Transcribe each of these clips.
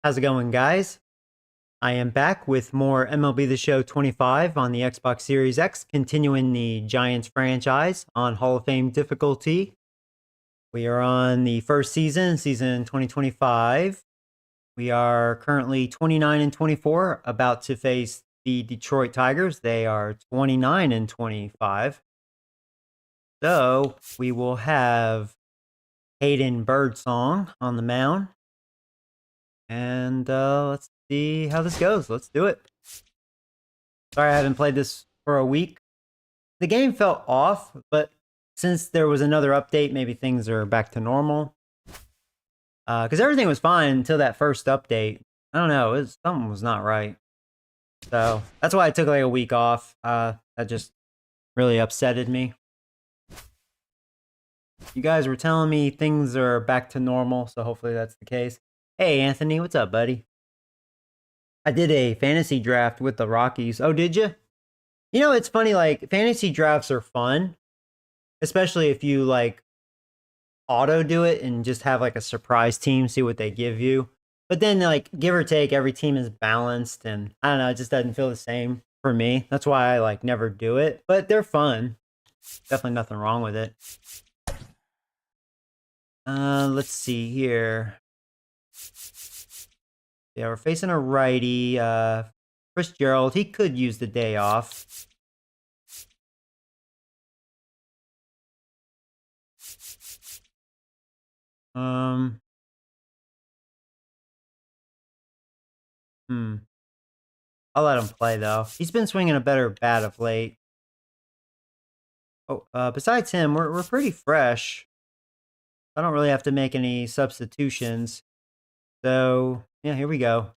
How's it going, guys? I am back with more MLB The Show 25 on the Xbox Series X, continuing the Giants franchise on Hall of Fame difficulty. We are on the first season 2025. We are currently 29 and 24, about to face the Detroit Tigers. They are 29 and 25. So we will have Hayden Birdsong on the mound. And let's see how this goes. Let's do it. Sorry I haven't played this for a week. The game felt off, but since there was another update, maybe things are back to normal. Because everything was fine until that first update. I don't know. Something was not right. So that's why I took like a week off. That just really upsetted me. You guys were telling me things are back to normal, so hopefully that's the case. Hey, Anthony, what's up, buddy? I did a fantasy draft with the Rockies. Oh, did you? You know, it's funny, like, fantasy drafts are fun, especially if you, like, auto do it and just have, like, a surprise team, see what they give you. But then, like, give or take, every team is balanced, and I don't know, it just doesn't feel the same for me. That's why I, like, never do it. But they're fun. Definitely nothing wrong with it. Let's see here. Yeah, we're facing a righty. Chris Gerald, he could use the day off. I'll let him play though. He's been swinging a better bat of late. Oh, besides him, we're pretty fresh. I don't really have to make any substitutions. So yeah, here we go.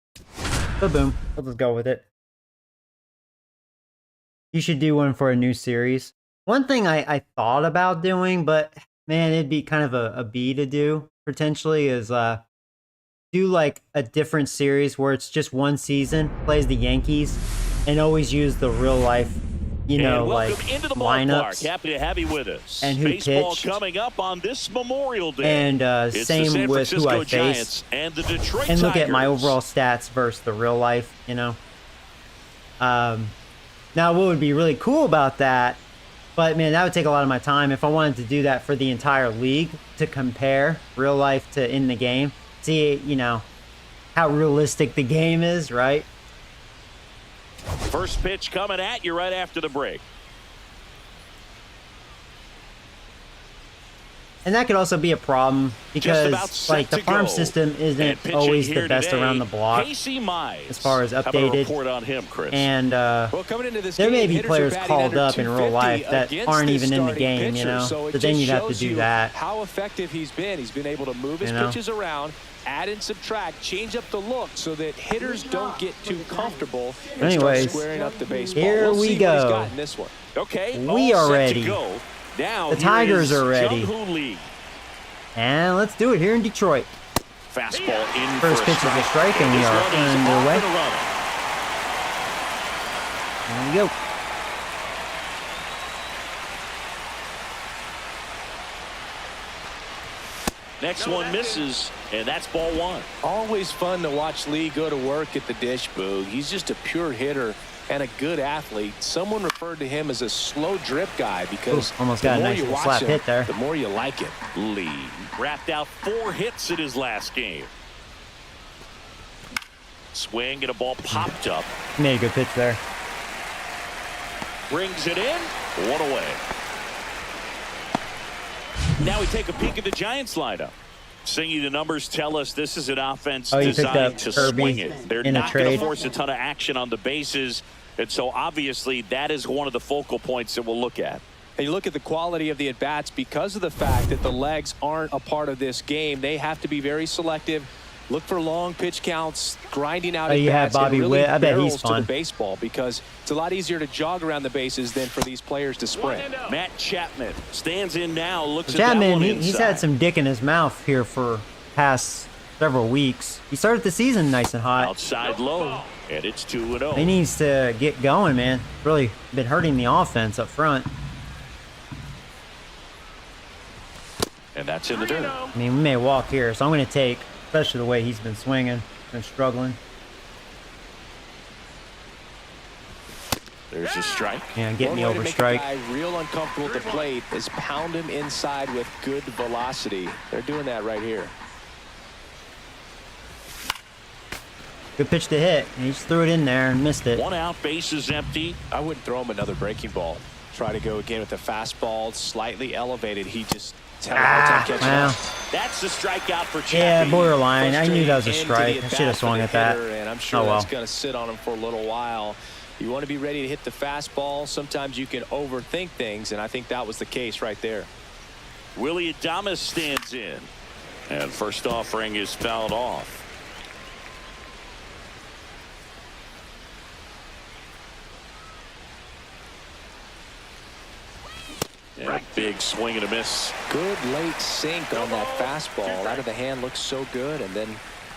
Boom. We'll just go with it. You should do one for a new series. One thing I thought about doing, but man, it'd be kind of a B to do potentially, is do like a different series where it's just one season, plays the Yankees, and always use the real life, you know, like lineups. Happy to have you with us. And who Baseball pitched. Coming up on this Memorial Day. And same with who I face. And the Detroit and look Tigers. at my overall stats versus the real life, you know. Now, what would be really cool about that, but man, that would take a lot of my time if I wanted to do that for the entire league, to compare real life to in the game. See, you know, how realistic the game is, right? First pitch coming at you right after the break. And that could also be a problem because, like, the farm system isn't always the best today, around the block as far as updated. Report on him, Chris? And well, coming into this there may game, be players called up in real life that aren't even in the game, pitcher, you know? So then you'd have to do that. How effective he's been. He's been able to move his pitches around, add and subtract, change up the look so that hitters don't get too comfortable and start squaring up the baseball. Here we go. What he's got in this one. Okay, we are ready. Now, the Tigers are ready. And let's do it here in Detroit. Fastball in. First pitch is a strike, and we are underway. There we go. Next one misses, and that's ball one. Always fun to watch Lee go to work at the dish, Boog. He's just a pure hitter and a good athlete. Someone referred to him as a slow drip guy because almost got a nice slap hit there. The more you like it. Lee wrapped out 4 hits in his last game. Swing and a ball popped up. Made a good pitch there. Brings it in. 1 away. Now we take a peek at the Giants lineup. Seeing the numbers tell us this is an offense designed to swing it. They're not going to force a ton of action on the bases. And so obviously that is one of the focal points that we'll look at. And you look at the quality of the at-bats because of the fact that the legs aren't a part of this game. They have to be very selective. Look for long pitch counts, grinding out at-bats. Bobby really Witt. I bet he's fun. To the baseball because it's a lot easier to jog around the bases than for these players to sprint. Matt Chapman stands in now. Looks Chapman, at that one he's had some dick in his mouth here for past several weeks. He started the season nice and hot. Outside low, and it's 2-0. He needs to get going, man. Really been hurting the offense up front. And that's in the dirt. I mean, we may walk here, so I'm going to take, especially the way he's been swinging. They're struggling. There's a strike. Yeah, get me over make strike. A guy real uncomfortable at the plate is pound him inside with good velocity. They're doing that right here. Good pitch to hit. And he just threw it in there and missed it. 1 out, bases empty. I wouldn't throw him another breaking ball. Try to go again with the fastball, slightly elevated. He just had a hard time catching up. That's the strikeout for Chappie. Yeah, borderline. I knew that was a strike. I should have swung at that. And I'm sure that's going to sit on him for a little while. You want to be ready to hit the fastball. Sometimes you can overthink things, and I think that was the case right there. Willie Adames stands in. And first offering is fouled off. And a big swing and a miss. Good late sink on that fastball. Out of the hand looks so good, and then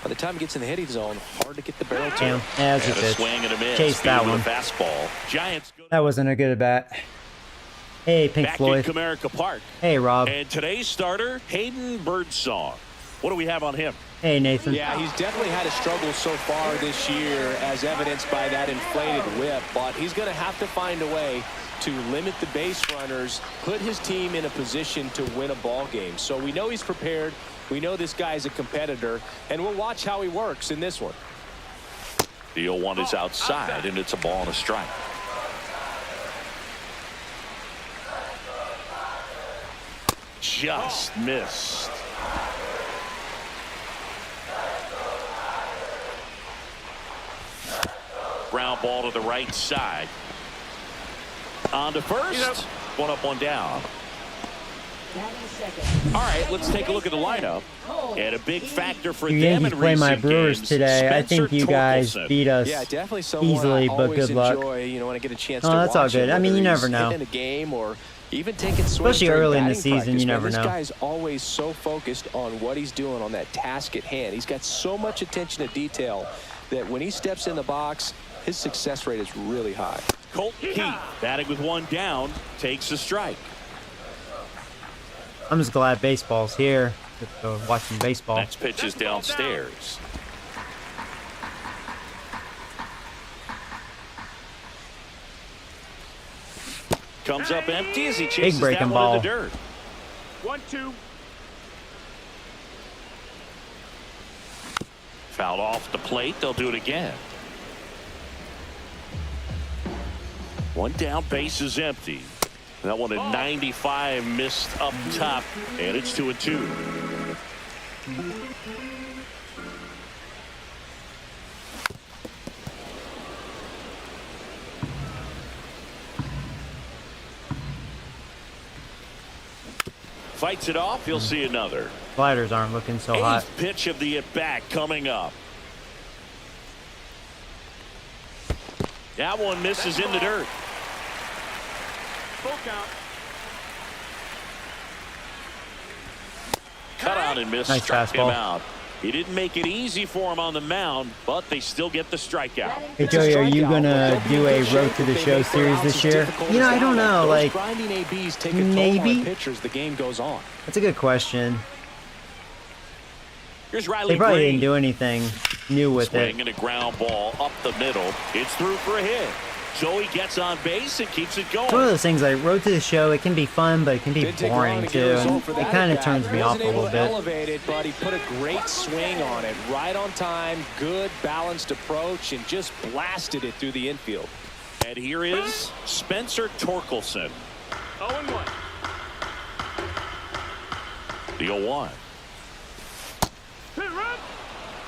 by the time it gets in the hitting zone, hard to get the barrel to. Yeah, that's a pitch. Swing and a miss. Chase that one. Fastball. Giants. That wasn't a good at bat. Hey, Pink Floyd. Back in Comerica Park. Hey, Rob. And today's starter, Hayden Birdsong. What do we have on him? Hey, Nathan. Yeah, he's definitely had a struggle so far this year, as evidenced by that inflated whip, but he's going to have to find a way to limit the base runners, put his team in a position to win a ball game. So we know he's prepared. We know this guy's a competitor, and we'll watch how he works in this one. The 0-1 is outside, and it's a ball and a strike. Just missed. Ground ball to the right side. On to first. One up, one down. All right, let's take a look at the lineup. And a big factor for You them Yankees in play my recent Brewers games, today. I Spencer think you guys Torkelson. beat us Definitely easily, but good luck. Enjoy, when I get a chance Oh, to that's all watch good. him, I mean, you whether never he's know. in a game or even taking swings Especially during early in the batting season, practice, you never know. This guy's always so focused on what he's doing on that task at hand. He's got so much attention to detail that when he steps in the box, his success rate is really high. Colton Keith, batting with one down, takes a strike. I'm just glad baseball's here. Just watching baseball. Next pitch is downstairs. Comes up empty as he chases breaking that one ball. in the dirt. 1-2. Fouled off the plate. They'll do it again. One down, base is empty. That one at 95 missed up top, and it's 2-2. Fights it off. You'll see another. Sliders aren't looking so hot. Eighth pitch of the at-bat coming up. That one misses in the dirt. Full count. Cut on and missed. Nice Struck him fastball. out. He didn't make it easy for him on the mound, but they still get the strikeout. Hey, Joey, are you going to do a Road to the Show series this year? You know, I don't know. Like, maybe? Pitchers, the game goes on. That's a good question. Here's Riley They probably Green. didn't do anything new with it. Swing and a ground ball up the middle. It's through for a hit. Joey gets on base and keeps it going. It's one of those things, like Road to the Show, it can be fun, but it can be boring too. And it kind of turns me off a little bit. Elevated, but he put a great swing on it. Right on time, good balanced approach, and just blasted it through the infield. And here is Spencer Torkelson. 0-1. The 0-1. Hit, run.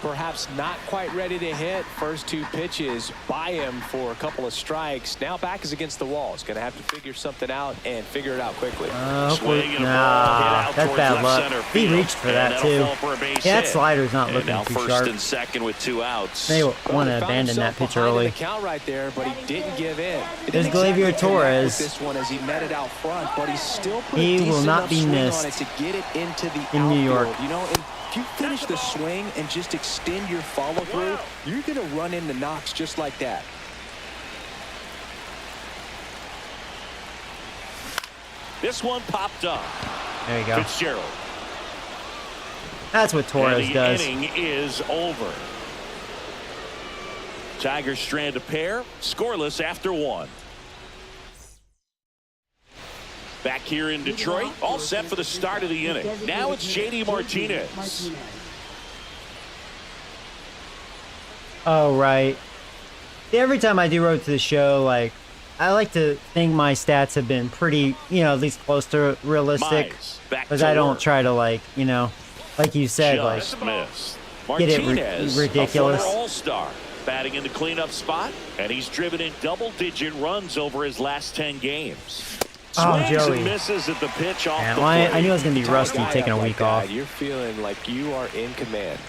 Perhaps not quite ready to hit. First two pitches by him for a couple of strikes. Now back is against the wall. He's going to have to figure something out and figure it out quickly. Hopefully, Swing and a ball hit out that's towards bad left center luck. He field. reached for And that that'll too. fall for a base Yeah, that hit. slider's not And looking now too first sharp. and second with 2 outs. They want to Found abandon that himself pitch behind in early. the count right there, but he didn't give in. He There's didn't Gleyber exactly connect Torres. with this one as he met it out front, but he still put He a will decent not enough be swing missed on it to get it into the in New outfield. York. You know, and if you finish the swing and just extend your follow through, you're going to run into knocks just like that. This one popped up. There you go. Fitzgerald. That's what Torres And the does. inning is over. Tigers strand a pair, scoreless after 1. Back here in Detroit, all set for the start of the inning. Now it's JD Martinez. Oh, right. Every time I do Road to the Show, like, I like to think my stats have been pretty, at least close to realistic. Because I don't try to, like, like you said, just like, missed. get it ridiculous. A former all-star, batting in the cleanup spot, and he's driven in double-digit runs over his last 10 games. Oh, Swings Joey. and misses at the pitch off the Well, I plate. knew I was going to be rusty taking a week off. You're feeling like you are in command.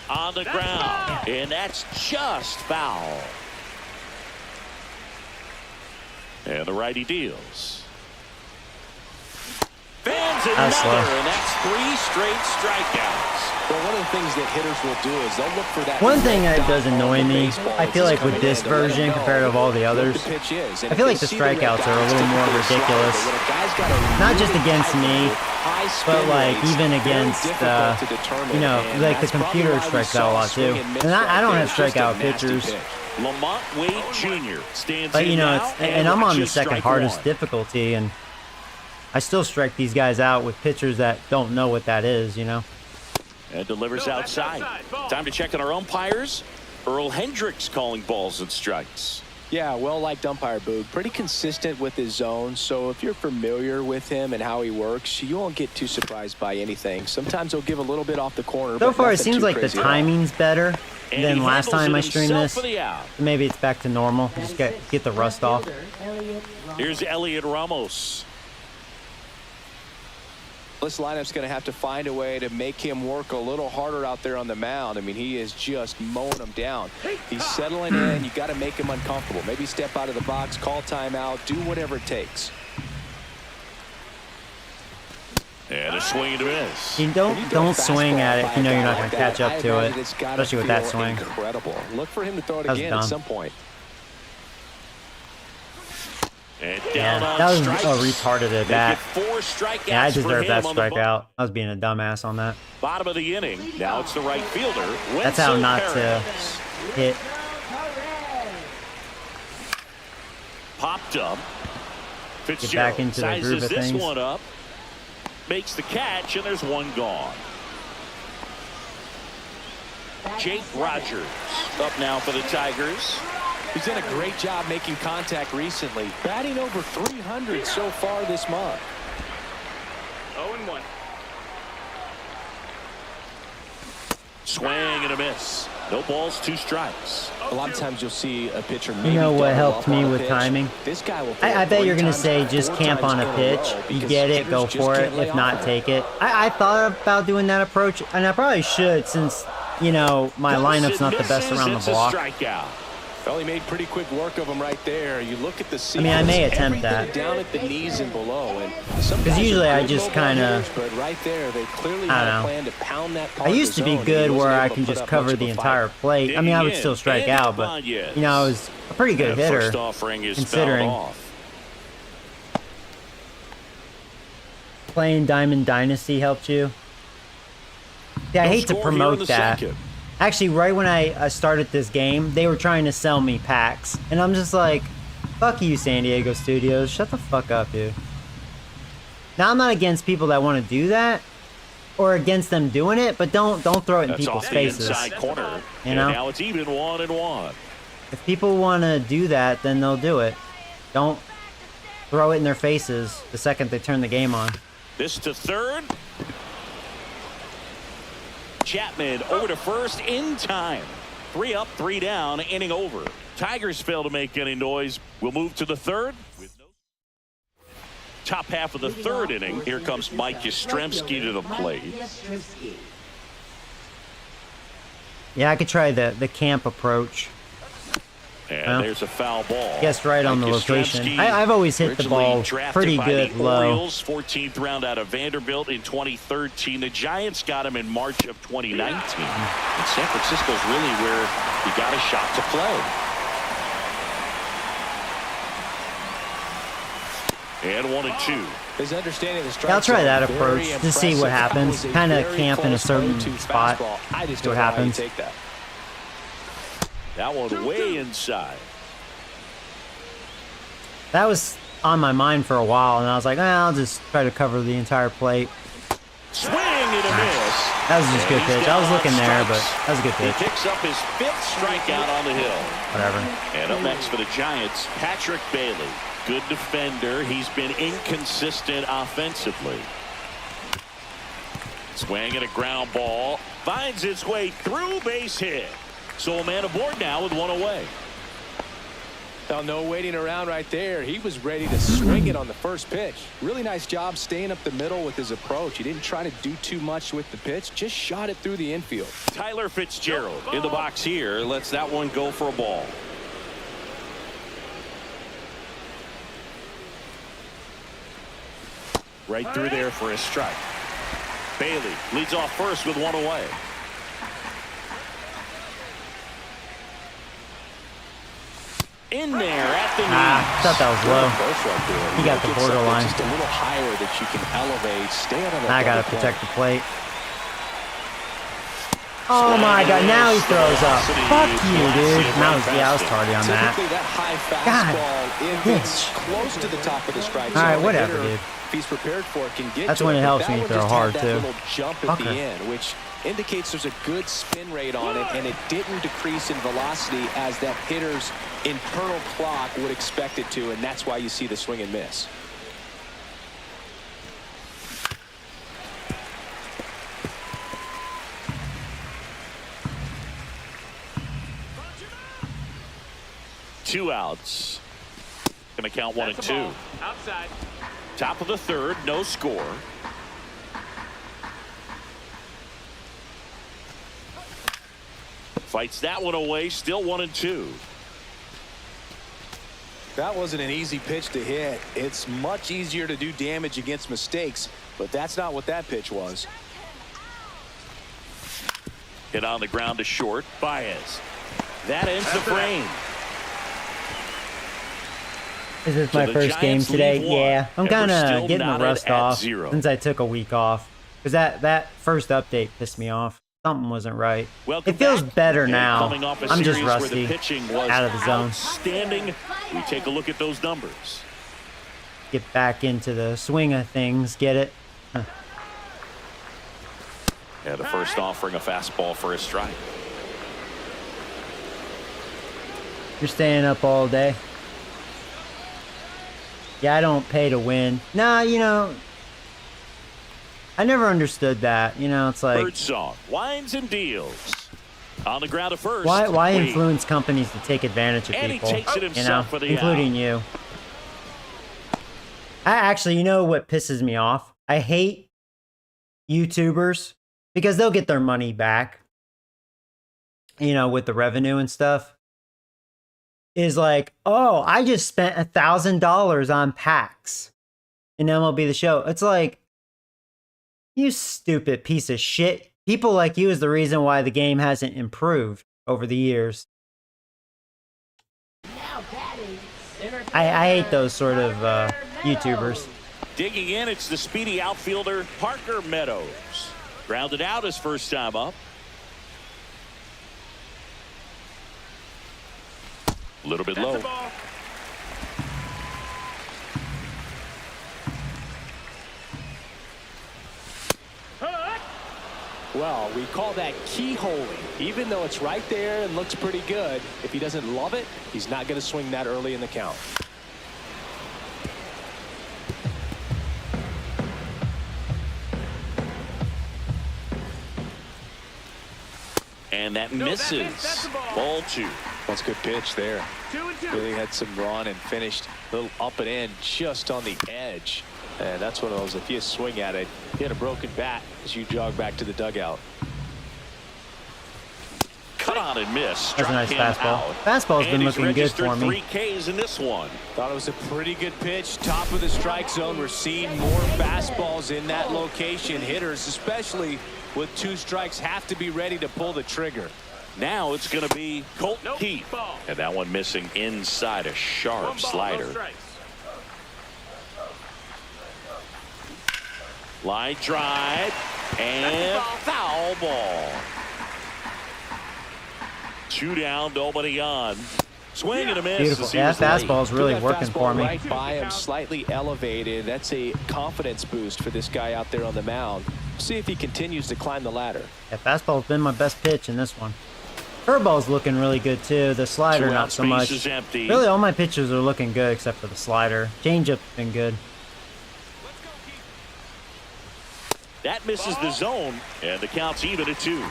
On the ground, and that's just foul. And the righty deals. Fans another, and that's 3 straight strikeouts. Well, one of the things that hitters will do is they'll look for that. One thing that does annoy me, I feel like with this version compared to all the others, I feel like the strikeouts are a little more ridiculous. Not just against me, but like even against, like the computer strikes out a lot too. And I don't have strikeout pitchers. Lamont Wade Jr. stands But in now, and I'm on the watches second strike hardest 1. difficulty, and I still strike these guys out with pitchers that don't know what that is, And delivers outside. Time to check on our umpires. Earl Hendricks calling balls and strikes. Yeah, well-liked umpire, Boog. Pretty consistent with his zone, so if you're familiar with him and how he works, you won't get too surprised by anything. Sometimes he'll give a little bit off the corner. So far, it nothing seems too like the crazy at all. timing's better And than he last handles time it I streamed himself this. for the out. Maybe it's back to normal. Just get the rust off. Here's Elliot Ramos. This lineup's going to have to find a way to make him work a little harder out there on the mound. I mean, he is just mowing them down. He's settling in. You got to make him uncomfortable. Maybe step out of the box, call timeout, do whatever it takes. And a swing and a miss. You don't swing at it if you know you're not going to catch up to it, especially with that swing. Incredible. Look for him to throw it That was again at dumb. some point. And Yeah, down on that was strikes. retarded at bat. Make it 4 strikeouts. Yeah, I for deserved him that on the strikeout. I was being a dumbass on that. Bottom of the inning. Now it's the right fielder. That's how Wenzel not Perez. to hit. Popped up. Get Fitzgerald back into the groove sizes of this things. one up. Makes the catch, and there's one gone. Jake Rogers up now for the Tigers. He's done a great job making contact recently. Batting over 300 so far this month. 0-1. Swing and a miss. No balls, 2 strikes. A lot of times you'll see a pitcher. You know what double helped up me on a with pitch. timing? This guy will. I bet you're going to 3 say times, just 4 camp times on a in row pitch. You because get it, hitters go just for it. can't lay If off not, of it. take it. I thought about doing that approach, and I probably should since, my lineup's not the best around the block. Strikeout. Well, he made pretty quick work of him right there. You look at the sequence, I may attempt everything that. down at the knees and below. And some 'Cause guys are usually I good just mobile kinda- hitters, but right there, they clearly I had don't a know. plan to pound that I part used of to the be zone, and good he wasn't where I able to can put just up cover much of the a entire fight. plate. I mean, I would still strike Digging in. out, but, Andy I was a pretty good That hitter. first offering is considering. fouled off. Playing Diamond Dynasty helped you. Yeah, I No hate to score here in promote the that. second. Actually, right when I started this game, they were trying to sell me packs. And I'm just like, fuck you, San Diego Studios. Shut the fuck up, dude. Now, I'm not against people that want to do that or against them doing it, but don't throw it in That's people's off the faces. inside corner. You And know? now it's even 1-1. If people want to do that, then they'll do it. Don't throw it in their faces the second they turn the game on. This to third. Chapman over to first in time. 3 up, 3 down, inning over. Tigers fail to make any noise. We'll move to the third. With no top half of the third inning. Here comes Mike Yastrzemski to the plate. Yeah, I could try the camp approach. And Well, there's a foul ball. Guessed right on the Mike location. Yastrzemski, I've always hit the ball originally drafted pretty by good the low. Orioles, 14th round out of Vanderbilt in 2013. The Giants got him in March of 2019. And San Francisco's really where he got a shot to play. And 1-2. His understanding of the strike Yeah, I'll try zone, that very approach to see impressive. what That happens. was a Kind of very camp in a close certain 1-2 spot. fastball. I just See what don't know how you happens. take that. That one way inside. That was on my mind for a while, and I was like, I'll just try to cover the entire plate. Swing and a miss. That was just a good pitch. I was looking there, but that was a good pitch. He picks up his 5th strikeout on the hill. Whatever. And up next for the Giants, Patrick Bailey. Good defender. He's been inconsistent offensively. Swing and a ground ball. Finds its way through, base hit. So a man aboard now with one away. Well, no waiting around right there. He was ready to swing it on the first pitch. Really nice job staying up the middle with his approach. He didn't try to do too much with the pitch. Just shot it through the infield. Tyler Fitzgerald in the box here. Lets that one go for a ball. Right through there for a strike. Bailey leads off first with one away. In there at the knees. I thought that was low. He got the borderline. Just a little higher that you can elevate. Stay out of the I gotta protect the plate. Oh my God! Now he throws up. Fuck you, dude. Now I was tardy on that. That high God, fastball is close to the top of the strike zone. All right, whatever, dude. If he's prepared for it, can get. That's when it helps me throw hard too. Little jump at the end, which indicates there's a good spin rate on it, and it didn't decrease in velocity as that hitter's internal clock would expect it to, and that's why you see the swing and miss. Two outs. Gonna count 1 and 2. Outside. Top of the 3rd, no score. Fights that one away, still 1 and 2. That wasn't an easy pitch to hit. It's much easier to do damage against mistakes, but that's not what that pitch was. Hit on the ground to short. Baez. That ends the frame. Is this my first game today? Yeah, I'm kind of getting the rust off since I took a week off. Because that first update pissed me off. Something wasn't right. It feels better now. I'm just rusty, out of the zone. Outstanding. We take a look at those numbers. Get back into the swing of things. Get it? Huh. Yeah, the first offering a fastball for a strike. You're staying up all day. Yeah, I don't pay to win. Nah, you know, I never understood that. You know, it's like Birdsong winds and deals on the ground at first. Why influence companies to take advantage of people? He takes it himself for the including you. Actually, you know what pisses me off? I hate YouTubers because they'll get their money back. You know, with the revenue and stuff. Is like, oh, I just spent $1,000 on packs in MLB The Show. It's like, you stupid piece of shit. People like you is the reason why the game hasn't improved over the years. I hate those sort of YouTubers. Digging in, it's the speedy outfielder Parker Meadows. Grounded out his first time up. A little bit low. Well, we call that keyholing. Even though it's right there and looks pretty good, if he doesn't love it, he's not going to swing that early in the count. And that misses. Ball 2. That's a good pitch there. 2-2. Really had some run and finished a little up and in just on the edge. And that's one of those, if you swing at it, you had a broken bat as you jog back to the dugout. Cut on and miss. That's a nice fastball. Fastball's been looking good for me. 3 Ks in this one. Thought it was a pretty good pitch. Top of the strike zone. We're seeing more fastballs in that location. Hitters, especially with 2 strikes, have to be ready to pull the trigger. Now it's going to be Colton Heath. And that one missing inside a sharp slider. Line drive and foul ball. 2 down, nobody on. Swing and a miss. Beautiful. Yeah, fastball is really working for me. Right by him, slightly elevated. That's a confidence boost for this guy out there on the mound. See if he continues to climb the ladder. Yeah, fastball's been my best pitch in this one. Curveball's looking really good too. The slider not so much. Really, all my pitches are looking good except for the slider. Changeup's been good. That misses the zone, and the count's even at 2.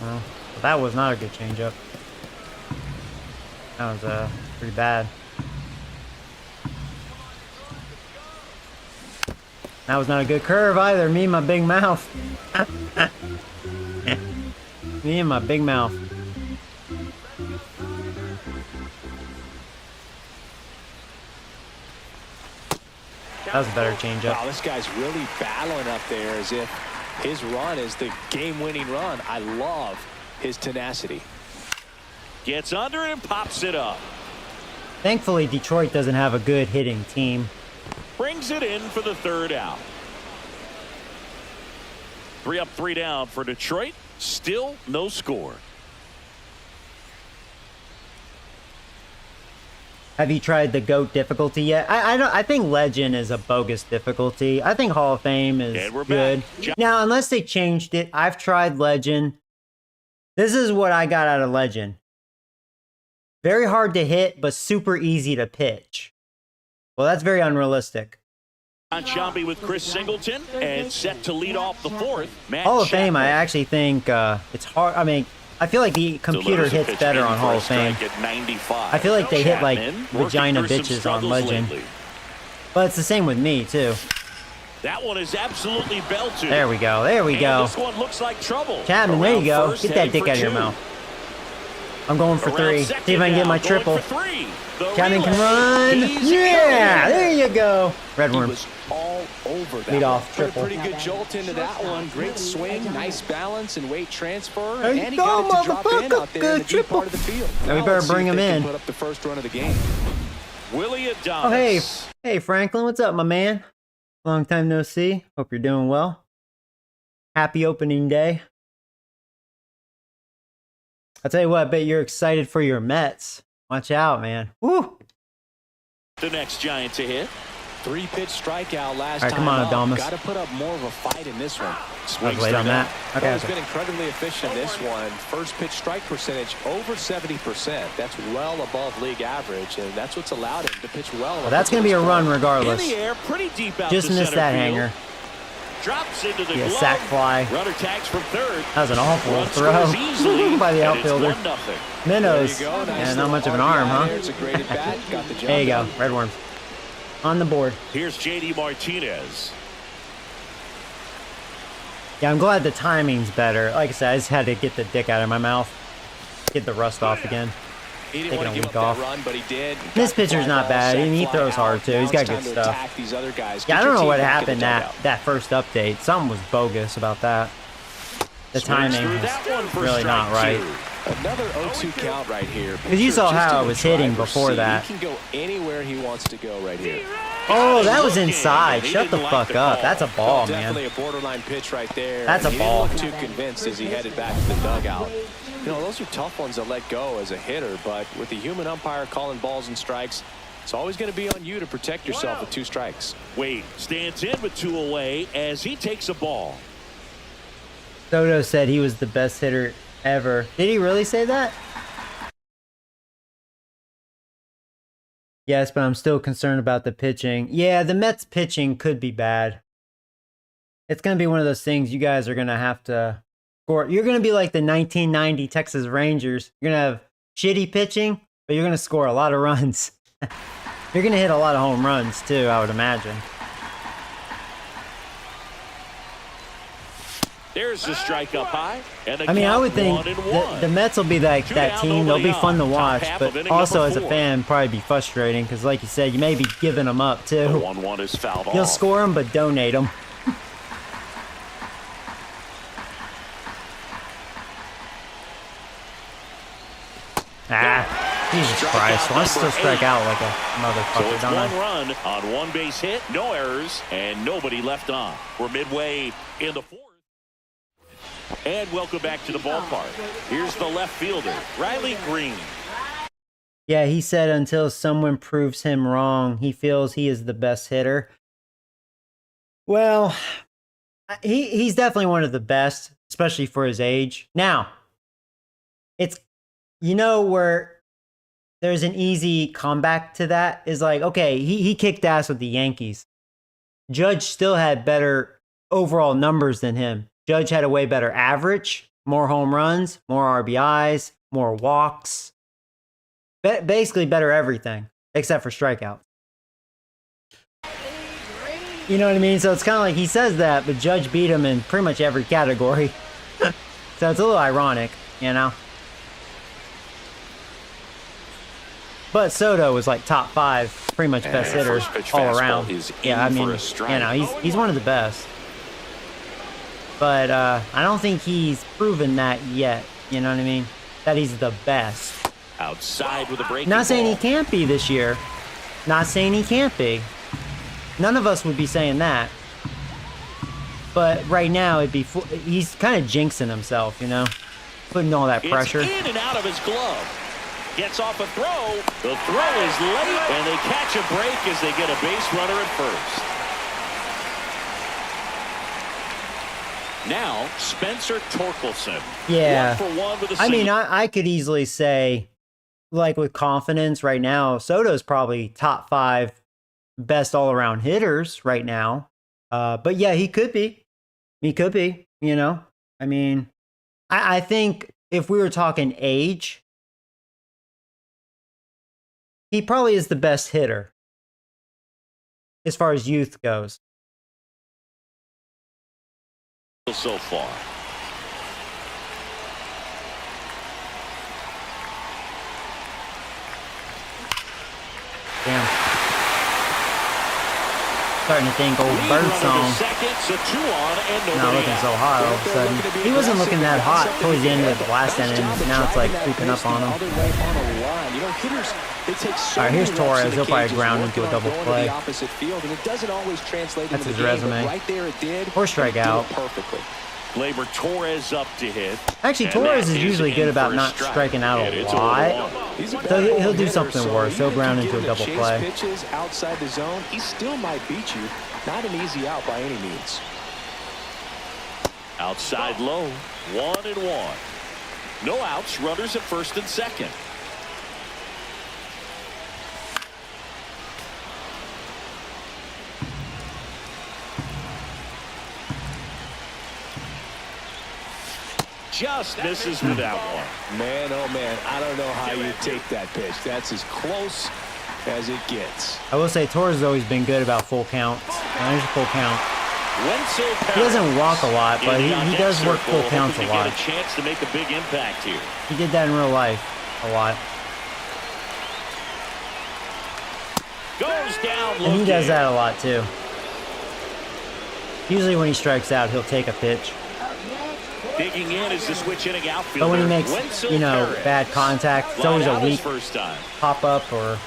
Well, that was not a good changeup. That was pretty bad. That was not a good curve either. Me and my big mouth. Me and my big mouth. That was a better changeup. Wow, this guy's really battling up there as if his run is the game-winning run. I love his tenacity. Gets under it and pops it up. Thankfully, Detroit doesn't have a good hitting team. Brings it in for the 3rd out. 3 up, 3 down for Detroit. Still no score. Have you tried the GOAT difficulty yet? I think Legend is a bogus difficulty. I think Hall of Fame is good. Now, unless they changed it, I've tried Legend. This is what I got out of Legend. Very hard to hit, but super easy to pitch. Well, that's very unrealistic. On Shambi with Chris Singleton and set to lead off the 4th. Hall of Fame, I actually think it's hard. I mean, I feel like the computer hits better on Hall of Fame. I feel like they hit like vagina bitches on Legend. But it's the same with me, too. That one is absolutely belted. There we go. There we go. This one looks like trouble. Chapman, there you go. Get that dick out of your mouth. I'm going for 3. See if I can get my triple. Chapman can run. Yeah, there you go. Red worm. All over that. Lead off triple. Pretty good jolt into that one. Great swing, nice balance and weight transfer. There And he you go, got it to drop in motherfucker. out there in the deep part of the field. Now we better bring him in. Put up the first run of the game. Willie Adames. Oh, hey Franklin, what's up, my man? Long time no see. Hope you're doing well. Happy opening day. I'll tell you what, I bet you're excited for your Mets. Watch out, man. Woo! The next Giant to hit. 3-pitch strikeout last time. time. Come on, Adames. Got to put up more of a fight in this one. I was late on that. Okay. He's been incredibly efficient in this one. First pitch strike percentage over 70%. That's well above league average, and that's what's allowed him to pitch well. That's going to be a run regardless. In the air, pretty deep out Just missed that hanger. Drops into the glove. Sack fly. Runner tags from 3rd. That was an awful throw by the outfielder. Minnows. Yeah, not much of an arm, huh? There you go. Red worms. On the board. Here's JD Martinez. Yeah, I'm glad the timing's better. Like I said, I just had to get the dick out of my mouth. Get the rust off again. He didn't want to give up that run, but he did. This pitcher's not bad. I mean, he throws hard, too. He's got good stuff. Yeah, I don't know what happened that first update. Something was bogus about that. The timing was really not right. Another 0-2 count right here. Because you saw how I was hitting before that. He can go anywhere he wants to go right here. Oh, that was inside. Shut the fuck up. That's a ball, man. Definitely a borderline pitch right there. That's a ball. He didn't look too convinced as he headed back to the dugout. You know, those are tough ones to let go as a hitter, but with the human umpire calling balls and strikes, it's always going to be on you to protect yourself with 2 strikes. Wade stands in with 2 away as he takes a ball. Soto said he was the best hitter ever. Did he really say that? Yes, but I'm still concerned about the pitching. Yeah, the Mets pitching could be bad. It's going to be one of those things you guys are going to have to score. You're going to be like the 1990 Texas Rangers. You're going to have shitty pitching, but you're going to score a lot of runs. You're going to hit a lot of home runs, too, I would imagine. There's the strike up high. And I mean, I would think the Mets will be like that team. They'll be fun to watch, but also as a fan, probably be frustrating because, like you said, you may be giving them up too. The 1-1 is fouled off. You'll score them, but donate them. Ah. Jesus Christ, wants to strike out like a motherfucker, so it's don't one I? run on one base hit, no errors, and nobody left on. We're midway in the fourth. And welcome back to the ballpark. Here's the left fielder, Riley Green. Yeah, he said until someone proves him wrong, he feels he is the best hitter. Well, he's definitely one of the best, especially for his age. Now, it's, where there's an easy comeback to that is like, okay, he kicked ass with the Yankees. Judge still had better overall numbers than him. Judge had a way better average, more home runs, more RBIs, more walks. Basically better everything, except for strikeouts. You know what I mean? So it's kind of like he says that, but Judge beat him in pretty much every category. So it's a little ironic, But Soto was like top 5, pretty much best hitter all around. Yeah, I mean, he's one of the best. But I don't think he's proven that yet. You know what I mean? That he's the best. Outside with a breaking Not saying ball. he can't be this year. Not saying he can't be. None of us would be saying that. But right now, he's kind of jinxing himself, putting all that pressure. It's in and out of his glove. Gets off a throw. The throw is late, and they catch a break as they get a base runner at first. Now, Spencer Torkelson. Yeah. 1 for 1 with a I mean, single. I could easily say, like with confidence right now, Soto's probably top 5 best all-around hitters right now. But yeah, he could be. He could be, I mean, I think if we were talking age, he probably is the best hitter as far as youth goes. So far. Damn. Starting to think old bird song. Not looking so hot all of a sudden. He wasn't looking that hot towards the end of the last inning. Now it's like creeping up on him. Alright, here's Torres. He'll probably ground into a double play. That's his resume. Or strikeout. Gleyber Torres up to hit. Actually, Torres is usually good about not striking out a lot. So he'll do something worse. He'll ground into a double play. Pitches outside the zone, he still might beat you. Not an easy out by any means. Outside low, 1-1. No outs, runners at first and second. Just misses with that one. Man, oh man, I don't know how you take that pitch. That's as close as it gets. I will say Torres has always been good about full counts. There's a full count. He doesn't walk a lot, but he does work full counts a lot. Get a chance to make a big impact here. He did that in real life a lot. Goes down. And he does that a lot too. Usually when he strikes out, he'll take a pitch. Digging in is the switch inning outfielder. But when he makes, bad contact, it's always a weak pop-up or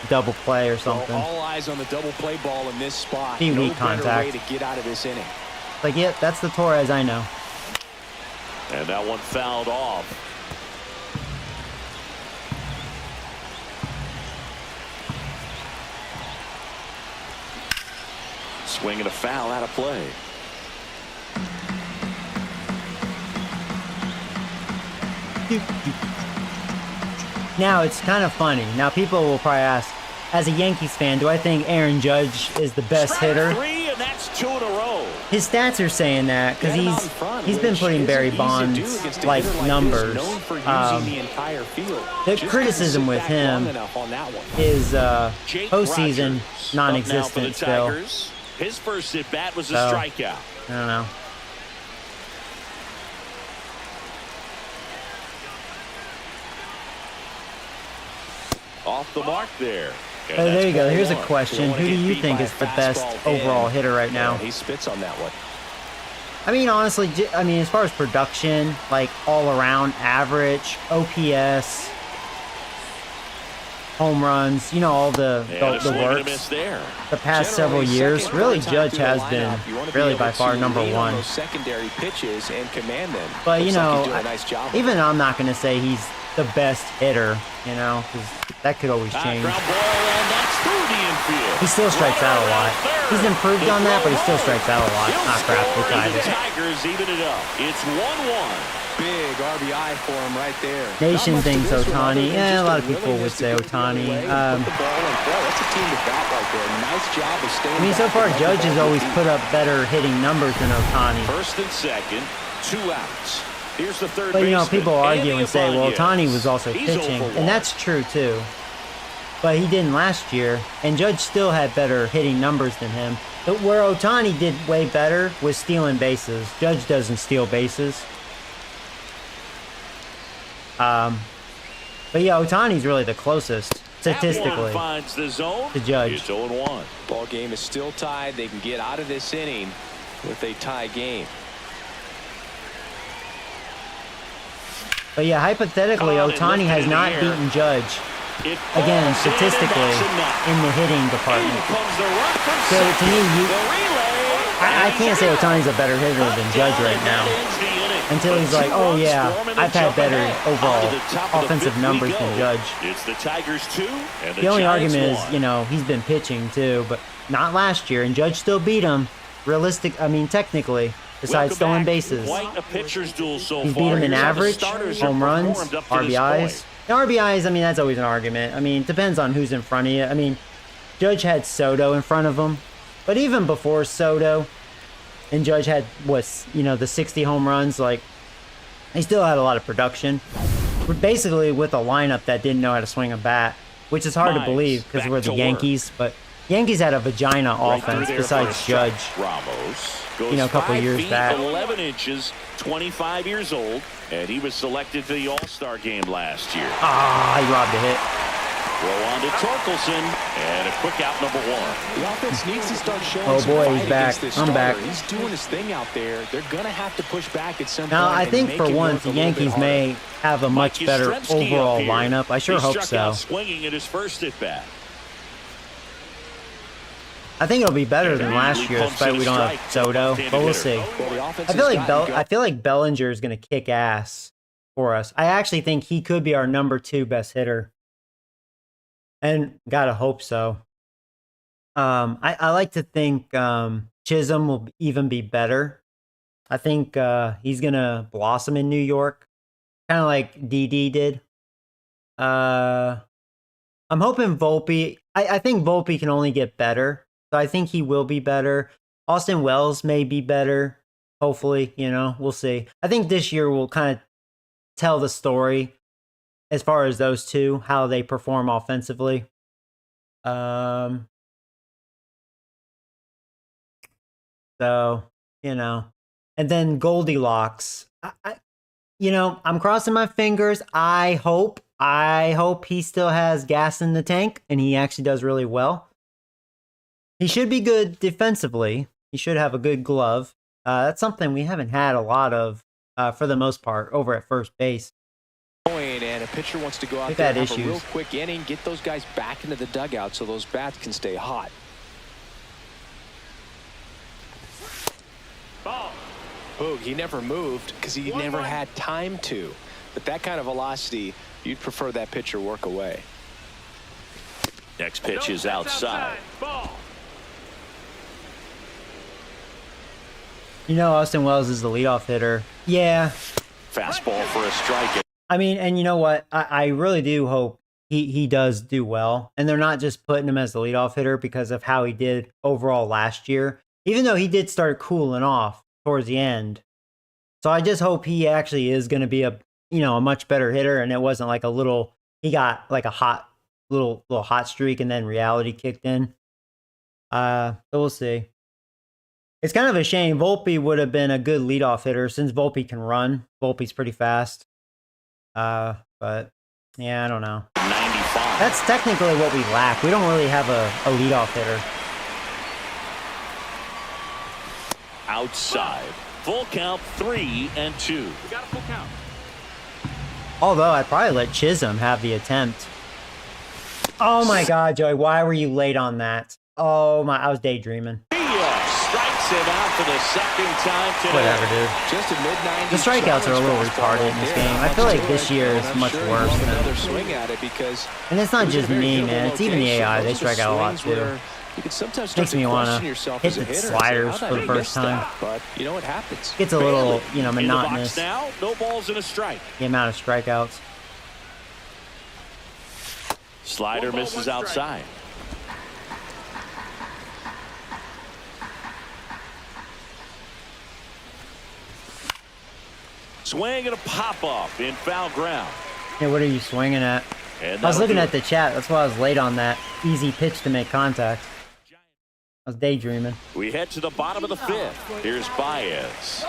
double play or something. All eyes on the double play ball in this spot. Be weak contact. Way to get out of this inning. Like, yeah, that's the Torres I know. And that one fouled off. Swinging a foul out of play. Now, it's kind of funny. Now, people will probably ask, as a Yankees fan, do I think Aaron Judge is the best hitter? Three, and that's 2 in a row. His stats are saying that because he's been putting Barry Bonds like numbers. The criticism with him is postseason non-existent still. His first at bat was a strikeout. I don't know. Off the mark there. There you go. Here's a question. Who do you think is the best overall hitter right now? He spits on that one. I mean, honestly, as far as production, like all around average, OPS, home runs, you know, all the works. The past several years, really Judge has been really by far number one. Secondary pitches and command them. But you know, even I'm not going to say he's the best hitter, you know, because that could always change. He still strikes out a lot. He's improved on that, but he still strikes out a lot. Not crap, the Tigers even it up. It's 1-1. Big RBI for him right there. Nation thinks Ohtani. Yeah, a lot of people would say Ohtani. That's a team to bat right there. Nice job of staying. I mean, so far Judge has always put up better hitting numbers than Ohtani. First and second, 2 outs. Here's the third. But you know, people argue and say, well, Ohtani was also pitching, and that's true too. But he didn't last year, and Judge still had better hitting numbers than him. But where Ohtani did way better was stealing bases. Judge doesn't steal bases. But yeah, Ohtani's really the closest statistically to Judge. It's 0-1. Ball game is still tied. They can get out of this inning with a tie game. But yeah, hypothetically, Ohtani has not beaten Judge again statistically in the hitting department. So to me, I can't say Ohtani's a better hitter than Judge right now. Until he's like, oh yeah, I've had better overall offensive numbers than Judge. It's the Tigers 2 and the only argument is, you know, he's been pitching too, but not last year, and Judge still beat him. Technically, besides stolen bases. He's beat him in average, home runs, RBIs. Now, RBIs, I mean, that's always an argument. I mean, it depends on who's in front of you. I mean, Judge had Soto in front of him, but even before Soto, and Judge had, the 60 home runs, like, he still had a lot of production. Basically with a lineup that didn't know how to swing a bat, which is hard to believe because we're the Yankees, but Yankees had a vagina offense besides Judge, a couple years back. 11 inches, 25 years old, and he was selected for the All-Star game last year. He robbed a hit. Throw on to Torkelson, and a quick out number 1. The offense needs to start showing oh boy, he's back. I'm back. He's doing his thing out there. They're going to have to push back at some point. Now, I think for once, the Yankees may have a much better overall lineup. I sure hope so. Swinging at his first at bat. I think it'll be better than last year, despite we don't have Soto, but we'll see. I feel like Bellinger is going to kick ass for us. I actually think he could be our number 2 best hitter. And gotta hope so. I like to think Chisholm will even be better. I think he's gonna blossom in New York, kind of like DD did. I'm hoping Volpe. I think Volpe can only get better, so I think he will be better. Austin Wells may be better. Hopefully, we'll see. I think this year will kind of tell the story. As far as those two, how they perform offensively. So, and then Goldilocks. I'm crossing my fingers. I hope he still has gas in the tank and he actually does really well. He should be good defensively. He should have a good glove. That's something we haven't had a lot of, for the most part, over at first base. And a pitcher wants to go out there and have a real quick inning, get those guys back into the dugout so those bats can stay hot. Ball. Boog, he never moved because he never had time to. But that kind of velocity, you'd prefer that pitcher work away. Next pitch is outside. Ball. Austin Wells is the leadoff hitter. Yeah. Fastball for a strike. I mean, and you know what? I really do hope he does do well. And they're not just putting him as the leadoff hitter because of how he did overall last year, even though he did start cooling off towards the end. So I just hope he actually is going to be a much better hitter. And it wasn't like he got like a hot, little hot streak and then reality kicked in. So we'll see. It's kind of a shame. Volpe would have been a good leadoff hitter since Volpe can run. Volpe's pretty fast. But yeah, I don't know. 95. That's technically what we lack. We don't really have a leadoff hitter. Outside. Full count, 3-2. We got a full count. Although I'd probably let Chisholm have the attempt. Oh my God, Joey, why were you late on that? Oh my, I was daydreaming. Strikes him out for the second time today. Whatever, dude. Just a mid-90s. The strikeouts are a little retarded in this game. I feel like this year is much worse than. Swing at it because And it's not just me, man. It's even the AI. They strike out a lot too. You can sometimes Makes me want to hit the sliders for the first time. But you know what happens? Gets a little, monotonous. Now, no balls and a strike. The amount of strikeouts. Slider misses outside. Swing and a pop-up in foul ground. Hey, what are you swinging at? And I was looking at the chat. That's why I was late on that easy pitch to make contact. I was daydreaming. We head to the bottom of the fifth. Here's Baez.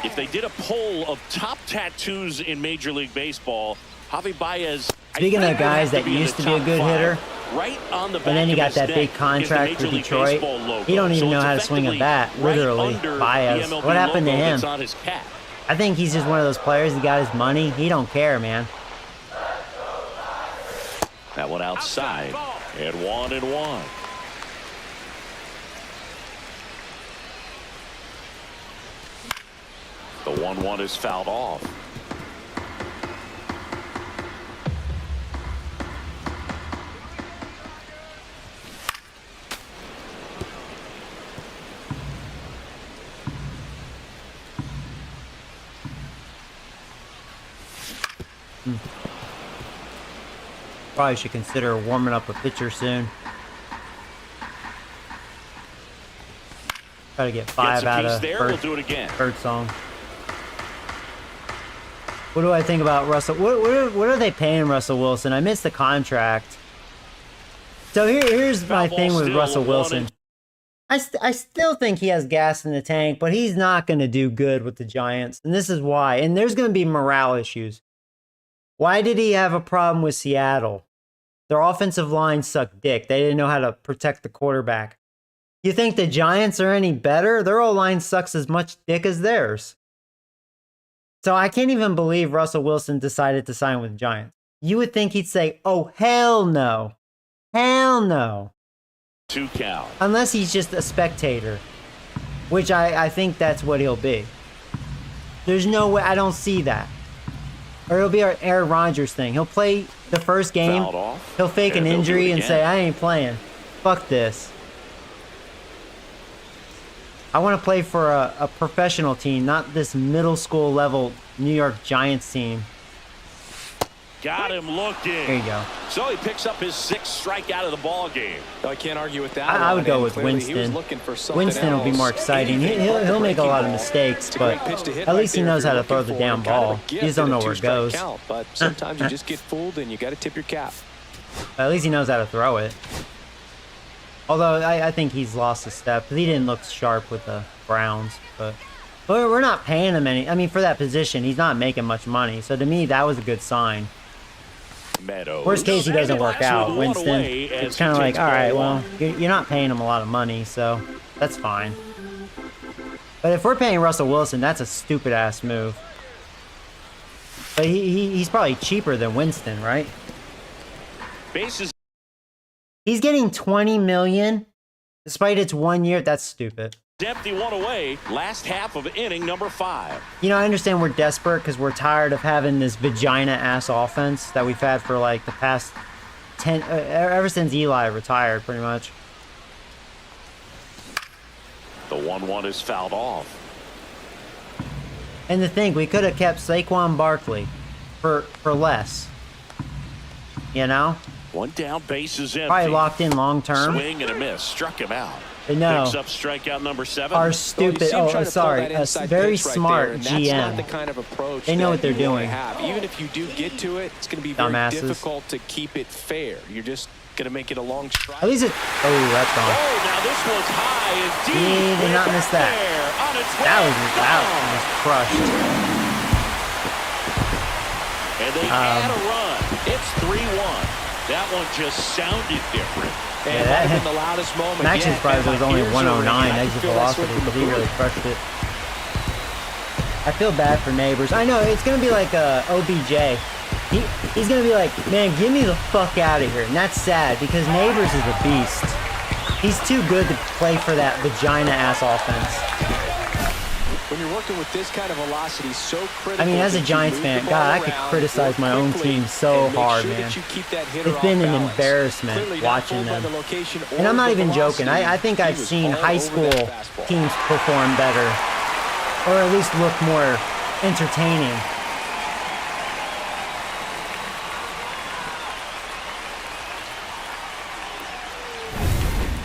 If they did a poll of top tattoos in Major League Baseball, Javi Baez. Speaking of guys that used to be a good hitter, right on the back and then he got that neck big contract with Detroit. He don't even know how to swing a bat. Literally, Baez. What happened to him? I think he's just one of those players. He got his money. He don't care, man. That one outside. And 1-1. The 1-1 is fouled off. Probably should consider warming up a pitcher soon. Try to get 5 out of Bird Song. What do I think about Russell? What are they paying Russell Wilson? I missed the contract. So here's my thing with Russell Wilson. I still think he has gas in the tank, but he's not going to do good with the Giants. And this is why. And there's going to be morale issues. Why did he have a problem with Seattle? Their offensive line sucked dick. They didn't know how to protect the quarterback. You think the Giants are any better? Their O-line sucks as much dick as theirs. So I can't even believe Russell Wilson decided to sign with the Giants. You would think he'd say, oh, hell no. Hell no. 2 count. Unless he's just a spectator, which I think that's what he'll be. There's no way. I don't see that. Or it'll be our Aaron Rodgers thing. He'll play the first game. He'll fake an injury and say, I ain't playing. Fuck this. I want to play for a professional team, not this middle school level New York Giants team. Got him looking. There you go. So he picks up his 6th strikeout of the ball game. I can't argue with that. I would go with Winston. Winston will be more exciting. He'll make a lot of mistakes, but at least he knows how to throw the damn ball. You just don't know where it goes. But sometimes you just get fooled and you got to tip your cap. At least he knows how to throw it. Although I think he's lost a step. He didn't look sharp with the Browns, but we're not paying him any. I mean, for that position, he's not making much money. So to me, that was a good sign. Meadows. Worst case, he doesn't work out, Winston. It's kind of like, all right, well, you're not paying him a lot of money, so that's fine. But if we're paying Russell Wilson, that's a stupid-ass move. But he's probably cheaper than Winston, right? Bases. He's getting $20 million, despite it's 1 year. That's stupid. Empty one away. Last half of inning number 5. You know, I understand we're desperate because we're tired of having this vagina-ass offense that we've had for like the past 10, ever since Eli retired, pretty much. The 1-1 is fouled off. And to think, we could have kept Saquon Barkley for less. You know? One down, bases empty. Probably locked in long term. Swing and a miss. Struck him out. No. Picks up strikeout number 7. Our stupid, a very smart GM. That's not the kind of approach they know what they're doing. Even if you do get to it, it's going to be very difficult to keep it fair. You're just going to make it a long strike. At least it. Oh, that's gone. Oh, now this was high and deep. He did not miss that. That was crushed. And they add a run. It's 3-1. That one just sounded different. And that in the loudest moment. I'm actually surprised there was only 109 exit velocity because he really crushed it. I feel bad for Neighbors. I know, it's going to be like OBJ. He's going to be like, man, get me the fuck out of here. And that's sad because Neighbors is a beast. He's too good to play for that vagina-ass offense. When you're working with this kind of velocity, so critical. I mean, as a Giants fan, God, I could criticize my own team so hard, man. It's been an embarrassment watching them. And I'm not even joking. I think I've seen high school teams perform better, or at least look more entertaining.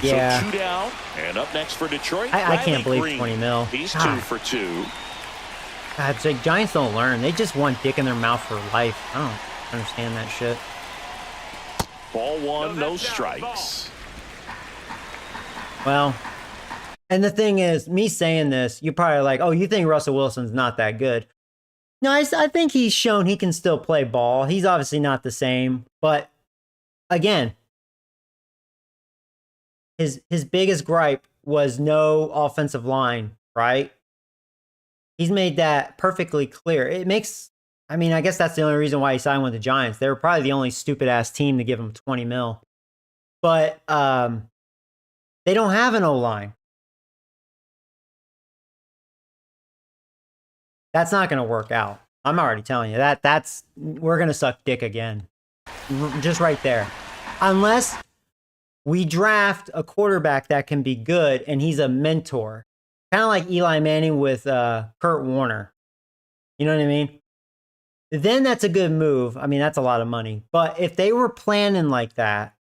Yeah. So 2 down, and up next for Detroit. I can't believe 20 mil. He's 2 for 2. God, it's like Giants don't learn. They just want dick in their mouth for life. I don't understand that shit. Ball 1, no strikes. Well, and the thing is, me saying this, you're probably like, oh, you think Russell Wilson's not that good. No, I think he's shown he can still play ball. He's obviously not the same. But, again, his biggest gripe was no offensive line, right? He's made that perfectly clear. It makes, I mean, I guess that's the only reason why he signed with the Giants. They were probably the only stupid-ass team to give him 20 mil. But they don't have an O-line. That's not going to work out. I'm already telling you that's we're going to suck dick again. Just right there. Unless we draft a quarterback that can be good and he's a mentor. Kind of like Eli Manning with Kurt Warner. You know what I mean? Then that's a good move. I mean, that's a lot of money. But if they were planning like that,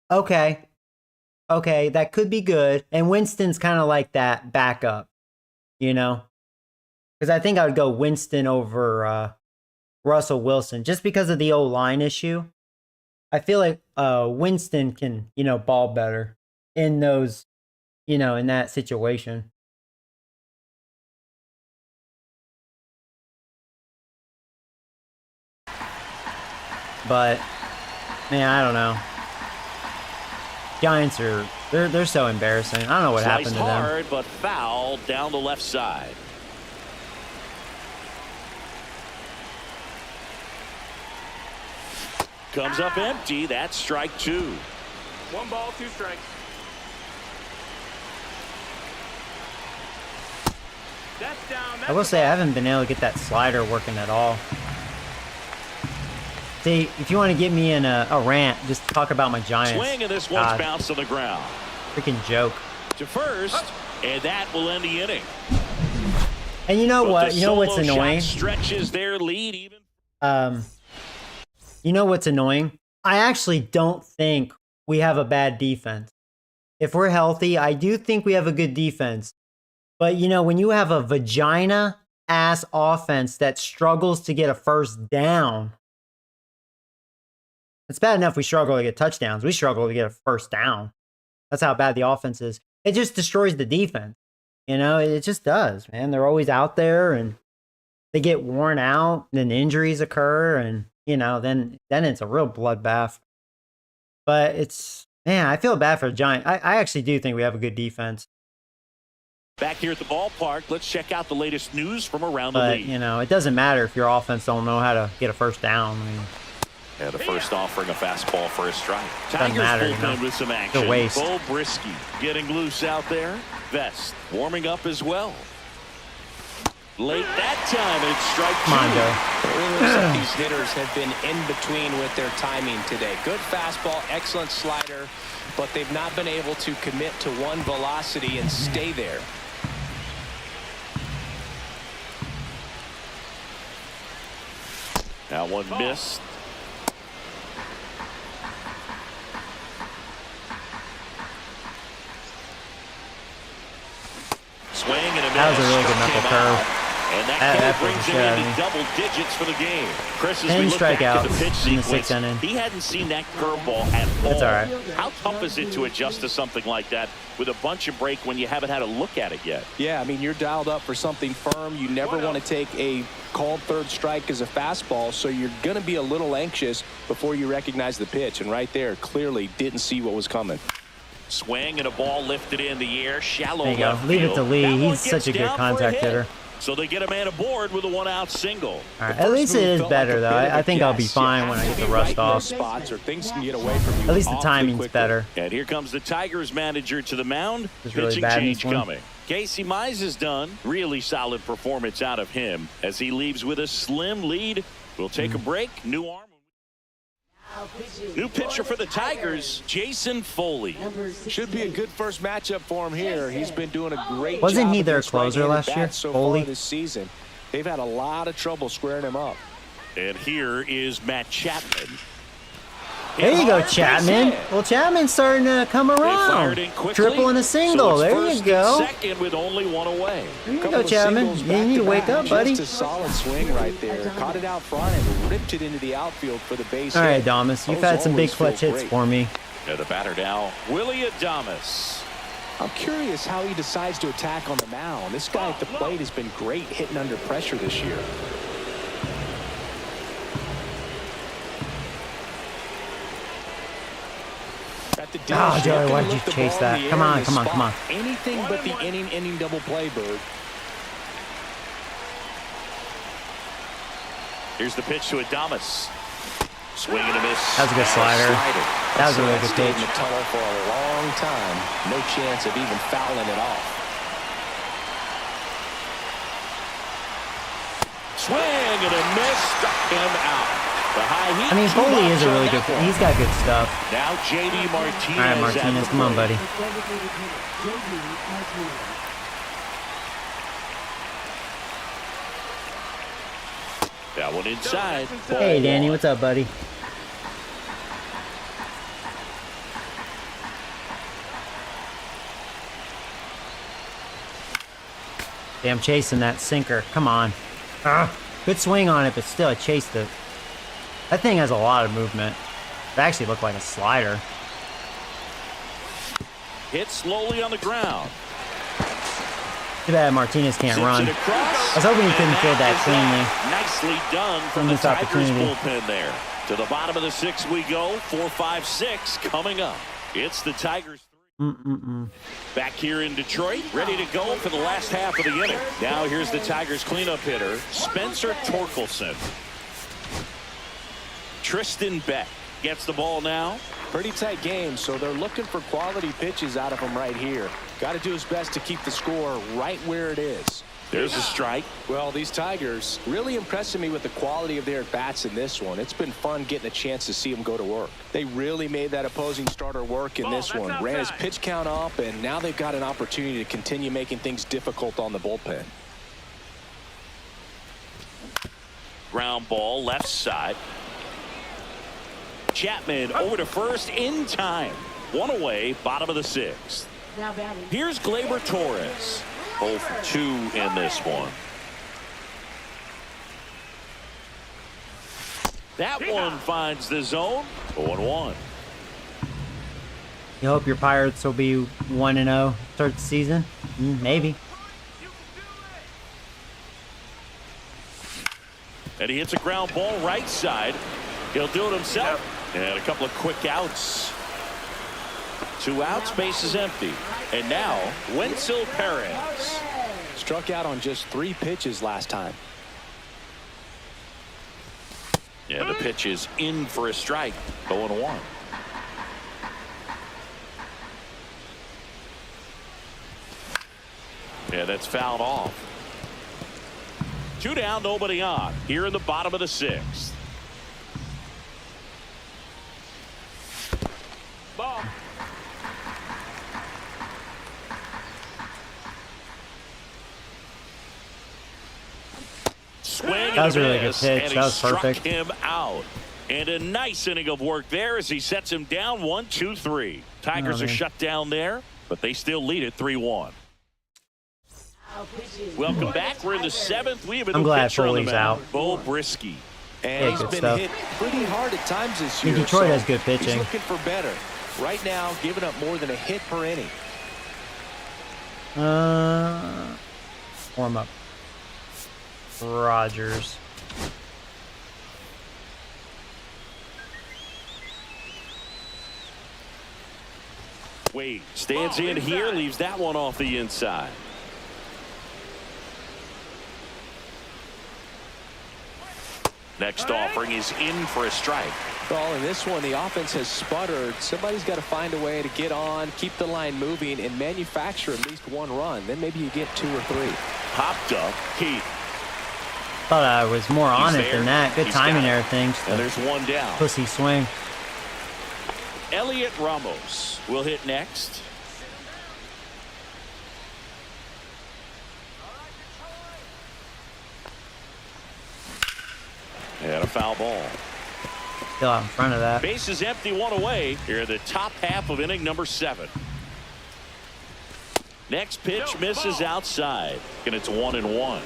okay, that could be good. And Winston's kind of like that backup, you know? Because I think I would go Winston over Russell Wilson just because of the O-line issue. I feel like Winston can, ball better in those, in that situation. But, man, I don't know. Giants are, they're so embarrassing. I don't know what happened to them. Hard, but foul down the left side. Comes up empty. That's strike 2. 1 ball, 2 strikes. That's down. That's I will say I haven't been able to get that slider working at all. See, if you want to get me in a rant, just talk about my Giants. Swing, and this one's bounced on the ground. Freaking joke. To first, and that will end the inning. And you know what? You know what's annoying? Stretches their lead even. You know what's annoying? I actually don't think we have a bad defense. If we're healthy, I do think we have a good defense. But, when you have a vagina-ass offense that struggles to get a first down, it's bad enough we struggle to get touchdowns. We struggle to get a first down. That's how bad the offense is. It just destroys the defense. It just does, man. They're always out there, and they get worn out, then injuries occur, and then it's a real bloodbath. But I feel bad for the Giants. I actually do think we have a good defense. Back here at the ballpark, let's check out the latest news from around the league. It doesn't matter if your offense don't know how to get a first down. Yeah, the first offering a fastball for a strike. Doesn't matter, bullpen with some action. It's a waste. Bo Brisky getting loose out there. Vest warming up as well. Late that time, and it's strike 2. Come on, Joe. It really looks like these hitters have been in between with their timing today. Good fastball, excellent slider, but they've not been able to commit to one velocity and stay there. That one missed. Swing and a miss. That was a really good knuckle curve. And that brings him into double digits for the game. Chris, as we look back at the pitch sequence, he hadn't seen that curveball at all. That's all right. How tough is it to adjust to something like that with a bunch of break when you haven't had a look at it yet? Yeah, I mean, you're dialed up for something firm. You never want to take a called third strike as a fastball, so you're going to be a little anxious before you recognize the pitch. And right there, clearly didn't see what was coming. Swing and a ball lifted in the air, shallow there you go. left Leave field. it to Lee. He's such a good contact hitter. So they get a man aboard with a 1-out single. All right, at least it is better, though. I think I'll be fine when I get the rust off. Spots or things can get away from you. At least the timing's better. And here comes the Tigers manager to the mound. It's really Pitching bad in change this one. coming. Casey Mize is done. Really solid performance out of him as he leaves with a slim lead. We'll take a break. New arm. New pitcher for the Tigers, Jason Foley. Should be a good first matchup for him here. He's been doing a great job. Wasn't he their closer last year? So Foley? far this season, they've had a lot of trouble squaring him up. And here is Matt Chapman. There you go, Chapman. Well, Chapman's starting to come around. Triple and a single. There you go. Second with only one away. There you go, Chapman. You need to wake up, buddy. Just a solid swing right there. Caught it out front and ripped it into the outfield for the base. All right, Damas. You've had some big clutch hits for me. Yeah, the batter now, Willie Adames. I'm curious how he decides to attack on the mound. This guy at the plate has been great hitting under pressure this year. Oh, Joey, why did you chase that? Come on, come on, come on. Anything but the inning double play, Bird. Here's the pitch to Adames. Swing and a miss. That was a good slider. That was a really good pitch. In the tunnel for a long time. No chance of even fouling it off. Swing and a miss. Struck him out. The high heat. I mean, Foley is a really good. He's got good stuff. Now JD Martinez. All right, Martinez, come on, buddy. That one inside. Hey, Danny, what's up, buddy? Damn, chasing that sinker. Come on. Good swing on it, but still, I chased it. That thing has a lot of movement. It actually looked like a slider. Hit slowly on the ground. Too bad Martinez can't run. I was hoping he couldn't field that cleanly. Nicely done from the Tigers bullpen there. To the bottom of the sixth we go. 4-5-6 coming up. It's the Tigers. Back here in Detroit, ready to go for the last half of the inning. Now here's the Tigers cleanup hitter, Spencer Torkelson. Tristan Beck gets the ball now. Pretty tight game, so they're looking for quality pitches out of him right here. Got to do his best to keep the score right where it is. There's a strike. Well, these Tigers really impressing me with the quality of their at-bats in this one. It's been fun getting a chance to see them go to work. They really made that opposing starter work in this one. Ran his pitch count up, and now they've got an opportunity to continue making things difficult on the bullpen. Ground ball left side. Chapman over to first in time. One away, bottom of the sixth. Here's Gleyber Torres. 0 for 2 in this one. That one finds the zone. 0-1. You hope your Pirates will be 1-0 start the season? Maybe. And he hits a ground ball right side. He'll do it himself. And a couple of quick outs. 2 outs, base is empty. And now, Wenzel Perez. Struck out on just 3 pitches last time. Yeah, the pitch is in for a strike. 0-1. Yeah, that's fouled off. 2 down, nobody on. Here in the bottom of the sixth. Ball. Swing That was a really good miss, pitch. and That was perfect. Struck him out. And a nice inning of work there as he sets him down 1-2-3. Tigers are shut down there, but they still lead it 3-1. Welcome back. We're in the 7th. We have a new pitcher on the mound, out. Bo Brisky. And he's good been stuff. hit pretty hard at times this year. Detroit has so good pitching. He's looking for better. Right now, giving up more than a hit per inning. Warm up. Rogers. Wade stands in here, leaves that one off the inside. Next offering is in for a strike. Well, in this one, the offense has sputtered. Somebody's got to find a way to get on, keep the line moving, and manufacture at least one run. Then maybe you get 2 or 3. Popped up. Keith. Thought I was more on it than that. Good timing and everything. And there's one down. Pussy swing. Elliot Ramos will hit next. And a foul ball. Still out in front of that. Base is empty, 1 away. Here in the top half of inning number 7. Next pitch misses outside. And it's 1-1.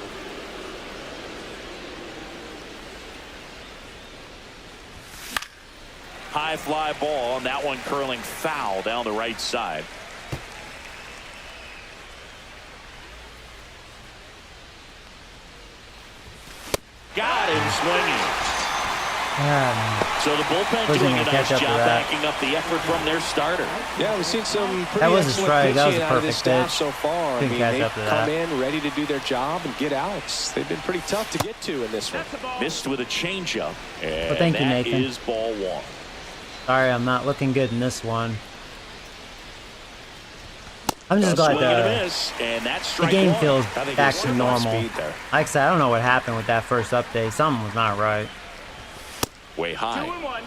High fly ball, and that one curling foul down the right side. Got him swinging. So the bullpen doing a nice job backing up the effort from their starter. Yeah, we've seen some pretty that was a excellent strike. That was pitching a out of this perfect staff pitch. so far. Couldn't catch up to They've that. come in ready to do their job and get outs. They've been pretty tough to get to in this one. Missed with a changeup, and well, thank you, that Nathan. is ball 1. Sorry, I'm not looking good in this one. I'm just glad the game feels back to normal. Like I said, I don't know what happened with that first update. Something was not right. Way high. 2-1.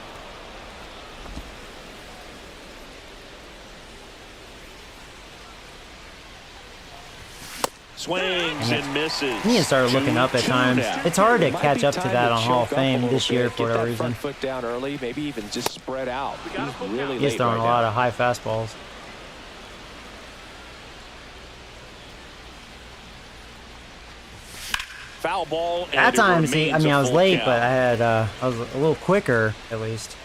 Swings and misses. I need to start looking up at times. It's hard to catch up to that on Hall of Fame this year for whatever reason. Foot down early, maybe even just spread out. He's really He's throwing a lot of high fastballs. Foul ball. At times, see, I mean, I was late, but I was a little quicker at least.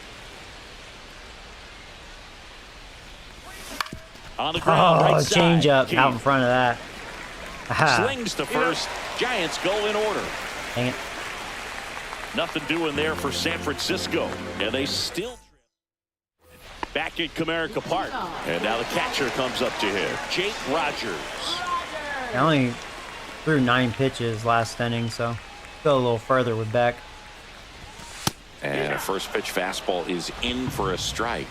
On the ground, right side. Change up out in front of that. Slings to first. Giants go in order. Dang it. Nothing doing there for San Francisco, and they still back at Comerica Park. And now the catcher comes up to him, Jake Rogers. I only threw 9 pitches last inning, so go a little further with Beck. And a first pitch fastball is in for a strike.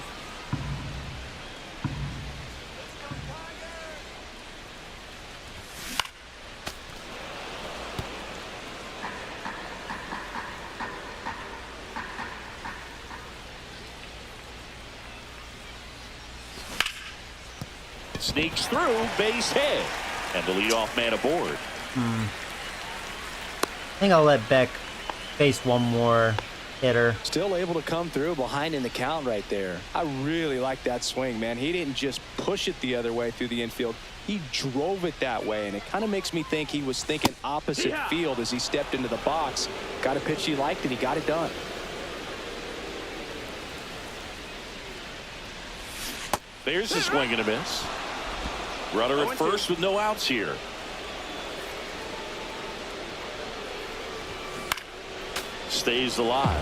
Sneaks through, base hit, and the leadoff man aboard. I think I'll let Beck face one more hitter. Still able to come through behind in the count right there. I really like that swing, man. He didn't just push it the other way through the infield. He drove it that way, and it kind of makes me think he was thinking opposite field as he stepped into the box. Got a pitch he liked, and he got it done. There's a swing and a miss. Runner at first with no outs here. Stays alive.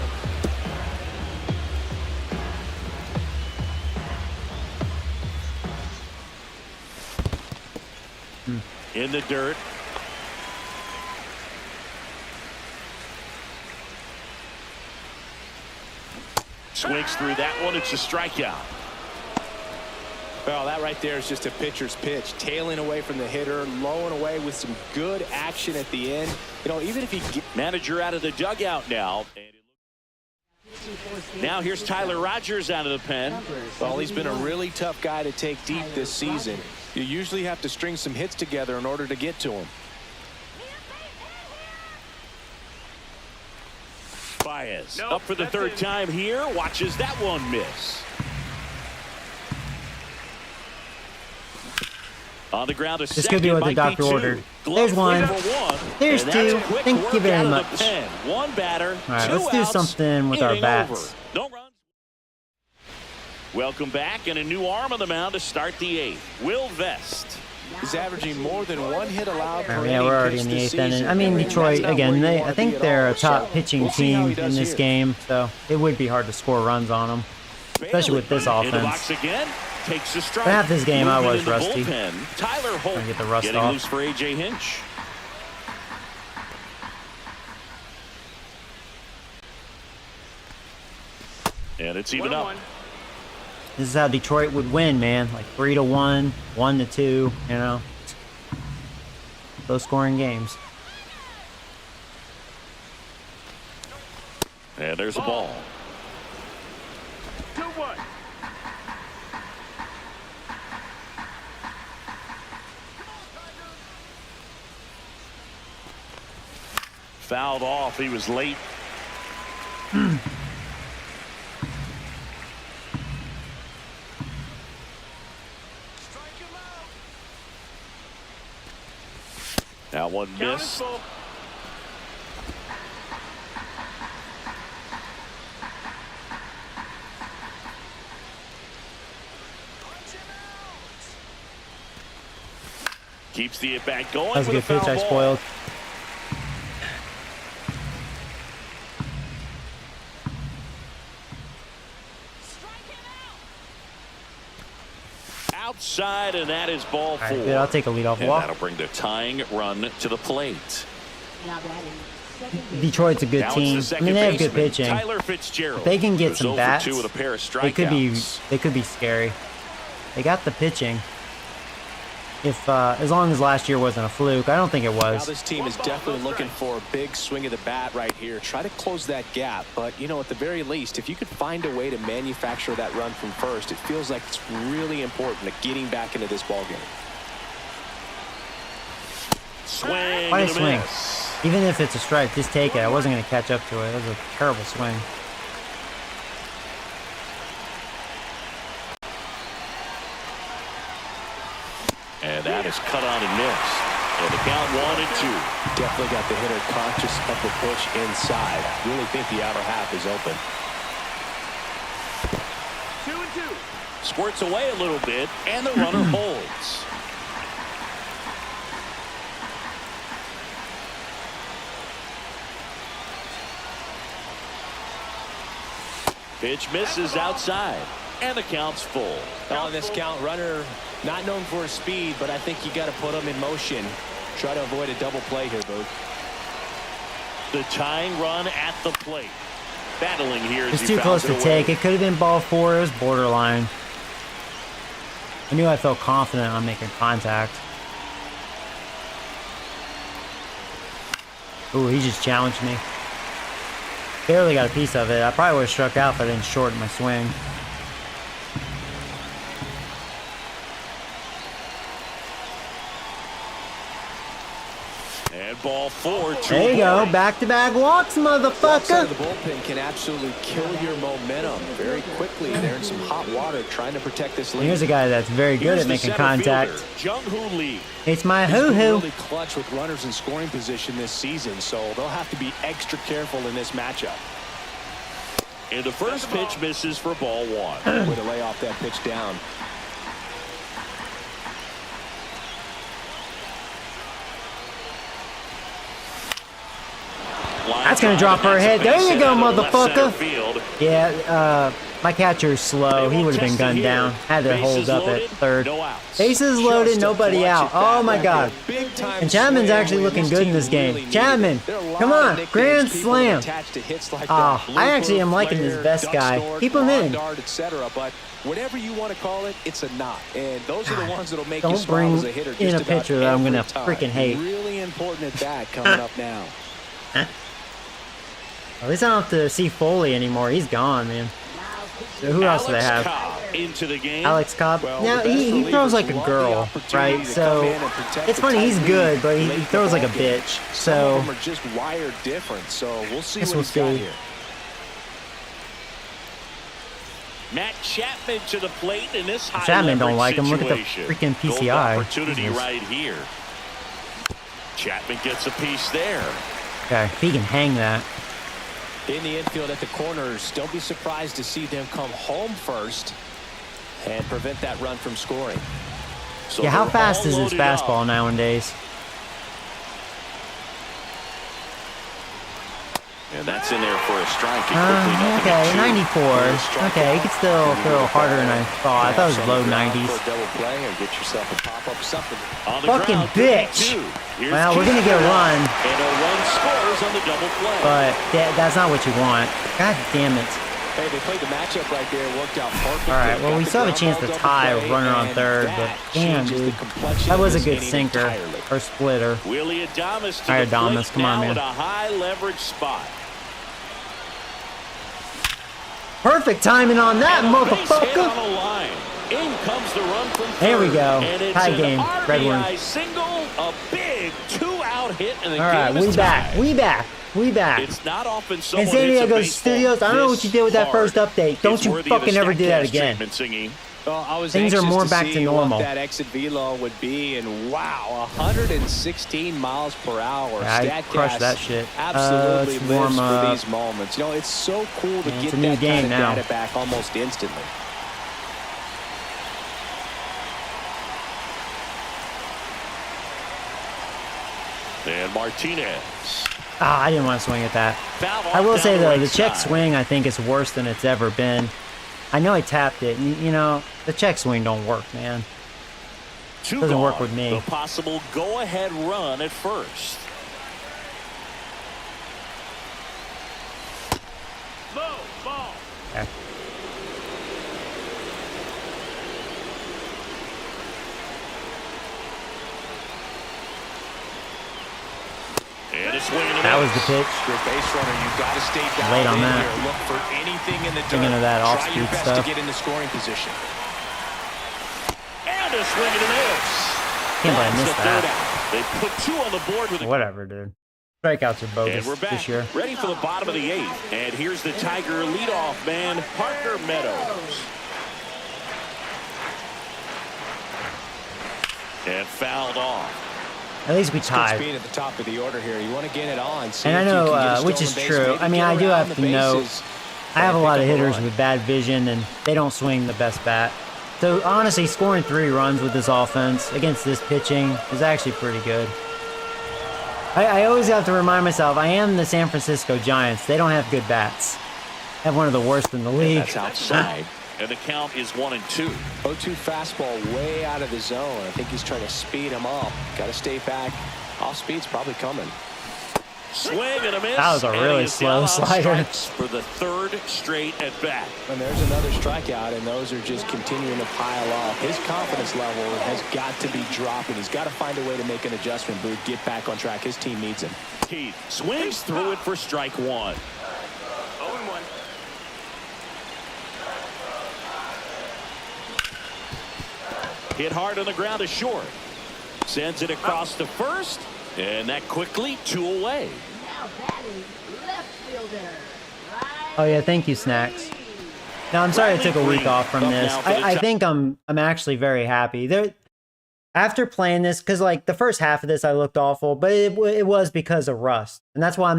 In the dirt. Swings through that one. It's a strikeout. Well, that right there is just a pitcher's pitch, tailing away from the hitter, lowing away with some good action at the end. You know, even if he manager out of the dugout now. Now here's Tyler Rogers out of the pen. Well, he's been a really tough guy to take deep this season. You usually have to string some hits together in order to get to him. Baez up for the third time here. Watches that one miss. On the ground, this could be what the doctor ordered. There's one. There's 2. Thank you very much. One batter. All right, let's do something with our bats. No runs. Welcome back, and a new arm on the mound to start the 8th. Will Vest. He's averaging more than 1 hit allowed per yeah, we're already in the 8th inning. I mean, Detroit, again, I think they're a top pitching team in this game, so it would be hard to score runs on them, especially with this offense. Takes a strike. But half this game, I was rusty. Tyler Holt get the rust getting off. loose for A.J. Hinch. And it's even up. 1-1. This is how Detroit would win, man. Like 3-1, 1-2, you know. Low scoring games. And there's a ball. 2-1. Fouled off. He was late. That one missed. Keeps the at bat going. That was a good pitch. I spoiled. Outside, and that is ball 4. Right, good. I'll take a leadoff and walk. that'll bring the tying run to the plate. Detroit's a good team. I mean, they have good pitching. Tyler Fitzgerald. If they can get some bats, with a pair of they could be scary. They got the pitching. If as long as last year wasn't a fluke, I don't think it was. Now this team is definitely looking for a big swing of the bat right here. Try to close that gap, but you know, at the very least, if you could find a way to manufacture that run from first, it feels like it's really important to getting back into this ball game. Swing. Why swing? Even if it's a strike, just take it. I wasn't going to catch up to it. It was a terrible swing. And that is cut on and missed. And the count 1-2. Definitely got the hitter conscious of the pitch inside. Really think the outer half is open. 2-2. Squirts away a little bit, and the runner holds. Pitch misses outside, and the count's full. On this count, runner not known for his speed, but I think you got to put him in motion. Try to avoid a double play here, Booth. The tying run at the plate. Battling here. It's too close to take. It could have been ball 4. It was borderline. I knew I felt confident on making contact. Ooh, he just challenged me. Barely got a piece of it. I probably would have struck out if I didn't shorten my swing. And ball 4. There you go. Back-to-back walks, motherfucker. The bullpen can absolutely kill your momentum very quickly. They're in some hot water trying to protect this lead. Here's a guy that's very good at making contact. Jung-Hoo Lee. It's my He's been hoo-hoo. really clutch with runners in scoring position this season, so they'll have to be extra careful in this matchup. And the first pitch misses for ball 1. Way to lay off that pitch down. That's going to drop her head. There you go, motherfucker. Yeah, my catcher's slow. He would have been gunned down. Had to hold up at third. Bases loaded, nobody out. Oh, my God. And Chapman's actually looking good in this game. Chapman, come on. Grand slam. Oh, I actually am liking this best guy. Keep him in. Whatever you want to call it, it's a knot. And those are the ones that'll make you Don't smile bring as a hitter in a just about pitcher that I'm going to every time. freaking hate. Really important at bat coming up now. At least I don't have to see Foley anymore. He's gone, man. So who else do they have? Into the game. Alex Cobb. Now he throws like a girl, right? So it's funny. He's good, but he throws like a bitch. So some of them are just wired different. So we'll see guess what we'll he's got see. here. Matt Chapman to the plate in this high Chapman don't leverage like him. Look at the situation. freaking Gold PCI. opportunity Jesus. right here. Chapman gets a piece there. Okay, if he can hang that. In the infield at the corners, don't be surprised to see them come home first and prevent that run from scoring. So Yeah, how they're fast all is this loaded fastball up. nowadays? And that's in there for a strike. And quickly, nothing Okay, to 94. Okay, he could still throw harder than I thought. I thought it was low 90s. For a double play or get yourself a pop-up something. On the Fucking ground, bitch. 2-2. Here's Well, we're Keith. gonna get a run, And a run scores on the double play. but that's not what you want. God damn it. Hey, they played the matchup right there. It worked out perfectly. All right, well, we still have a chance to tie a runner on third, but damn, dude. That was a good sinker or splitter. Willie Adames to All right, the plate Adames, come on, now man. in a high leverage spot. Perfect timing on that, And a base hit motherfucker. on the line. In comes the run from third. There we go. And it's Tie an game. Red RBI Wings. single, a big 2-out hit, and the All right, game is we back. tied. We back. We back. It's not often In someone San hits a Diego baseball Studios, I don't know what you did with that this first update. hard. Don't It's you worthy of fucking the ever do that StatCast again. treatment, Singy. Well, I was Things are anxious more to back see to normal. what that exit velo would be, and wow, 116 miles per hour. Yeah, I StatCast crushed that shit. Absolutely Let's warm lives for up. these moments. You know, it's so cool to Yeah, it's get a new that game kind of now. data back almost instantly. And Martinez. Ah, I didn't want to swing at that. Foul I will off say, down though, right the check side. swing, I think, is worse than it's ever been. I know I tapped it. And, you know, the check swing don't work, man. Two Doesn't work gone. with me. The possible go-ahead run at first. Low ball. Okay. And a swing and a That was miss. the pitch. Your base runner, you've got to stay down Late on in that. here. Look for anything in the dirt. Thinking of that Try off-speed your best stuff. to get in the scoring position. And a swing and a miss. Can't believe I That's missed the third that. out. They put two on the board with a Whatever, dude. Strikeouts are bogus And we're back, this year. ready for the bottom of the eighth. And here's the Tiger leadoff man, Parker Meadows. And fouled off. At least we Good tied. speed at the top of the order here. You want to get it on. See And I if you know, can get a which stolen is base, true. maybe I mean, get I do around have the to know, bases, I have a and lot of pick up a hitters run. with bad vision, and they don't swing the best bat. So, honestly, scoring 3 runs with this offense against this pitching is actually pretty good. I always have to remind myself, I am the San Francisco Giants. They don't have good bats. They have one of the worst in the league. That's outside. And the count is 1-2. 0-2 fastball way out of the zone. I think he's trying to speed him up. Got to stay back. Off speed's probably coming. Swing and a miss. That was a and really he is slow down on slider. strikes for the third straight at bat. And there's another strikeout, and those are just continuing to pile up. His confidence level has got to be dropping. He's got to find a way to make an adjustment, Booth, get back on track. His team needs him. Keith swings through it for strike one. 0-1. Hit hard on the ground to short. Sends it across to first. And that quickly 2 away. Now batting left fielder. Oh yeah, thank you, Snacks. Now I'm sorry I took a week off from Up this. now for the I top. think I'm actually very happy. After playing this, because like the first half of this I looked awful, but it was because of rust, and that's why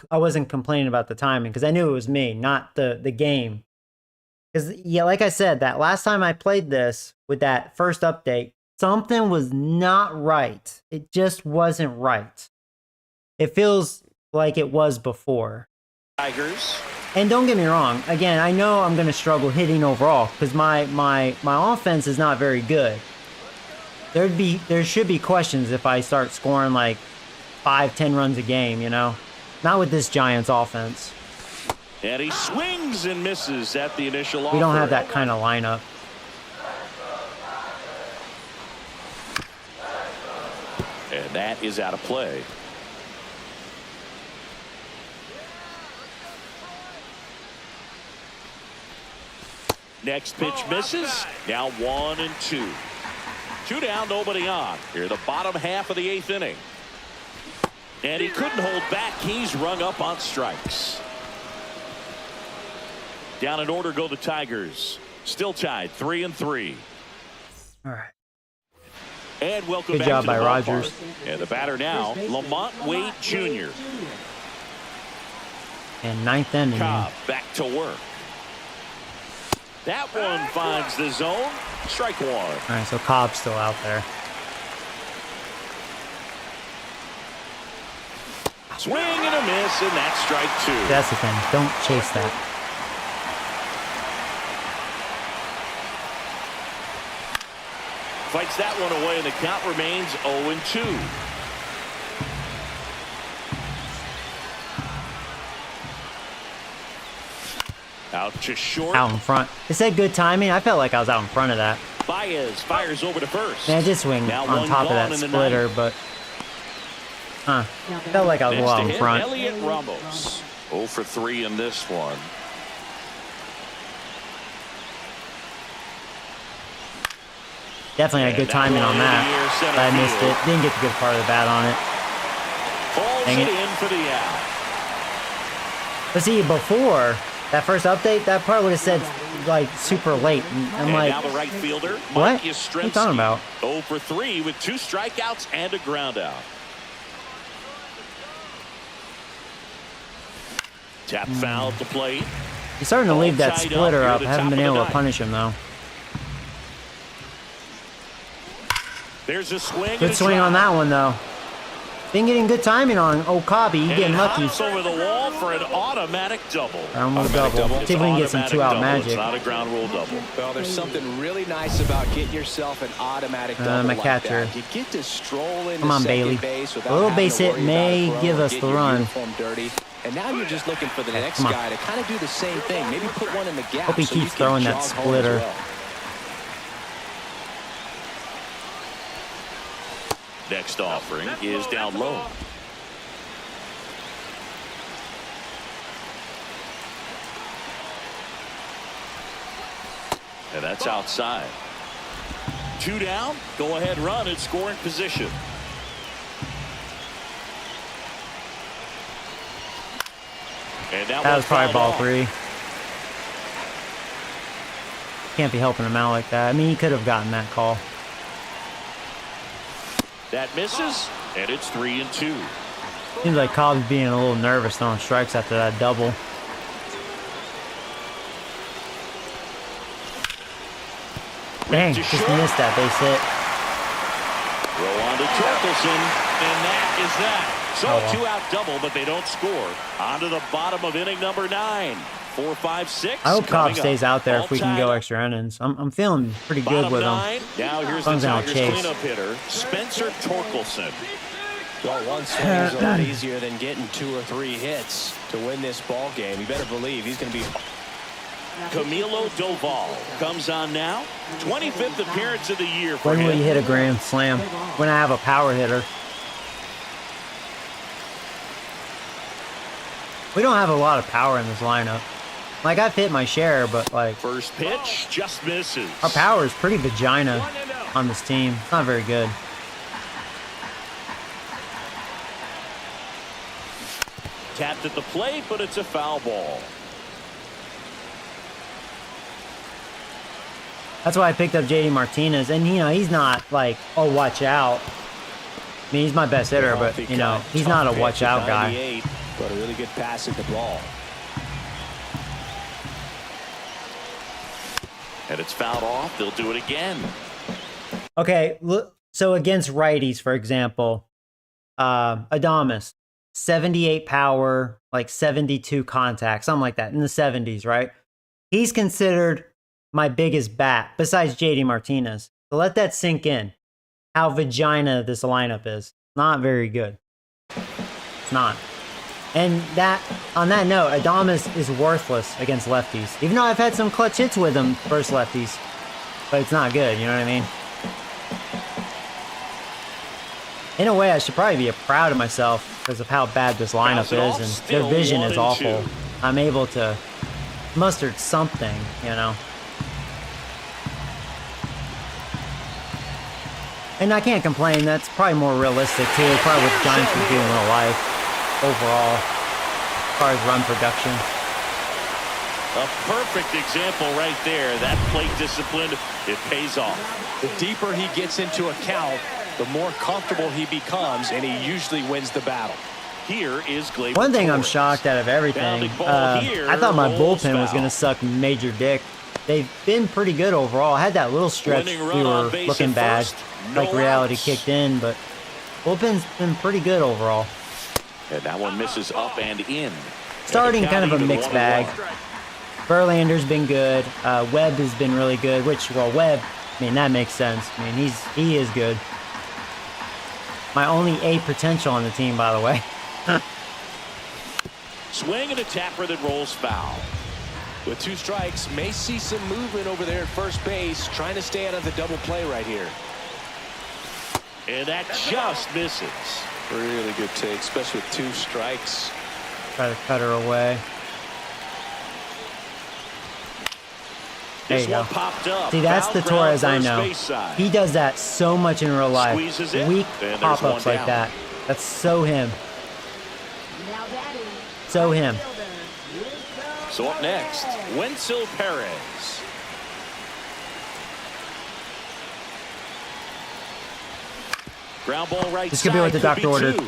I wasn't complaining about the timing, because I knew it was me, not the game. Because yeah, like I said, that last time I played this with that first update, something was not right. It just wasn't right. It feels like it was before. Tigers. And don't get me wrong. Again, I know I'm going to struggle hitting overall because my offense is not very good. There should be questions if I start scoring like 5-10 runs a game. You know, not with this Giants offense. And he swings and misses at the initial offer. We don't have that kind of lineup. And that is out of play. Next pitch misses. Now 1-2. 2 down, nobody on. Here, the bottom half of the 8th inning. And he couldn't hold back. He's rung up on strikes. Down in order go the Tigers. Still tied 3-3. All right. And welcome Good back job to the by ballpark. Rogers. And the batter now, Lamont Wade Jr. And 9th inning. Cobb back to work. That one finds the zone. Strike one. All right, so Cobb's still out there. Swing and a miss, and that's strike 2. That's the thing. Don't chase that. Fights that one away, and the count remains 0-2. Out to short. Out in front. It said good timing. I felt like I was out in front of that. Baez fires over to first. Man, I did swing now on top of that splitter, but felt like I was a little out in front. Elliot Ramos 0 for 3 in this one. Definitely had good timing on that. But I missed it. Didn't get the good part of the bat on it. Dang it. In for the out. But see, before that first update, that part would have said like super late. And I'm like, now the right fielder, what? What are you talking about? 0 for 3 with 2 strikeouts and a ground out. Tap foul to plate. He's starting to leave that splitter up. Haven't been able to punish him though. There's a swing. Good swing on that one though. Been getting good timing on Okabe. He's getting lucky. Over the wall for an automatic double. Ground rule double. See if we can get some 2-out magic. It's not a ground rule double. Well, there's something really nice about getting yourself an automatic double my catcher. like that. You get to stroll into Come on, Bailey. base A little base hit may give us the run. Dirty. And now you're just looking for the next guy to kind of do the same thing. Maybe put one in the gap. Hope he keeps throwing that splitter. Next offering is down low. And that's outside. 2 down. Go ahead run in scoring position. And that was probably ball 3. Can't be helping him out like that. I mean, he could have gotten that call. That misses, and it's 3-2. Seems like Cobb's being a little nervous throwing strikes after that double. Dang, just missed that base hit. Roll on to Torkelson, and that is that. So a 2-out double, but they don't score. On to the bottom of inning number 9. 4, 5, 6. I hope Cobb stays out there if we can go extra innings. I'm feeling pretty good with him. Now here's the Tigers cleanup hitter, Spencer Torkelson. Well, one swing is a lot easier than getting 2 or 3 hits to win this ball game. You better believe he's going to be. Camilo Doval comes on now. 25th appearance of the year for him. When will you hit a grand slam? When I have a power hitter. We don't have a lot of power in this lineup. Like, I've hit my share, but like... First pitch just misses. Our power is pretty vagina on this team. It's not very good. Tapped at the plate, but it's a foul ball. That's why I picked up JD Martinez. And, you know, he's not like, oh, watch out. I mean, he's my best hitter, but, you know, he's not a watch out guy. But a really good pass at the ball. And it's fouled off. They'll do it again. Okay, look, so against righties, for example, Adames, 78 power, like 72 contact, something like that, in the 70s, right? He's considered my biggest bat, besides JD Martinez. So let that sink in, how vagina this lineup is. Not very good. It's not. And that, on that note, Adames is worthless against lefties. Even though I've had some clutch hits with him versus lefties. But it's not good, you know what I mean? In a way, I should probably be proud of myself because of how bad this lineup is. And their vision is awful. I'm able to muster something, you know? And I can't complain. That's probably more realistic, too. Probably what the Giants would do in real life. Overall, as far as run production. A perfect example right there. That plate discipline, it pays off. The deeper he gets into a count, the more comfortable he becomes, and he usually wins the battle. Here is Gleyber. One thing I'm shocked out of everything, I thought my bullpen was going to suck major dick. They've been pretty good overall. I had that little stretch we were looking bad, like reality kicked in, but bullpen's been pretty good overall. And that one misses up and in. Starting kind of a mixed bag. Verlander's been good. Webb has been really good, which, well, Webb, I mean, that makes sense. I mean, he is good. My only A potential on the team, by the way. Swing and a tapper that rolls foul. With 2 strikes, may see some movement over there at first base, trying to stay out of the double play right here. And that just misses. Really good take, especially with 2 strikes. Try to cut her away. There you go. Popped up. See, that's the Torres I know. He does that so much in real life. Weak pop-ups like that. That's so him. Now batting. So him. So up next, Wenzel Perez. Ground ball right This could be what the doctor ordered.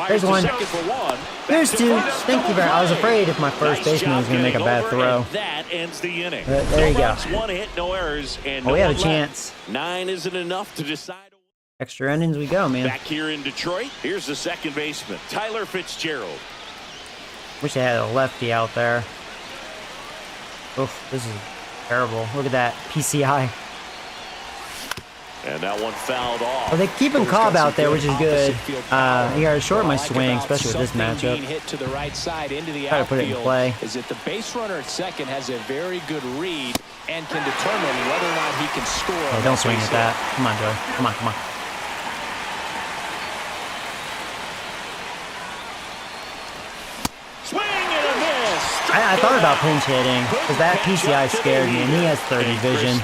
There's one. There's 2. Thank you very much. I was afraid if my first baseman was going to make a bad throw. That ends the inning. There you go. 1 hit, no errors, and we have a chance. 9 isn't enough to decide. Extra innings we go, man. Back here in Detroit, here's the second baseman, Tyler Fitzgerald. Wish I had a lefty out there. Oof, this is terrible. Look at that PCI. And that one fouled off. Well, they keeping Cobb out there, which is good. You gotta short my swing, especially with this matchup. Hit to the right side into the Try to put it in play. Is that the base runner at second has a very good read and can determine whether or not he can score. Oh, don't swing at that. Come on, Joey. Come on, come on. Swing and a miss. I thought about pinch hitting because that PCI scared me, and he has 30 vision.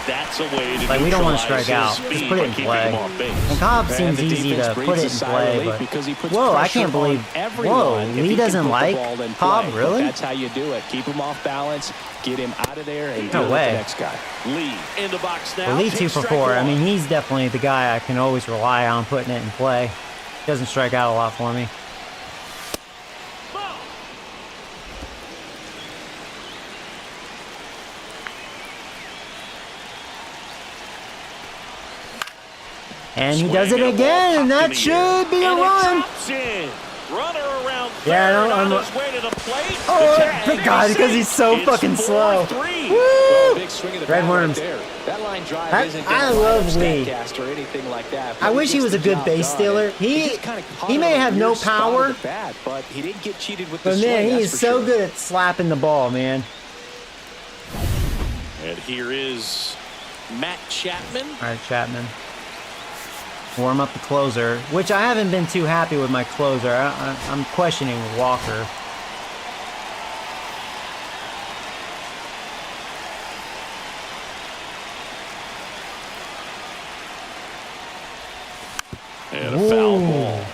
Like, we don't want to strike out. Just put it in play. And Cobb seems easy to put it in play, but whoa, I can't believe. Whoa, Lee doesn't like Cobb, really? That's how you do it. Keep him off balance, get him out of there, and no deal way. with the next guy. Lee in the box now. Well, Lee 2 for 4. I mean, he's definitely the guy I can always rely on putting it in play. Doesn't strike out a lot for me. And he does it again, and that should be a run. Runner around. Yeah, I'm on his way to the plate. Oh, thank God, because he's so fucking slow. Woo! Red worms. I love Lee. I wish he was a good base stealer. He may have no power, but he didn't get cheated with the but man, swing, he is so good at slapping the ball, man. And here is Matt Chapman. All right, Chapman. Warm up the closer, which I haven't been too happy with my closer. I'm questioning Walker. And a foul ball.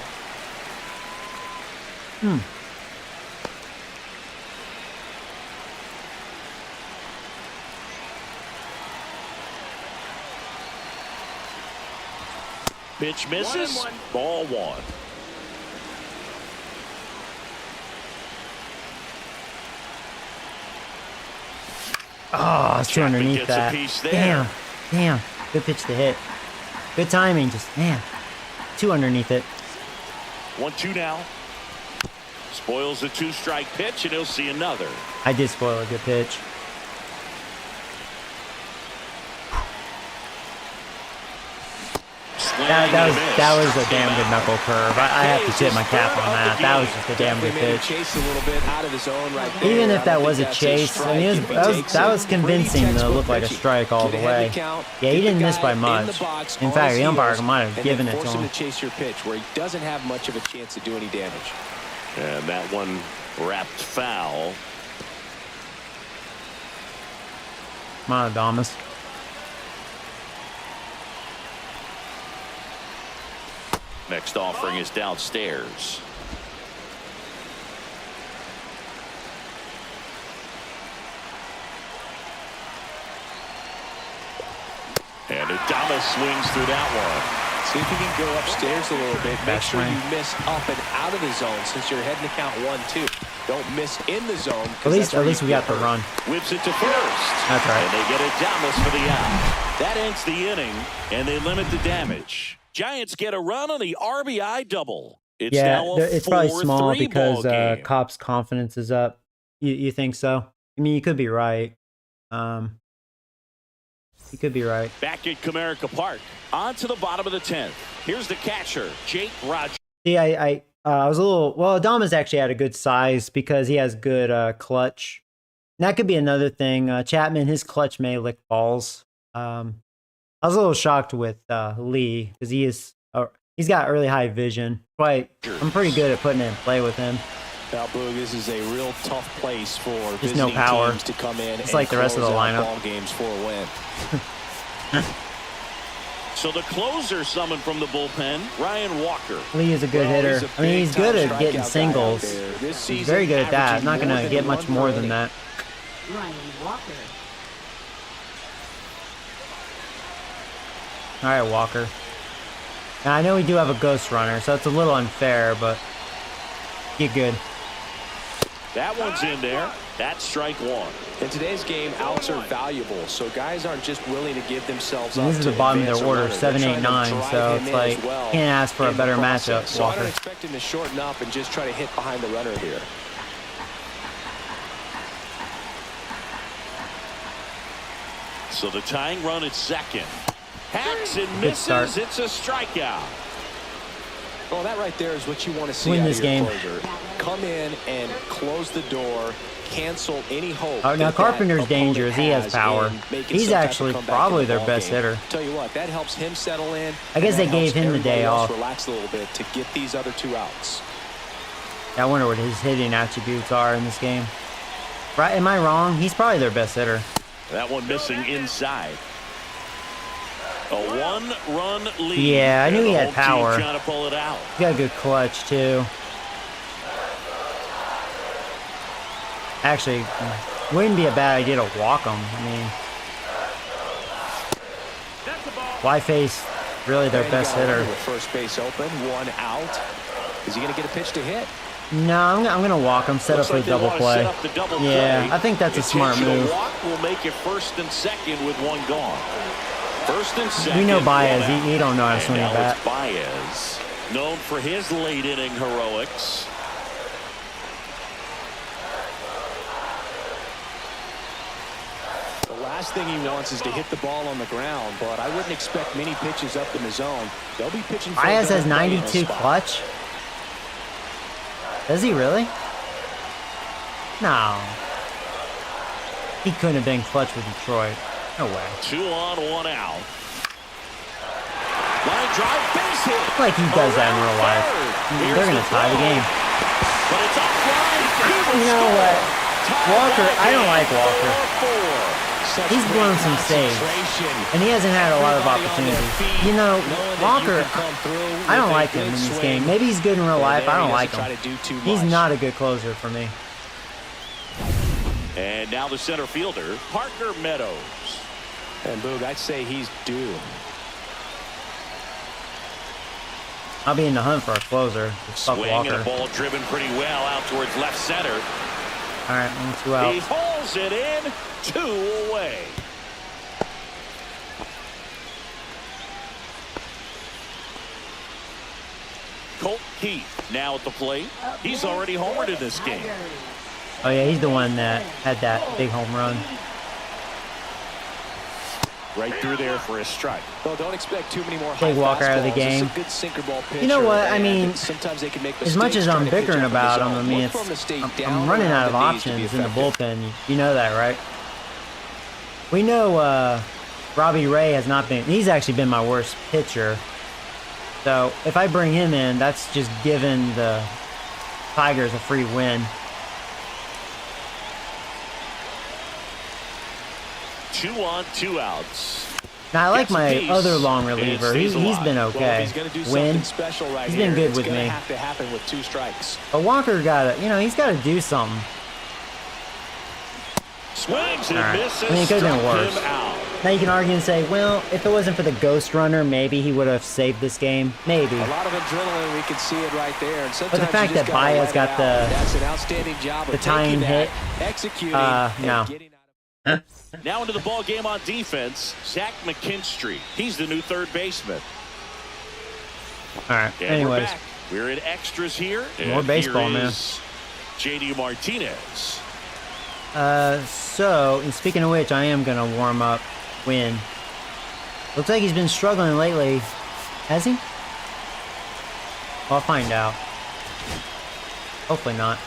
Pitch misses. 1-1. Ball 1. Oh, it's too underneath gets a that. piece there. Damn. Good pitch to hit. Good timing. Just, man, too underneath it. 1-2 now. Spoils the 2-strike pitch, and he'll see another. I did spoil a good pitch. That was a damn good knuckle curve. I have to tip my cap on that. That was just a damn good pitch. Even if that was a chase, I mean, that was convincing to look like a strike all the way. Yeah, he didn't miss by much. In fact, the umpire might have given it to him. Chase your pitch where he doesn't have much of a chance to do any damage. And that one wrapped foul. Come on, Adamas. Next offering is downstairs. And Adamas swings through that one. See if you can go upstairs a little bit. Make sure you miss up and out of the zone since you're heading to count 1-2. Don't miss in the zone. At least we got the run. Whips it to first. That's right. And they get Adamas for the out. That ends the inning, and they limit the damage. Giants get a run on the RBI double. It's now a it's probably small 4-3 because ball game. Copp's confidence is up. You think so? I mean, you could be right. You could be right. Back at Comerica Park, on to the bottom of the 10th. Here's the catcher, Jake Rogers. See, I was a little. Well, Adamas actually had a good size because he has good clutch That could be another thing. Chapman, his clutch may lick balls. I was a little shocked with Lee because he's got really high vision. I'm pretty good at putting it in play with him. Now, Boog, this is a real tough place for just no power. Teams to come in it's and like the rest of the lineup. Ball games for a win. So the closer summoned from the bullpen, Ryan Walker. Lee is a good hitter. He's good at getting singles. He's very good at that. Not going to get much more than that. Ryan Walker. All right, Walker. Now, I know we do have a ghost runner, so it's a little unfair, but get good. That one's in there. That's strike one. In today's game, outs are valuable, so guys aren't just willing to give themselves up. This is the bottom of their order, 7, 8, 9, so it's like, can't ask for a better matchup, so Walker. I don't expect him to shorten up and just try to hit behind the runner here. So the tying run at second. Hacks and misses. It's a strikeout. Well, that right there is what you want to see win out this of your game. closer. Come in and close the door, cancel any hope. Now Carpenter's dangerous. He has power. He's actually probably their best hitter. Tell you what, that helps him settle in. I guess they gave him the day off. Relax a little bit to get these other two outs. I wonder what his hitting attributes are in this game. Right? Am I wrong? He's probably their best hitter. That one missing inside. A one-run lead. Yeah, I knew he had power. Trying to pull it out. He got a good clutch too. Actually, wouldn't be a bad idea to walk him. I mean, why face really their best hitter? With first base open, one out. Is he going to get a pitch to hit? No, I'm going to walk him, set up for a double play. Yeah, I think that's a smart move. Walk will make it first and second with one gone. First and second. We know Baez. He don't know how to swing a bat. Baez, known for his late inning heroics. The last thing he wants is to hit the ball on the ground, but I wouldn't expect many pitches up in the zone. They'll be pitching. Baez has 92 clutch. Does he really? No. He couldn't have been clutch with Detroit. No way. 2 on, 1 out. Line drive, base hit. Like he does that in real life. They're going to tie the game. But it's offline. You know what? Walker, I don't like Walker. He's blown some saves. And he hasn't had a lot of opportunities. You know, Walker, I don't like him in this game. Maybe he's good in real life. I don't like him. He's not a good closer for me. And now the center fielder, Parker Meadows. And Boog, I'd say he's due. I'll be in the hunt for a closer. Fuck Swing Walker. and a ball driven pretty well out towards left center. All right, 2 out. He hauls it in, 2 away. Colt Keith now at the plate. He's already homered in this game. Oh yeah, he's the one that had that big home run. Right through there for a strike. Well, don't expect too many more Take Walker out of the game. You know what? I mean, as much as I'm bickering about him, I mean, I'm running out of options in the bullpen. You know that, right? We know Robbie Ray has not been. He's actually been my worst pitcher. So if I bring him in, that's just giving the Tigers a free win. 2 on, 2 outs. Now I like my other long reliever. He's been okay. Win. He's been good with me. Have to happen with 2 strikes. But Walker he's got to do something. Swings and misses. I mean, it could have been worse. Now you can argue and say, well, if it wasn't for the ghost runner, maybe he would have saved this game. Maybe. A lot of adrenaline, we can see it right there. And but the fact that Baez got the tying hit, no. Now into the ball game on defense, Zach McKinstry. He's the new third baseman. All right. And anyways, we're in extras here. More baseball, man. JD Martinez. So, and speaking of which, I am gonna warm up Win. Looks like he's been struggling lately. Has he? I'll find out. Hopefully not.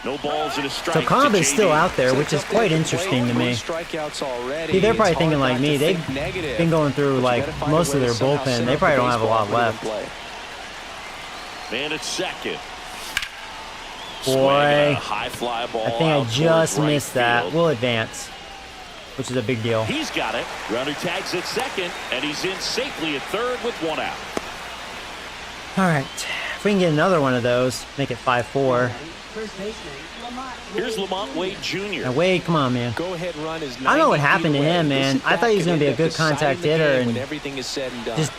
No balls and a strike. So Cobb is still out there, which is quite interesting to me. See, they're probably thinking like me. They've been going through like most of their bullpen. They probably don't have a lot left. Man at second. Boy, high fly ball. I think I just missed that. We'll advance, which is a big deal. He's got it. Runner tags at second, and he's in safely at third with one out. All right, if we can get another one of those, make it 5-4. Here's Lamont Wade Jr. Now Wade, come on, man. Go ahead, run is I don't know what happened to him, man. I thought he was going to be a good contact hitter and everything is said and done. just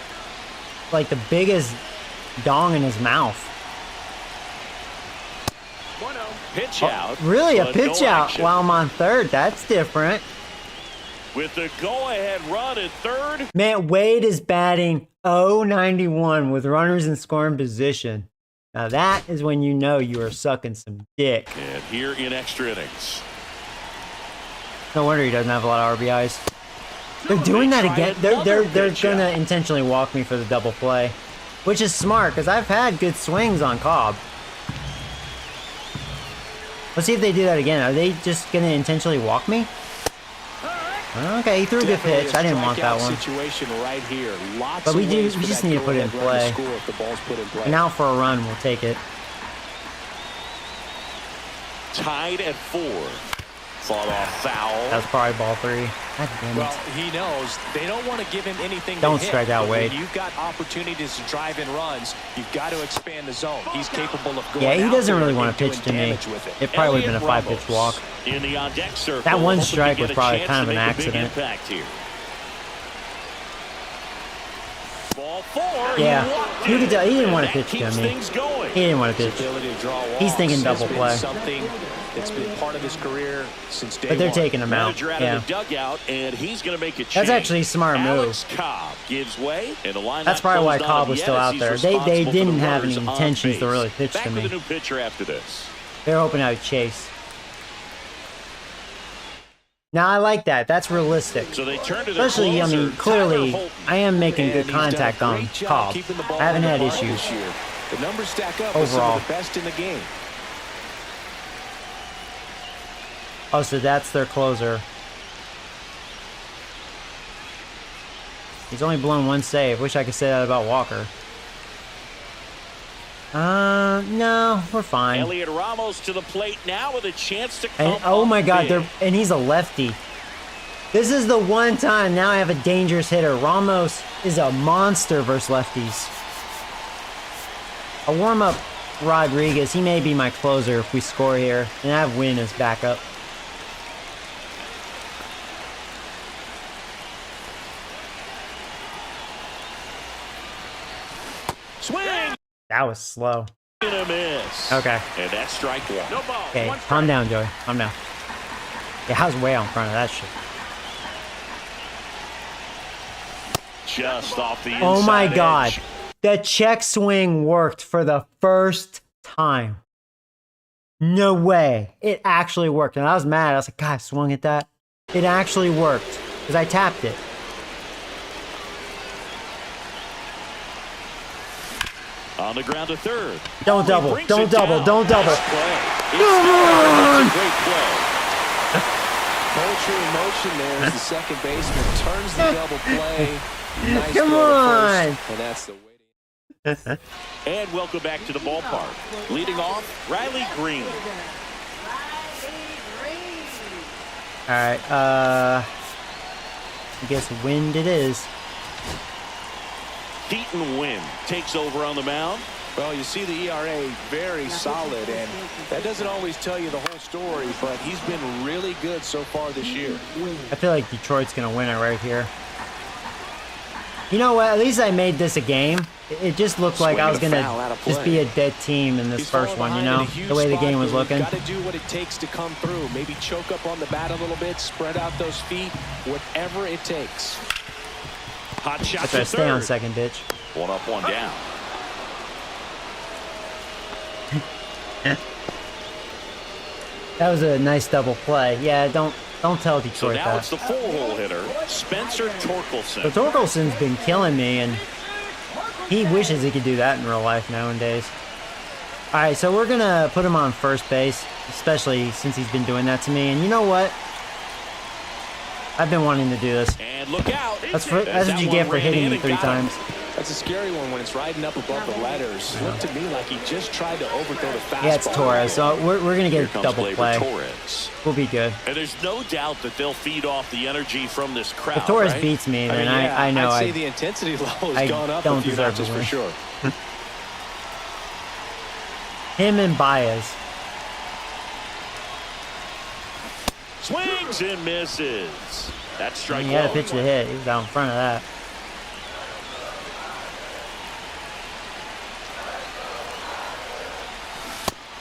like the biggest dong in his mouth. Pitch out. Really, a pitch no out action. while I'm on third? That's different. With the go-ahead run at third. Man, Wade is batting .091 with runners in scoring position. Now that is when you know you are sucking some dick. And here in extra innings. No wonder he doesn't have a lot of RBIs. They're doing that again. They're gonna intentionally walk me for the double play, which is smart because I've had good swings on Cobb. Let's see if they do that again. Are they just gonna intentionally walk me? Okay, he threw a good pitch. I didn't want that one. Situation right here. But we just need to put it in play. And out for a run, we'll take it. Tied at 4. Fought off foul. That was probably ball 3. God damn it. Well, he knows they don't want to give him anything. Don't to hit, strike out Wade. When you've got opportunities to drive in runs, you've got to expand the zone. He's capable of going. Yeah, he out doesn't there really and want to pitch to doing me. damage with It probably would have been a 5-pitch walk. In the on-deck circle. That one hoping to strike get was a probably chance kind of to an make a big accident. impact here. Ball 4. Yeah, you could tell he didn't want to That pitch to keeps me. things going. He didn't want to pitch. He's thinking double play. Something that's been part of his career since day But they're one. taking him out. Manager out Yeah. of the dugout, and he's going to make a change. That's actually a smart move. Alex Cobb gives way, and the line That's probably why Cobb was still out there. They didn't have any intentions to really pitch Back to with me. a new pitcher after this. They're hoping I would chase. Now I like that. That's realistic. So they turn to their Especially, I mean, closer, clearly, Tyler Holton. I am making And good he's done a contact on great job Cobb. keeping the ball I haven't in the had park issues. this year. The numbers stack up with some Overall. of the best in the game. Oh, so that's their closer. He's only blown one save. Wish I could say that about Walker. No, we're fine. Elliot Ramos to the plate now with a chance to come And oh my God, big. and he's a lefty. This is the one time now I have a dangerous hitter. Ramos is a monster versus lefties. I'll warm up Rodriguez. He may be my closer if we score here, and I have Wynn as backup. Swing That was slow. and a miss. Okay. And that's strike 1. No ball. Okay, One strike. calm down, Joey. Calm down. Yeah, I was way out in front of that shit. Just off the inside Oh my God. edge. The check swing worked for the first time. No way. It actually worked. And I was mad. I was like, God, I swung at that. It actually worked because I tapped it. On the ground to third. Don't double. Brings Don't it double. down. Don't double. Nice play. It's Come a great play. Poetry in motion there as the second baseman turns the double play. Nice Come throw to on. first, and that's the way. And welcome back to the ballpark. Leading off, Riley Green. All right. I guess wind it is. Keaton Wynn takes over on the mound. Well, you see the ERA very solid, and that doesn't always tell you the whole story, but he's been really good so far this year. I feel like Detroit's going to win it right here. You know what? At least I made this a game. It just looked like I was going to just be a dead team in this first one, you know? The way the game was looking. Got to do what it takes to come through. Maybe choke up on the bat a little bit, spread out those feet, whatever it takes. Hot shot That's to right. Stay on third. second, bitch. One up, one down. That was a nice double play. Yeah, don't tell So Detroit now that. it's the full-hole hitter, Spencer Torkelson. But Torkelson's been killing me, and he wishes he could do that in real life nowadays. All right, so we're gonna put him on first base, especially since he's been doing that to me. And you know what? I've been wanting to do this. And look out. That's what you get for hitting me 3 times. That's a scary one when it's riding up above the letters. Looked to me like he just tried to overthrow the fastball. Yeah, it's Torres, so we're going to get a double play. Torres. We'll be good. And there's no doubt that they'll feed off the energy from this crowd. If Torres right? beats me, then I know I'd say the intensity level has gone up a few notches for sure. Him and Baez. Swings and misses. That's strike He had a pitch to hit. He was out in front of that.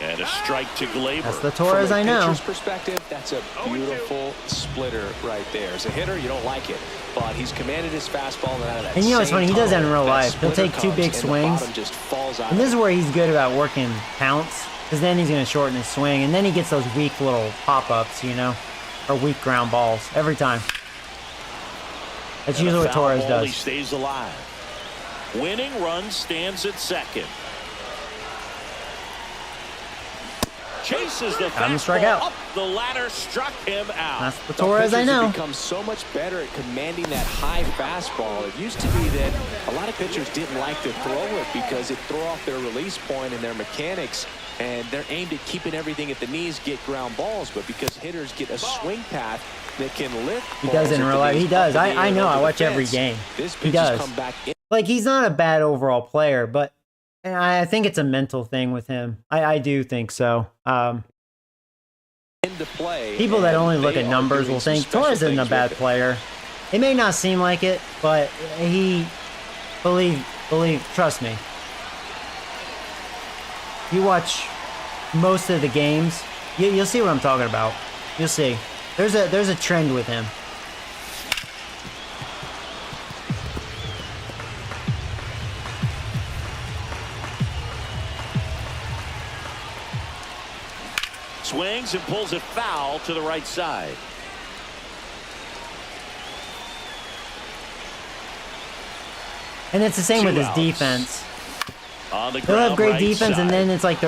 And a strike to Glaber. That's the Torres I know. From a pitcher's perspective, that's a beautiful splitter right there. As a hitter, you don't like it, but he's commanded his fastball and out of that. And you know what's funny? He does that in real tunnel, life. He'll take 2 big swings. And this is where he's good about working counts, because then he's going to shorten his swing, and then he gets those weak little pop-ups, you know, or weak ground balls every time. That's usually what Torres does. He stays alive. Winning run stands at second. Chases the fastball up the ladder, struck him out. That's the Torres I know. Become so much better at commanding that high fastball. It used to be that a lot of pitchers didn't like to throw it because it threw off their release point and their mechanics, and they're aimed at keeping everything at the knees, get ground balls. But because hitters get a swing path that can lift, he does in real life. He does. I know. I watch every game. He does. Like, he's not a bad overall player, but I think it's a mental thing with him. I do think so. People that only look at numbers will think Torres isn't a bad player. It may not seem like it, but trust me. You watch most of the games, you'll see what I'm talking about. You'll see. There's a trend with him. Swings and pulls it foul to the right side. And it's the same with his defense. He'll have great defense, and then it's like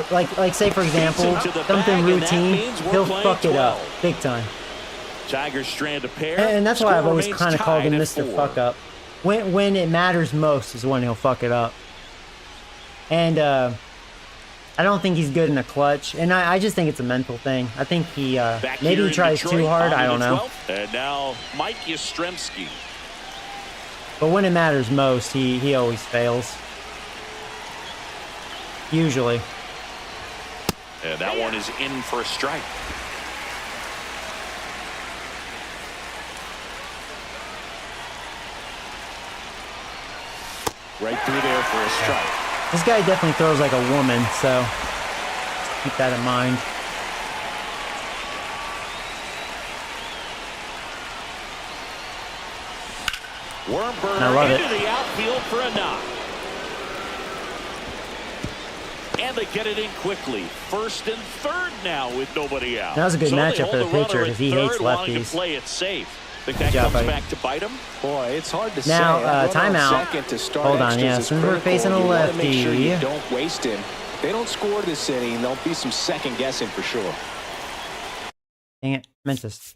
say for example, something routine, he'll fuck it up big time. Tigers strand a pair. And that's why I've always kind of called him Mr. Fuck Up. When it matters most is when he'll fuck it up. And I don't think he's good in the clutch, and I just think it's a mental thing. I think he maybe he tries too hard. I don't know. And now Mike Yastrzemski. But when it matters most, he always fails. Usually. And that one is in for a strike. Right through there for a strike. This guy definitely throws like a woman, so keep that in mind. Worm burner into the outfield for a knock. And they get it in quickly. First and third now with nobody out. That was a good matchup for the pitcher because he hates lefties. To play it safe. Think that comes back to bite him? Boy, it's hard to now, say. Timeout. Hold on, yeah. Since we're facing a lefty, make sure you don't waste him. If they don't score this inning, there'll be some second guessing for sure. Dang it, Mentis.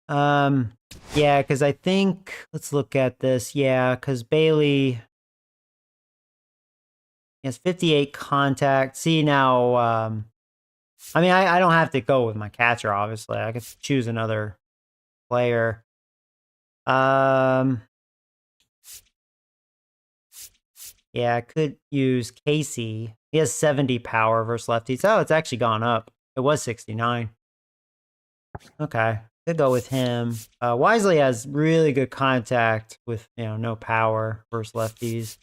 Yeah, because I think let's look at this. Yeah, because Bailey has 58 contact. See now. I mean, I don't have to go with my catcher, obviously. I could choose another player. Yeah, I could use Casey. He has 70 power versus lefties. Oh, it's actually gone up. It was 69. Okay, could go with him. Wisely has really good contact with, no power versus lefties.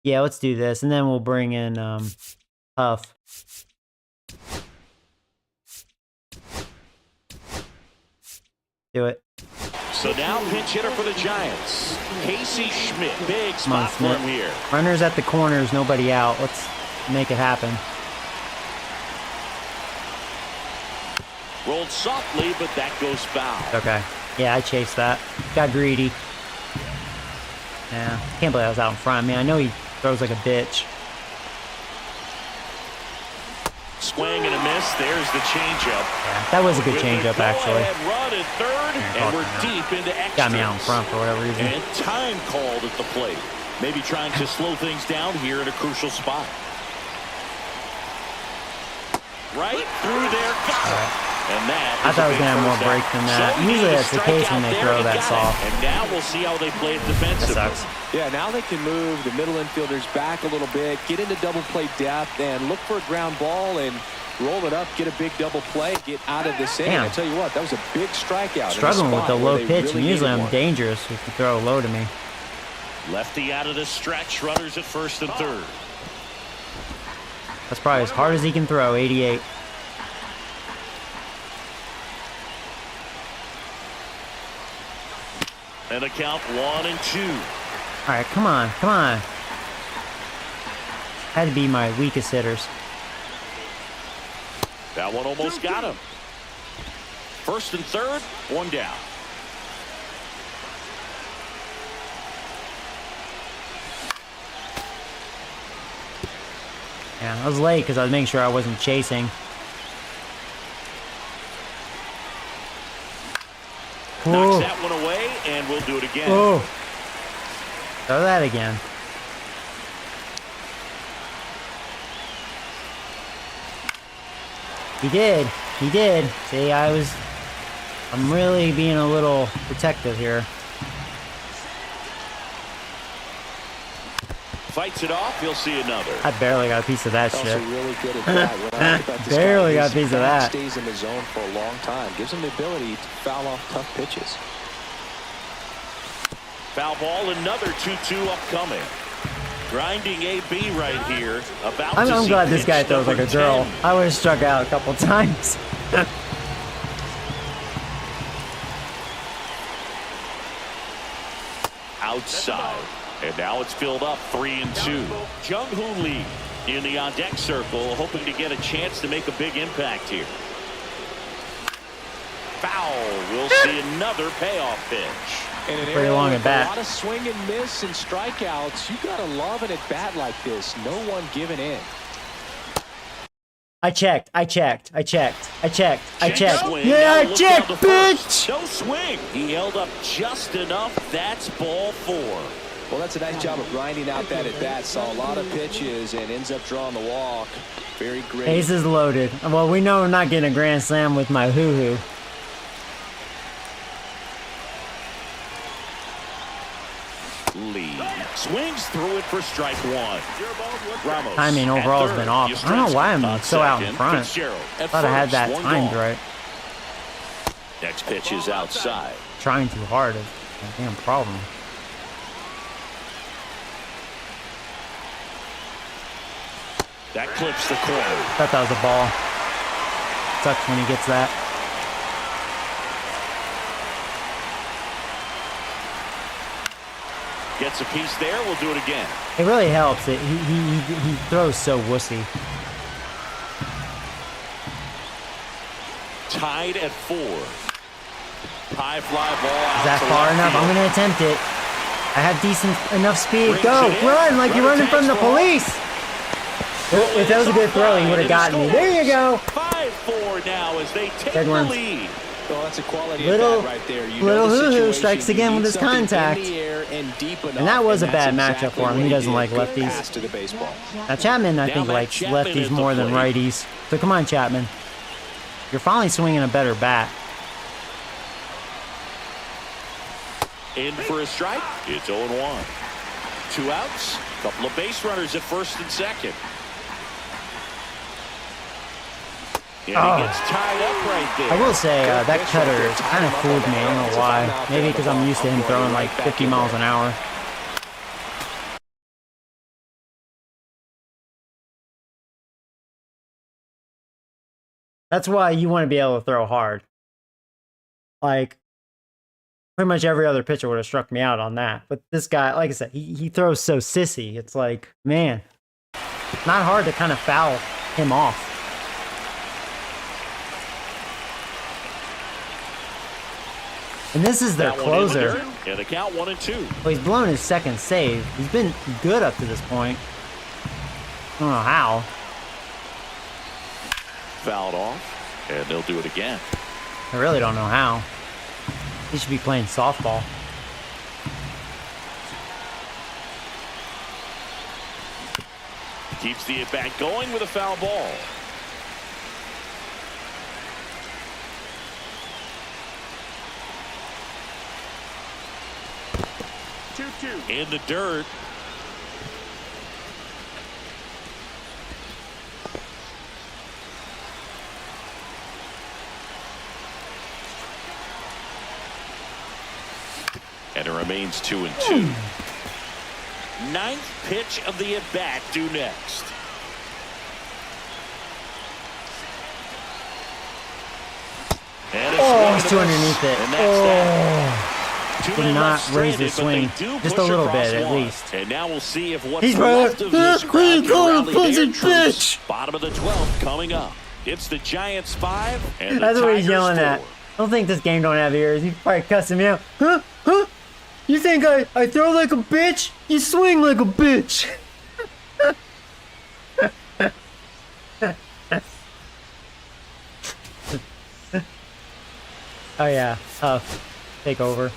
Yeah, let's do this, and then we'll bring in Huff. Do it. So now pinch hitter for the Giants, Casey Schmidt. Big spot for him here. Runners at the corners, nobody out. Let's make it happen. Rolled softly, but that goes foul. Okay. Yeah, I chased that. Got greedy. Yeah, can't believe I was out in front. I mean, I know he throws like a bitch. Swing and a miss. There's the changeup. Yeah, that was a good changeup, actually. Run at third, and we're deep into extras. Got me out in front for whatever reason. And time called at the plate. Maybe trying to slow things down here at a crucial spot. Right through there. And that I thought it was going to have more break than that. Usually that's the case when they throw that soft. And now we'll see how they play it defensively. That sucks. Yeah, now they can move the middle infielders back a little bit, get into double play depth, and look for a ground ball and roll it up, get a big double play, get out of this inning. I tell you what, that was a big strikeout. Struggling with the low pitch, and usually I'm dangerous if you throw low to me. Lefty out of the stretch, runners at first and third. That's probably as hard as he can throw, 88. And a count 1-2. All right, come on, come on. Had to be my weakest hitters. That one almost got him. First and third, one down. Yeah, I was late because I was making sure I wasn't chasing. Knocks that one away, and we'll do it again. Oh, throw that again. He did. He did. See, I'm really being a little protective here. Fights it off, you'll see another. I barely got a piece of that shit. Also really good at that. Barely got a piece of that. Stays in the zone for a long time. Gives him the ability to foul off tough pitches. Foul ball, another 2-2 upcoming. Grinding AB right here. I'm glad this guy throws like a girl. I would have struck out a couple times. Outside. And now it's filled up 3-2. Jung-Hoo Lee in the on-deck circle, hoping to get a chance to make a big impact here. Foul. We'll see another payoff pitch. And an pretty long at bat. A lot of swing and miss and strikeouts. You gotta love an at bat like this. No one giving in. I checked. Yeah, I checked, bitch! No swing. He held up just enough. That's ball 4. Well, that's a nice job of grinding out that at bat. Saw a lot of pitches and ends up drawing the walk. Very great. Bases loaded. Well, we know we're not getting a grand slam with my hoo-hoo. Lee swings through it for strike 1. Ramos. Timing overall has been off. I don't know why I'm so out in front. Thought I had that timed right. Next pitch is outside. Trying too hard is a damn problem. That clips the corner. Thought that was a ball. Sucks when he gets that. Gets a piece there. We'll do it again. It really helps. He throws so wussy. Tied at 4. High fly ball. Is that far enough? I'm going to attempt it. I have decent enough speed. Go! Run like you're running from the police! If that was a good throw, he would have gotten me. There you go! 5-4 now as they take the lead. Well, that's a quality little right there. Little hoo-hoo strikes again with his contact. And that was a bad matchup for him. He doesn't like lefties. Now Chapman, I think, likes lefties more than righties. So come on, Chapman. You're finally swinging a better bat. In for a strike. It's 0-1. 2 outs. Couple of base runners at first and second. And he gets tied up right there. I will say, that cutter kind of fooled me. I don't know why. Maybe because I'm used to him throwing like 50 miles an hour. That's why you want to be able to throw hard. Like, pretty much every other pitcher would have struck me out on that. But this guy, like I said, he throws so sissy. It's like, man, not hard to kind of foul him off. And this is their closer. Yeah, the count 1-2. Well, he's blown his second save. He's been good up to this point. I don't know how. Fouled off, and they'll do it again. I really don't know how. He should be playing softball. Keeps the at-bat going with a foul ball. 2-2. In the dirt. And it remains 2-2. Ninth pitch of the at-bat due next. And he's too underneath it. And that's that. Did not raise his swing. Just a little bit, at least. And now we'll see if what's left of this crowd can rally their troops. Bottom of the 12th coming up. It's the Giants 5 and the That's what he's Tigers yelling 4. at. I don't think this game don't have ears. He's probably cussing me out. Huh? Huh? You think I throw like a bitch? You swing like a bitch. Oh yeah, Huff. Take over.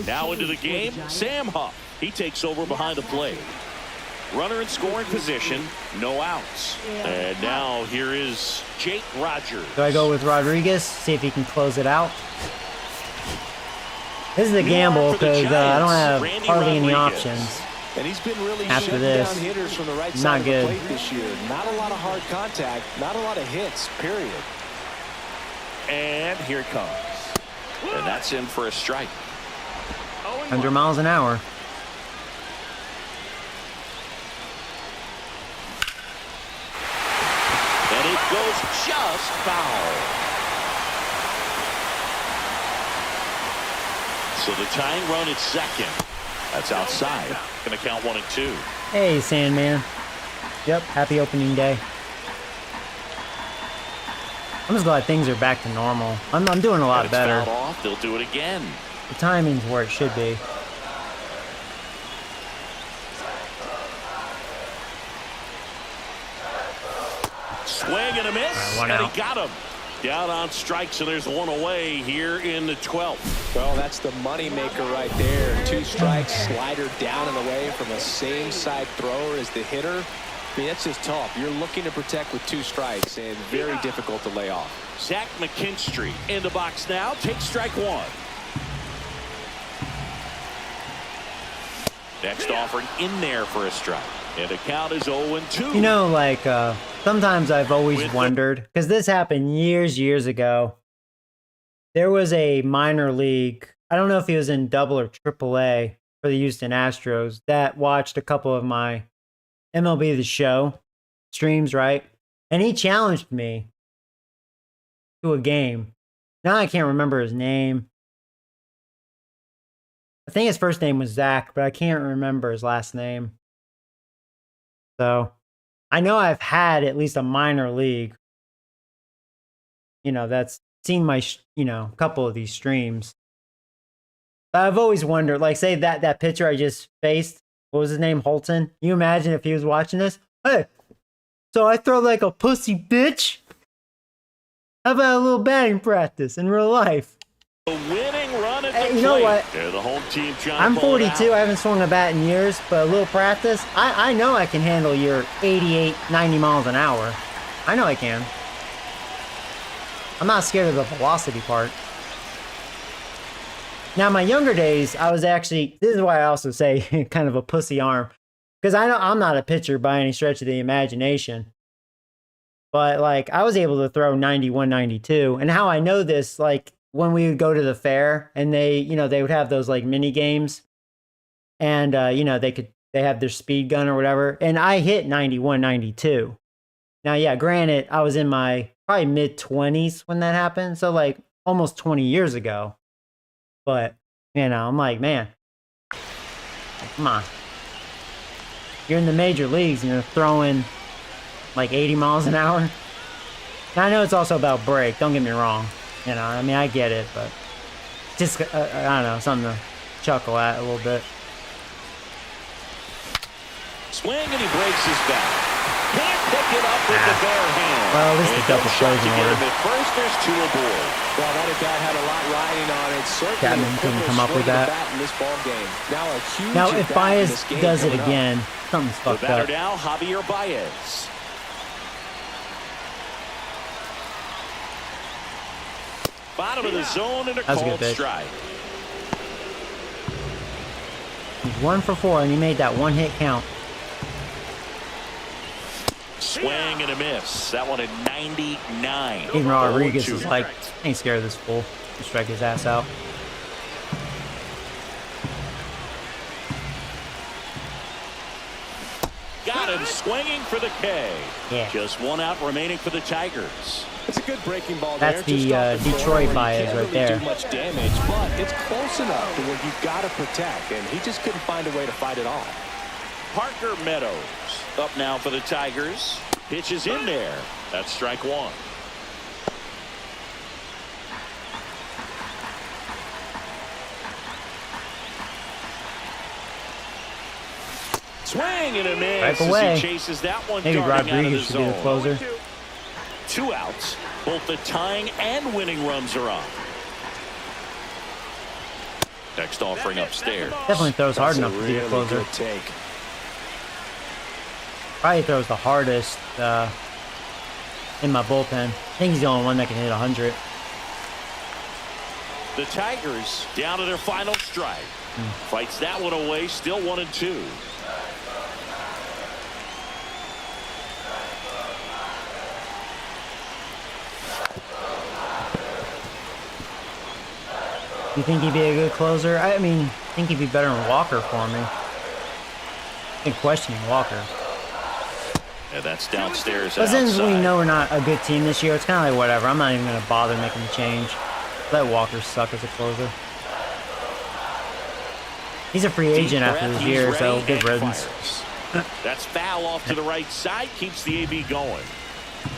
Now into the game, Sam Huff. He takes over behind the plate. Runner in scoring position, no outs. And now here is Jake Rogers. Do I go with Rodriguez? See if he can close it out. This is a gamble because I don't have hardly any options. And he's been really after shutting this. down hitters from the right Not side good. of the plate this year. Not a lot of hard contact, not a lot of hits, period. And here it comes. And that's in for a strike. 100 miles an hour. And it goes just foul. So the tying run at second. That's outside. Going to count 1-2. Hey, Sandman. Yep, happy opening day. I'm just glad things are back to normal. I'm doing a lot better. Fouled off. They'll do it again. The timing's where it should be. Swing and a miss. One and out. he got him. Down on strikes, and there's one away here in the 12th. Well, that's the money maker right there. 2 strikes, slider down and away from a same side thrower as the hitter. I mean, that's just tough. You're looking to protect with 2 strikes and very difficult to lay off. Zach McKinstry in the box now. Takes strike 1. Next offering in there for a strike. And the count is 0-2. You know, like, sometimes I've always wondered, because this happened years ago. There was a minor league, I don't know if he was in double or triple A for the Houston Astros, that watched a couple of my MLB The Show streams, right? And he challenged me to a game. Now I can't remember his name. I think his first name was Zach, but I can't remember his last name. So I know I've had at least a minor league, you know, that's seen my, a couple of these streams. But I've always wondered, like, say that pitcher I just faced, what was his name, Holton? You imagine if he was watching this? Hey, so I throw like a pussy bitch? How about a little batting practice in real life? The winning run at the Hey, you know plate. what? They're the home team trying I'm to pull it 42. out. I haven't swung a bat in years, but a little practice, I know I can handle your 88, 90 miles an hour. I know I can. I'm not scared of the velocity part. Now, my younger days, I was actually, this is why I also say kind of a pussy arm, because I know I'm not a pitcher by any stretch of the imagination. But, like, I was able to throw 91, 92. And how I know this, like, when we would go to the fair and they would have those like mini games and, they have their speed gun or whatever. And I hit 91, 92. Now, yeah, granted, I was in my probably mid 20s when that happened. So like almost 20 years ago. But, I'm like, man, come on. You're in the major leagues and you're throwing like 80 miles an hour. And I know it's also about break. Don't get me wrong. I mean, I get it, but Just, I don't know, something to chuckle at a little bit. Swing, and he breaks his back. Can't pick it up with the bare hand. Well, at least the double plays in order. At first, there's 2 aboard. Well, that at bat had a lot riding on it. Certainly Chapman couldn't come up with that. In this ball game. Now, if Baez does it again, something's fucked up. up. Now, Javier Baez. Bottom of the zone and a called strike. He's 1 for 4, and he made that 1-hit count. Swing and a miss. That one at 99. Even Rodriguez is like, I ain't scared of this fool. Just strike his ass out. Got him swinging for the K. Yeah. Just 1 out remaining for the Tigers. It's a good breaking ball. That's there. the Detroit Baez right there. Do much damage, but it's close enough to where you've got to protect, and he just couldn't find a way to fight it off. Parker Meadows up now for the Tigers. Pitches in there. That's strike 1. Swing and a miss as he chases that one. Maybe Rodriguez should be the closer. 2 outs. Both the tying and winning runs are on. Next offering upstairs. Definitely throws hard enough to be the closer. Probably throws the hardest in my bullpen. I think he's the only one that can hit 100. The Tigers down to their final strike. Fights that one away. Still 1-2. You think he'd be a good closer? I mean, I think he'd be better than Walker for me. I'm questioning Walker. Yeah, that's downstairs. But since we know we're not a good team this year, it's kind of like whatever. I'm not even going to bother making the change. Let Walker suck as a closer. He's a free agent after this year, so good riddance. That's foul off to the right side. Keeps the AB going.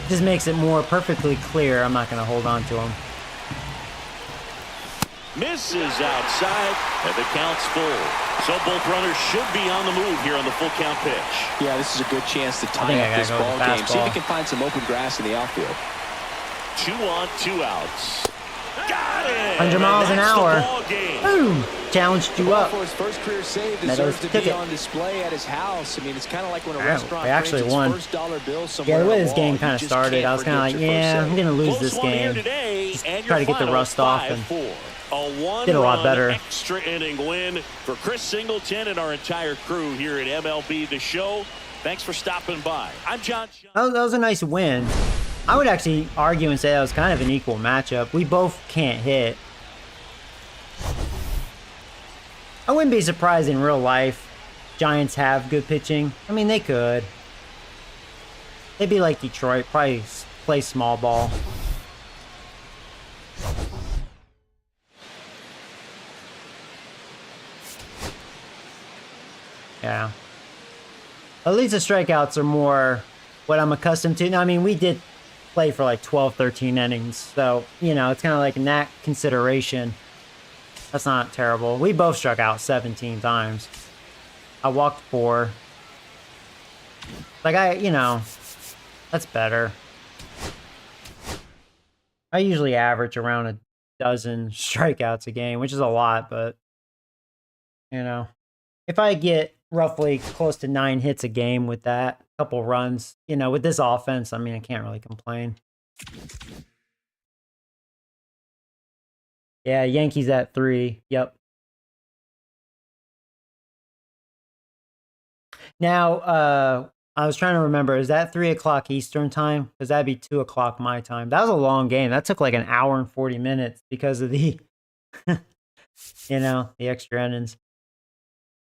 Just makes it more perfectly clear I'm not going to hold on to him. Misses outside, and the count's full. So both runners should be on the move here on the full count pitch. Yeah, this is a good chance to tie up this ball game. See if he can find some open grass in the outfield. 2 on, 2 outs. Got it! 100 miles an hour. Boom! Challenged you up. For his first career save, deserves to be on display at his house. I mean, it's kind of like when a restaurant actually won. first dollar bill somewhere. Yeah, the way this game kind of started, I was kind of like, yeah, I'm going to lose this game. Just try to get the rust off and did a lot better. Extra inning win for Chris Singleton and our entire crew here at MLB The Show. Thanks for stopping by. I'm John. That was a nice win. I would actually argue and say that was kind of an equal matchup. We both can't hit. I wouldn't be surprised in real life Giants have good pitching. I mean, they could. They'd be like Detroit, probably play small ball. Yeah. At least the strikeouts are more what I'm accustomed to. Now, I mean, we did play for like 12, 13 innings. So, you know, it's kind of like in that consideration. That's not terrible. We both struck out 17 times. I walked 4. Like, you know, that's better. I usually average around a dozen strikeouts a game, which is a lot, but, you know, if I get roughly close to 9 hits a game with that, couple runs, you know, with this offense, I mean, I can't really complain. Yeah, Yankees at 3. Yep. Now, I was trying to remember, is that 3 o'clock Eastern time? Because that'd be 2 o'clock my time. That was a long game. That took like an hour and 40 minutes because of the, you know, the extra innings.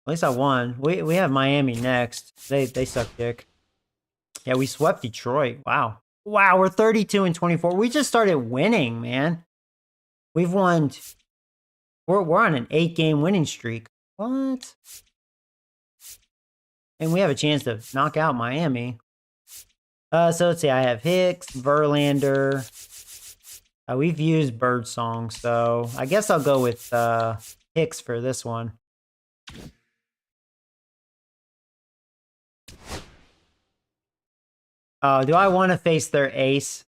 At least I won. We have Miami next. They suck dick. Yeah, we swept Detroit. Wow. Wow, we're 32-24. We just started winning, man. We've won. We're on an 8-game winning streak. What? And we have a chance to knock out Miami. So let's see. I have Hicks, Verlander, We've used Birdsong, so I guess I'll go with Hicks for this one. Oh, do I want to face their ace?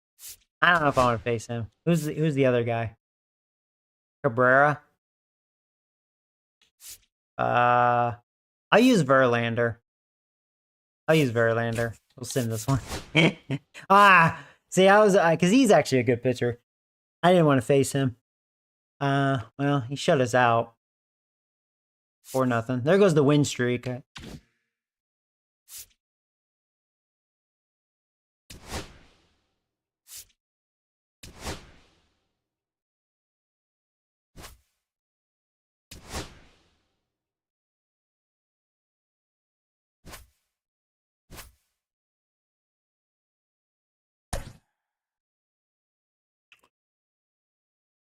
I don't know if I want to face him. Who's the other guy? Cabrera? I'll use Verlander. We'll send this one. See, I was because he's actually a good pitcher. I didn't want to face him. Well, he shut us out. 4-0. There goes the win streak.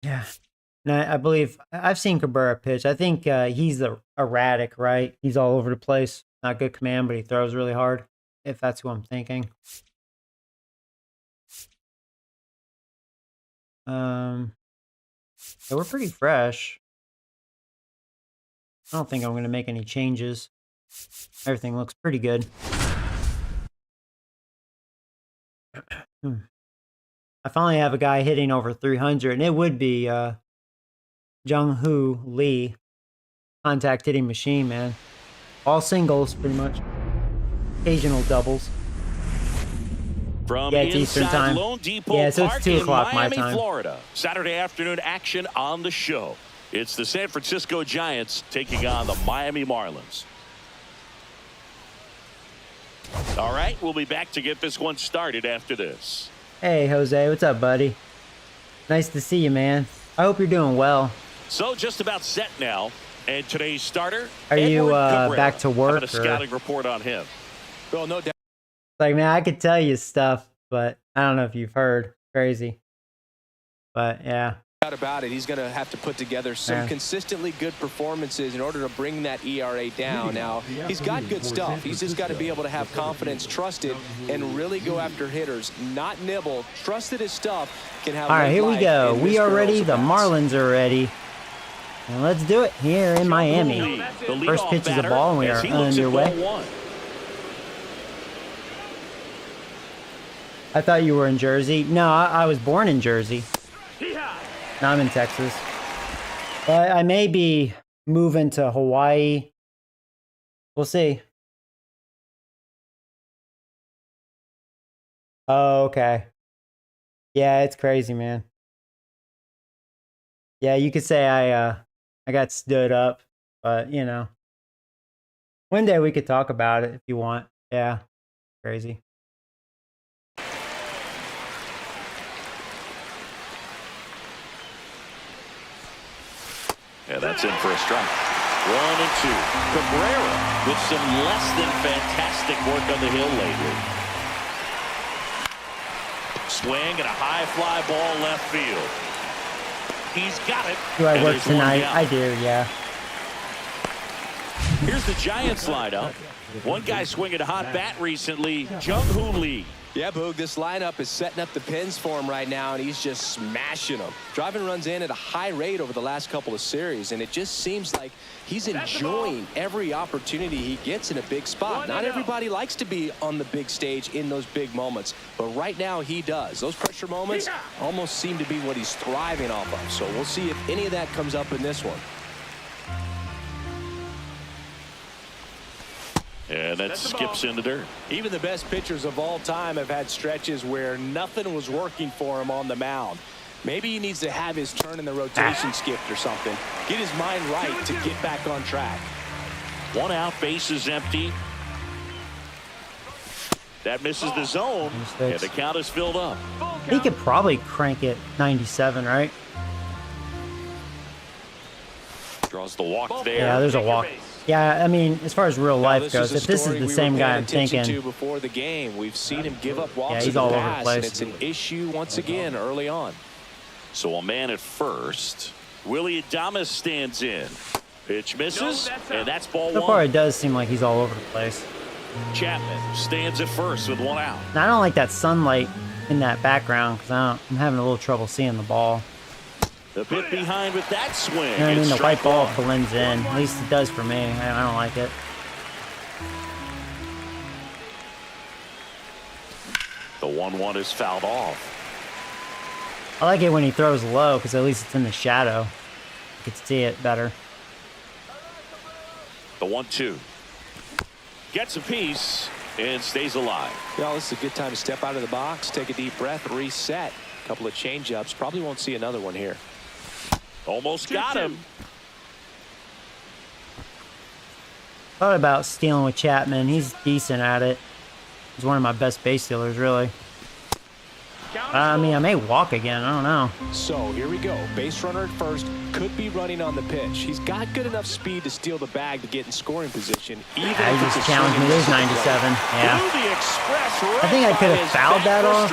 Yeah. No, I believe I've seen Cabrera pitch. I think he's erratic, right? He's all over the place. Not good command, but he throws really hard. If that's who I'm thinking. Yeah, we're pretty fresh. I don't think I'm going to make any changes. Everything looks pretty good. I finally have a guy hitting over 300, and it would be Jung-Hoo Lee. Contact hitting machine, man. All singles, pretty much. Occasional doubles. From it's Eastern time. Lone Depot yeah, so Park it's 2 o'clock my Miami, time. Florida. Saturday afternoon action on the show. It's the San Francisco Giants taking on the Miami Marlins. All right, we'll be back to get this one started after this. Hey, Jose, what's up, buddy? Nice to see you, man. I hope you're doing well. So just about set now, and today's starter. Are you Cabrera. back to work? How about a scouting report on him? Well, no doubt. Like, man, I could tell you stuff, but I don't know if you've heard. Crazy. But yeah. About it, he's going to have to put together some consistently good performances in order to bring that ERA down. Now, he's got good stuff. He's just got to be able to have confidence, trust it, and really go after hitters, not nibble. Trust that his stuff can have. All right, here we go. We are ready. The Marlins are ready. And let's do it here in Miami. First pitch is a ball, and we are underway. I thought you were in Jersey. No, I was born in Jersey. Now I'm in Texas. But I may be moving to Hawaii. We'll see. Oh, okay. Yeah, it's crazy, man. Yeah, you could say I got stood up, but you know. One day we could talk about it if you want. Yeah. Crazy. Yeah, that's in for a strike. 1-2. Cabrera with some less than fantastic work on the hill lately. Swing and a high fly ball left field. He's got it. Do I work tonight? I do, yeah. Here's the Giants lineup. One guy swinging a hot bat recently, Jung-Hoo Lee. Yeah, Boog, this lineup is setting up the pins for him right now, and he's just smashing them. Driving runs in at a high rate over the last couple of series, and it just seems like he's enjoying every opportunity he gets in a big spot. Not everybody likes to be on the big stage in those big moments, but right now he does. Those pressure moments almost seem to be what he's thriving off of, so we'll see if any of that comes up in this one. And that skips in the dirt. Even the best pitchers of all time have had stretches where nothing was working for him on the mound. Maybe he needs to have his turn in the rotation skipped or something. Get his mind right to get back on track. 1 out, base is empty. That misses the zone, and the count is filled up. He could probably crank it 97, right? Draws the walk there. Yeah, there's a walk. Yeah, I mean, as far as real life goes, if this is the same guy I'm thinking. Before the game, we've seen him give up walks. Yeah, he's all over the place. And it's an issue once again early on. So a man at first. Willie Adames stands in. Pitch misses, and that's ball 1. So far, it does seem like he's all over the place. Chapman stands at first with one out. Now, I don't like that sunlight in that background because I'm having a little trouble seeing the ball. The bit behind with that swing. You know what I mean? The white ball blends in. At least it does for me. I don't like it. The 1-1 is fouled off. I like it when he throws low because at least it's in the shadow. You can see it better. The 1-2. Gets a piece and stays alive. Well, this is a good time to step out of the box, take a deep breath, reset. A couple of change-ups. Probably won't see another one here. Almost got him. Thought about stealing with Chapman. He's decent at it. He's one of my best base stealers, really. I mean, I may walk again. I don't know. So here we go. Base runner at first. Could be running on the pitch. He's got good enough speed to steal the bag to get in scoring position. Even if he just challenged me. There's 97. Yeah. I think I could have fouled that off.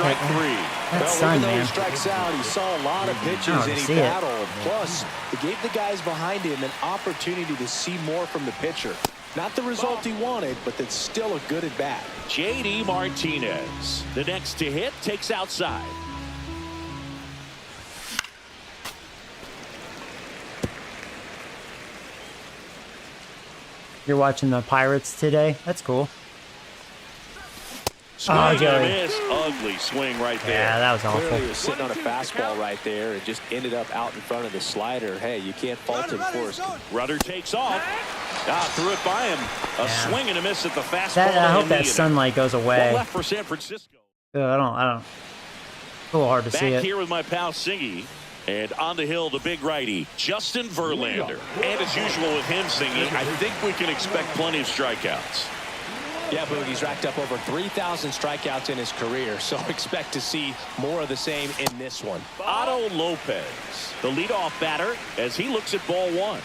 That's sun, man. He strikes out. He saw a lot of pitches and he battled. Plus, it gave the guys behind him an opportunity to see more from the pitcher. Not the result he wanted, but that's still a good at bat. J.D. Martinez, the next to hit, takes outside. You're watching the Pirates today? That's cool. Swing Joey. Miss. Ugly swing right there. Yeah, that was awful. Clearly he was sitting on a fastball right there and just ended up out in front of the slider. Hey, you can't fault him for it. Rudder takes off. Threw it by him. A swing and a miss at the fastball. I hope that sunlight goes away. One left for San Francisco. I don't. It's a little hard to see it. Back here with my pal Singy. And on the hill, the big righty, Justin Verlander. And as usual with him singing, I think we can expect plenty of strikeouts. Yeah, Boogie's racked up over 3,000 strikeouts in his career, so expect to see more of the same in this one. Otto Lopez, the leadoff batter, as he looks at ball one.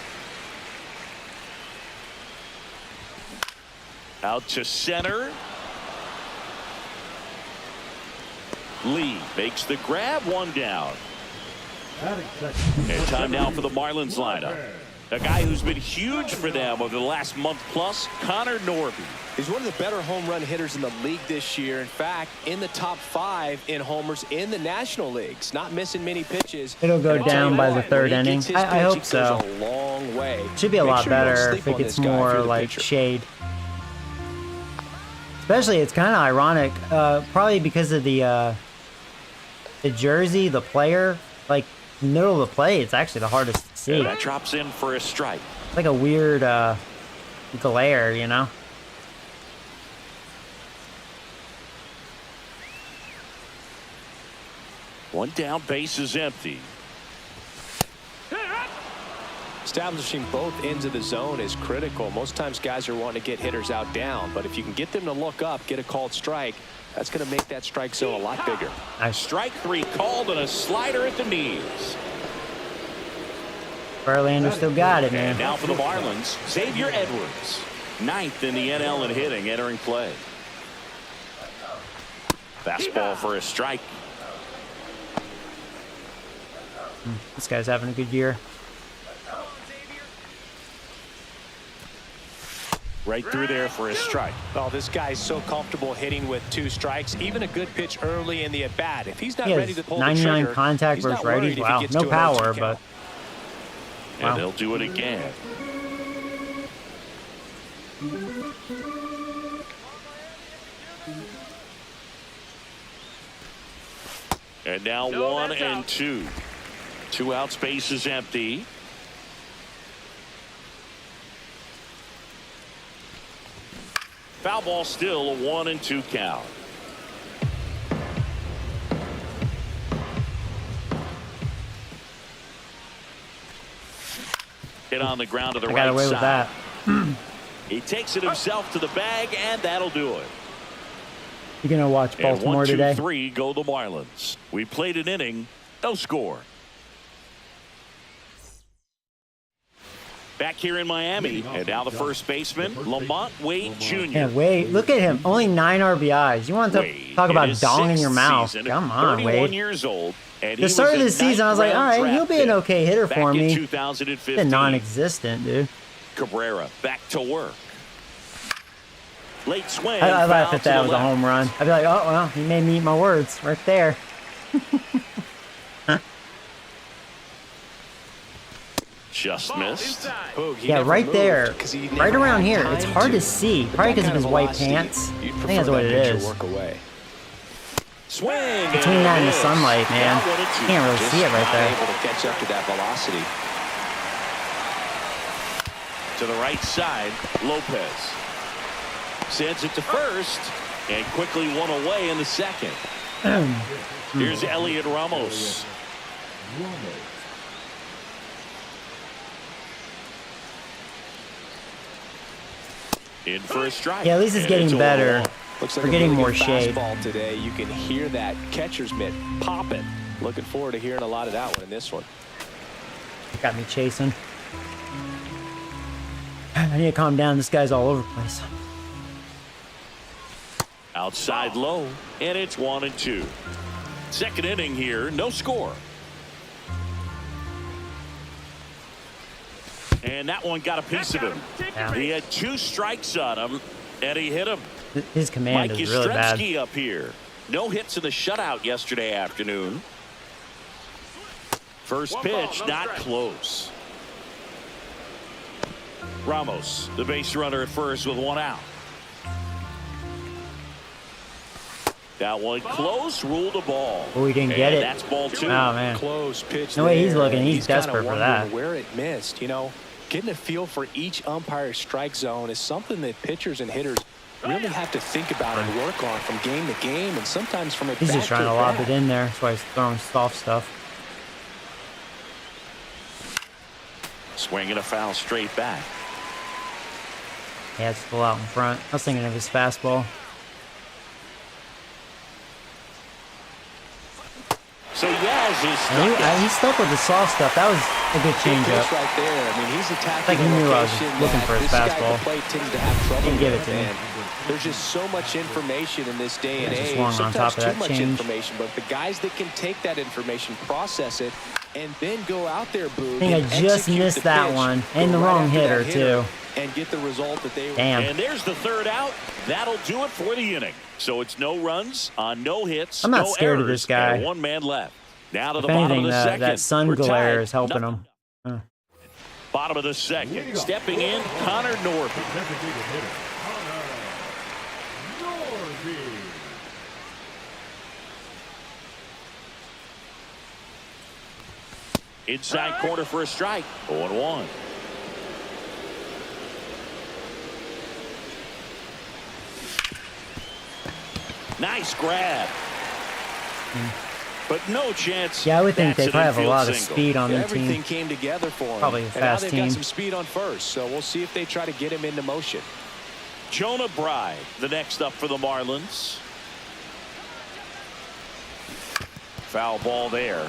Out to center. Lee makes the grab, one down. And time now for the Marlins lineup. A guy who's been huge for them over the last month plus, Connor Norby. He's one of the better home run hitters in the league this year. In fact, in the top 5 in homers in the National Leagues. Not missing many pitches. It'll go down by the 3rd inning. I hope so. A long way. Should be a lot better if it gets more like shade. Especially, it's kind of ironic, probably because of the jersey, the player, like middle of the play. It's actually the hardest to see. Yeah, that drops in for a strike. It's like a weird glare, you know. One down, base is empty. Establishing both ends of the zone is critical. Most times guys are wanting to get hitters out down, but if you can get them to look up, get a called strike, that's going to make that strike zone a lot bigger. Nice. Strike 3 called and a slider at the knees. Verlander still got it, man. And now for the Marlins, Xavier Edwards, 9th in the NL in hitting, entering play. Fastball for a strike. This guy's having a good year. Right through there for a strike. Oh, this guy's so comfortable hitting with 2 strikes. Even a good pitch early in the at-bat. If he's not ready to pull the trigger, 99 contact versus righties. Wow, no power, but... And they'll do it again. And now 1 and 2. 2 outs, base is empty. Foul ball, still a 1 and 2 count. Hit on the ground to the right side. Got away with that. He takes it himself to the bag, and that'll do it. You gonna watch Baltimore today? 1-2-3 go the Marlins. We played an inning, no score. Back here in Miami, and now the first baseman, Lamont Wade Jr. Yeah, Wade, look at him. Only 9 RBIs. You want to talk about dong in your mouth? Come on, Wade. Years old, and the start of the season, I was like, all right, he'll be an okay hitter for me. 2015. He's non-existent, dude. Cabrera back to work. Late swing. I laugh if that was a home run. I'd be like, oh, well, he made me eat my words right there. Just missed. Yeah, right there. Right around here. It's hard to see. Probably because of his white pants. I think that's what it is. Swing. Between that and the sunlight, man. You can't really see it right there. Able to catch up to that velocity. To the right side, Lopez sends it to first and quickly one away in the second. Here's Elliot Ramos. In for a strike. Yeah, at least it's getting better. Looks like we're getting really more shade. Fastball today. You can hear that catcher's mitt popping. Looking forward to hearing a lot of that one in this one. Got me chasing. I need to calm down. This guy's all over the place. Outside low, and it's 1-2. Second inning here, no score. And that one got a piece of him. Yeah. He had 2 strikes on him, and he hit him. His command Mike is really bad. Yastrzemski up here. No hits in the shutout yesterday afternoon. First pitch, not close. Ramos, the base runner at first with 1 out. That one close, ruled a ball. Oh, we didn't get it. That's ball 2. Oh, man. Close pitch. No way he's there. looking. He's desperate for that. Where it missed, you know, getting a feel for each umpire's strike zone is something that pitchers and hitters really have to think about and work on from game to game, and sometimes from a He's just trying to lob it in there. That's why he's throwing soft stuff. Swinging a foul straight back. Yeah, it's still out in front. I was thinking of his fastball. So Yaz is He stuck with the soft stuff. That was a good changeup. Right there. I mean, he's attacking. Like he knew I was looking for his fastball. Didn't give it to me. There's just so much information in this day and age. Swung on top of that too much change. information, but the guys that can take that information, process it, and then go out there, Boog, I think I just missed that one. And the wrong hitter, too. And get the result that they Damn. And there's the third out. That'll do it for the inning. So it's no runs on no hits. I'm not no scared of errors, this guy. and 1 man left. Now to the If bottom anything, of the second. that sun We're glare tied. is helping him. Bottom of the second. Stepping in, Connor Norby. Inside corner for a strike. 0-1. Nice grab. But no chance. Yeah, I would think they that's probably an have a infield lot of single. speed on their Everything team. came together for him. Probably a And now fast they've team. got some speed on first, so we'll see if they try to get him into motion. Jonah Bride, the next up for the Marlins. Foul ball there.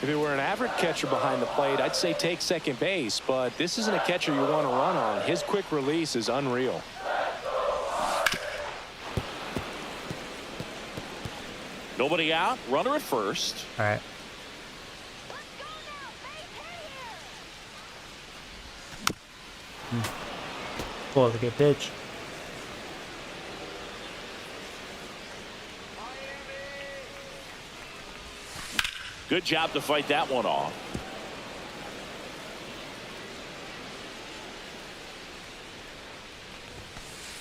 If it were an average catcher behind the plate, I'd say take second base, but this isn't a catcher you want to run on. His quick release is unreal. Nobody out. Runner at first. All right. Cool, a good pitch. Good job to fight that one off.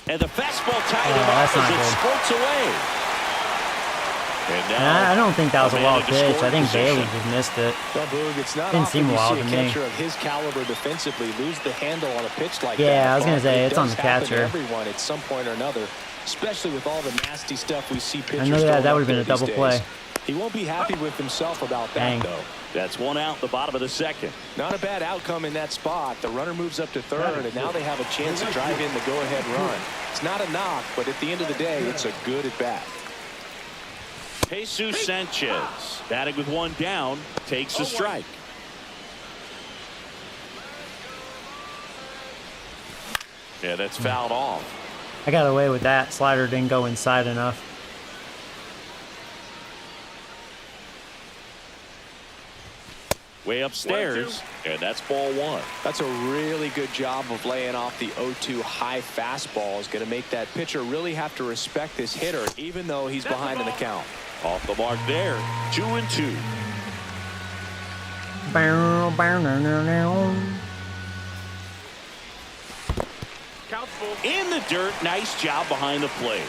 And the fastball tied him up as it spurts away. And now I don't think that was a wild man in pitch. I scoring think Bailey position. just missed it. Well, Boog, it's not Didn't often seem you wild see a to me. catcher of his caliber defensively lose the handle on a pitch like that. Yeah, I was gonna But say, it it's on does the happen to catcher. everyone at some point or another, especially with all the nasty stuff we see pitchers. I know that throwing would have been up a there double these play. days. He won't be happy with himself about that, Dang. though. That's one out, the bottom of the second. Not a bad outcome in that spot. The runner moves up to third, and now they have a chance to drive in the go-ahead run. It's not a knock, but at the end of the day, it's a good at-bat. Jesus Sanchez, batting with one down, takes a strike. Yeah, that's fouled off. I got away with that. Slider didn't go inside enough. Way upstairs, and that's ball one. That's a really good job of laying off the 0-2 high fastball. Is going to make that pitcher really have to respect this hitter, even though he's behind in the count. Off the mark there, 2-2. Count full. In the dirt, nice job behind the plate.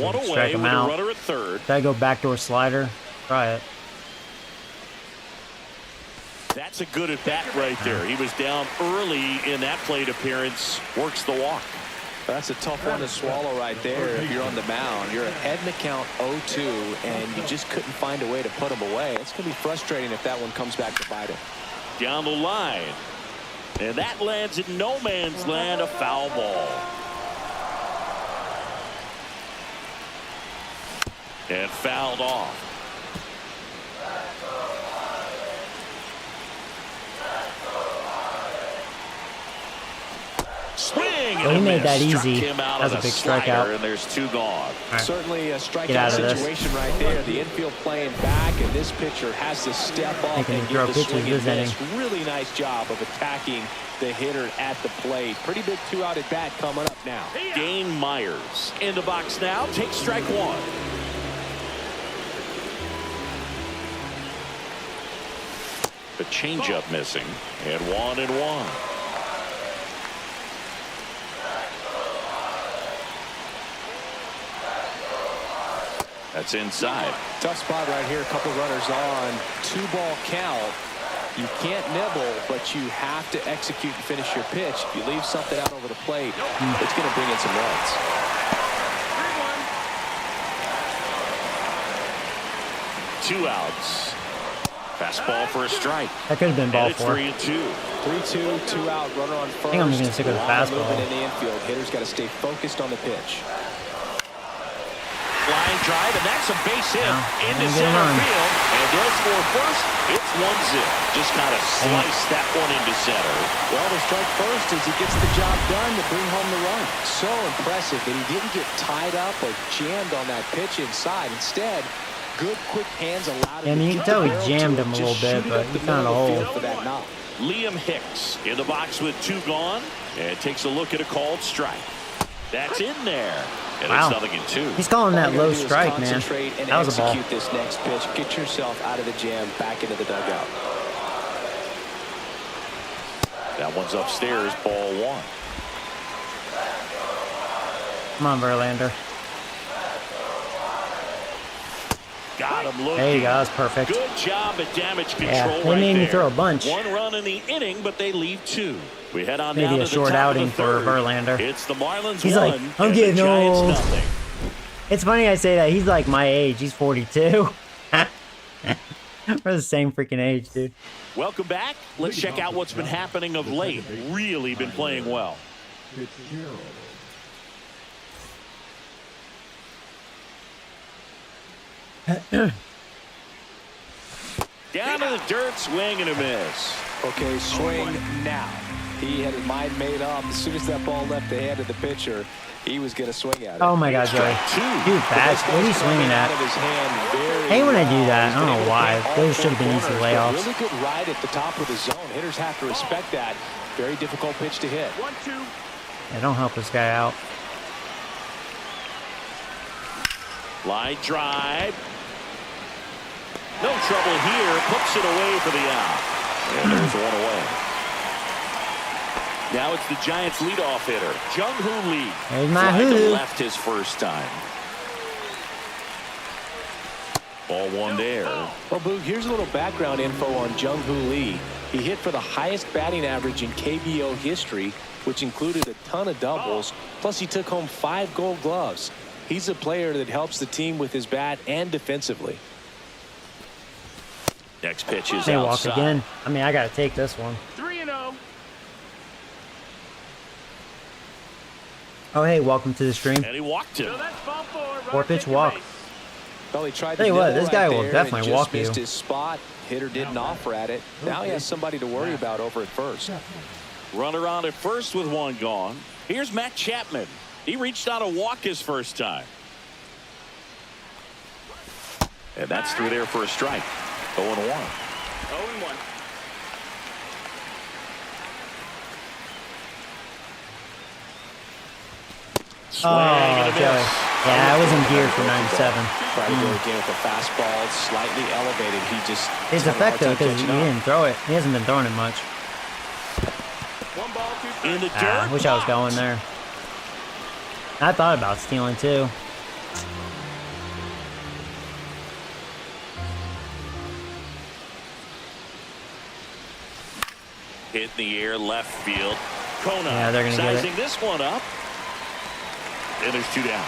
One away with a runner at third. Did I go backdoor slider? Try it. That's a good at bat right there. He was down early in that plate appearance. Works the walk. That's a tough one to swallow right there. If you're on the mound, you're ahead in the count 0-2, and you just couldn't find a way to put him away. It's going to be frustrating if that one comes back to bite him. Down the line. And that lands in no man's land, a foul ball. And fouled off. Swing. Well, he made that Struck easy. him out That was of a big slider, strikeout. and there's two gone. Right. Certainly a Get strikeout out of this. situation right there. The infield playing back, and this pitcher has to step up Making and him throw get the pitches swing and this miss. Really nice job of attacking the hitter at the plate. Pretty big two-out at bat coming up now. Dane Myers in the box now. Takes strike one. The changeup missing, and 1-1. That's inside. Tough spot right here. A couple runners on. 2-ball count. You can't nibble, but you have to execute and finish your pitch. If you leave something out over the plate, it's going to bring in some runs. 2 outs. Fastball for a strike. That could have been ball And it's 4. 3-2. 3-2, 2-out, runner on first. I think I'm just going to stick with the Lot of fastball. movement in the infield. Hitter's got to stay focused on the pitch. Line drive, and that's a base hit into Get center on. field. And they'll score first. It's 1-0. Just kind of slice that one into center. Well, the strike first as he gets the job done to bring home the run. So impressive that he didn't get tied up or jammed on that pitch inside. Instead, good quick hands allowed him You to can tell he barrel jammed to him a just little bit, shoot it but up he the found a middle of the hole. field for that knock. Liam Hicks in the box with 2 gone. And takes a look at a called strike. That's in there. And Wow. it's 0-2. He's calling that All you low gotta do is strike, man. concentrate and That was a ball. execute this next pitch. Get yourself out of the jam, back into the dugout. That one's upstairs, ball 1. Come on, Verlander. Got him looking. There you go. That's perfect. Good job at damage control Yeah, they right made me there. throw a bunch. 1 run in the inning, but they leave 2. We head on Maybe down a to the short top outing of the for third. Verlander. It's the Marlins He's 1 like, I'm and getting the Giants old. nothing. It's funny I say that. He's like my age. He's 42. We're the same freaking age, dude. Welcome back. Let's check out what's been happening of late. Really been playing well. Down to the dirt, swing and a miss. Okay, swing now. He had his mind made up. As soon as that ball left the hand of the pitcher, he was going to swing at it. Oh my God, Joey. Dude, fast. What are you swinging at? I hate when I do that. I don't know why. Those should have been easy layoffs. Really good ride at the top of the zone. Hitters have to respect that. Very difficult pitch to hit. 1-2. Yeah, don't help this guy out. Line drive. No trouble here. Puts it away for the out. And there's 1 away. Now it's the Giants' leadoff hitter, Jung-Hoo Lee. There's my Fly to hoo-hoo. left his first time. Ball 1 there. Well, Boog, here's a little background info on Jung-Hoo Lee. He hit for the highest batting average in KBO history, which included a ton of doubles. Plus, he took home 5 gold gloves. He's a player that helps the team with his bat and defensively. Next pitch is They walk outside. again. I mean, I got to take this one. 3-0. Oh, hey, welcome to the stream. And he walked him. So that's ball 4. Runner 4-pitch taking walk. base. Well, he tried to Tell you what, nibble this guy right will there definitely and just walk you. missed his spot. Hitter didn't offer at it. Now he has somebody to worry about over at first. Runner on at first with 1 gone. Here's Matt Chapman. He reached out a walk his first time. And that's through there for a strike. 0-1. 0-1. Swing and a miss. Yeah, I was in gear for 97. Tried to go again with the fastball, slightly elevated. He just It's effective because he didn't throw it. He hasn't been throwing it much. 1 ball, 2 strikes. In the dirt. I wish I was going there. I thought about stealing too. Hit in the air, left field. Kona Yeah, they're gonna get sizing it. this one up. And there's 2 down.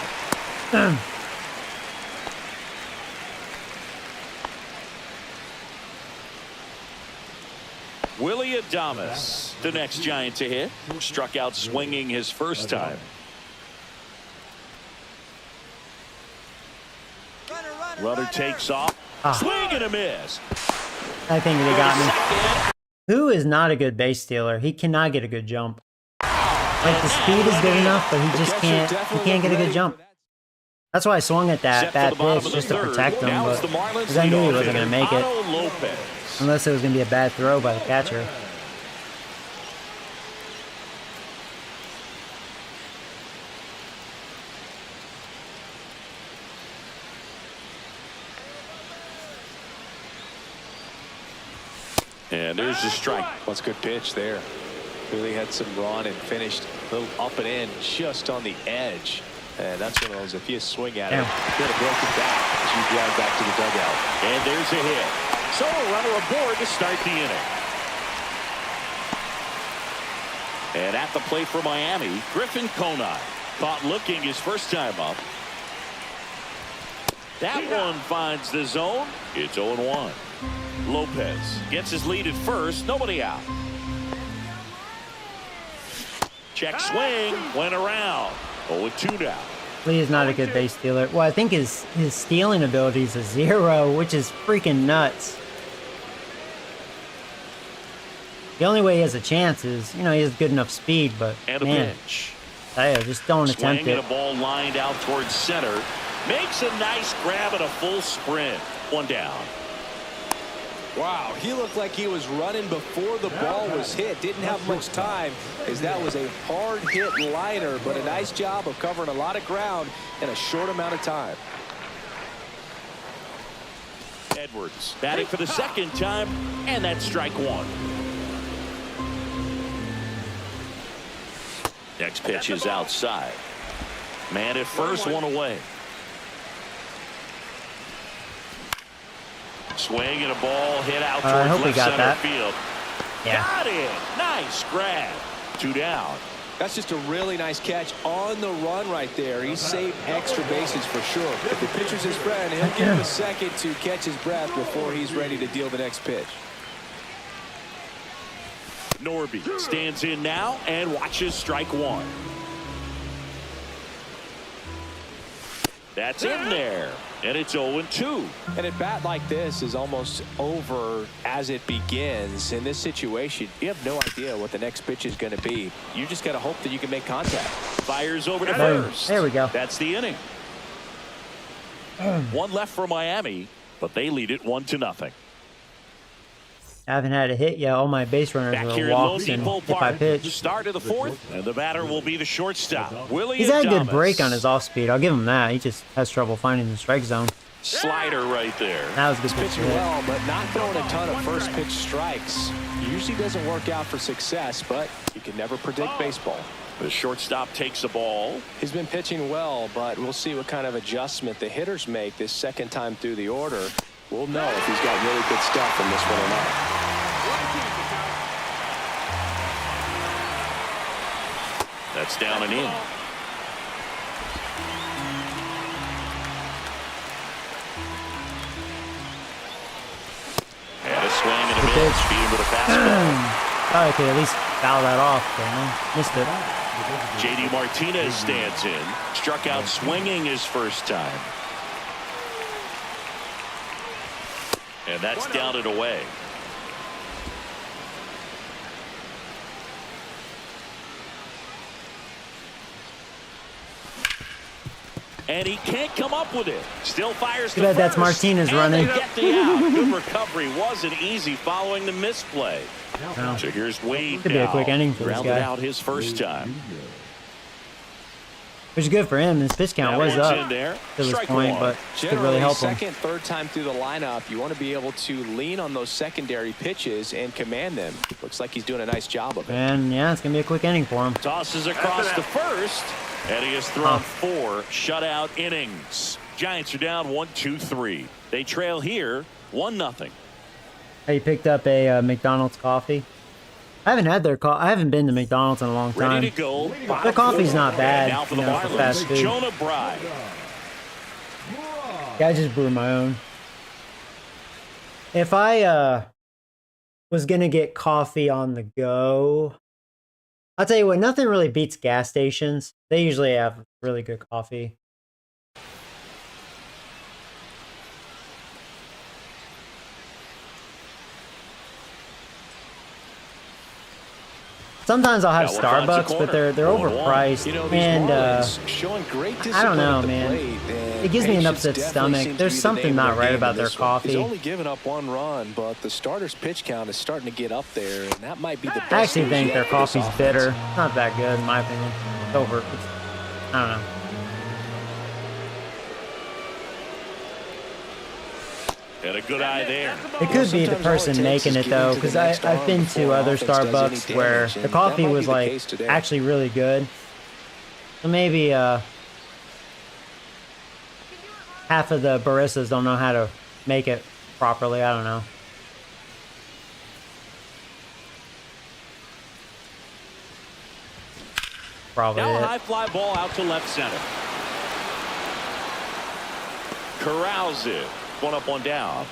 Willie Adames, the next Giant to hit. Struck out swinging his first time. Runner takes off. Swing and a miss. I think they got me. Who is not a good base stealer? He cannot get a good jump. Like the speed is good enough, but he just can't. He can't get a good jump. That's why I swung at that bad pitch just to protect him, but because I knew he wasn't going to make it, unless it was going to be a bad throw by the catcher. And there's the strike. What's a good pitch there. Really had some run and finished a little up and in just on the edge. And that's one of those, if you swing at it, you could have broken back as you drive back to the dugout. And there's a hit. So a runner aboard to start the inning. And at the plate for Miami, Griffin Conine. Caught looking his first time up. That one finds the zone. It's 0-1. Lopez gets his lead at first. Nobody out. Check swing. Went around. 0-2 now. Lee is not a good base stealer. Well, I think his stealing ability is a 0, which is freaking nuts. The only way he has a chance is, you know, he has good enough speed, but And a man, pitch. just don't attempt Swing it. and a ball lined out towards center. Makes a nice grab and a full sprint. 1 down. Wow, he looked like he was running before the ball was hit. Didn't have much time as that was a hard hit liner, but a nice job of covering a lot of ground in a short amount of time. Edwards batting for the second time, and that's strike 1. Next pitch is outside. Man at first, 1 away. Swing and a ball hit out I towards hope we left got center that. field. Yeah. Got it. Nice grab. 2 down. That's just a really nice catch on the run right there. He saved extra bases for sure. If the pitcher's his friend, he'll give him a second to catch his breath before he's ready to deal the next pitch. Norby stands in now and watches strike 1. That's in there. And it's 0-2. An at bat like this is almost over as it begins. In this situation, you have no idea what the next pitch is going to be. You just got to hope that you can make contact. Fires over to first. There we go. That's the inning. 1 left for Miami, but they lead it 1-0. I haven't had a hit yet. All my base runners Back are here in Lone walks and Depot if I Park, pitch. start of the 4th, and the batter will be the shortstop, Willie He's had a good Adames. break on his off speed. I'll give him that. He just has trouble finding the strike zone. Slider right there. That was a good pitch. Pitching well, but not throwing a ton of first pitch strikes. Usually doesn't work out for success, but you can never predict baseball. The shortstop takes the ball. He's been pitching well, but we'll see what kind of adjustment the hitters make this second time through the order. We'll know if he's got really good stuff in this one or not. That's down and in. And a swing and a miss. Beat him with a fastball. Thought I could at least foul that off, but no, missed it. JD Martinez stands in. Struck out swinging his first time. And that's down and away. and he can't come up with it. Still fires to first. That's Martinez and running. Get the out. Good recovery. Wasn't easy following the misplay. No. So here's Wade. Could be a quick inning for this guy. Rounded out his first time. Which is good for him. His pitch count was up to this point, but could really help him. Second, third time through the lineup, you want to be able to lean on those secondary pitches and command them. Looks like he's doing a nice job of it. And yeah, it's gonna be a quick inning for him. Tosses across to first, and he has thrown 4 shutout innings. Giants are down 1-2-3. They trail here 1-0. Hey, you picked up a McDonald's coffee. I haven't had their I haven't been to McDonald's in a long time. Ready to go. Their coffee's not bad. Now for the for fast food. Jonah Bride. Yeah, I just brew my own. If I was gonna get coffee on the go, I'll tell you what, nothing really beats gas stations. They usually have really good coffee. Sometimes I'll have Starbucks, but they're overpriced, and showing great I don't know, man. It gives me an upset stomach. There's something not right about their coffee. He's only given up 1 run, but the starter's pitch count is starting to get up there, and that might be the best. I actually think their coffee's bitter. It's not that good, in my opinion. It's over. I don't know. Got a good eye there. It could be the person making it, though, because I've been to other Starbucks where the coffee was, like, actually really good. So maybe half of the baristas don't know how to make it properly. I don't know. Probably Now a it. high fly ball out to left center. Corrals it. 1 up, 1 down.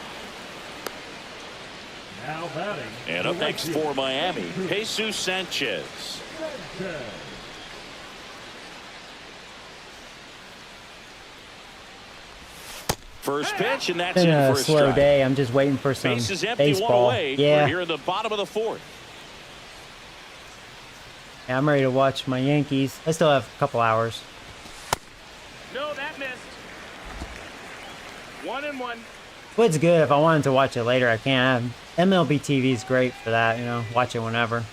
Now batting. And up next for Miami, Jesus Sanchez. First pitch, and that's It's been in a for a slow strike. day. I'm just waiting for some Base is empty, 1 baseball. away. Yeah. We're here in the bottom of the 4th. Yeah, I'm ready to watch my Yankees. I still have a couple hours. No, that missed. 1-1. But it's good. If I wanted to watch it later, I can. MLB TV is great for that, you know, watch it whenever.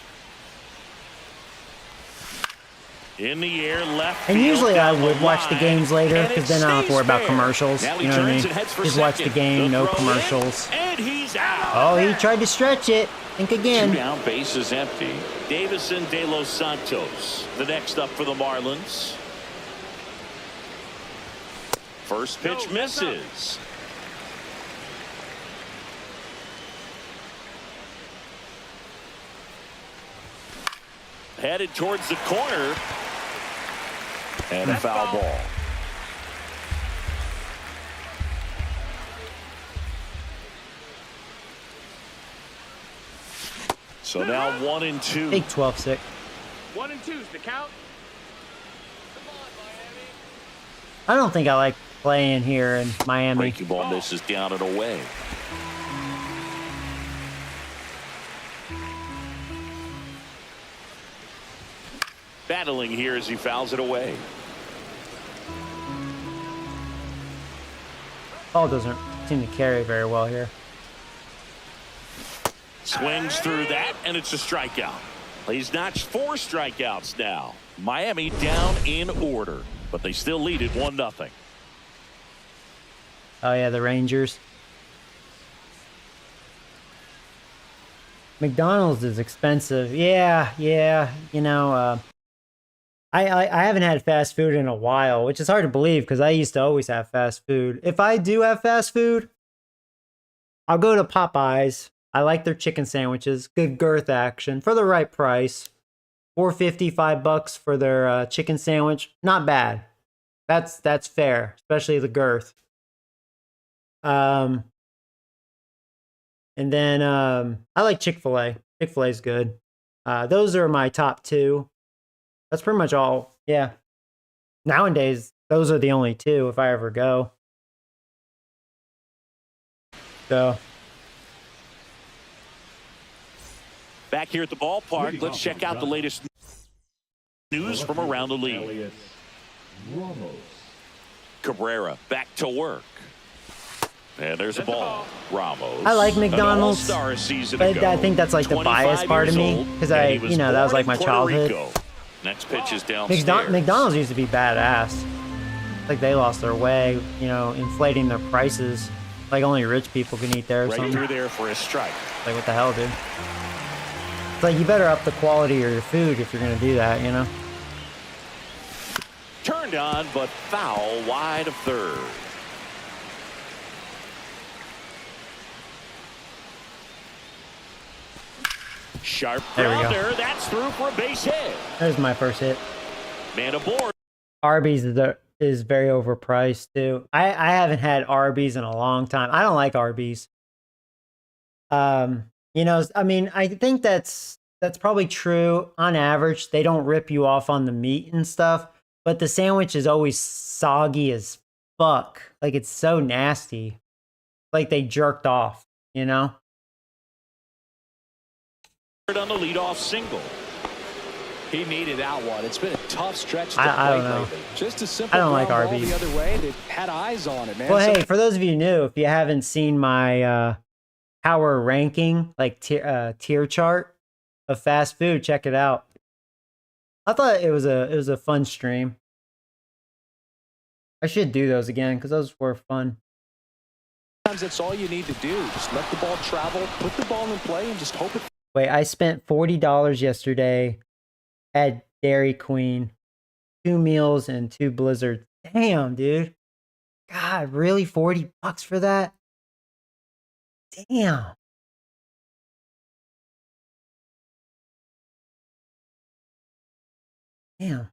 In the air, left And field, usually I down would the watch the line, games later and because it then I don't have to worry about stays fair. commercials. Now he You know what I turns mean? and heads for Just watch the second. game, no throw in, commercials. And he's out. Oh, he tried to stretch it. Think 2 again. down, base is empty. Davison De Los Santos, the next up for the Marlins. First pitch misses. Headed towards the corner. And a foul ball. So now 1-2. Take 12-6. 1-2's the count. I don't think I like playing here in Miami. Breaking ball misses down and away. Battling here as he fouls it away. Ball doesn't seem to carry very well here. Swings through that, and it's a strikeout. He's notched 4 strikeouts now. Miami down in order, but they still lead it 1-0. Oh, yeah, the Rangers. McDonald's is expensive. Yeah, you know, I haven't had fast food in a while, which is hard to believe because I used to always have fast food. If I do have fast food, I'll go to Popeyes. I like their chicken sandwiches. Good girth action for the right price. $4.50, $5 for their chicken sandwich. Not bad. That's fair, especially the girth. And then I like Chick-fil-A. Chick-fil-A is good. Those are my top 2. That's pretty much all. Yeah. Nowadays, those are the only 2 if I ever go. So. Back here at the ballpark, let's check out the latest news from around the league. Cabrera back to work. And there's a ball. Ramos. I like McDonald's, but I think that's like the bias part of me because that was like my childhood. Next pitch is downstairs. McDonald's used to be badass. Like they lost their way, inflating their prices. Like only rich people can eat there or something. Through there for a strike. Like what the hell, dude? It's like you better up the quality of your food if you're gonna do that, Turned on, but foul wide of third. Sharp grounder. That's through for a base hit. There's my first hit. Man aboard. Arby's is very overpriced too. I haven't had Arby's in a long time. I don't like Arby's. I mean, I think that's probably true. On average, they don't rip you off on the meat and stuff, but the sandwich is always soggy as fuck. Like it's so nasty. Like they jerked off, On the leadoff single. He needed that one. It's been a tough stretch to I don't plate know. lately. Just a simple I don't like ground ball Arby's. the other way that had eyes on it, man. Well, hey, for those of you new, if you haven't seen my power ranking, like tier chart of fast food, check it out. I thought it was a fun stream. I should do those again because those were fun. Sometimes that's all you need to do. Just let the ball travel, put the ball in play, and just hope it. Wait, I spent $40 yesterday at Dairy Queen, 2 meals and 2 blizzards. Damn, dude. God, really? $40 for that? Damn. Damn.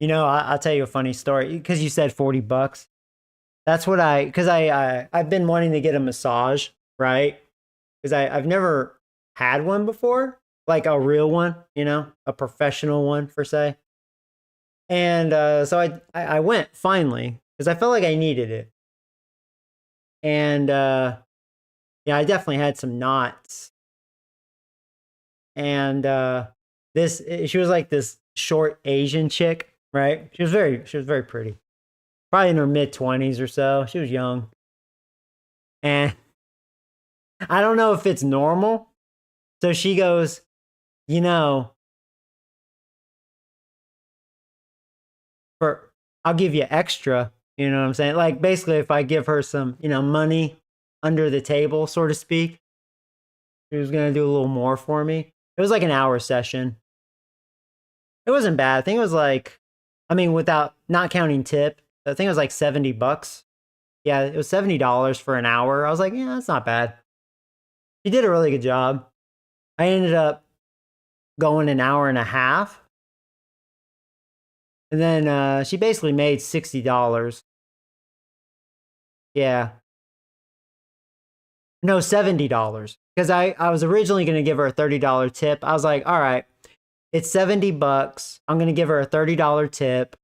I'll tell you a funny story because you said $40. That's what I've been wanting to get a massage, right? Because I've never had one before, like a real one, a professional one per se. And so I went finally because I felt like I needed it. And yeah, I definitely had some knots. And she was like this short Asian chick, right? She was very pretty. Probably in her mid-20s or so. She was young. And I don't know if it's normal. So she goes, I'll give you extra. You know what I'm saying? Like basically if I give her some, money under the table, so to speak, she was going to do a little more for me. It was like an hour session. It wasn't bad. I think it was like, without not counting tip, I think it was like $70. Yeah, it was $70 for an hour. I was like, yeah, that's not bad. She did a really good job. I ended up going an hour and a half. And then she basically made $60. Yeah. No, $70. Because I was originally going to give her a $30 tip. I was like, all right, it's $70. I'm going to give her a $30 tip.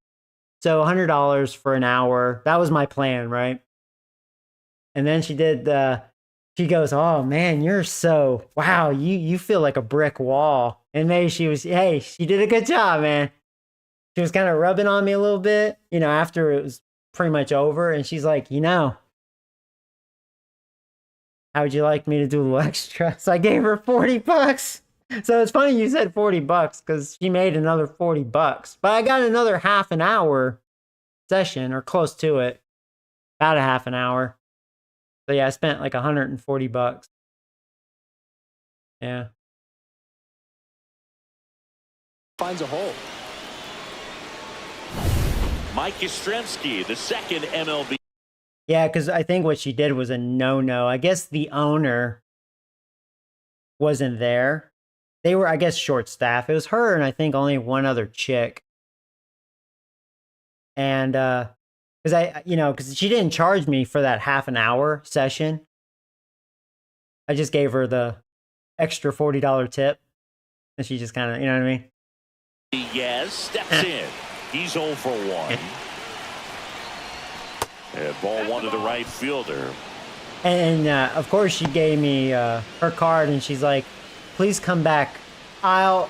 So $100 for an hour. That was my plan, right? And then she she goes, oh man, wow, you feel like a brick wall. And maybe she did a good job, man. She was kind of rubbing on me a little bit, after it was pretty much over. And she's like, how would you like me to do a little extra? So I gave her $40. So it's funny you said $40 because she made another $40. But I got another half an hour session or close to it. About a half an hour. So yeah, I spent like $140. Yeah. Finds a hole. Mike Yastrzemski, the second MLB. Yeah, because I think what she did was a no-no. I guess the owner wasn't there. They were, I guess, short-staffed. It was her and I think only one other chick. And because she didn't charge me for that half an hour session. I just gave her the extra $40 tip. And she just kind of, you know what I mean? Yes, steps in. He's 0 for 1. And ball 1 to the right fielder. And of course, she gave me her card and she's like, please come back. I'll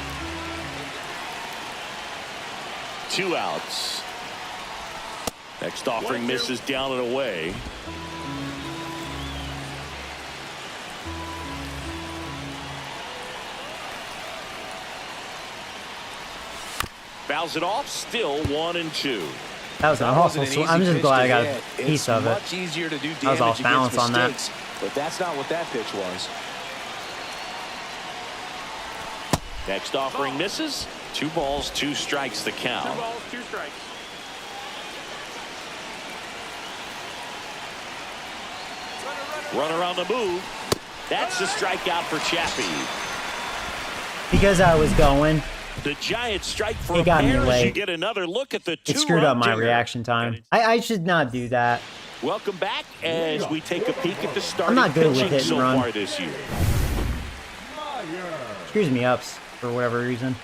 2 outs. Next offering misses down and away. Fouls it off. Still 1-2. That was an awful swing. I'm just glad I got a piece of it. Much easier to do damage. I was off balance on that. But that's not what that pitch was. Next offering misses. 2 balls, 2 strikes the count. 2 balls, 2 strikes. Runner on the move. That's the strikeout for Chappie. Because I was going, The Giants strike for it a got me pair as late. you get another look at the 2-run It screwed up my dinner. reaction time. I should not do that. Welcome back as we take a peek at the starting I'm not good with pitching hit and so run. far this year. Screws me up for whatever reason.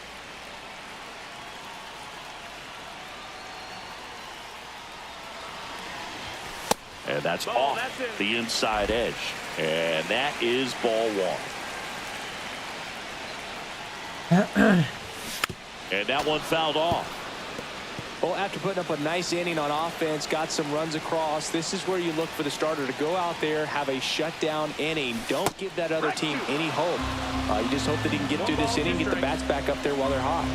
And that's Ball, off that's it. the inside edge. And that is ball 1. And that one fouled off. Well, after putting up a nice inning on offense, got some runs across, this is where you look for the starter to go out there, have a shutdown inning. Don't give that other team any hope. You just hope that he can get through this inning, get the bats back up there while they're hot.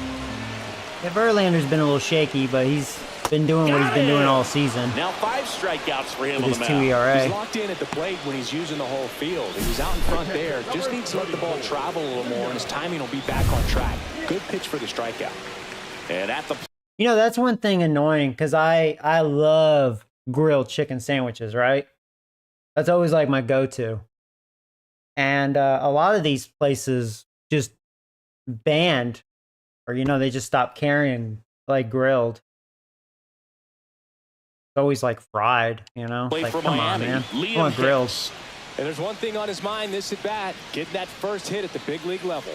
Yeah, Verlander's been a little shaky, but he's been doing what he's been doing all season Now 5 strikeouts for him with on his the 2 mound. ERA. He's locked in at the plate when he's using the whole field. He's out in front there. Just needs to let the ball travel a little more, and his timing will be back on track. Good pitch for the strikeout. And at the You know, that's one thing annoying because I love grilled chicken sandwiches, right? That's always like my go-to. And a lot of these places just banned, or, you know, they just stopped carrying like grilled. It's always like fried, you know? play Like, for come on, Miami, man. Liam I want grilled. Hicks. And there's one thing on his mind this at bat, getting that first hit at the big league level.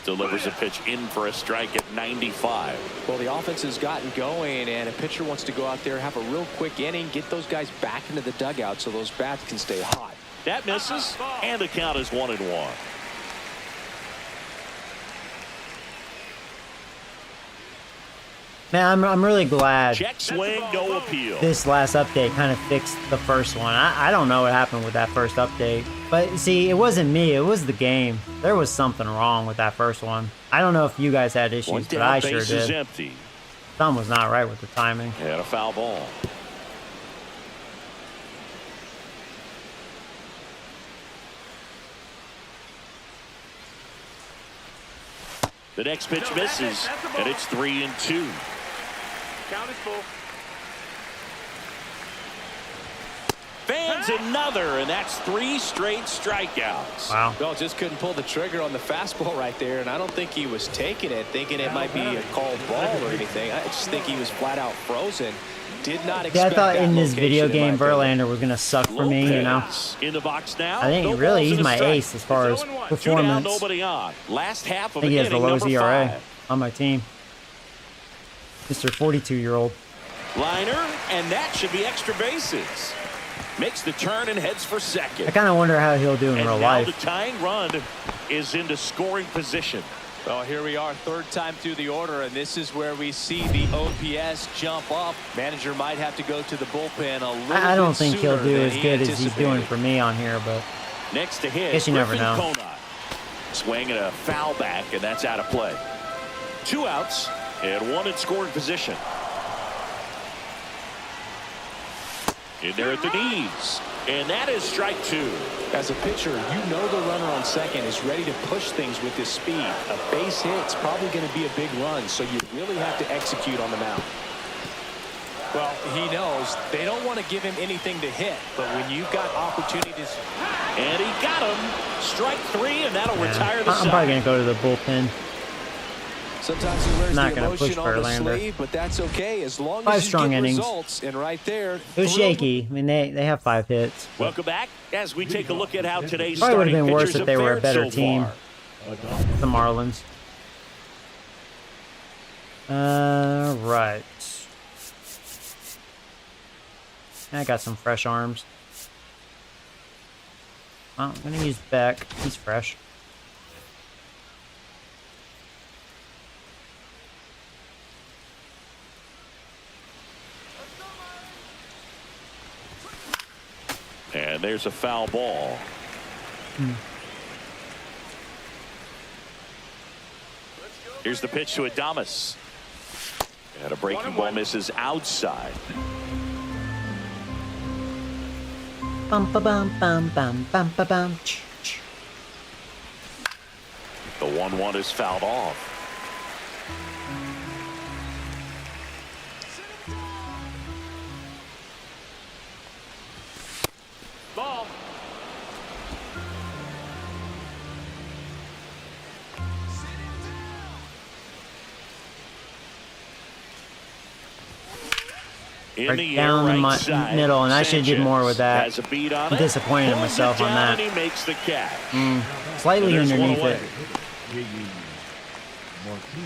Delivers a pitch in for a strike at 95. Well, the offense has gotten going, and a pitcher wants to go out there, have a real quick inning, get those guys back into the dugout so those bats can stay hot. That misses, and the count is 1-1. Man, I'm really glad Check swing, no appeal. this last update kind of fixed the first one. I don't know what happened with that first update. But see, it wasn't me. It was the game. There was something wrong with that first one. I don't know if you guys had One issues, but down, I sure base is did. empty. Something was not right with the timing. And a foul ball. The next pitch misses, and it's 3-2. Count is full. Fans another, and that's 3 straight strikeouts. Wow. Well, just couldn't pull the trigger on the fastball right there, and I don't think he was taking it, thinking it might be a called ball or anything. I just think he was flat out frozen. Did not expect Yeah, I thought that in this location, video in my game, opinion. Verlander was going to suck for me, you know. Lopez in the box now. I think No really balls he's and a my strike. ace as far as 2 down, performance. Nobody on. Last half I of think he has the inning lowest number ERA 5. on my team. Mr. 42-year-old. Liner, and that should be extra bases. Makes the turn and heads for second. I kind of wonder how he'll do in And real now life. the tying run is into scoring position. Well, here we are, third time through the order, and this is where we see the OPS jump up. Manager might have to go to the bullpen a little I don't bit think he'll sooner do than as he good as he's doing anticipated. for me on here, but Next to hit, Guess you never Griffin know. Conant. Swing and a foul back, and that's out of play. 2 outs and 1 in scoring position. In there at the knees, and that is strike 2. As a pitcher, you know the runner on second is ready to push things with his speed. A base hit's probably going to be a big run, so you really have to execute on the mound. Well, he knows they don't want to give him anything to hit, but when you've got opportunities. And he got him. Strike 3, and that'll retire the I'm side. probably going to go to the bullpen. Sometimes he wears Not the gonna push emotion on the Verlander. sleeve, but that's okay as long 5 as you strong get innings. results. And right there, It was shaky. I mean, they have 5 hits. Welcome back as we take a look at how today's Probably would have starting been worse pitchers if they have were a fared better so team. far. The Marlins. Right. I got some fresh arms. Well, I'm going to use Beck. He's fresh. And there's a foul ball. Here's the pitch to Adames. And a breaking ball misses outside. Bum ba bum bum bum bum ba bum. The 1-1 is fouled off. Ball. Right down the middle, and I should do more with that. I'm disappointed in myself on that. He makes the catch. Slightly underneath it.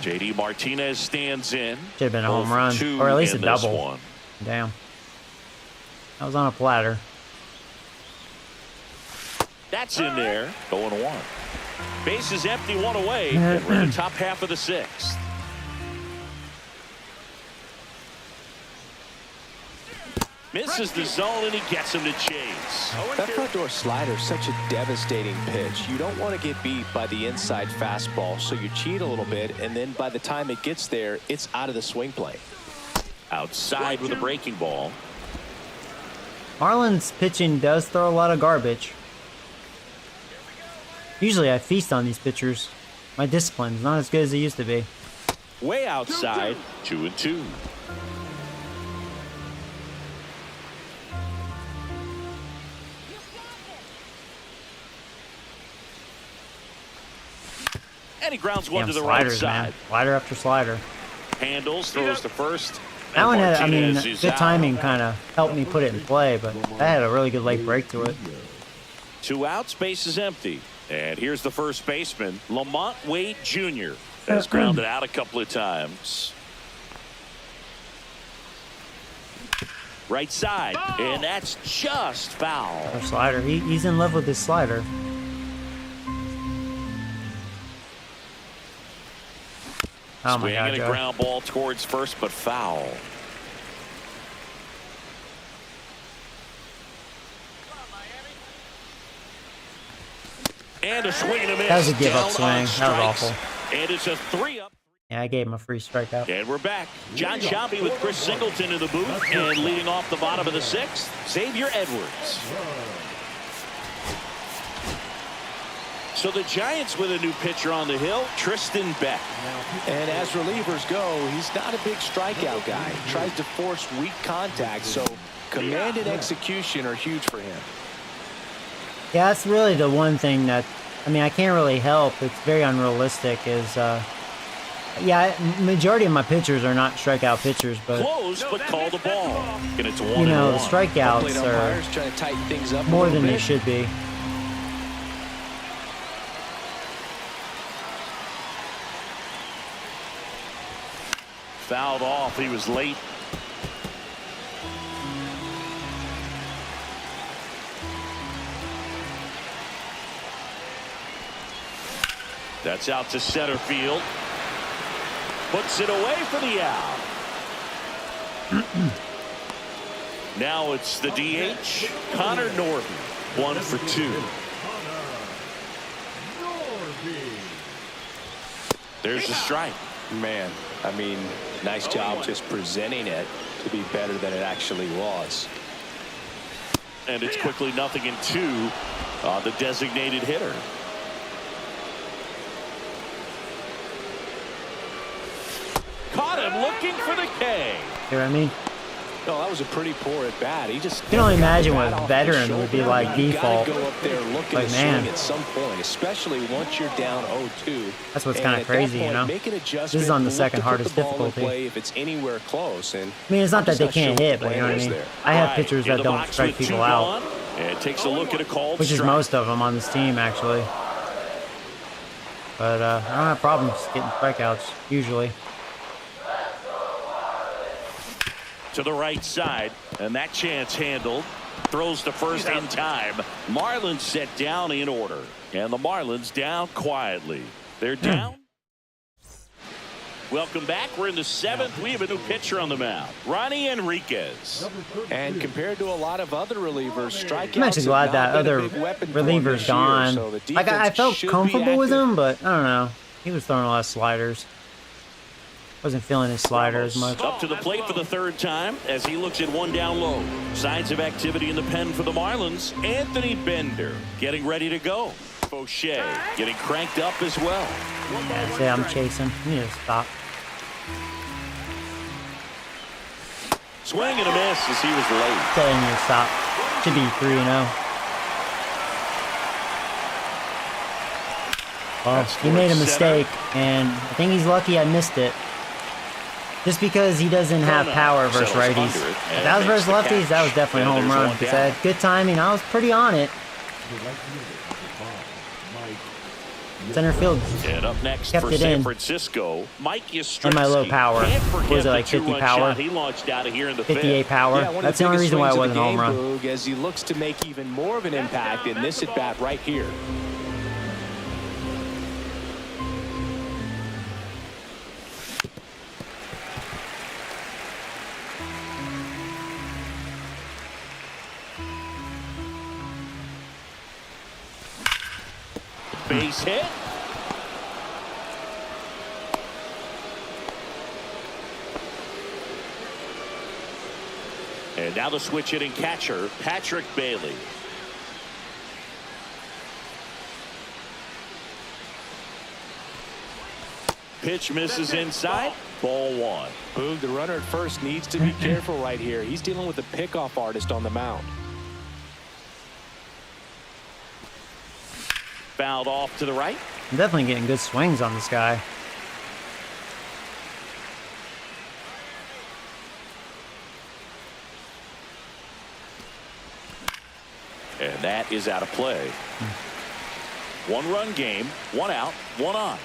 JD Martinez stands in. Should have been a home run, or at least a double. Damn. I was on a platter. That's in there. 0-1. Base is empty, 1 away. And we're in the top half of the 6th. Misses the zone, and he gets him to chase. That front door slider is such a devastating pitch. You don't want to get beat by the inside fastball, so you cheat a little bit, and then by the time it gets there, it's out of the swing plane. Outside with a breaking ball. Marlins pitching does throw a lot of garbage. Usually I feast on these pitchers. My discipline's not as good as it used to be. Way outside, 2-2. And he grounds one to the right side. Man. Slider after slider. Handles, throws to first. That one had, I mean, good timing kind of helped me put it in play, but that had a really good late break to it. 2 outs, base is empty. And here's the first baseman, Lamont Wade Jr. has grounded out a couple of times. Right side, and that's just foul. Our slider, he's in love with his slider. Oh my God, Swinging a ground ball towards first, but foul. And a swing and a miss. That was a give-up swing. That was awful. And it's a 3-up. Yeah, I gave him a free strikeout. And we're back. John Sciambi with Chris Singleton in the booth. And leading off the bottom of the 6th, Xavier Edwards. So the Giants with a new pitcher on the hill, Tristan Beck. And as relievers go, he's not a big strikeout guy. He tries to force weak contact, so command and execution are huge for him. Yeah, that's really the one thing that, I mean, I can't really help. It's very unrealistic is, yeah, majority of my pitchers are not strikeout pitchers, but close, but call the ball. And it's 1-1. You know, the strikeouts are trying to tighten things up more than they should be. Fouled off. He was late. That's out to center field. Puts it away for the out. Now it's the DH, Connor Norby, 1 for 2. There's the strike. Man, I mean, nice job just presenting it to be better than it actually was. And it's quickly 0-2 on the designated hitter. Caught him looking for the K. You know what I mean? No, that was a pretty poor at bat. He just. You can only imagine what veteran would be like default. Go up there looking like, to man, swing at some point, especially once you're down 0-2. That's what's kind of crazy, you know. This is on the second hardest difficulty. If it's anywhere close, and I mean, it's not that they can't hit, but you know what I mean. I have pitchers that don't strike people out, and takes a look at a called which is most of them on this team, actually. But I don't have problems getting strikeouts usually. To the right side, and that chance handled. Throws to first in time. Marlins set down in order, and the Marlins down quietly. They're down. Welcome back. We're in the 7th. We have a new pitcher on the mound, Ronnie Enriquez. And compared to a lot of other relievers, strikeouts. I'm actually glad that other reliever's gone. Like, I felt comfortable with him, but I don't know. He was throwing a lot of sliders. Wasn't feeling his slider as much. Up to the plate for the 3rd time as he looks at one down low. Signs of activity in the pen for the Marlins. Anthony Bender getting ready to go. Fauché getting cranked up as well. Yeah, say I'm chasing. You need to stop. Swing and a miss as he was late. Say you need to stop. Should be 3-0. Well, he made a mistake, and I think he's lucky I missed it. Just because he doesn't have power versus righties. If that was versus lefties, that was definitely a home run. Because I had good timing. I was pretty on it. Center field and up next kept for it San in. Francisco, Mike Yastrzemski. And my low power. Was it like 50 power? He launched out of here in the 58 power. Yeah, that's the only reason why it wasn't a home run. Boog, as he looks to make even more of an impact in this at bat right here. Base hit. And now the switch hitting catcher, Patrick Bailey. Pitch misses inside. Ball 1. Boog, the runner at first needs to be careful right here. He's dealing with a pickoff artist on the mound. Fouled off to the right. I'm definitely getting good swings on this guy. And that is out of play. 1-run game, 1 out, 1 on.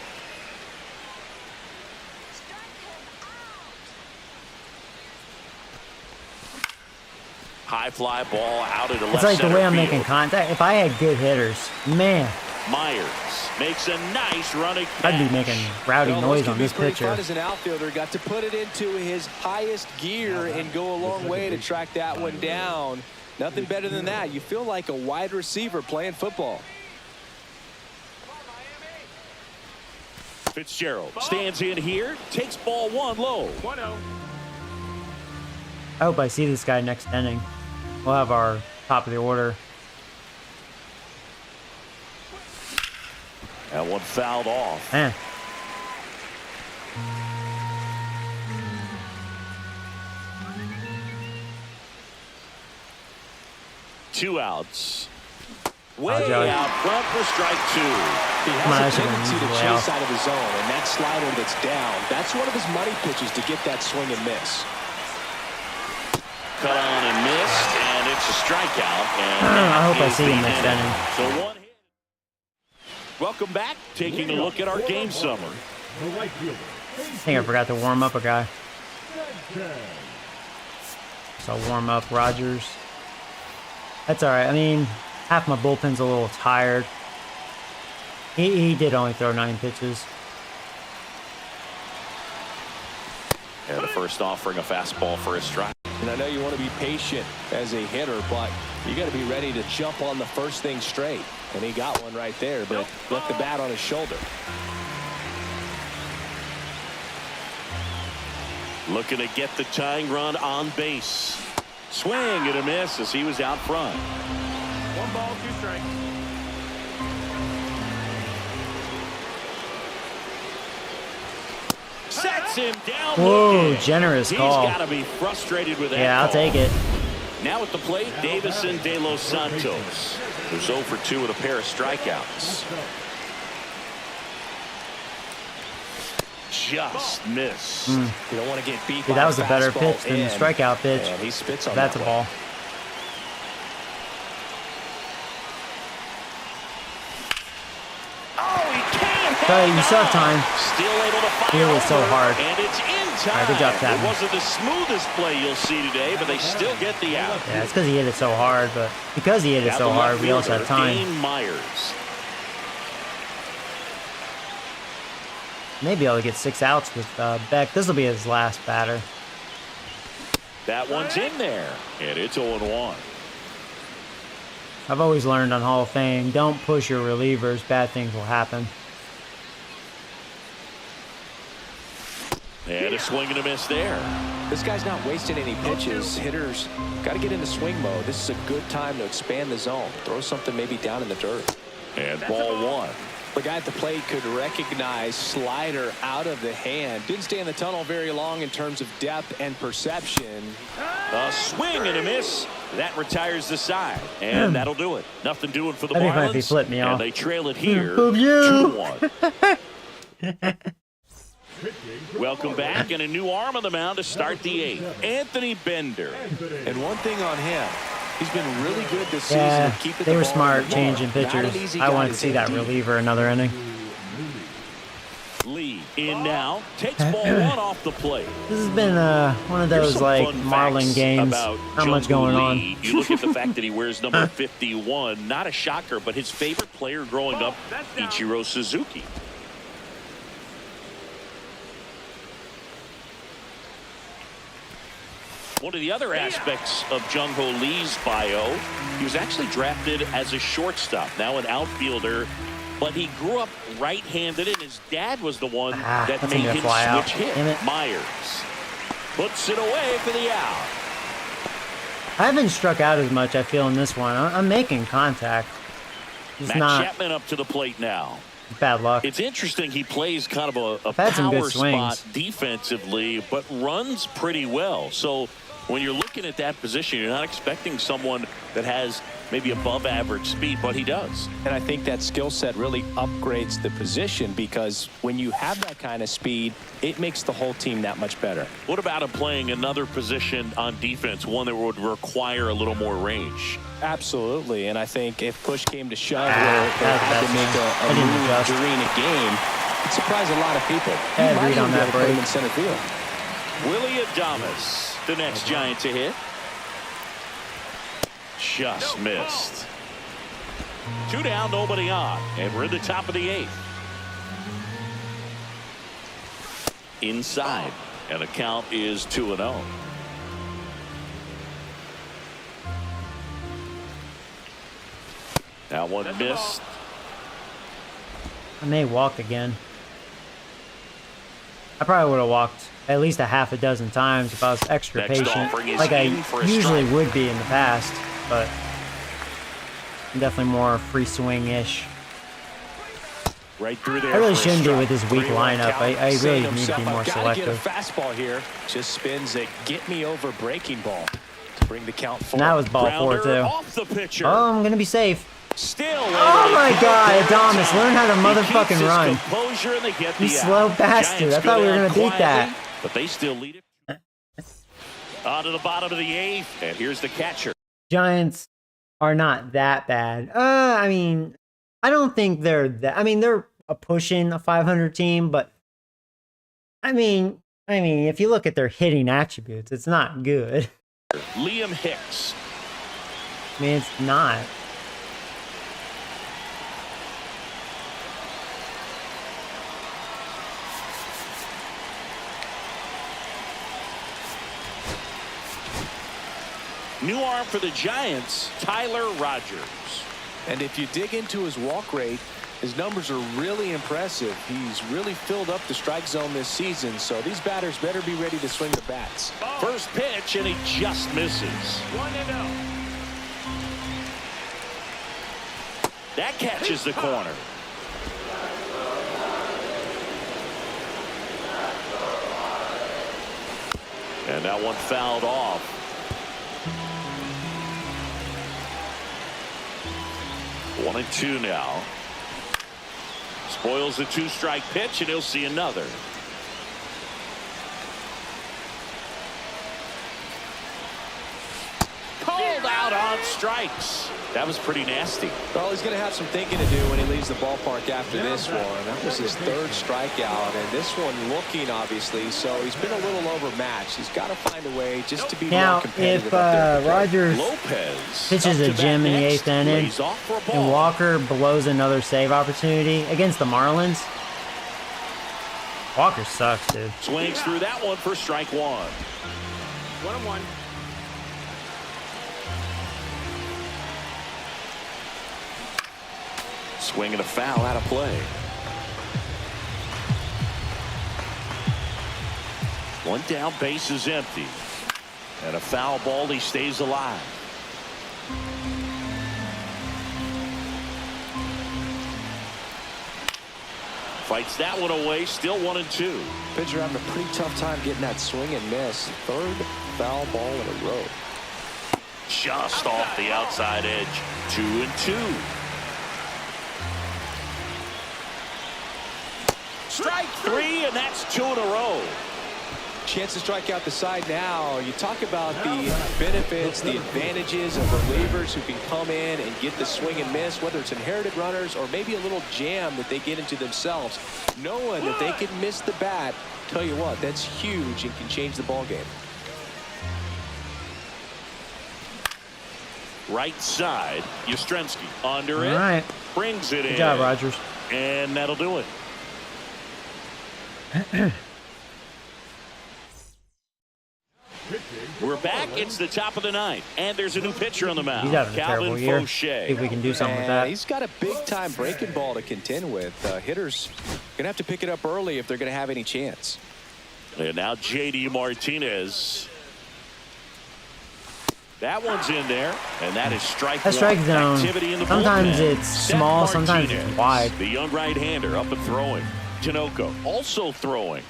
High fly ball out at a left It's like the way I'm field. making contact. If I had good hitters, man, Myers makes a nice running catch. I'd be making rowdy noise on this pitcher. Fun as an outfielder, got to put it into his highest gear and go a long way to track that one down. Nothing better than that. You feel like a wide receiver playing football. Fitzgerald stands in here, takes ball 1 low. 1-0. I hope I see this guy next inning. We'll have our top of the order. That one fouled off. Eh. Two outs. Way Joey. out front for strike 2. He has a tendency to chase out of his zone, and that slider that's down, that's one of his money pitches to get that swing and miss. Cut on and missed, and it's a strikeout. And I hope I see him next inning. So 1 hit. Welcome back. Taking a look at our game summary. I think I forgot to warm up a guy. So I'll warm up Rogers. That's all right. I mean, half my bullpen's a little tired. He did only throw 9 pitches. Yeah, the first offering a fastball for a strike. And I know you want to be patient as a hitter, but you got to be ready to jump on the first thing straight. And he got one right there, but left the bat on his shoulder. Looking to get the tying run on base. Swing and a miss as he was out front. 1 ball, 2 strikes. Sets him down. Whoa, looking. generous call. He's got to be frustrated with that. Yeah, I'll call. take it. Now at the plate, Davison De Los Santos, who's 0 for 2 with a pair of strikeouts. Just miss. You don't want to get beat by That was a better fastball pitch than the strikeout pitch. And he spits on That's that a one. ball. Oh, he can't. But you still have time. Still able to fire. It was so hard. And it's in time. All right, good job, Chapman. It wasn't the smoothest play you'll see today, but they still get the out. Yeah, it's because he hit it so hard, but because he hit it so hard, we also had time. Dane Myers. Maybe able to get 6 outs with Beck. This will be his last batter. That one's in there, and it's 0-1. I've always learned on Hall of Fame, don't push your relievers. Bad things will happen. And a swing and a miss there. This guy's not wasting any pitches. Hitters got to get into swing mode. This is a good time to expand the zone. Throw something maybe down in the dirt. And ball 1. The guy at the plate could recognize slider out of the hand. Didn't stay in the tunnel very long in terms of depth and perception. A swing and a miss. That retires the side. And that'll do it. Nothing doing for the That'd be fun if he Marlins. flipped me off. And they trail it here Boom, you. 2-1. Welcome back, and a new arm on the mound to start the 8th. Anthony Bender. And one thing on him, he's been really good this season. Yeah, at keeping they the were ball smart in the changing ball. Not an pitchers. easy I guy wanted to see that hit deep. reliever another inning. Lee in now, takes ball 1 off the plate. This has been one of those like Marlin games. Not much going on. You look at the fact that he wears number 51. Not a shocker, but his favorite player growing up, Ichiro Suzuki. One of the other aspects of Jung-Ho Lee's bio, he was actually drafted as a shortstop, now an outfielder, but he grew up right-handed, and his dad was the one that made him switch hit. Myers puts it away for the out. I haven't struck out as much, I feel, in this one. I'm making contact. Just Matt Chapman up to the plate now. Bad luck. It's interesting he plays kind of a had some power good swings. spot defensively, but runs pretty well. So when you're looking at that position, you're not expecting someone that has maybe above average speed, but he does. And I think that skill set really upgrades the position, because when you have that kind of speed, it makes the whole team that much better. What about him playing another position on defense, one that would require a little more range? Absolutely, and I think if push came to shove where they had to make a move during a game, it'd surprise a lot of people. Bad read on that break. In center field. Willie Adames, the next Giant to hit. Just missed. 2 down, nobody on, and we're in the top of the 8th. Inside, and the count is 2-0. That one missed. I may walk again. I probably would have walked at least a half a dozen times if I was extra patient, like I usually would be in the past, but I'm definitely more free swing-ish. Right through there. I really shouldn't be with this weak lineup. I really need to be more selective. Get a fastball here. Just spins a get-me-over breaking ball to bring the count forward. And that was ball 4 too. Off the pitcher. Oh, I'm gonna be safe. Still oh my God, Adames, learn how to motherfucking run. You slow bastard. I thought we were gonna beat that. But they still lead it. On to the bottom of the 8th, and here's the catcher. Giants are not that bad. I mean, I don't think they're that. I mean, they're pushing a 500 team, but I mean, if you look at their hitting attributes, it's not good. Liam Hicks. I mean, it's not. New arm for the Giants, Tyler Rogers. And if you dig into his walk rate, his numbers are really impressive. He's really filled up the strike zone this season, so these batters better be ready to swing the bats. First pitch, and he just misses. 1-0. That catches the corner. And that one fouled off. 1-2 now. Spoils the 2-strike pitch, and he'll see another. Called out on strikes. That was pretty nasty. Well, he's going to have some thinking to do when he leaves the ballpark after this one. That was his 3rd strikeout, and this one looking, obviously, so he's been a little overmatched. He's got to find a way just to be more competitive. Now, if Rogers pitches a gem in the 8th inning and Walker blows another save opportunity against the Marlins, Walker sucks, dude. Swings through that one for strike one. 1-1. Swing and a foul out of play. One down, base is empty. And a foul ball, he stays alive. Fights that one away, still 1-2. Pitcher having a pretty tough time getting that swing and miss. Third foul ball in a row. Just off the outside edge. 2-2. Strike three, and that's 2 in a row. Chance to strike out the side now. You talk about the benefits, the advantages of relievers who can come in and get the swing and miss, whether it's inherited runners or maybe a little jam that they get into themselves. Knowing that they can miss the bat, tell you what, that's huge and can change the ball game. Right side, Yastrzemski under it. All right. Brings it in. Good job, Rogers. And that'll do it. We're back. It's the top of the ninth, and there's a new pitcher on the mound. He's having a terrible year. See if we can do something with that. He's got a big-time breaking ball to contend with. Hitters going to have to pick it up early if they're going to have any chance. And now J.D. Martinez. That one's in there, and that is strike That strike zone. Activity in the Sometimes bullpen. it's small, sometimes it's wide. The young right-hander up and throwing. Tinoco also throwing.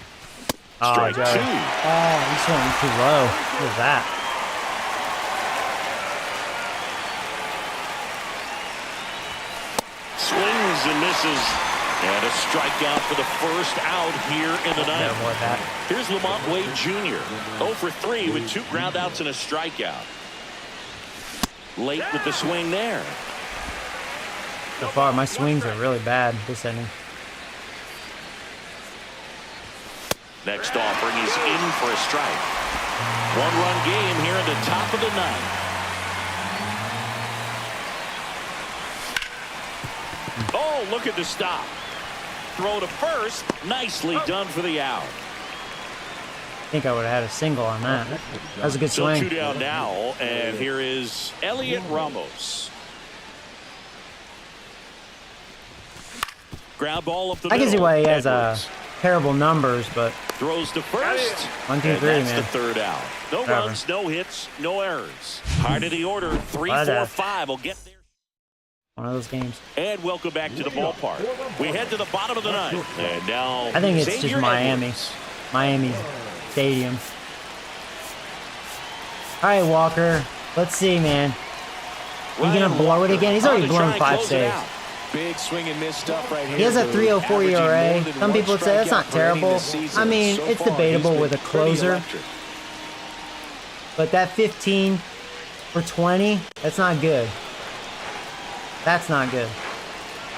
Oh, Strike Joe. two. Oh, he's going too low. What is that? Swings and misses. And a strikeout for the first out here in the ninth. No more of that. Here's Lamont Wade Jr. 0 for 3 with 2 groundouts and a strikeout. Late with the swing there. So far, my swings are really bad this inning. Next offering is in for a strike. 1-run game here at the top of the ninth. Oh, look at the stop. Throw to first. Nicely done for the out. I think I would have had a single on that. That was a good Still swing. 2 down now, and here is Elliot Ramos. Ground ball up the middle. I can see why he has Edwards. terrible numbers, but Throws to first. 1, 2, And 3, that's man. the third out. No Whatever. runs, no hits, no errors. Heart of the order, 3, 4, Whatever. 5 will get there. one of those games. And welcome back to the ballpark. We head to the bottom of the ninth. And now I think it's Xavier just Miami. Edwards. Miami Stadium. All right, Walker. Let's see, man. Are you going to blow it again? He's On already to try blown and 5 close it saves. out. Big swing and miss stuff right here. He has a 3.04 Averaging ERA. more than Some one people would say that's strikeout not per inning terrible. this season. I mean, So it's far, debatable he's with a been pretty closer. electric. But that 15 for 20, that's not good. That's not good.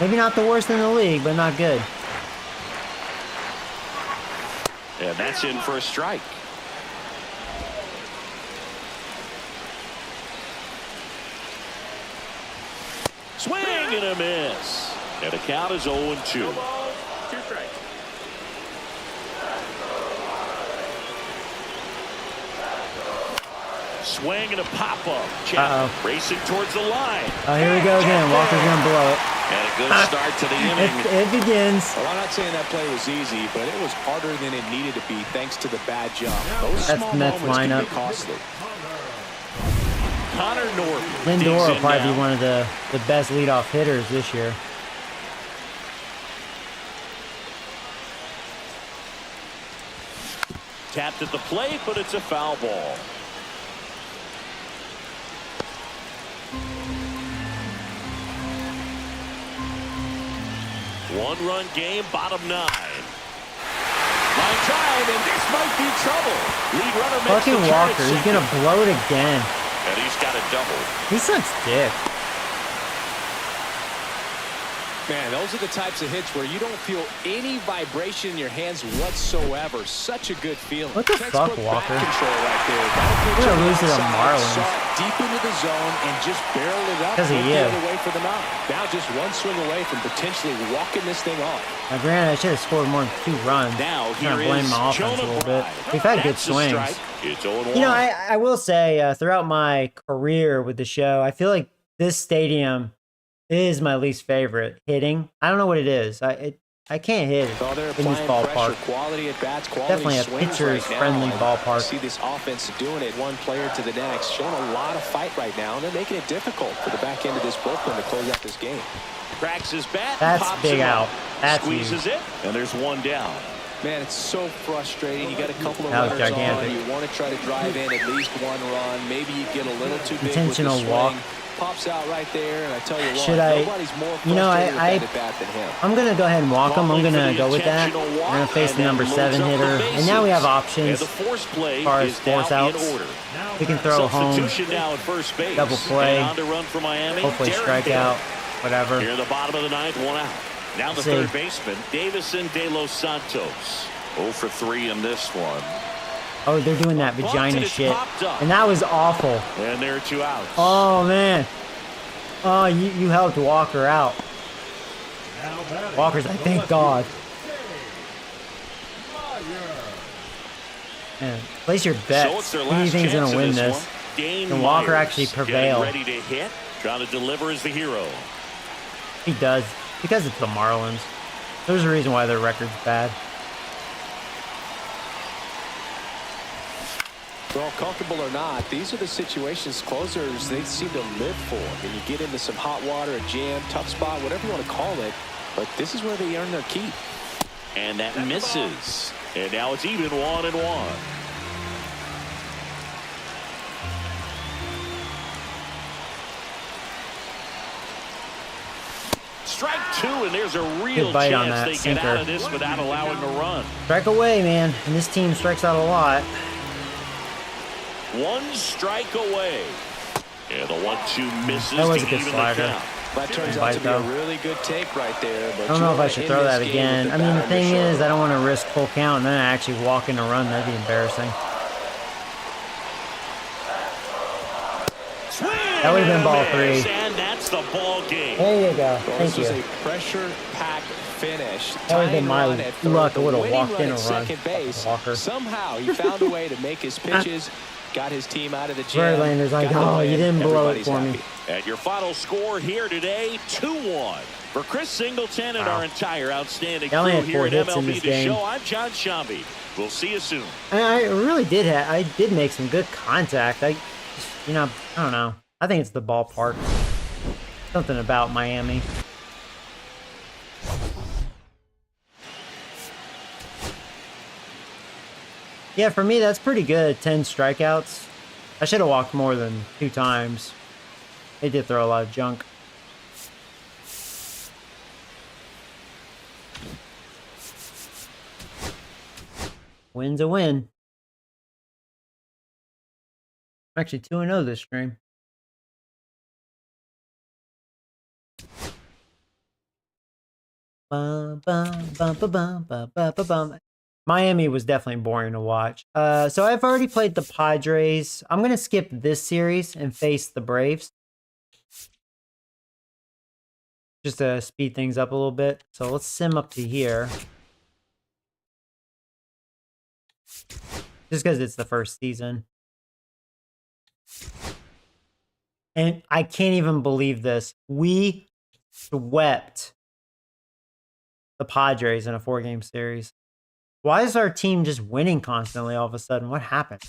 Maybe not the worst in the league, but not good. And that's in for a strike. Swing and a miss. And the count is 0-2. 2 strikes. Swing and a pop-up. Uh-oh. Racing towards the line. Oh, here we go again. Walker's going to blow it. And a good start to the inning. It begins. Well, I'm not saying that play was easy, but it was harder than it needed to be thanks to the bad jump. Those That's small the Mets moments can lineup. be costly. Connor Norton. Lindor digs will in probably now. be one of the best leadoff hitters this year. Tapped at the plate, but it's a foul ball. One-run game, bottom 9. Line drive, and this might be trouble. Lead runner makes the Fucking turn at Walker, he's second. going to blow it again. And he's got a double. He sucks dick. Man, those are the types of hits where you don't feel any vibration in your hands whatsoever. Such a good feeling. What the fuck, Walker? Control right there. We're gonna lose to the Marlins. Deep into the zone and just barrel it up. Because of you. The other way for the knock. Now just one swing away from potentially walking this thing off. Now, granted, I should have scored more than 2 runs. Now I'm gonna blame my offense a little bit. We've had good swings. It's 0-1. You know, I will say throughout my career with the show, I feel like this stadium is my least favorite hitting. I don't know what it is. I can't hit it in this ballpark. Quality at bats, Definitely a pitcher's friendly ballpark. See this offense doing it one player to the next, showing a lot of fight right now, and they're making it difficult for the back end of this bullpen to close out this game. Cracks his bat. That's big out. That's squeezes it, and there's one down. Man, it's so frustrating. You got a couple of that was runners gigantic. on. You want to try to drive in at least one run. Maybe you get a little too big intentional with the walk. swing. Pops out right there, and I tell you what, Should I? nobody's more You know, frustrated with that at bat than him. I'm gonna go ahead and walk him. I'm gonna go with that. We're gonna face the number 7 hitter, and now we have options as far as force outs. We can throw home, double play, hopefully strike out, whatever. Here in the bottom of the 9th, 1 out. Now the third baseman, Davison De Los Santos. 0 for 3 in this one. Oh, they're doing that vagina shit. And that was awful. And there are 2 outs. Oh, man. Oh, you helped Walker out. Walker's like, thank God. Man, place your bets. Who do you think is going to win this? Can Walker actually prevail? Ready to hit. Trying to deliver as the hero. He does. Because it's the Marlins. There's a reason why their record's bad. Well, comfortable or not, these are the situations closers they seem to live for. When you get into some hot water, a jam, tough spot, whatever you want to call it, but this is where they earn their keep. And that misses. And now it's even 1-1. Strike 2, and there's a real bite on chance that they sinker. get out of this without allowing a run. Strike away, man. And this team strikes out a lot. 1 strike away. Yeah, the 1-2 misses. That was to a good even slider. the count. That turns out to be a really good take right there. But I don't know if I should throw that again. I mean, the thing is, I don't want to risk full count and then I actually walk in a run. That'd be embarrassing. That would have been ball 3. And that's the ball game. There you go. Thank you. This was a pressure-packed finish. That would have been my luck. I would have walked in a run. Second base. Walker. Somehow he found a way to make his pitches. Got his team out of the jam. Verlander's like, oh, you didn't blow it for me. And your final score here today, 2-1. For Chris Singleton and our entire outstanding crew here at MLB The Show, I'm John Shambi. We'll see you soon. I really did I did make some good contact. I don't know. I think it's the ballpark. Something about Miami. Yeah, for me, that's pretty good. 10 strikeouts. I should have walked more than 2 times. They did throw a lot of junk. Win's a win. I'm actually 2-0 this stream. Bum, bum, bum, bum, bum, bum, bum, bum, bum. Miami was definitely boring to watch. So I've already played the Padres. I'm going to skip this series and face the Braves. Just to speed things up a little bit. So let's sim up to here. Just because it's the first season. And I can't even believe this. We swept the Padres in a 4-game series. Why is our team just winning constantly all of a sudden? What happened?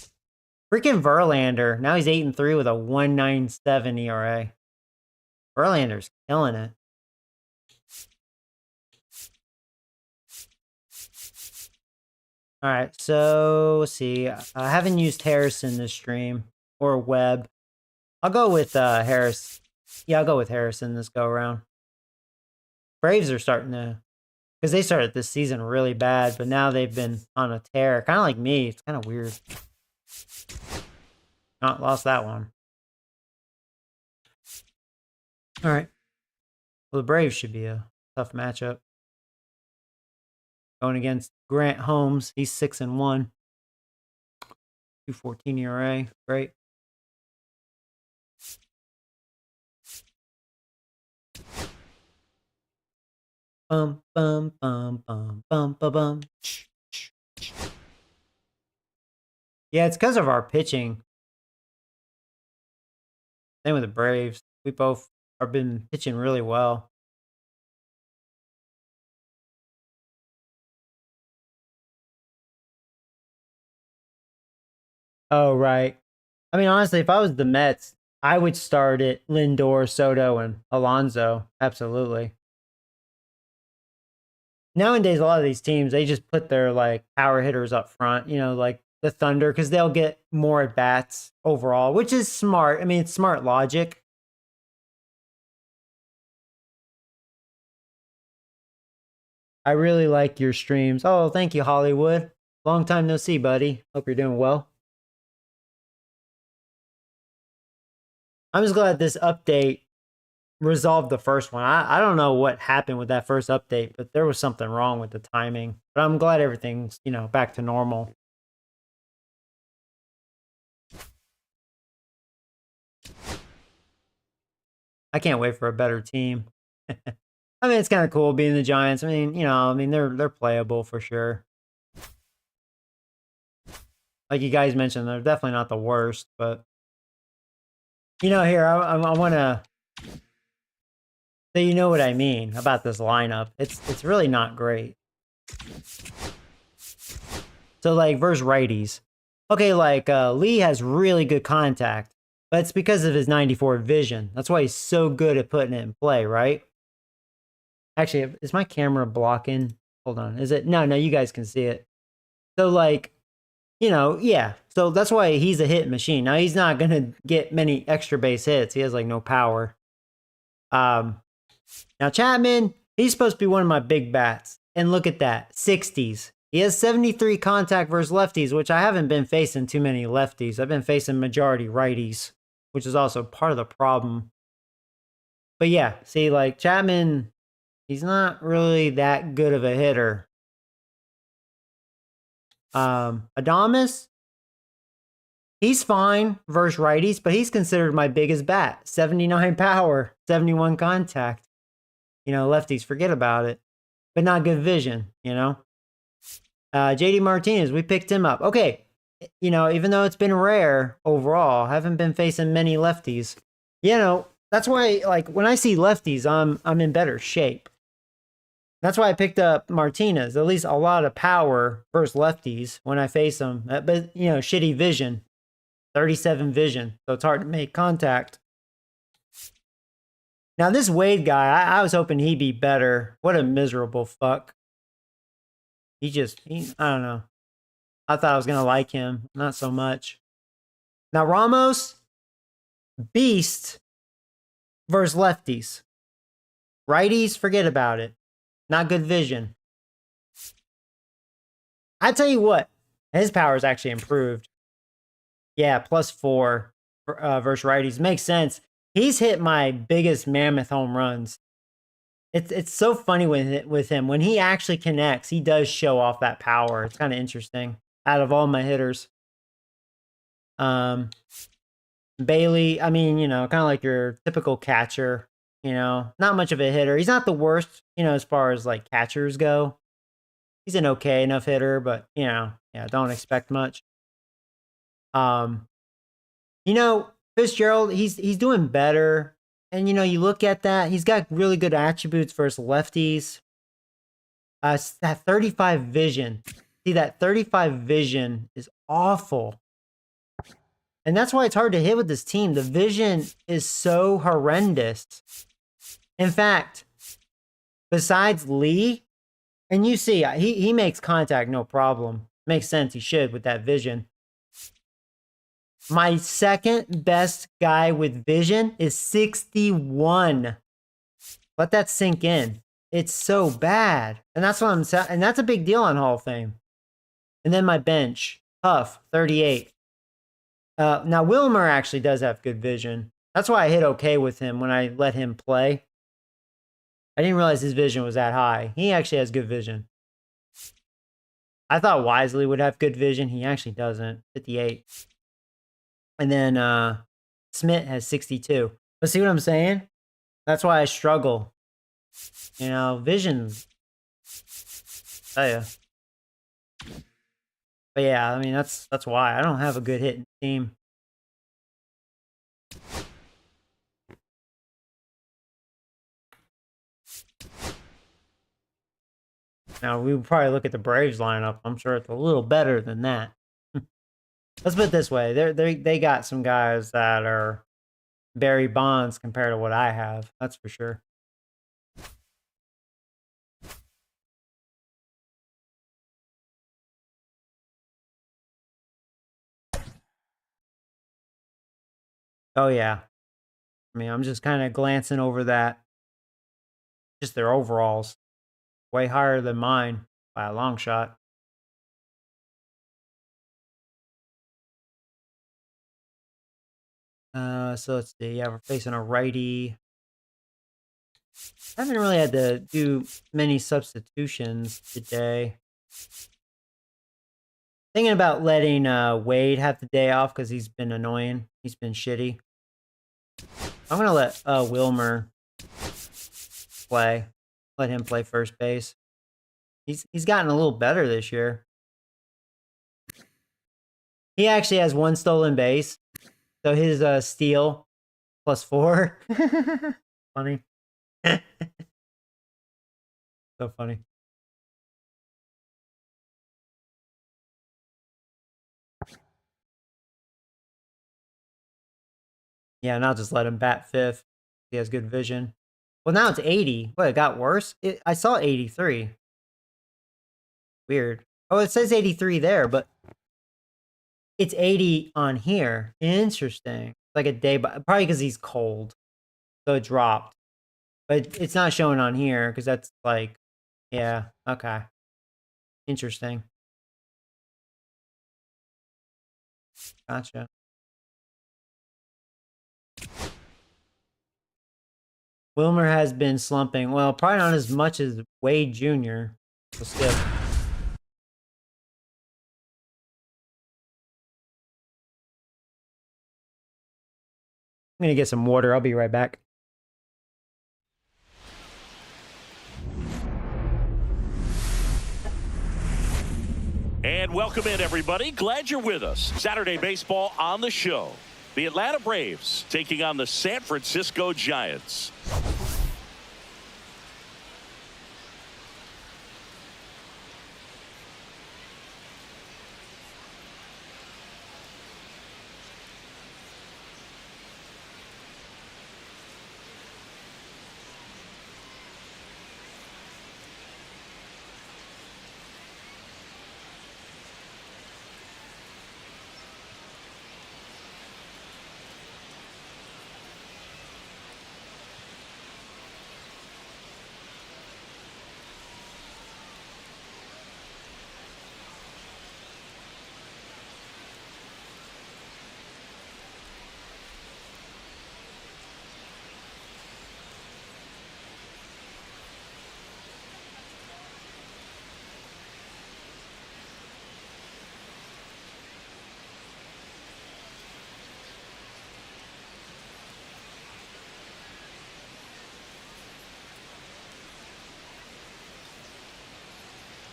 Freaking Verlander. Now he's 8-3 with a 1.97 ERA. Verlander's killing it. All right, so let's see. I haven't used Harrison this stream or Webb. I'll go with Harris. Yeah, I'll go with Harrison this go around. Braves are starting to, because they started this season really bad, but now they've been on a tear. Kind of like me. It's kind of weird. Not lost that one. All right. Well, the Braves should be a Tough matchup. Going against Grant Holmes. He's 6-1. 2.14 ERA. Great. Bum, bum, bum, bum, bum, bum, bum. Yeah, it's because of our pitching. Same with the Braves. We both have been pitching really well. Oh, right. I mean, honestly, if I was the Mets, I would start it Lindor, Soto, and Alonso. Absolutely. Nowadays, a lot of these teams, they just put their like power hitters up front, you know, like the Thunder, because they'll get more at bats overall, which is smart. I mean, it's smart logic. I really like your streams. Oh, thank you, Hollywood. Long time no see, buddy. Hope you're doing well. I'm just glad this update resolved the first one. I don't know what happened with that first update, but there was something wrong with the timing. But I'm glad everything's, you know, back to normal. I can't wait for a better team. I mean, it's kind of cool being the Giants. I mean, you know, I mean, they're playable for sure. Like you guys mentioned, they're definitely not the worst, but you know, here I want to. So you know what I mean about this lineup. It's really not great. So like versus righties. Okay, like Lee has really good contact, but it's because of his 94 vision. That's why he's so good at putting it in play, right? Actually, is my camera blocking? Hold on. Is it? No, you guys can see it. So like, you know, yeah. So that's why he's a hit machine. Now he's not going to get many extra base hits. He has like no power. Now Chapman, he's supposed to be one of my big bats. And look at that, 60s. He has 73 contact versus lefties, which I haven't been facing too many lefties. I've been facing majority righties, which is also part of the problem. But yeah, see, like Chapman, he's not really that good of a hitter. Adames, he's fine versus righties, but he's considered my biggest bat. 79 power, 71 contact. You know, lefties, forget about it. But not good vision, you know? JD Martinez, we picked him up. Okay, you know, even though it's been rare overall, haven't been facing many lefties. You know, that's why, like, when I see lefties, I'm in better shape. That's why I picked up Martinez. At least a lot of power versus lefties when I face them. But, you know, shitty vision. 37 vision. So it's hard to make contact. Now, this Wade guy, I was hoping he'd be better. What a miserable fuck. I don't know. I thought I was going to like him. Not so much. Now, Ramos, beast versus lefties. Righties, forget about it. Not good vision. I tell you what, his power is actually improved. Yeah, +4 versus righties. Makes sense. He's hit my biggest mammoth home runs. It's so funny with him. When he actually connects, he does show off that power. It's kind of interesting. Out of all my hitters. Bailey, I mean, you know, kind of like your typical catcher. You know, not much of a hitter. He's not the worst, you know, as far as like catchers go. He's an okay enough hitter, but you know, yeah, don't expect much. You know, Fitzgerald, he's doing better. And you know, you look at that, he's got really good attributes versus lefties. That 35 vision. See, that 35 vision is awful. And that's why it's hard to hit with this team. The vision is so horrendous. In fact, besides Lee, and you see, he makes contact no problem. Makes sense, he should with that vision. My second best guy with vision is 61. Let that sink in. It's so bad. And that's what I'm saying. And that's a big deal on Hall of Fame. And then my bench, Huff, 38. Now, Wilmer actually does have good vision. That's why I hit okay with him when I let him play. I didn't realize his vision was that high. He actually has good vision. I thought Wisely would have good vision. He actually doesn't. 58. And then Smith has 62. But see what I'm saying? That's why I struggle. You know, vision. Tell ya. But yeah, I mean that's why I don't have a good hitting team. Now, we would probably look at the Braves lineup. I'm sure it's a little better than that. Let's put it this way. They got some guys that are Barry Bonds compared to what I have. That's for sure. Oh, yeah. I mean, I'm just kind of glancing over that. Just their overalls. Way higher than mine by a long shot. So let's see. Yeah, we're facing a righty. I haven't really had to do many substitutions today. Thinking about letting Wade have the day off because he's been annoying. He's been shitty. I'm going to let Wilmer play. Let him play first base. He's gotten a little better this year. He actually has 1 stolen base. So his steal +4. Funny. So funny. Yeah, and I'll just let him bat 5th. He has good vision. Well, now it's 80. What, it got worse? I saw 83. Weird. Oh, it says 83 there, but it's 80 on here. Interesting. Like a day, but probably because he's cold. So it dropped. But it's not showing on here because that's like, yeah, okay. Interesting. Gotcha. Wilmer has been slumping. Well, probably not as much as Wade Jr. So still. I'm going to get some water. I'll be right back. And welcome in, everybody. Glad you're with us. Saturday baseball on the show. The Atlanta Braves taking on the San Francisco Giants.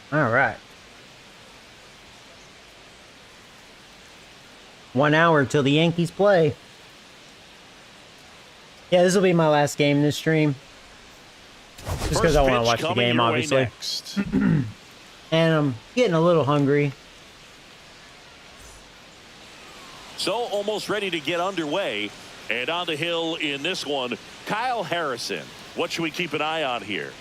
All right. 1 hour till the Yankees play. Yeah, this will be my last game in this stream. Just because I want to watch the game, obviously. And I'm getting a little hungry. So almost ready to get underway. And on the hill in this one, Kyle Harrison. What should we keep an eye on here?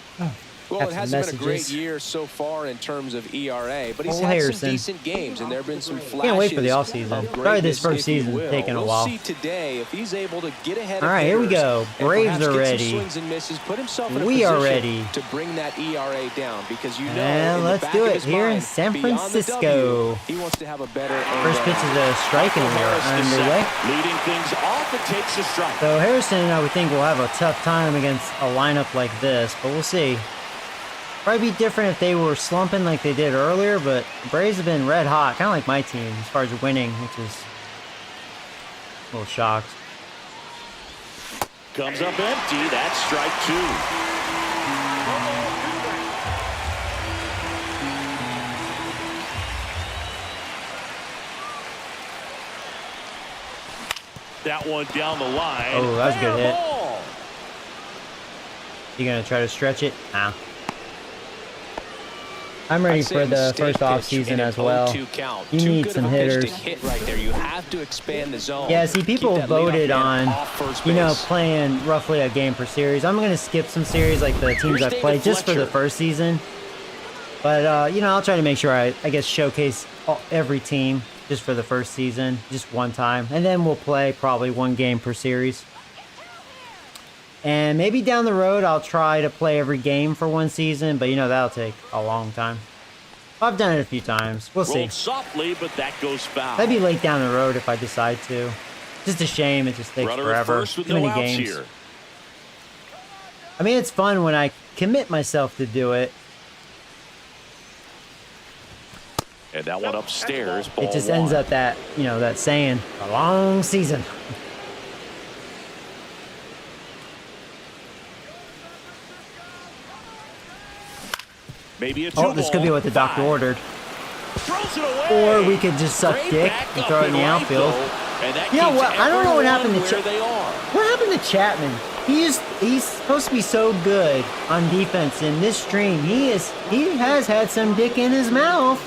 Well, it hasn't been a great year so far in terms of ERA, but he's had some decent games, and there have been some flashes. Can't wait for the offseason. Probably this first season taking a while. We'll see today if he's able to get ahead. All right, here we go. Braves are ready. Swings and misses, put himself in a we are ready to bring that ERA down because you know. And let's do it here in San Francisco. He wants to have a better. First pitch is a strike, and we are underway. Leading things off, it takes a strike. So Harrison, I would think, will have a tough time against a lineup like this, but we'll see. Probably be different if they were slumping like they did earlier, but the Braves have been red hot, kind of like my team as far as winning, which is a little shocked. Comes up empty. That's strike 2. That one down the line. Oh, that was a good hit. You gonna try to stretch it? Nah. I'm ready for the first offseason as well. You need some hitters. You have to expand the zone. Yeah, see, people voted on, you know, playing roughly a game per series. I'm going to skip some series like the teams I've played just for the first season. But, you know, I'll try to make sure I guess, showcase every team just for the first season, just one time. And then we'll play probably one game per series. And maybe down the road, I'll try to play every game for one season, but you know, that'll take a long time. I've done it a few times. We'll see. Softly, but that goes foul. That'd be late down the road if I decide to. Just a shame. It just takes forever. Too many games. Here. I mean, it's fun when I commit myself to do it. And that one upstairs. It just ends up that, you know, that saying, a long season. Maybe a oh, this could be what the doctor ordered. Or we could just suck dick and throw it in the outfield. You know what? I don't know what happened to Chapman. What happened to Chapman? He's supposed to be so good on defense in this stream. He has had some dick in his mouth.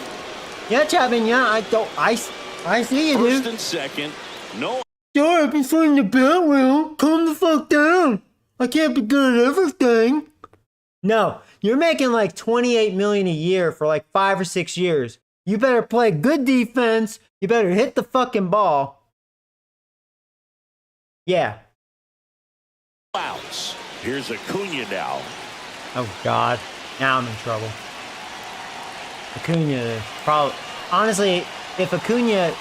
Yeah, Chapman. Yeah, I see you, dude. First and second. No. Sure, I've been swinging the bat well. Calm the fuck down. I can't be good at everything. No, you're making like $28 million a year for like 5 or 6 years. You better play good defense. You better hit the fucking ball. Yeah. Outs. Here's Acuna now. Oh God, now I'm in trouble. Acuna probably. Honestly, if Acuna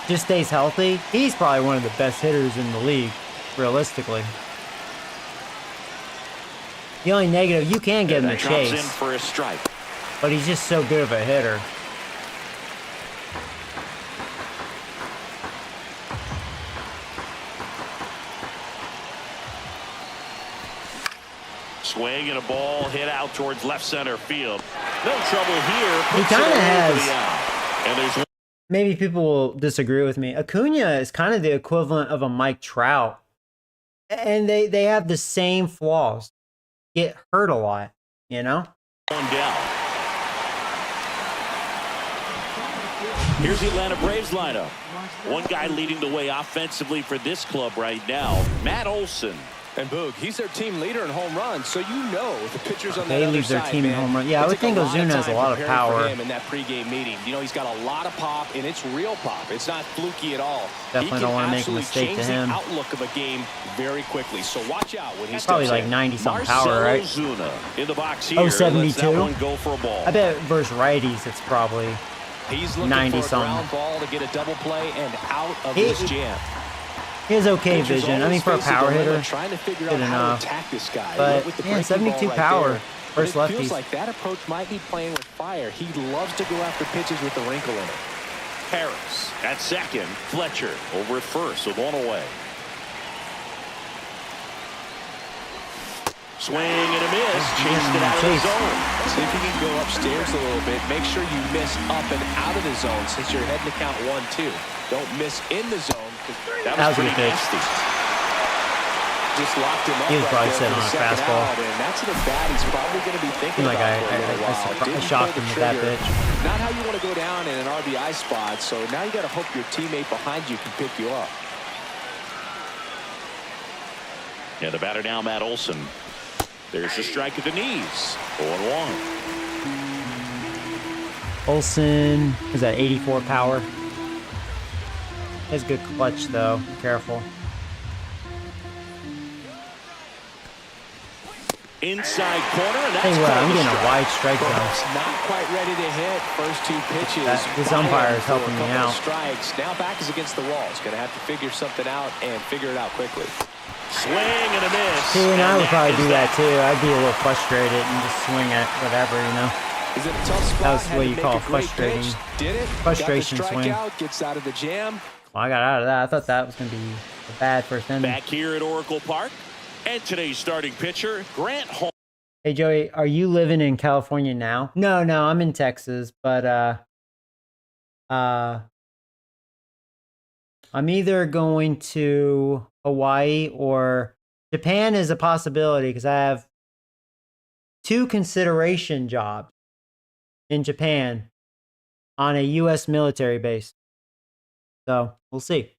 just stays healthy, he's probably one of the best hitters in the league, realistically. The only negative, you can get him to chase. In for a strike. But he's just so good of a hitter. Swing and a ball hit out towards left center field. No trouble here. He kind of has. And there's maybe people will disagree with me. Acuna is kind of the equivalent of a Mike Trout. And they have the same flaws. Get hurt a lot, you know? One down. Here's the Atlanta Braves lineup. One guy leading the way offensively for this club right now, Matt Olson. And Boog, he's their team leader in home runs, so you know the pitchers on they the lead their team in home runs. Yeah, I would think Ozuna has a lot of power. In that pregame meeting, you know, he's got a lot of pop, and it's real pop. It's not fluky at all. Definitely don't want to make a mistake to him. The outlook of a game very quickly. So watch out when he's probably like 90-something power, right? Ozuna in the box here. Oh, 72. Go for a ball. I bet versus righties, it's probably 90-something. Ground ball to get a double play and out of this jam. He has okay vision. I mean, for a power hitter, good enough. But, man, 72 power versus lefties. It feels like that approach might be playing with fire. He loves to go after pitches with the wrinkle in it. Harris at second. Fletcher over at first with one away. Swing and a miss. Chased it out of the zone. See if you can go upstairs a little bit. Make sure you miss up and out of the zone since you're heading to count 1-2. Don't miss in the zone. That was pretty nasty. Just locked him up. He was probably sitting on a fastball. And that's an at-bat he's probably going to be thinking about I shocked him with that pitch. Not how you want to go down in an RBI spot, so now you got to hope your teammate behind you can pick you up. Yeah, the batter now, Matt Olson. There's a strike at the knees. 0-1. Olsen is at 84 power. He has good clutch though. Be careful. Inside corner, and that's I'm getting a wide strike zone. Not quite ready to hit. First two pitches. This umpire is helping me out. Strikes. Now back is against the wall. He's going to have to figure something out and figure it out quickly. Swing and a miss. See, and I would probably do that too. I'd be a little frustrated and just swing at whatever, you know. Is it a tough spot? That's what you call frustrating. Did it? Frustration swing. Gets out of the jam. Well, I got out of that. I thought that was going to be a bad first inning. Back here at Oracle Park, and today's starting pitcher, Grant Holmes. Hey, Joey, are you living in California now? No, I'm in Texas, but I'm either going to Hawaii or Japan is a possibility because I have 2 consideration jobs in Japan on a U.S. military base. So we'll see.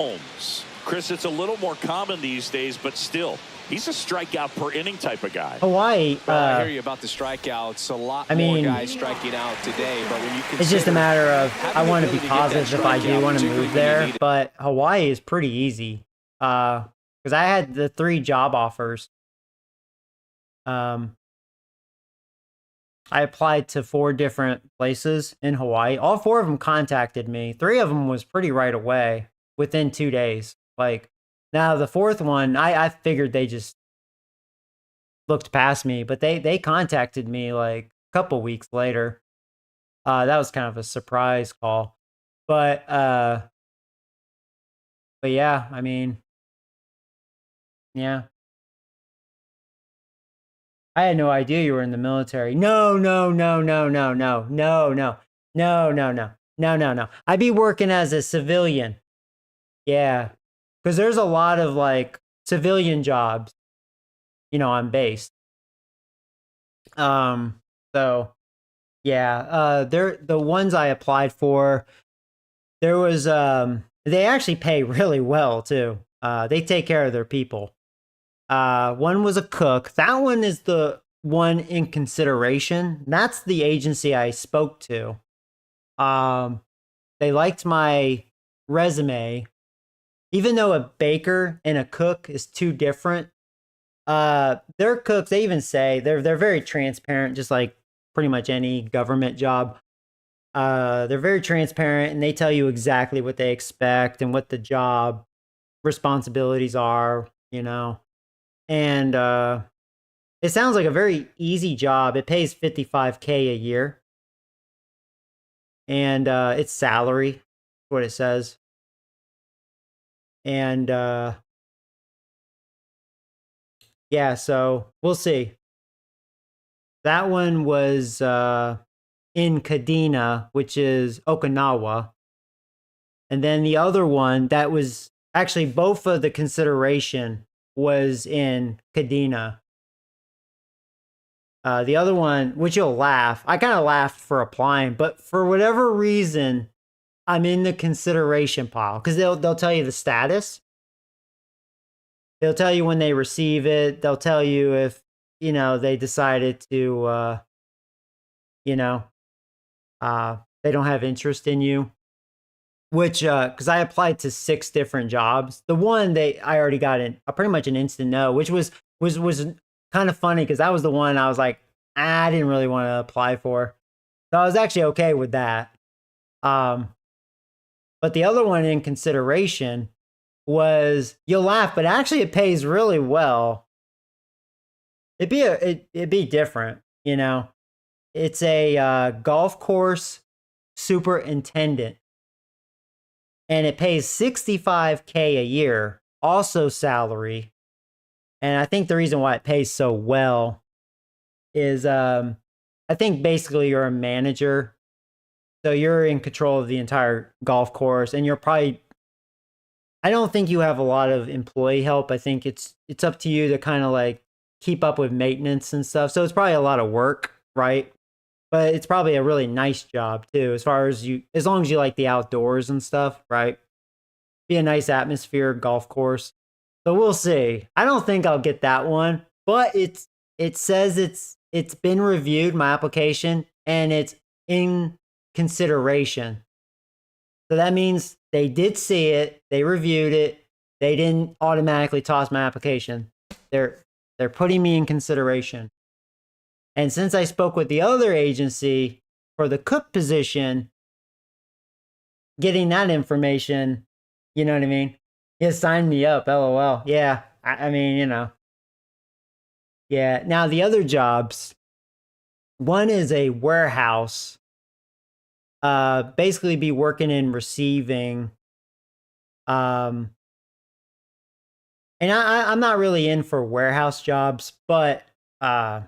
Holmes. Chris, it's a little more common these days, but still, he's a strikeout per inning type of guy. Hawaii. I hear you about the strikeouts. A lot more guys striking out today, but when you consider, it's just a matter of I want to be positive if I do want to move there. But Hawaii is pretty easy because I had the 3 job offers. I applied to 4 different places in Hawaii. All 4 of them contacted me. 3 of them was pretty right away within 2 days. Like now the 4th one, I figured they just looked past me, but they contacted me like a couple weeks later. That was kind of a surprise call, but yeah, I mean, yeah. I had no idea you were in the military. No. I'd be working as a civilian. Yeah. Because there's a lot of like civilian jobs, you know, on base. So yeah, the ones I applied for, there was they actually pay really well too. They take care of their people. One was a cook. That one is the one in consideration. That's the agency I spoke to. They liked my resume. Even though a baker and a cook is 2 different, their cooks, they even say they're very transparent, just like pretty much any government job. They're very transparent and they tell you exactly what they expect and what the job responsibilities are, you know. And it sounds like a very easy job. It pays $55K a year. And it's salary, what it says. And yeah, so we'll see. That one was in Kadena, which is Okinawa. And then the other one that was actually both of the consideration was in Kadena. The other one, which you'll laugh, I kind of laughed for applying, but for whatever reason, I'm in the consideration pile because they'll tell you the status. They'll tell you when they receive it. They'll tell you if, you know, they decided to, you know, they don't have interest in you. Which, because I applied to 6 different jobs. The one I already got pretty much an instant no, which was kind of funny because that was the one I was like, I didn't really want to apply for. So I was actually okay with that. But the other one in consideration was, you'll laugh, but actually it pays really well. It'd be different, you know. It's a golf course superintendent. And it pays $65K a year, also salary. And I think the reason why it pays so well is I think basically you're a manager. So you're in control of the entire golf course and you're probably, I don't think you have a lot of employee help. I think it's up to you to kind of like keep up with maintenance and stuff. So it's probably a lot of work, right? But it's probably a really nice job too, as long as you like the outdoors and stuff, right? Be a nice atmosphere, golf course. So we'll see. I don't think I'll get that one, but it says it's been reviewed, my application, and it's in consideration. So that means they did see it, they reviewed it, they didn't automatically toss my application. They're putting me in consideration. And since I spoke with the other agency for the cook position, getting that information, you know what I mean? Yeah, sign me up, LOL. Yeah, I mean, you know. Yeah, now the other jobs, one is a warehouse, basically be working in receiving. And I'm not really in for warehouse jobs, but I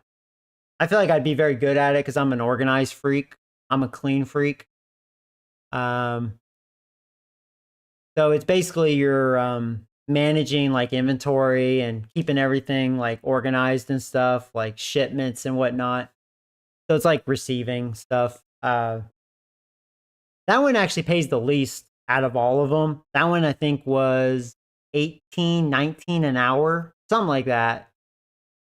feel like I'd be very good at it because I'm an organized freak. I'm a clean freak. So it's basically you're managing like inventory and keeping everything like organized and stuff, like shipments and whatnot. So it's like receiving stuff. That one actually pays the least out of all of them. That one I think was 18, 19 an hour, something like that.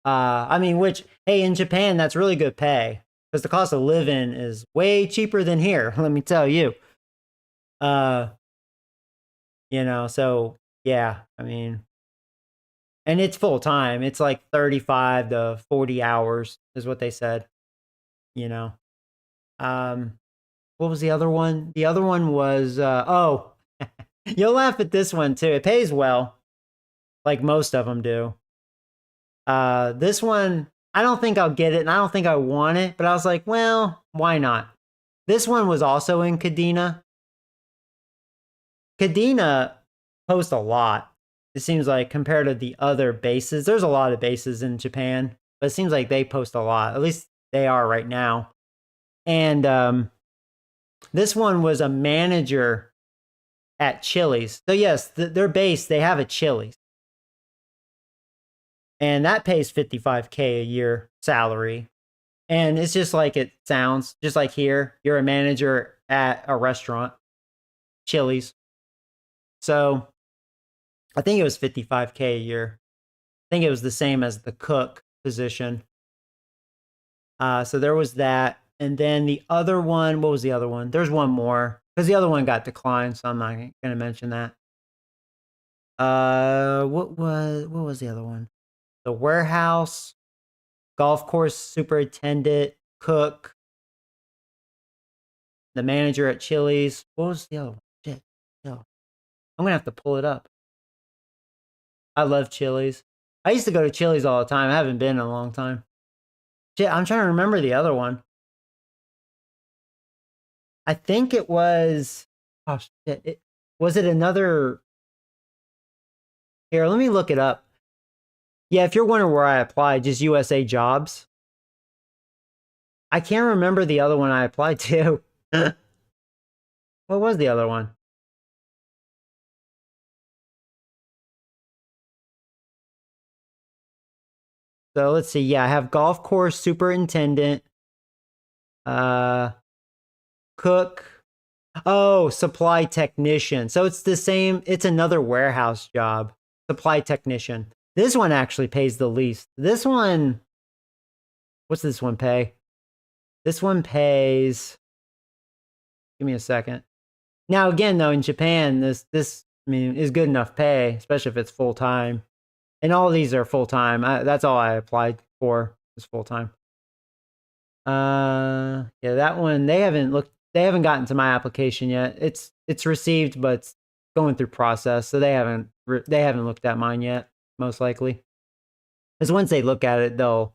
I mean, which, hey, in Japan, that's really good pay because the cost of living is way cheaper than here. Let me tell you. You know, so yeah, I mean, and it's full time. It's like 35 to 40 hours is what they said, you know. What was the other one? The other one was, oh, you'll laugh at this one too. It pays well, like most of them do. This one, I don't think I'll get it, and I don't think I want it, but I was like, well, why not? This one was also in Kadena. Kadena posts a lot. It seems like compared to the other bases, there's a lot of bases in Japan, but it seems like they post a lot. At least they are right now. And this one was a manager at Chili's. So yes, their base, they have a Chili's. And that pays $55K a year salary. And it's just like it sounds, just like here, you're a manager at a restaurant, Chili's. So I think it was $55K a year. I think it was the same as the cook position. So there was that. And then the other one, what was the other one? There's one more because the other one got declined. So I'm not going to mention that. What was the other one? The warehouse, golf course superintendent, cook, the manager at Chili's. What was the other one? Shit. No. I'm going to have to pull it up. I love Chili's. I used to go to Chili's all the time. I haven't been in a long time. Shit, I'm trying to remember the other one. I think it was, oh shit, was it another? Here, let me look it up. Yeah, if you're wondering where I applied, just USA Jobs. I can't remember the other one I applied to. What was the other one? So let's see. Yeah, I have golf course superintendent, cook. Oh, supply technician. So it's the same. It's another warehouse job. Supply technician. This one actually pays the least. This one, what's this one pay? This one pays, give me a second. Now again, though, in Japan, this I mean, is good enough pay, especially if it's full time. And all these are full time. That's all I applied for is full time. Yeah, that one they haven't gotten to my application yet. It's received, but it's going through process, so they haven't looked at mine yet. Most likely, because once they look at it, they'll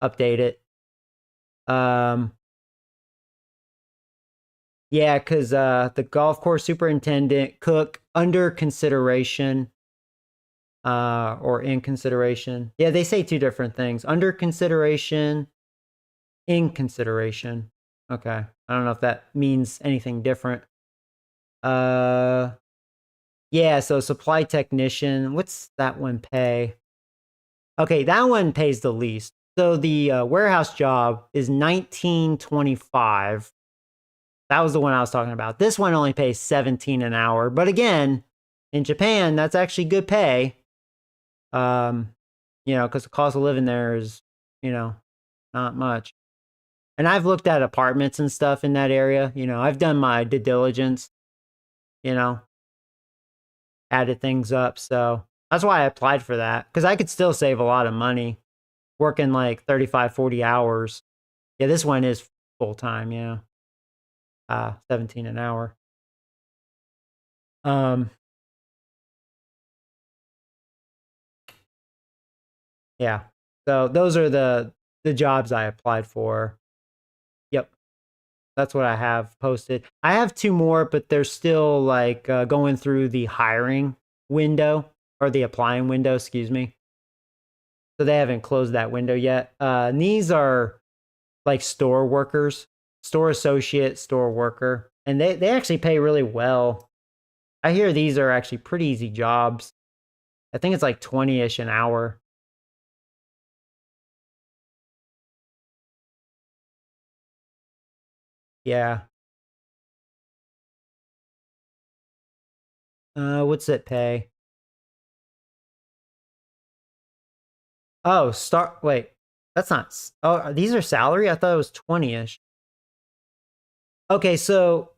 update it. Yeah, because the golf course superintendent, cook, under consideration, or in consideration. Yeah, they say two different things: under consideration, in consideration. Okay, I don't know if that means anything different. Yeah, so supply technician, what's that one pay? Okay, that one pays the least. So the warehouse job is $19.25. That was the one I was talking about. This one only pays $17 an hour. But again, in Japan, that's actually good pay. You know, because the cost of living there is, you know, not much. And I've looked at apartments and stuff in that area. You know, I've done my due diligence, you know, added things up. So that's why I applied for that, because I could still save a lot of money working like 35, 40 hours. Yeah, this one is full time. Yeah. 17 an hour. Yeah. So those are the jobs I applied for. Yep. That's what I have posted. I have 2 more, but they're still like going through the hiring window, or the applying window, excuse me. So they haven't closed that window yet. And these are like store workers, store associate, store worker, and they actually pay really well. I hear these are actually pretty easy jobs. I think it's like 20-ish an hour. Yeah. What's it pay? Oh, wait. That's not. Oh, these are salary? I thought it was 20-ish. Okay, so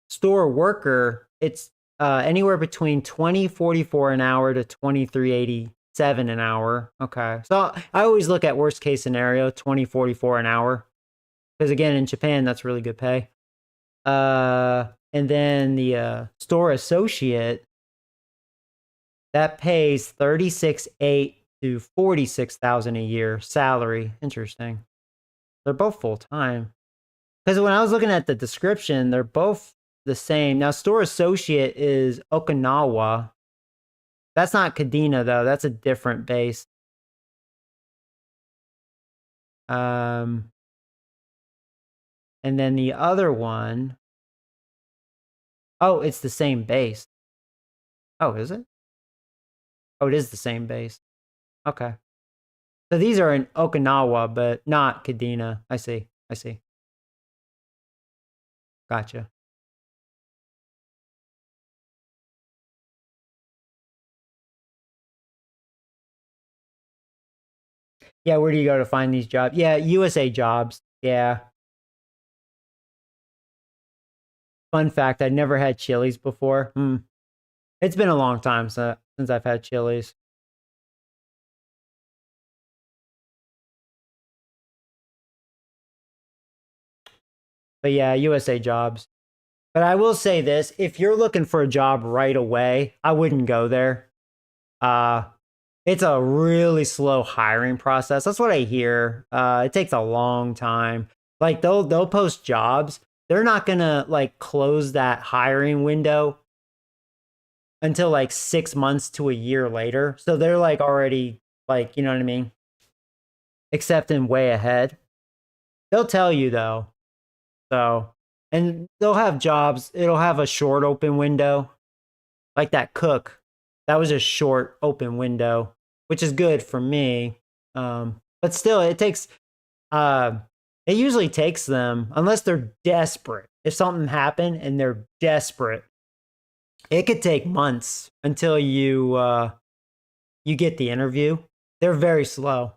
store worker, it's anywhere between 20.44 an hour to 23.87 an hour. Okay. So I always look at worst case scenario, 20.44 an hour. Because again, in Japan, that's really good pay. And then the store associate, that pays 36.8 to 46,000 a year salary. Interesting. They're both full time. Because when I was looking at the description, they're both the same. Now, store associate is Okinawa. That's not Kadena though. That's a different base. And then the other one, oh, it's the same base. Oh, is it? Oh, it is the same base. Okay. So these are in Okinawa, but not Kadena. I see. I see. Gotcha. Yeah, where do you go to find these jobs? Yeah, USA Jobs. Yeah. Fun fact, I'd never had Chili's before. It's been a long time since I've had Chili's. But yeah, USA Jobs. But I will say this, if you're looking for a job right away, I wouldn't go there. It's a really slow hiring process. That's what I hear. It takes a long time. Like they'll post jobs. They're not gonna like close that hiring window until like 6 months to a year later. So they're like already like, you know what I mean? Accepting way ahead. They'll tell you though. So, and they'll have jobs. It'll have a short open window. Like that cook. That was a short open window, which is good for me. But still, it takes, it usually takes them, unless they're desperate. If something happened and they're desperate, it could take months until you get the interview. They're very slow.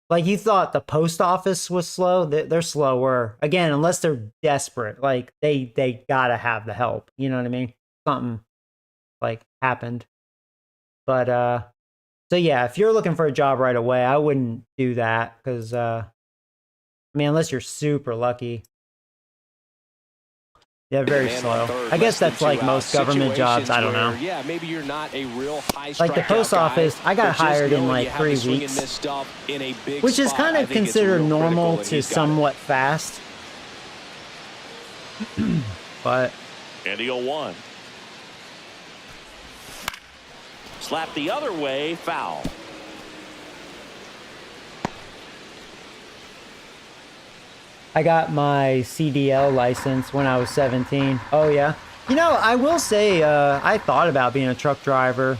Like you thought the post office was slow, they're slower. Again, unless they're desperate, like they gotta have the help. You know what I mean? Something like happened. But so yeah, if you're looking for a job right away, I wouldn't do that because I mean, unless you're super lucky. Yeah, very slow. I guess that's like most government jobs. I don't know. Yeah, maybe you're not a real high like the post office, I got hired in like 3 weeks, which is kind of considered normal to somewhat fast. But and he'll one. Slap the other way, foul. I got my CDL license when I was 17. Oh, yeah. You know, I will say I thought about being a truck driver.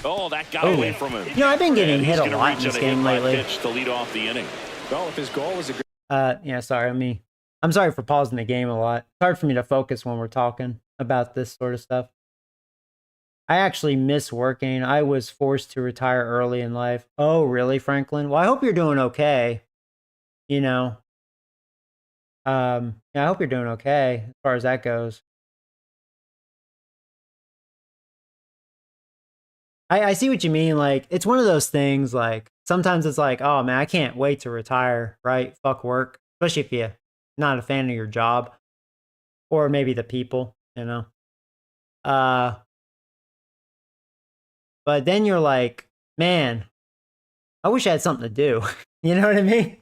Oh, that got away from him. You know, I've been getting hit a lot in this game lately. Pitch to lead off the inning. Well, if his goal was a yeah, sorry. I'm sorry for pausing the game a lot. It's hard for me to focus when we're talking about this sort of stuff. I actually miss working. I was forced to retire early in life. Oh, really, Franklin? Well, I hope you're doing okay. You know, yeah, I hope you're doing okay as far as that goes. I see what you mean. Like, it's one of those things, like, sometimes it's like, oh, man, I can't wait to retire, right? Fuck work, especially if you're not a fan of your job or maybe the people, you know? But then you're like, man, I wish I had something to do. You know what I mean?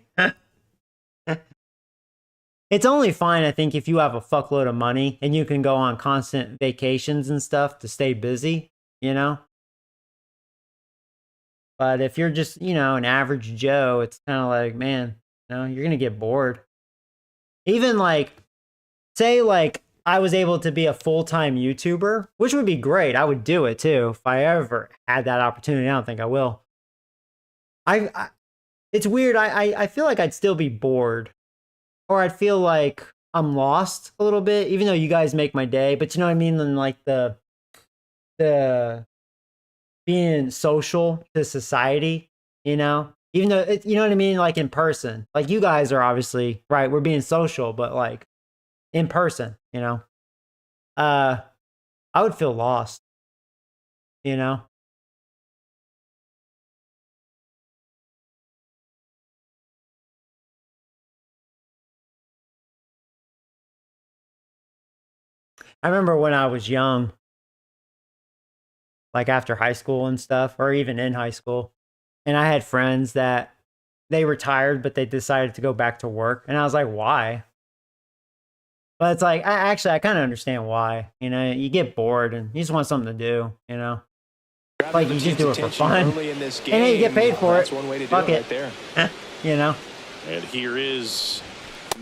It's only fine, I think, if you have a fuckload of money and you can go on constant vacations and stuff to stay busy, you know? But if you're just, you know, an average Joe, it's kind of like, man, you know, you're going to get bored. Even like, say, like, I was able to be a full-time YouTuber, which would be great. I would do it too if I ever had that opportunity. I don't think I will. It's weird. I feel like I'd still be bored, or I'd feel like I'm lost a little bit, even though you guys make my day. But you know what I mean? And like the being social to society, you know, even though you know what I mean, like in person, like you guys are obviously right. We're being social, but like in person, you know, I would feel lost, you know. I remember when I was young, like after high school and stuff, or even in high school, and I had friends that they retired, but they decided to go back to work, and I was like, why? But it's like, I kind of understand why. You know, you get bored and you just want something to do, you know? Like, you just do it for fun. And then you get paid for it. One way to do Fuck it it. right there. You know? And here is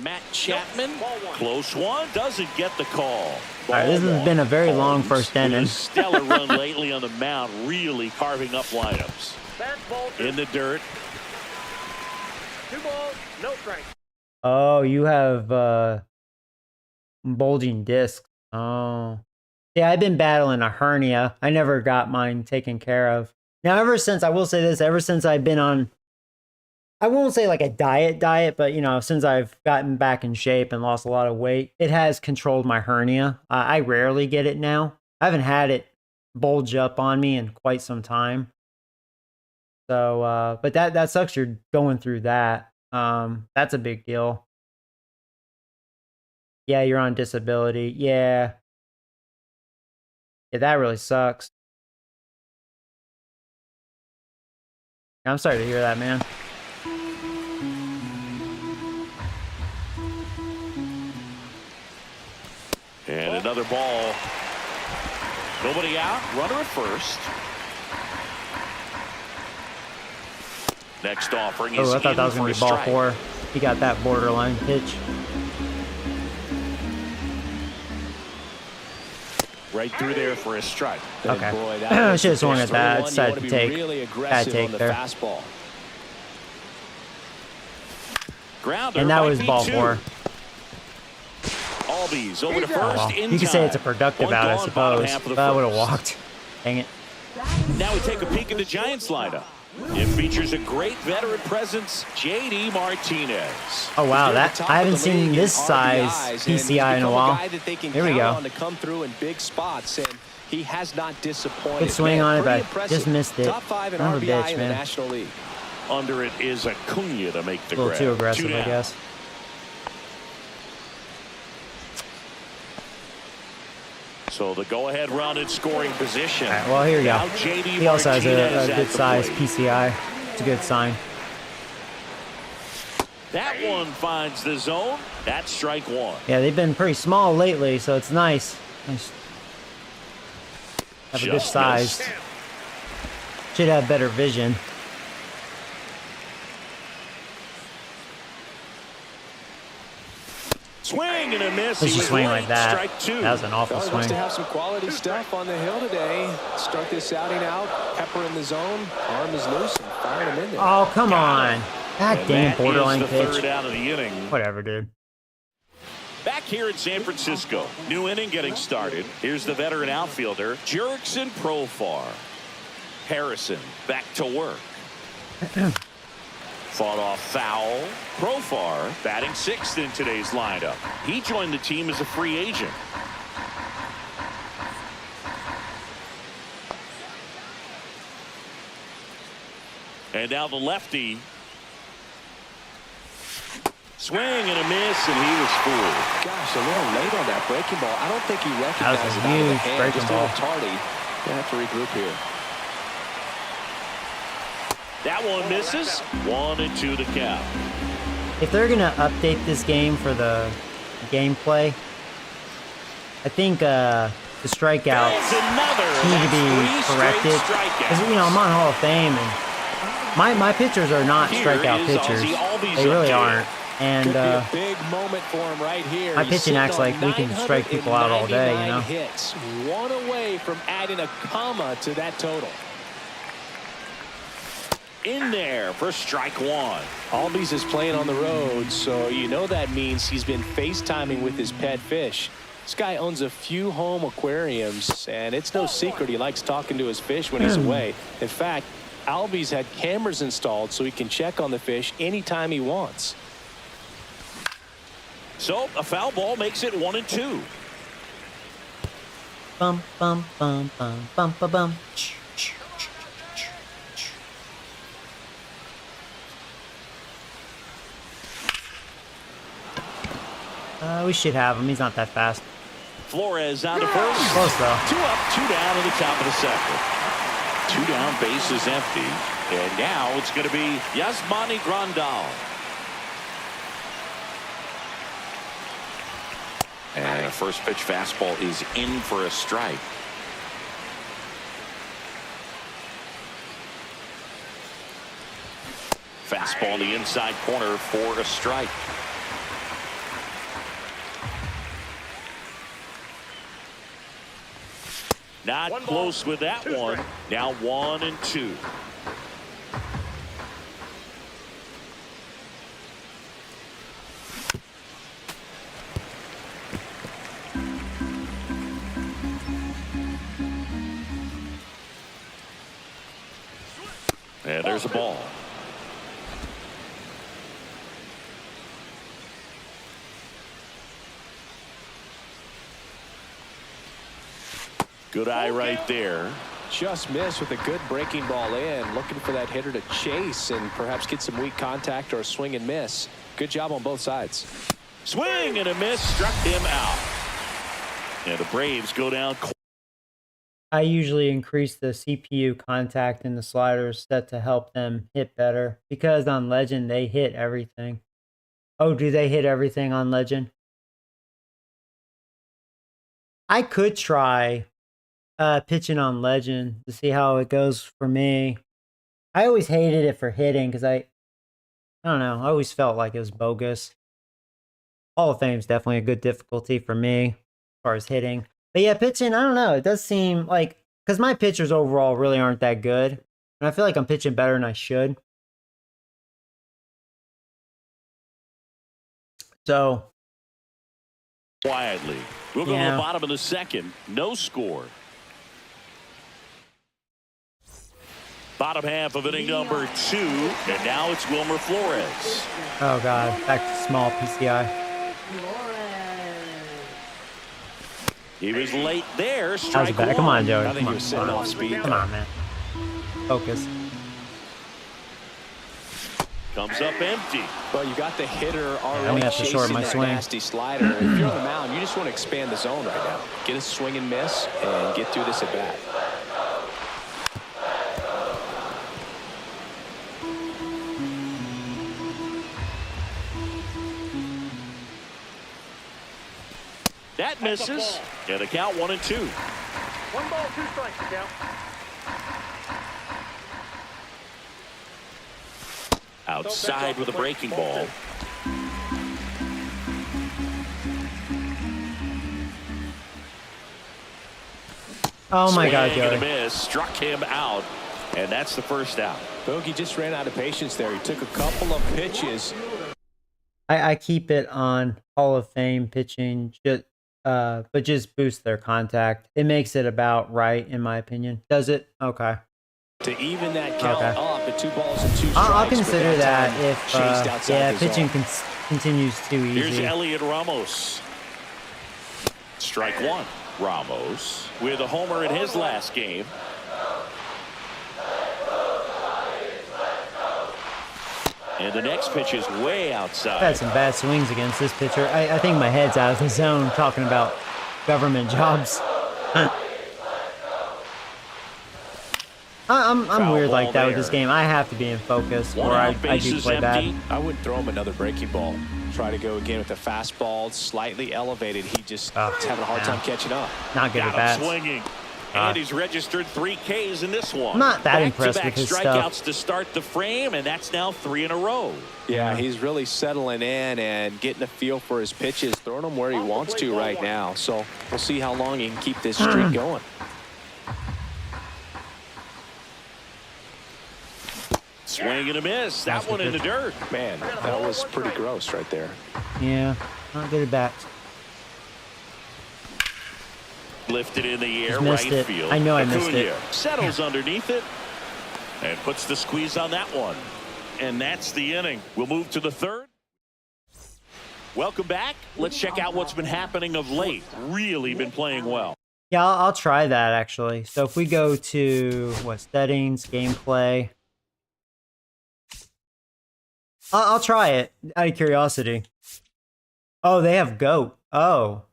Matt Chapman. Close one. Doesn't get the call. All right, this has been a very long first inning. Stellar run lately on the mound, really carving up lineups. In the dirt. 2 balls, no strike. Oh, you have bulging discs. Oh. Yeah, I've been battling a hernia. I never got mine taken care of. Now, ever since, I will say this, ever since I've been on, I won't say like a diet, but, you know, since I've gotten back in shape and lost a lot of weight, it has controlled my hernia. I rarely get it now. I haven't had it bulge up on me in quite some time. So, but that sucks you're going through that. That's a big deal. Yeah, you're on disability. Yeah. Yeah, that really sucks. I'm sorry to hear that, man. And another ball. Nobody out. Runner at first. Next offering is I thought that was going to be ball strike. 4. He got that borderline pitch. Right through there for a strike. Okay. Boy, I should have swung at that. I I decided to take really bad aggressive take on the there. fastball. Grounder And that might was be ball 2. 4. Albies over to first Oh, well. in You could say it's a time. productive One out, I gone, bottom suppose. half of the But I would have first. walked. Dang it. Now we take a peek at the Giants lineup. It features a great veteran presence, J.D. Martinez. Oh, wow. He's near That the top I of haven't the seen league this in size RBIs, and he's PCI in a become while. guy that they can Here we count go. on to come through in big spots, and he has not disappointed. Good swing on it, Pretty but impressive. just missed it. Top 5 in Son of a RBI bitch, in the man. National League. Under it is Acuna to make the A little grab. too aggressive, 2 I down. guess. So the go-ahead run in scoring position. All right, well, here we go. Now J.D. He also has Martinez a at good the size plate. PCI. It's a good sign. That one finds the zone. That's strike 1. Yeah, they've been pretty small lately, so it's nice. Nice. Have a good Just size. missed. Should have better vision. Swing and a miss. Let's He just was swing late. like that. Strike 2. That was an awful Well, he swing. wants to have some quality stuff on the hill today. Start this outing out. Pepper in the zone. Arm is loose and firing him in there. Oh, come on. God And dang that borderline is the pitch. third out of the inning. Whatever, dude. Back here in San Francisco. New inning getting started. Here's the veteran outfielder, Jurickson Profar. Harrison back to work. Fought off foul. Profar batting sixth in today's lineup. He joined the team as a free agent. And now the lefty. Swing and a miss, and he was fooled. Gosh, a little late on that breaking ball. I don't think he recognized it out of the hand. Just a little tardy. Gonna have to regroup here. That one misses. 1-2 the count. If they're gonna update this game for the gameplay, I think the strikeouts need to be corrected. Because I'm on Hall of Fame, and my pitchers are not strikeout pitchers. They really aren't. And big moment for him right here. my pitching acts like we can strike people out all day, Hits. One away from adding a comma to that total. In there for strike one. Albies is playing on the road, so that means he's been FaceTiming with his pet fish. This guy owns a few home aquariums, and it's no secret he likes talking to his fish when he's away. In fact, Albies had cameras installed so he can check on the fish anytime he wants. So a foul ball makes it 1-2. bum bum bum bum bum bum bum. We should have him. He's not that fast. Flores out of first. Close though. 2 up, 2 down in the top of the second. 2 down, base is empty. And now it's going to be Yasmani Grandal. And a first pitch fastball is in for a strike. Fastball in the inside corner for a strike. Not close with that one. Now 1-2. And there's a ball. Good eye right there. Just missed with a good breaking ball in. Looking for that hitter to chase and perhaps get some weak contact or a swing and miss. Good job on both sides. Swing and a miss. Struck him out. And the Braves go down. I usually increase the CPU contact in the sliders set to help them hit better. Because on Legend, they hit everything. Oh, do they hit everything on Legend? I could try pitching on Legend to see how it goes for me. I always hated it for hitting because I don't know. I always felt like it was bogus. Hall of Fame is definitely a good difficulty for me as far as hitting. But yeah, pitching, I don't know. It does seem like, because my pitchers overall really aren't that good. And I feel like I'm pitching better than I should. So. Quietly. We'll go to the bottom of the second. No score. Bottom half of inning number 2. And now it's Wilmer Flores. Oh, God. Back to small PCI. He was late there. Strike one. Come on, Joey. I think he was sitting off speed. Come on, man. Focus. Comes up empty. Well, you got the hitter already have to shorten my swing. Nasty slider. If you're on the mound, you just want to expand the zone right now. Get a swing and miss and get through this at bat. That misses. And a count 1-2. 1 ball, 2 strikes to count. Outside with a breaking ball. Oh my God, Joey. And a miss. Struck him out. And that's the first out. Bogey just ran out of patience there. He took a couple of pitches. I keep it on Hall of Fame pitching, but just boost their contact. It makes it about right, in my opinion. Does it? Okay. To even that count up at 2 balls and 2 strikes. I'll consider that if pitching continues too easy. Here's Elliot Ramos. Strike 1. Ramos with a homer in his last game. And the next pitch is way outside. I've had some bad swings against this pitcher. I think my head's out of the zone talking about government jobs. I'm weird like that with this game. I have to be in focus, or I do play bad. I wouldn't throw him another breaking ball. Try to go again with the fastball, slightly elevated. He just is having a hard time catching up. Not good at bats. Swinging. And he's registered 3 Ks in this one. I'm not that impressed with his strikeouts stuff. to start the frame, and that's now 3 in a row. Yeah, he's really settling in and getting a feel for his pitches, throwing them where he wants to right now. So we'll see how long he can keep this streak going. Swing and a miss. That one in the dirt. Man, that was pretty gross right there. Yeah, not good at bats. Lifted in the air, Missed right it. field. I know I missed it. Settles underneath it and puts the squeeze on that one. And that's the inning. We'll move to the 3rd. Welcome back. Let's check out what's been happening of late. Really been playing well. Yeah, I'll try that actually. So if we go to settings, gameplay. I'll try it out of curiosity. Oh, they have GOAT. Oh,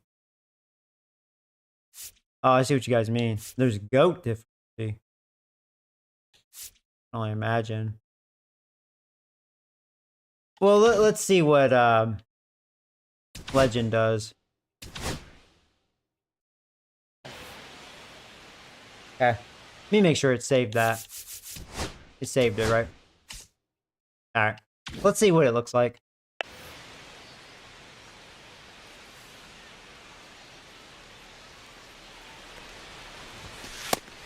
I see what you guys mean. There's GOAT difficulty. I only imagine. Well, let's see what Legend does. Okay. Let me make sure it saved that. It saved it, right? Alright. Let's see what it looks like.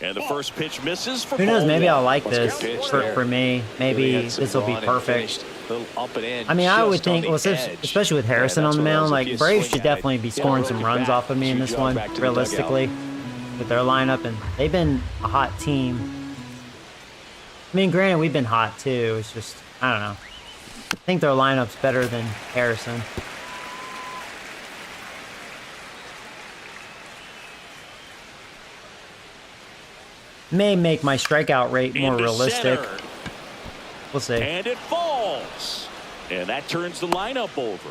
And the first pitch misses for Who knows? Maybe I'll like That's this for me. Maybe this will be perfect. Up and in, I mean, I would think, well, especially with Harrison on the mound, like Braves should definitely be scoring some runs off of me in this one, realistically, with their lineup, and they've been a hot team. I mean, granted, we've been hot too. It's just, I don't know. I think their lineup's better than Harrison. May make my strikeout rate more realistic. We'll see. And it falls. And that turns the lineup over.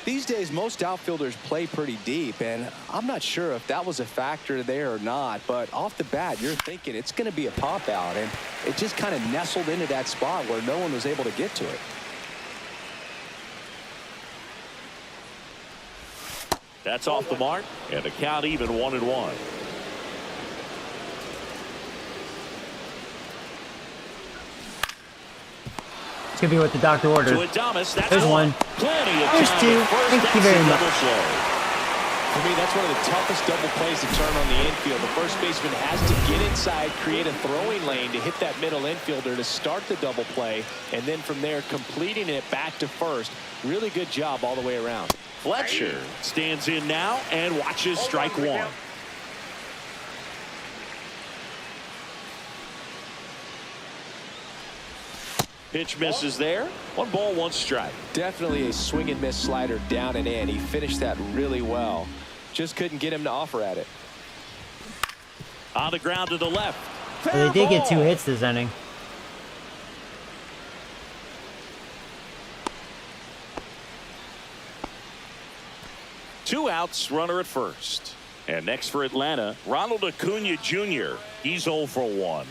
These days, most outfielders play pretty deep, and I'm not sure if that was a factor there or not, but off the bat, you're thinking it's going to be a pop-out, and it just kind of nestled into that spot where no one was able to get to it. That's off the mark, and the count even 1-1. It's going to be what the doctor ordered. There's one. There's 2. Thank you very much. For me, that's one of the toughest double plays to turn on the infield. The first baseman has to get inside, create a throwing lane to hit that middle infielder to start the double play, and then from there completing it back to first. Really good job all the way around. Fletcher stands in now and watches strike 1. Pitch misses there. 1 ball, 1 strike. Definitely a swing and miss slider down and in. He finished that really well. Just couldn't get him to offer at it. On the ground to the left. Well, they did get 2 hits this inning. Two outs, runner at first. And next for Atlanta, Ronald Acuna Jr. He's 0 for 1.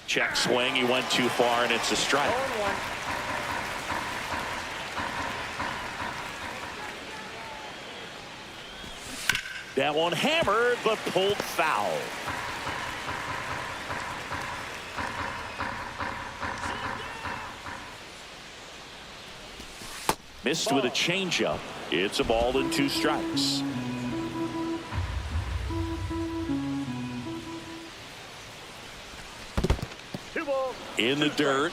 Check swing. He went too far, and it's a strike. That one hammered, but pulled foul. Missed with a changeup. It's a ball and 2 strikes. in the dirt.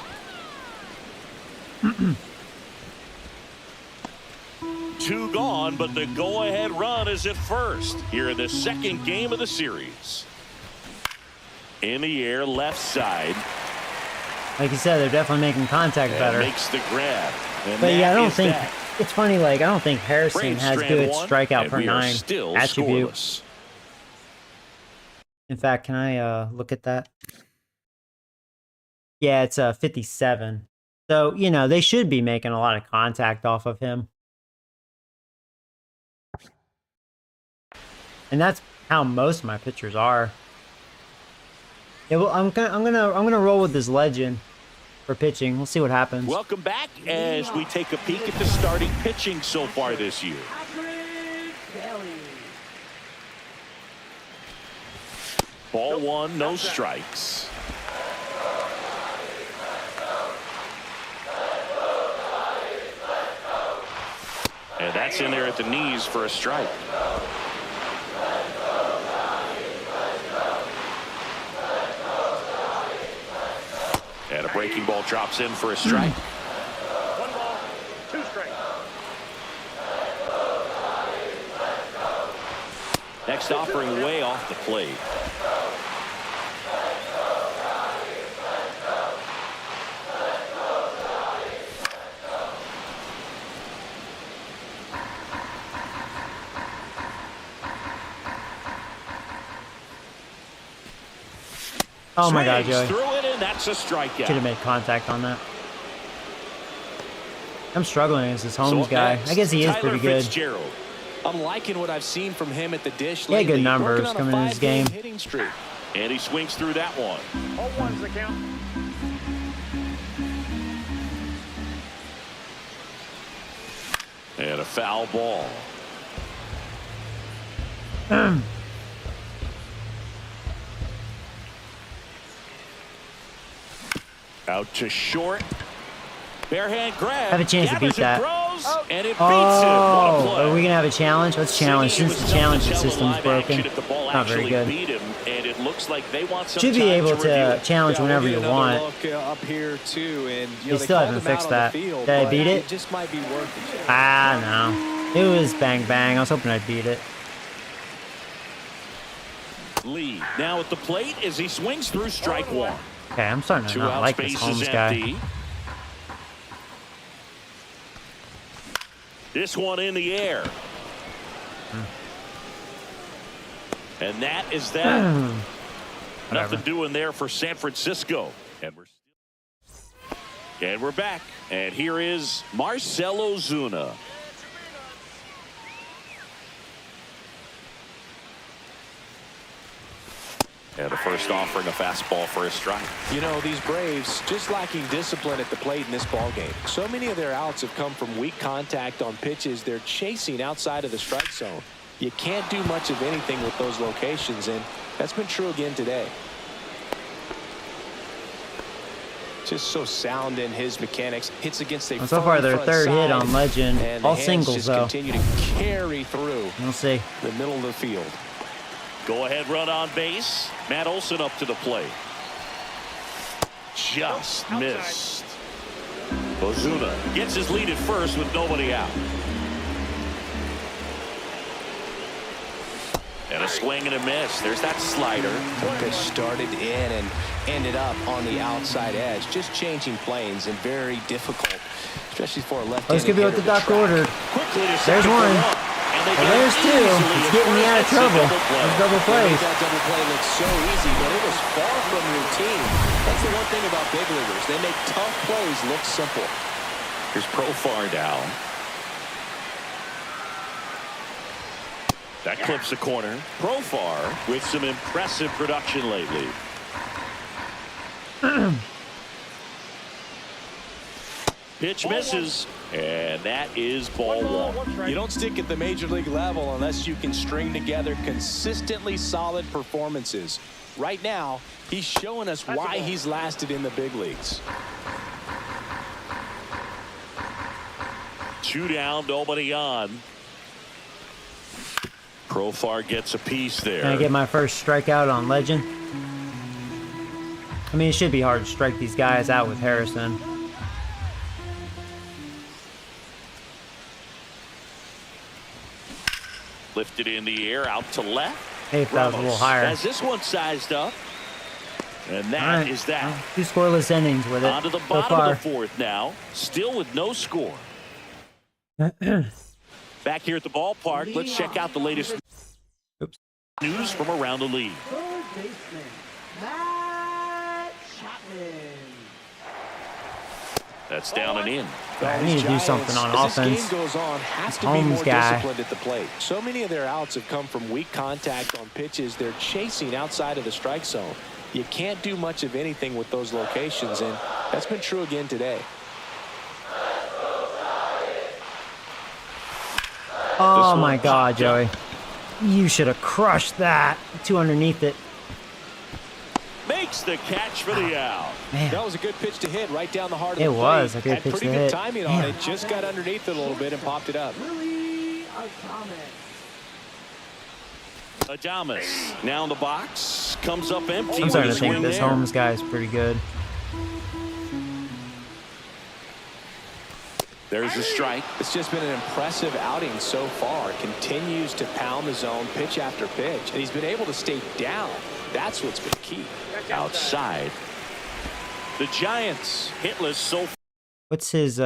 2 gone, but the go-ahead run is at first here in the second game of the series. In the air, left side. Like you said, they're definitely making contact better. Makes the grab. But yeah, I don't think it's funny. Like I don't think Harrison has good strikeout per 9 attribute. Scoreless. In fact, can I look at that? Yeah, it's 57. So you know they should be making a lot of contact off of him, and that's how most of my pitchers are. Yeah, well, I'm gonna roll with this legend for pitching. We'll see what happens. Welcome back as we take a peek at the starting pitching so far this year. Ball 1, no strikes. And that's in there at the knees for a strike. And a breaking ball drops in for a strike. 1 ball, 2 strikes. Next offering way off the plate. Oh my God, Joey. Threw it in. That's a strikeout. Should have made contact on that. I'm struggling against this Holmes guy. I guess he is pretty good. I'm liking what I've seen from him at the dish lately. He had good numbers coming in this game. And he swings through that one. 0-1's the count. And a foul ball. Out to short. Barehand grab. Have a chance to beat that. And it beats are we gonna have a challenge? Let's challenge since the challenge system's broken. Not very good. And it looks like they want some should be able to challenge whenever you want. Up here too, and they still haven't fixed that. Did I beat it? Just might be worth it. Ah, no. It was bang bang. I was hoping I'd beat it. Lee now at the plate as he swings through strike 1. Okay, I'm starting to not like this Holmes guy. This one in the air. And that is that. Nothing doing there for San Francisco. And we're back. And here is Marcell Ozuna. And the first offering a fastball for a strike. You know, these Braves just lacking discipline at the plate in this ball game. So many of their outs have come from weak contact on pitches they're chasing outside of the strike zone. You can't do much of anything with those locations, and that's been true again today. Just so sound in his mechanics. Hits against a so far their third hit on Legend. All singles though. Continue to carry through. We'll see. The middle of the field. Go ahead run on base. Matt Olson up to the plate. Just missed. Ozuna gets his lead at first with nobody out. And a swing and a miss. There's that slider. The pitch started in and ended up on the outside edge. Just changing planes and very difficult, especially for a left-handed. Let's give you what the doc ordered. There's one. Well, there's 2. It's getting me out of trouble. Those double plays. That double play looks so easy, but it was far from routine. That's the one thing about big leaguers. They make tough plays look simple. Here's Profar down. That clips the corner. Profar with some impressive production lately. Pitch misses, and that is ball 1. You don't stick at the major league level unless you can string together consistently solid performances. Right now, he's showing us why he's lasted in the big leagues. 2 down, nobody on. Profar gets a piece there. Can I get my first strikeout on Legend? I mean, it should be hard to strike these guys out with Harrison. Lifted in the air, out to left. Hey, if that was a little higher. Has this one sized up. And that is that. 2 scoreless innings with it. On to the so bottom far. of the 4th now. Still with no score. Back here at the ballpark, let's check out the latest news from around the league. Third baseman, Matt Chapman. That's down and in. I need to do something on offense. offense. This game goes on, has to be Holmes more guy. disciplined at the plate. So many of their outs have come from weak contact on pitches they're chasing outside of the strike zone. You can't do much of anything with those locations, and that's been true again today. Oh my God, Joey. You should have crushed that. 2 underneath it. Makes the catch for the out. Man. That was a good pitch to hit right down the heart of the It plate. was a good Had pitch pretty to good hit. timing on it. Just got underneath it a little bit and popped it up. Willie Adames. Adames now in the box. Comes up empty. I'm starting with to a think swing this there. Holmes guy is pretty good. There's a strike. It's just been an impressive outing so far. Continues to pound the zone pitch after pitch. And he's been able to stay down. That's what's been key. Outside. The Giants hitless so far. What's his,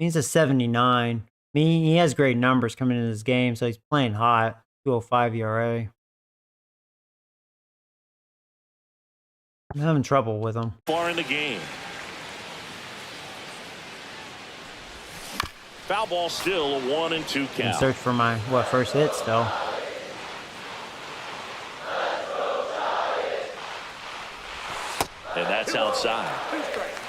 he's a 79. I mean, he has great numbers coming into this game, so he's playing hot. 205 ERA. I'm having trouble with him. Far in the game. Foul ball still a 1-2 And count. search for my, first hit still. And that's outside. Two strikes.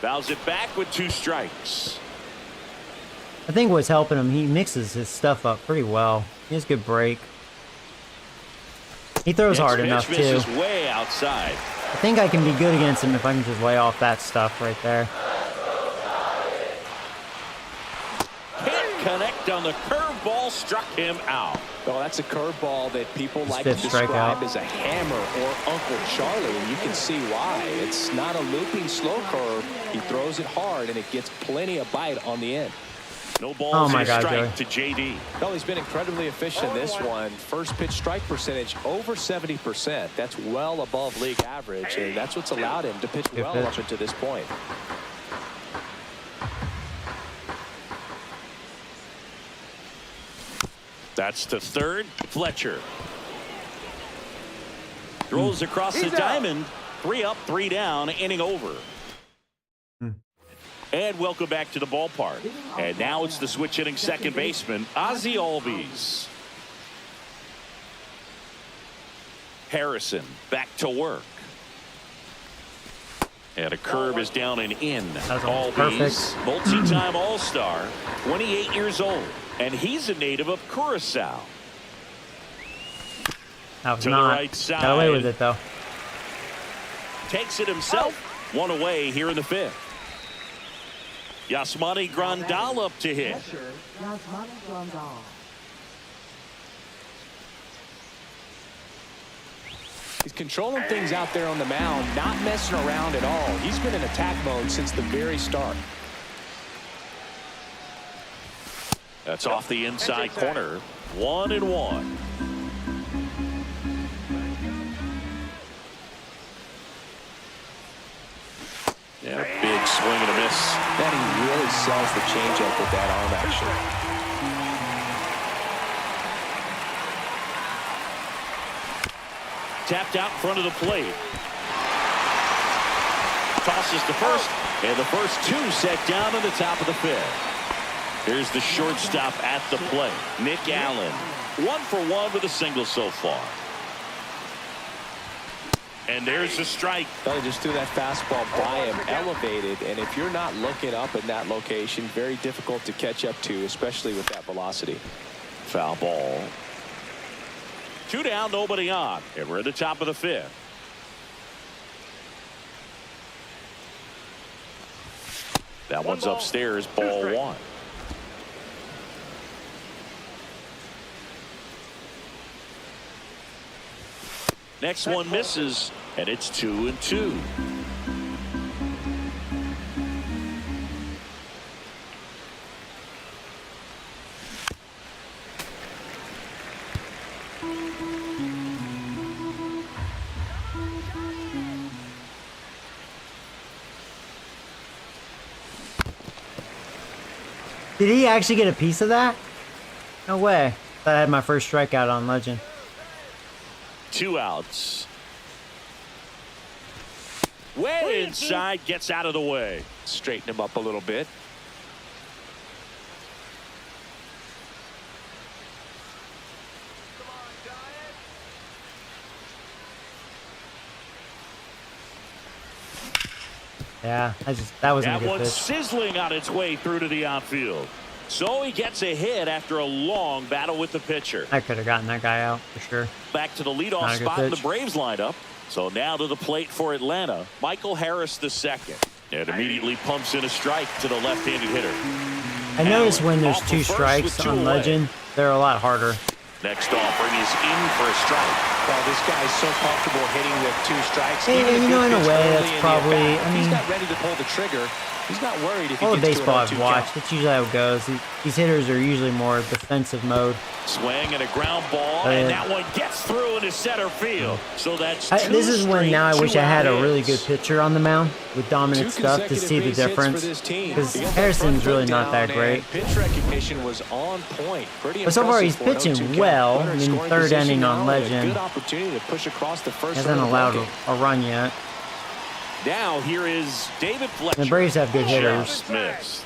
Fouls it back with 2 strikes. I think what's helping him, he mixes his stuff up pretty well. He has good break. He throws hard enough, too. Misses way outside. I think I can be good against him if I can just lay off that stuff right there. Can't connect on the curveball, struck him out. Well, that's a curveball that people His like to 5th describe strikeout. as a hammer or Uncle Charlie, and you can see why. It's not a looping slow curve. He throws it hard, and it gets plenty of bite on the end. No balls Oh my and a God, strike Joey. to JD. Well, he's been incredibly efficient in this one. First pitch strike percentage over 70%. That's well above league average, and that's what's allowed him to pitch Good well pitch. up until this point. That's to third. Fletcher throws across the He's out. diamond. 3 up, 3 down, inning over. And welcome back to the ballpark. And now it's the switch hitting second baseman, Ozzie Albies. Harrison back to work. And a curve is down and in. That was almost Albies, perfect. multi-time All-Star, 28 years old. And he's a native of Curacao. That was To the not. right side. Got away with it, though. Takes it himself. 1 away here in the 5th. Yasmani Grandal up to hit. Catcher, Yasmani Grandal. He's controlling things out there on the mound, not messing around at all. He's been in attack mode since the very start. That's off the inside corner. 1-1. Yeah, big swing and a miss. That he really sells the changeup with that arm action. Tapped out in front of the plate. Tosses to first, and the first 2 set down in the top of the 5th. Here's the shortstop at the plate, Nick Allen. 1 for 1 with a single so far. And there's the strike. Well, he just threw that fastball by him, elevated, and if you're not looking up in that location, very difficult to catch up to, especially with that velocity. Foul ball. 2 down, nobody on. And we're at the top of the 5th. That one's upstairs, ball 1. Next one misses, and it's 2-2. Did he actually get a piece of that? No way. I had my first strikeout on Legend. 2 outs. Way inside, gets out of the way. Straighten him up a little bit. Yeah, that wasn't a good one's pitch. sizzling on its way through to the outfield. So he gets a hit after a long battle with the pitcher. I could have gotten that guy out for sure. Back to the leadoff spot in the Braves lineup. So now to the plate for Atlanta, Michael Harris II. And immediately pumps in a strike to the left-handed hitter. I noticed when there's 2 strikes on Legend, they're a lot harder. Next offering is in for a strike. Well, this guy's so comfortable hitting with 2 strikes. Hey, you know, in a way, that's probably, I mean, he's not ready to pull the trigger. He's not worried if he all the gets to baseball an I've 0-2 watched, count. that's usually how it goes. These hitters are usually more defensive mode. Swing and a ground ball, and that one gets through into center field. So that's this is when now I wish I had a really good hits. pitcher on the mound with dominant 2 stuff to see the consecutive base hits for difference. this team. Because He got that Harrison's front really foot not that down, great. and pitch recognition was on point. Pretty But so far he's impressive for an pitching 0-2 well. count. I mean, Scoring third position inning on now, and a Legend. Good opportunity to push across the first. Hasn't allowed a run yet. Now here is David Fletcher. The Braves have good hitters. Just missed.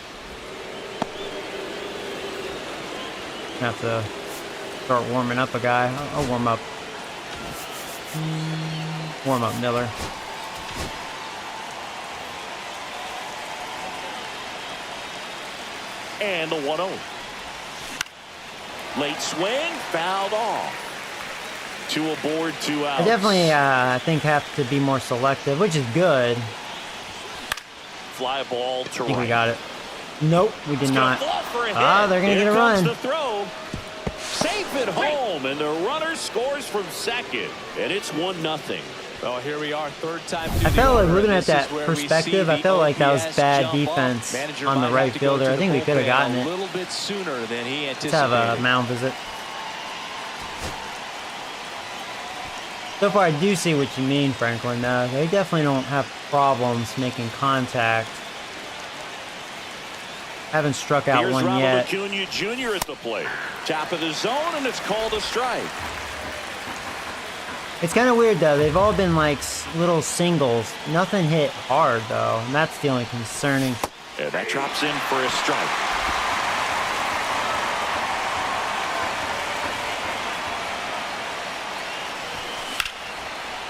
Have to start warming up a guy. I'll warm up. Warm up Miller. And the 1-0. Late swing, fouled off. 2 aboard, 2 outs. I definitely, I think, have to be more selective, which is good. Fly ball to I think right. we got it. Nope, we did It's not. gonna fall for a hit. Ah, they're going to Here get a comes run. the throw. Safe at home, and the runner scores from second, and it's 1-0. Well, here we are, third time. I felt like looking at that perspective, I felt like that was bad defense on the right fielder. I think we could have gotten it. A little bit sooner than he anticipated. Let's have a mound visit. So far, I do see what you mean, Franklin. They definitely don't have problems making contact. Haven't struck out Here's one Ronald yet. Acuna Jr. at the plate. Top of the zone, and it's called a strike. It's kind of weird, though. They've all been like little singles. Nothing hit hard, though. And that's the only concerning. And that drops in for a strike.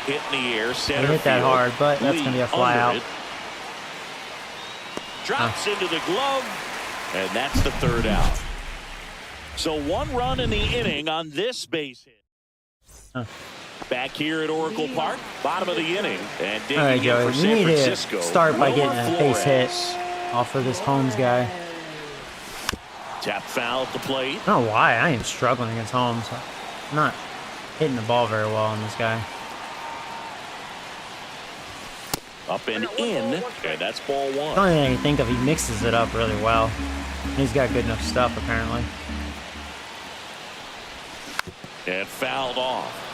Hit in the air, center They hit that field. hard, but that's going to be a fly Under out. it. Drops into the glove, and that's the 3rd out. So 1 run in the inning on this base hit. Back here at Oracle Park, bottom of the inning, and digging All right, in Joey. for We San need to Francisco. start by Wilmer getting a base hit Flores. off of this Holmes guy. Tap foul at the plate. I don't know why. I am struggling against Holmes. I'm not hitting the ball very well on this guy. Up and in, and that's ball 1. The only thing I can think of, he mixes it up really well. And he's got good enough stuff, apparently. And fouled off.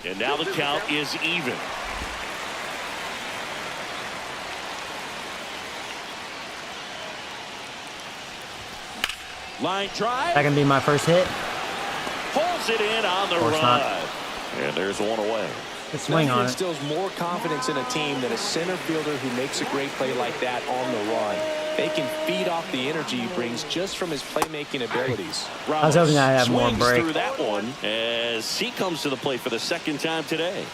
And now the count is even. Line drive. That can be my first hit. Pulls it in on the Of course run. not. And there's one away. Good swing on it. instills more confidence in a team than a center fielder who makes a great play like that on the run. They can feed off the energy he brings just from his playmaking abilities. I was hoping I'd have more Swings break. through that one as he comes to the plate for the 2nd time today.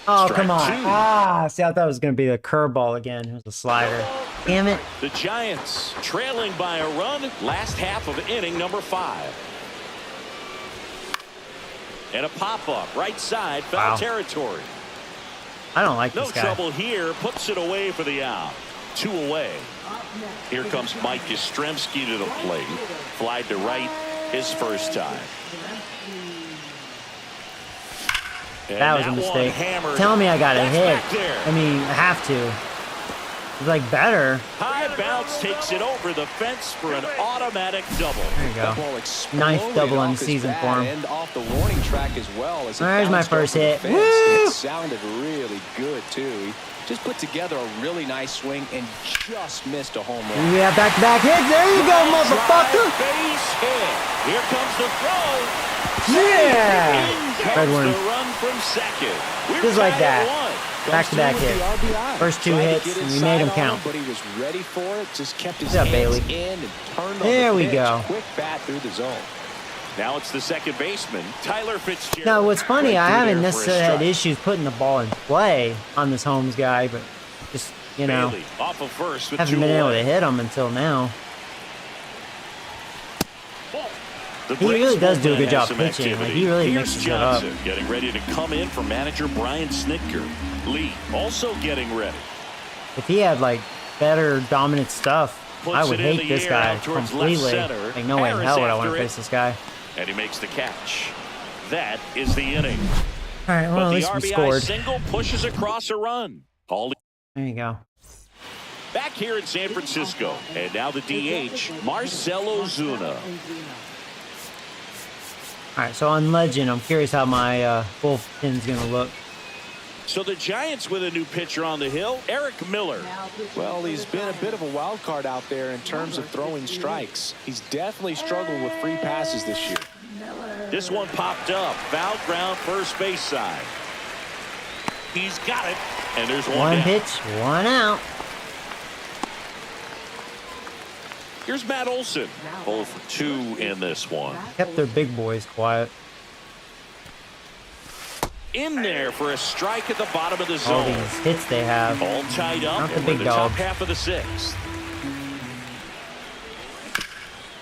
Oh, Strike come on. 2. Ah, see, I thought it was going to be the curveball again. It was a slider. Damn it. The Giants trailing by a run, last half of inning number 5. And a pop-up, right side, foul Wow. territory. I don't like No this guy. trouble here, puts it away for the out. 2 away. Here comes Mike Yastrzemski to the plate. Flied to right his first time. And that was a mistake. Tell me I got a hit. I mean, I have to. It's like better. High bounce takes it over the fence for an automatic double. There you go. Ninth double on the season for him. And off the warning track as well. As there's my first hit. Woo! It sounded really good too. He just put together a really nice swing and just missed a home run. We have back-to-back hits. There you go, motherfucker. Base hit. Here comes the throw. Yeah. Red one. Run from second. Just like that. Back-to-back hit. First 2 hits, and we made him count. But he was ready for it. Just kept his hands Bailey? In and turned there on the we pitch. go. Quick bat through the zone. Now it's the second baseman, Tyler Fitzgerald. Now, what's funny, I haven't there necessarily had issues putting the ball in play on this Holmes guy, but just, you know, Bailey off of first with haven't 2 been able away. to hit him until now. The He really Braves does do a bullpen good job has some pitching. Like, activity. he really Here's mixes it up. Johnson getting ready to come in for manager Brian Snitker. Lee also getting ready. If he had, like, better dominant stuff, Puts I would it in hate the this air guy out towards completely. left center. Like, no way in Harris hell would I want after to it. face this guy. And he makes the catch. That is the inning. All right, well, But at the least we RBI scored. single pushes across a run. All There you go. back here in San Francisco. And now the DH, Marcell Ozuna. All right, so on Legend, I'm curious how my bullpen's going to look. So the Giants with a new pitcher on the hill, Eric Miller. Well, he's been a bit of a wild card out there in terms of throwing strikes. He's definitely struggled with free passes this year. This one popped up. Foul ground, first base side. He's got it. And there's one down. Pitch, 1 out. Here's Matt Olson. 0 for 2 in this one. Kept their big boys quiet. In there for a strike at the bottom of the All zone. these hits they have. All tied up. Not the and big we're in the top dogs. half of the 6th.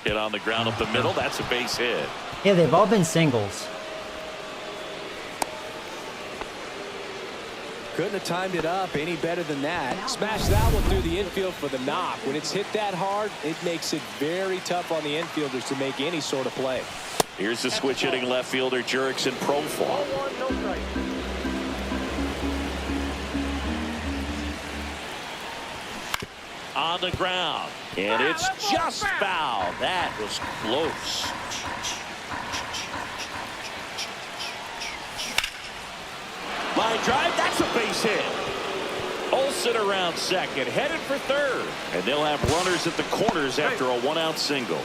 Hit on the ground up the middle. That's a base hit. Yeah, they've all been singles. Couldn't have timed it up any better than that. Smash that one through the infield for the knock. When it's hit that hard, it makes it very tough on the infielders to make any sort of play. Here's the switch hitting left fielder Jurickson Profar. 1, no strike. On the ground. And it's just foul. That was close. Line drive. That's a base hit. Olsen around second. Headed for third. And they'll have runners at the corners after a 1-out single.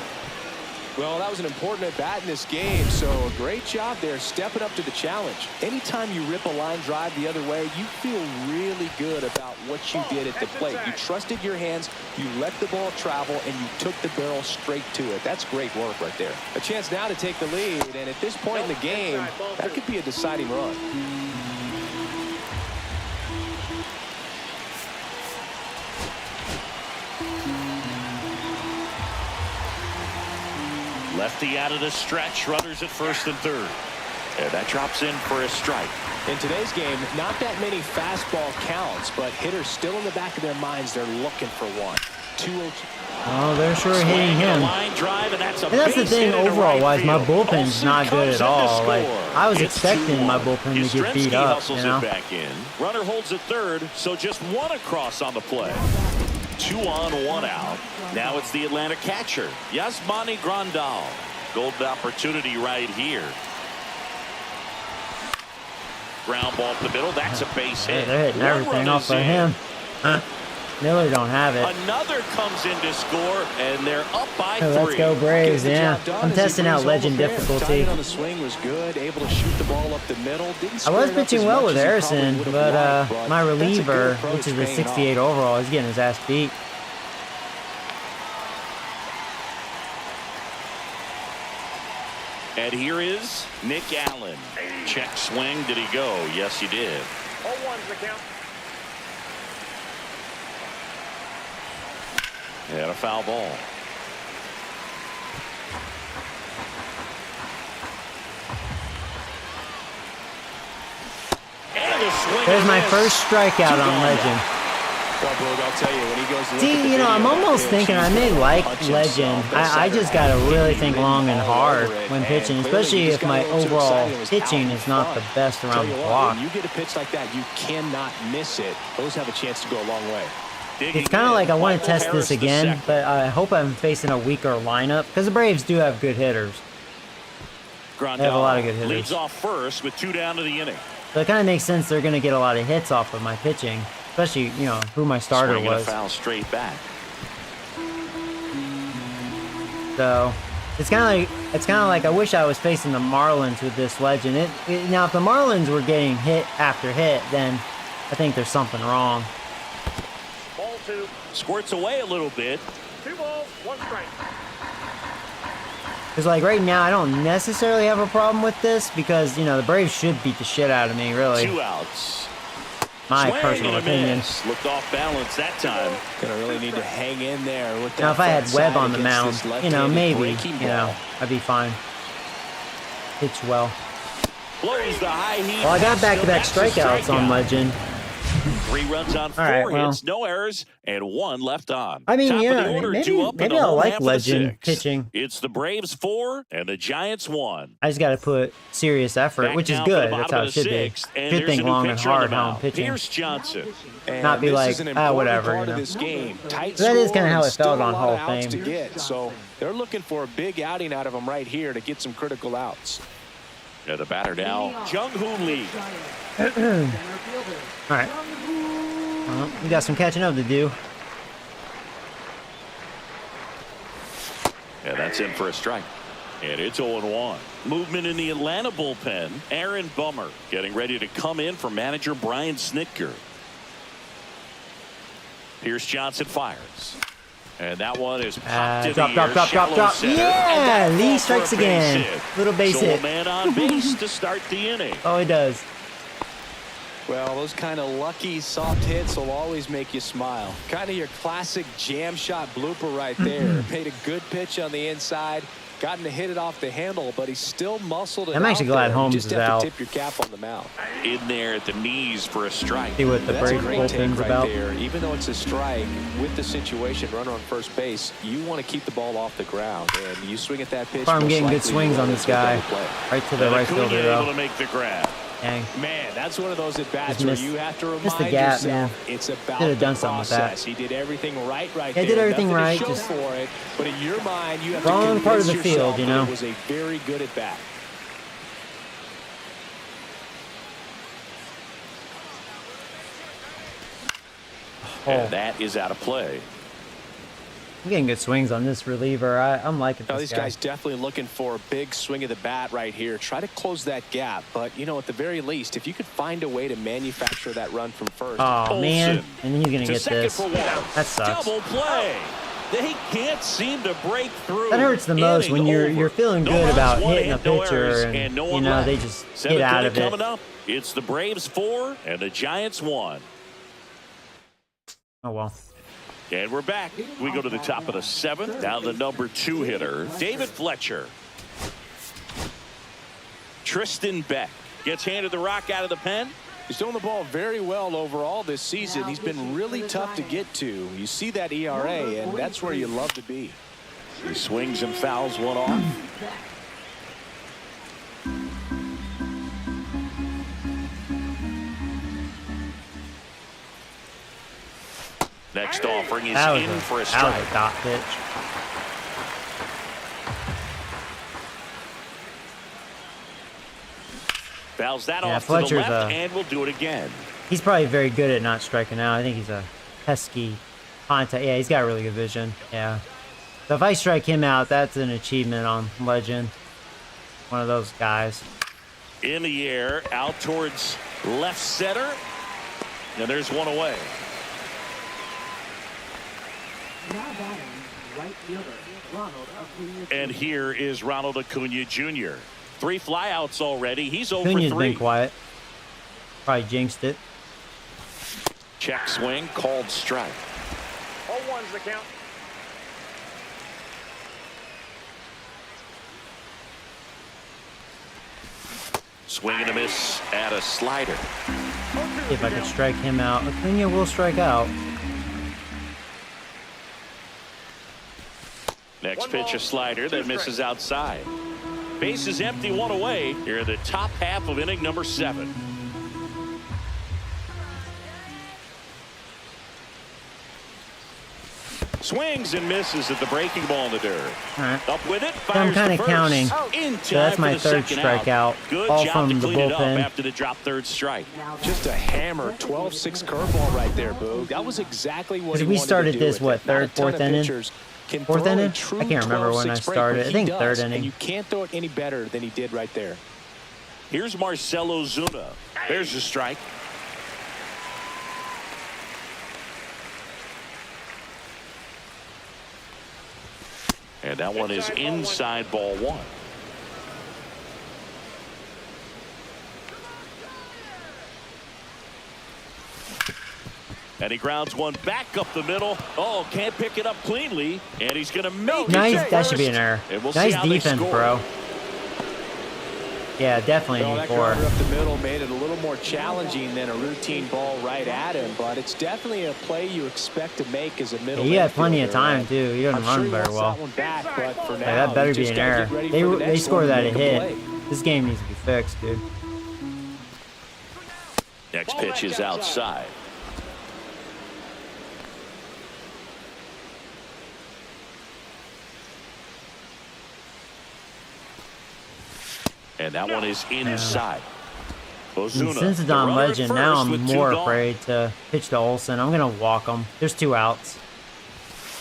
Well, that was an important at-bat in this game, so a great job there stepping up to the challenge. Anytime you rip a line drive the other way, you feel really good about what you did at the plate. You trusted your hands, you let the ball travel, and you took the barrel straight to it. That's great work right there. A chance now to take the lead, and at this point in the game, that could be a deciding run. Lefty out of the stretch. Runners at first and third. And that drops in for a strike. In today's game, not that many fastball counts, but hitters still in the back of their minds, they're looking for one. 2-0. Oh, they're sure hitting him. Line drive, and that's the thing overall wise, my bullpen's not good at all. Like, I was expecting my bullpen to get beat up, you know? Back in. Runner holds at third, so just one across on the play. 2 on, 1 out. Now it's the Atlanta catcher, Yasmani Grandal. Golden opportunity right here. Ground ball up the middle. That's a base hit. They're hitting everything off of him. Huh? Miller don't have it. Another comes in to score, and they're up by 3. Let's go Braves, yeah. I'm testing out Legend difficulty. On the swing was good, able to shoot the ball up the middle. I was pitching well with Harrison, but my reliever, which is the 68 overall, is getting his ass beat. And here is Nick Allen. Check swing. Did he go? Yes, he did. 0-1's the count. And a foul ball. And a swing. There's my first strikeout on Legend. Well, Boog, I'll tell you, when he goes to look at the See, you know, I'm video of that almost pitch, thinking I he's may gonna like punch Legend. himself. The I just center gotta really came think in long and all hard over it, when and pitching, clearly especially he just if got a my little too overall excited and was pitching having is not the fun. best Tell around you the what, block. when you get a pitch like that, you cannot miss it. Those have a chance to go a long way. It's kind of like I want to test this again, but I hope I'm facing a weaker lineup because the Braves do have good hitters. They have a lot of good hitters. Leads off first with 2 down to the inning. So it kind of makes sense they're going to get a lot of hits off of my pitching, especially, you know, who my starter Swinging was. a foul straight back. So it's kind of like I wish I was facing the Marlins with this Legend. Now if the Marlins were getting hit after hit, then I think there's something wrong. Ball 2. Squirts away a little bit. 2 balls, 1 strike. Because like right now I don't necessarily have a problem with this because, you know, the Braves should beat the shit out of me, really. 2 outs. My Swing personal and a opinion. miss. Looked off balance that time. Gonna really need to hang in there with that. Now if I had front Webb side on the mound, against this you know, left-handed maybe, breaking you know, ball. I'd be fine. Pitch well. Blows the high heat. Well, I got back-to-back Still gets the strikeouts on strikeout. Legend. 3 runs on 4 All right, well. hits, no errors, and 1 left on. I mean, Top yeah, of the order, 2 up in maybe the I'll home like half of the Legend 6th. pitching. It's the Braves 4 and the Giants 1. I just got to put serious effort, Back which is now for good. the That's bottom how of it should the be. 6th, and Should there's think a new long and pitcher on hard the how I'm mound, pitching. Pierce Johnson. And Not be this like, is an ah, important whatever, part you of know. this game. Tight That is score kinda how and it still felt a on lot Hall of of outs Fame. to get. So they're looking for a big outing out of him right here to get some critical outs. Yeah, the batter now, Jung-Hoo Lee. Center fielder. All right. Well, we got some catching up to do. Yeah, that's in for a strike. And it's 0-1. Movement in the Atlanta bullpen. Aaron Bummer getting ready to come in for manager Brian Snitker. Pierce Johnson fires. And that one is popped in Drop. the air, shallow center. Yeah, And that Lee falls for strikes a base again. hit. Little base So hit. a man on base to start the inning. Oh, he does. Well, those kind of lucky soft hits will always make you smile. Kind of your classic jam shot blooper right there. Made a good pitch on the inside. Gotten to hit it off the handle, but he still muscled it I'm actually out glad there. Holmes You just is have out. to tip your cap on the mound. In there at the knees for a strike. See what the That's a Braves great take bullpen's right about. there. Even though it's a strike, with the situation, runner on first base, you want to keep the ball off the ground. And you swing at that pitch. I'm most getting good likely swings you on will this get a guy. double play. Right to the And right Acuna fielder, able though. to make the grab. Dang. Man, that's one of those at bats Just where missed- you have to missed the remind gap, yourself man. it's about Could've the done something with that. process. He did everything right Yeah, there. did everything Nothing right, to show just for it, but in your mind, you have wrong to part of the convince field, yourself you that know? it was a very good at bat. Oh, And that is out of play. I'm getting good swings on this reliever. I'm liking Now, this these guy. guys definitely looking for a big swing of the bat right here. Try to close that gap. But, you know, at the very least, if you could find a way to manufacture that run from first. Oh, man. Olsen And he's going to to get second this. for one. That sucks. Double play. They can't seem to break through. That hurts the most when Inning you're over. feeling No good runs, about one hitting a hit, no pitcher errors, and, no you one know, left. they just get Seventh out inning of it. coming up. It's the Braves 4 and the Giants 1. Oh, well. And we're back. We go to the top of the 7th. Now the number 2 hitter, David Fletcher. Tristan Beck gets handed the rock out of the pen. He's doing the ball very well overall this season. He's been really tough to get to. You see that ERA, and that's where you love to be. He swings and fouls one off. Next offering is That was in for a that strike. was a dot pitch. Fouls that Yeah, off to the Fletcher's left, and we'll do it again. He's probably very good at not striking out. I think he's a pesky contact. Yeah, he's got really good vision. Yeah. So if I strike him out, that's an achievement on Legend. One of those guys. In the air, out towards left center. And there's one away. Now batting, right fielder, Ronald Acuna. And here is Ronald Acuna Jr. 3 flyouts already. He's 0 Acuna's for 3. been quiet. Probably jinxed it. Check swing, called strike. 0-1's the count. Swing and a miss at a slider. See if I could strike him out. Acuna will strike out. Next pitch, a slider that misses outside. Base is empty, one away. Here in the top half of inning number 7. Swings and misses at the breaking ball in the dirt. All right. Up with it. So I'm kind of counting. So that's my third strikeout. Good all job from to the clean it up bullpen. after the drop third strike. Just a hammer 12-6 curveball right there, Boog. That was exactly what he We wanted started to do this, with what, it. Not a third, ton fourth of inning? pitchers can Fourth throw a inning? true I can't remember when I 12-6 break, started. but I he think does, third inning. And you can't throw it any better than he did right there. Here's Marcelo Zuna. There's the strike. And that one is inside ball 1. And he grounds one back up the middle. Oh, can't pick it up cleanly. And he's going to make Nice. it. That should be an error. And we'll see Nice how they defense, score. bro. Yeah, definitely Well, an that 4. grounder up the middle made it a little more challenging than a routine ball right at him, but it's definitely a play you expect to make as a middle. He had plenty of infielder. time too. He doesn't I'm run sure he very wants well. that one back, but for now, That better you be just an gotta error. get ready for the They next scored one that and a make hit. play. This game needs to be fixed, dude. Next pitch is outside. And that one is inside. Ozuna, Since it's the on runner at legend, first now I'm with 2 more gone. afraid to pitch to Olsen. I'm gonna walk him. There's 2 outs.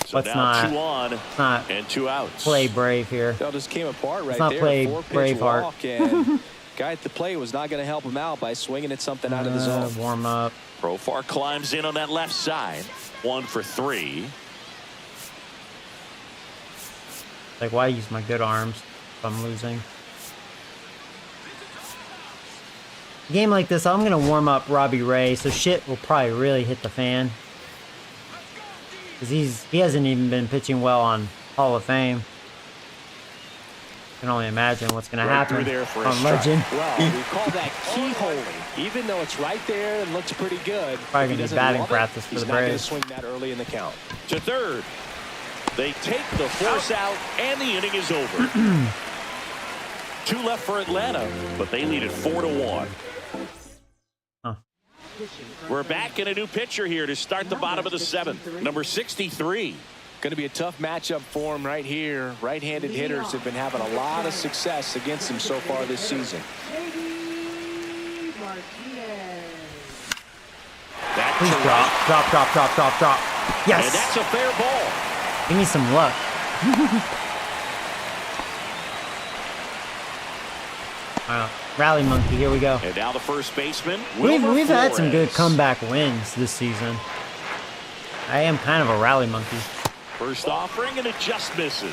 So Let's now 2 on Let's not and 2 outs. play brave here. That just came apart right not there. play 4-pitch Braveheart. walk, and guy at the plate was not going to help him out by swinging at something out of the zone. Warm up. Profar climbs in on that left side. 1 for 3. Like, why use my good arms if I'm losing? A game like this, I'm gonna warm up Robbie Ray, so shit will probably really hit the fan. Cause he hasn't even been pitching well on Hall of Fame. I can only imagine what's gonna happen through there for a on strike. Legend. Well, we call that keyholing. Even though it's right there and looks pretty good, Probably if he gonna be doesn't batting love practice it, for he's the not going to Braves. swing that early in the count. To third. They take the force out, and the inning is over. 2 left for Atlanta, but they lead it 4-1. We're back in a new pitcher here to start the bottom of the 7th. Number 63. Going to be a tough matchup for him right here. Right-handed hitters have been having a lot of success against him so far this season. That's Please a drop, drop, drop, drop, drop, drop. and Yes! that's a fair ball. Give me some luck. Wow. Rally monkey, here we go. And now the first baseman. We've Wilmer had some good Flores. comeback wins this season. I am kind of a rally monkey. First offering, and it just misses.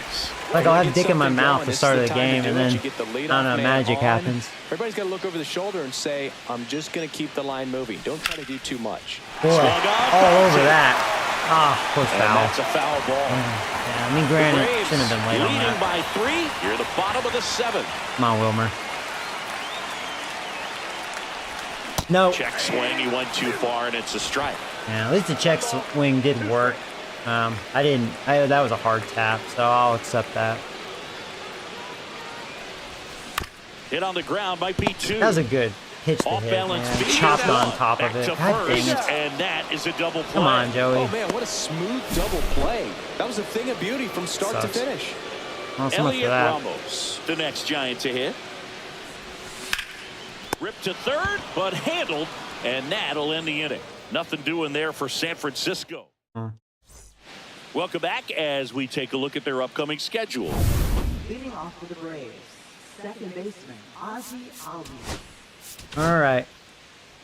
Like, I'll have Get dick in my something mouth going, at the this start is of the time to game, do and it. then, You get the I leadoff don't know, man magic on. happens. Everybody's got to look over the shoulder and say, I'm just going to keep the line moving. Don't try to do too much. Boy, Swung on, all foul's over it. that. Ah, poor And foul. that's a foul ball. Yeah, I mean, granted, Braves shouldn't have been late on leading that. by 3. You're the bottom of the 7th. Come on, Wilmer. No. Check swing. He went too far, and it's a strike. Yeah, at least the check swing did work. That was a hard tap, so I'll accept that. Hit on the ground might be 2. That was a good pitch to Off hit, balance man. feed. Chopped on top Back of it. to God dang first, it. and that is a double play. Come on, Joey. Oh, man, what a smooth double play. That was a thing of beauty from start Sucks. to finish. Well, so much for Elliot that. Ramos, the next Giant to hit. Ripped to third, but handled, and that'll end the inning. Nothing doing there for San Francisco. Welcome back as we take a look at their upcoming schedule. Leading off for the Braves, second baseman Ozzie Albies. All right.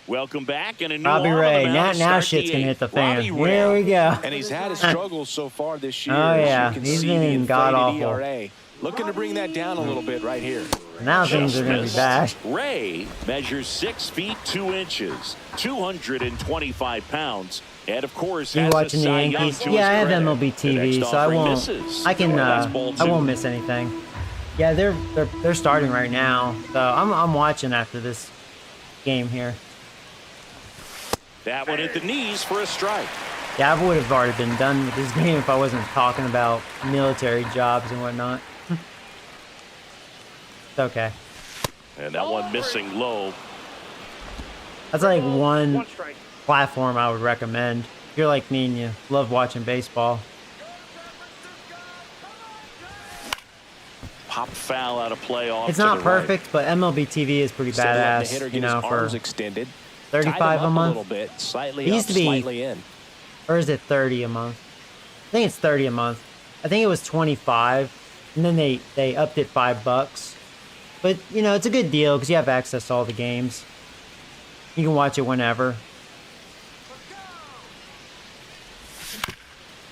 Welcome back, and a new Robbie arm on the Ray. mound Now to start shit's the going to hit eighth. the fan. Robbie Ray. Here we go. And he's had his struggles so far this year. Oh, as yeah. You can He's see the been inflated god-awful. ERA. Looking to bring that down a little bit right here. Now things Just are going to be missed. bad. Ray measures 6 feet 2 inches, 225 pounds, and of course You has watching a the Cy Young Yankees? to Yeah, I his have credit. MLB The TV, next so I offering won't. misses. I can. That's ball I 2. won't miss anything. Yeah, they're starting right now, so I'm watching after this game here. That one hit the knees for a strike. Yeah, I would have already been done with this game if I wasn't talking about military jobs and whatnot. It's okay. And that one missing low. That's like one platform I would recommend. If you're like me and you love watching baseball. Pop foul out of play off. It's not perfect, but MLB TV is pretty badass. You know, for extended. 35 a month. A little bit, slightly it used up, to be, slightly in. Or is it 30 a month? I think it's 30 a month. I think it was 25, and then they upped it $5. But you know, it's a good deal because you have access to all the games. You can watch it whenever.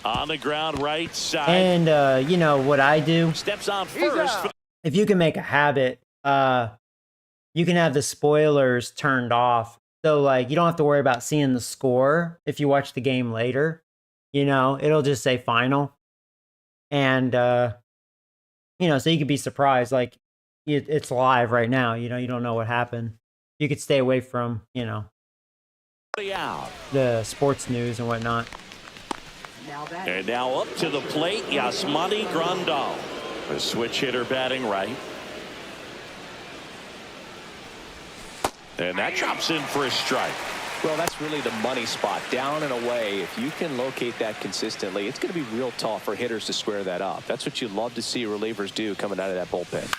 On the ground, right side. And you know what I do? Steps on first. If you can make a habit, you can have the spoilers turned off. So like you don't have to worry about seeing the score if you watch the game later. You know, it'll just say final. And you know, so you could be surprised, like it's live right now, you know, you don't know what happened. You could stay away from, you know, the sports news and whatnot. And now up to the plate, Yasmani Grandal. A switch hitter batting right. And that drops in for a strike. Well, that's really the money spot. Down and away. If you can locate that consistently, it's going to be real tough for hitters to square that up. That's what you love to see relievers do coming out of that bullpen.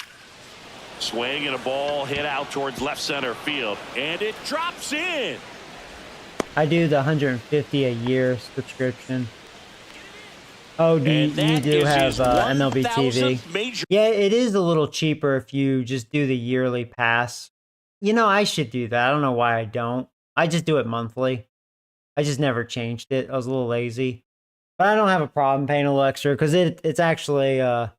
Swing and a ball hit out towards left center field. And it drops in. I do the $150 a year subscription. Oh, you do have MLB TV. Yeah, it is a little cheaper if you just do the yearly pass. You know, I should do that. I don't know why I don't. I just do it monthly. I just never changed it. I was a little lazy. But I don't have a problem paying a little extra because it's actually a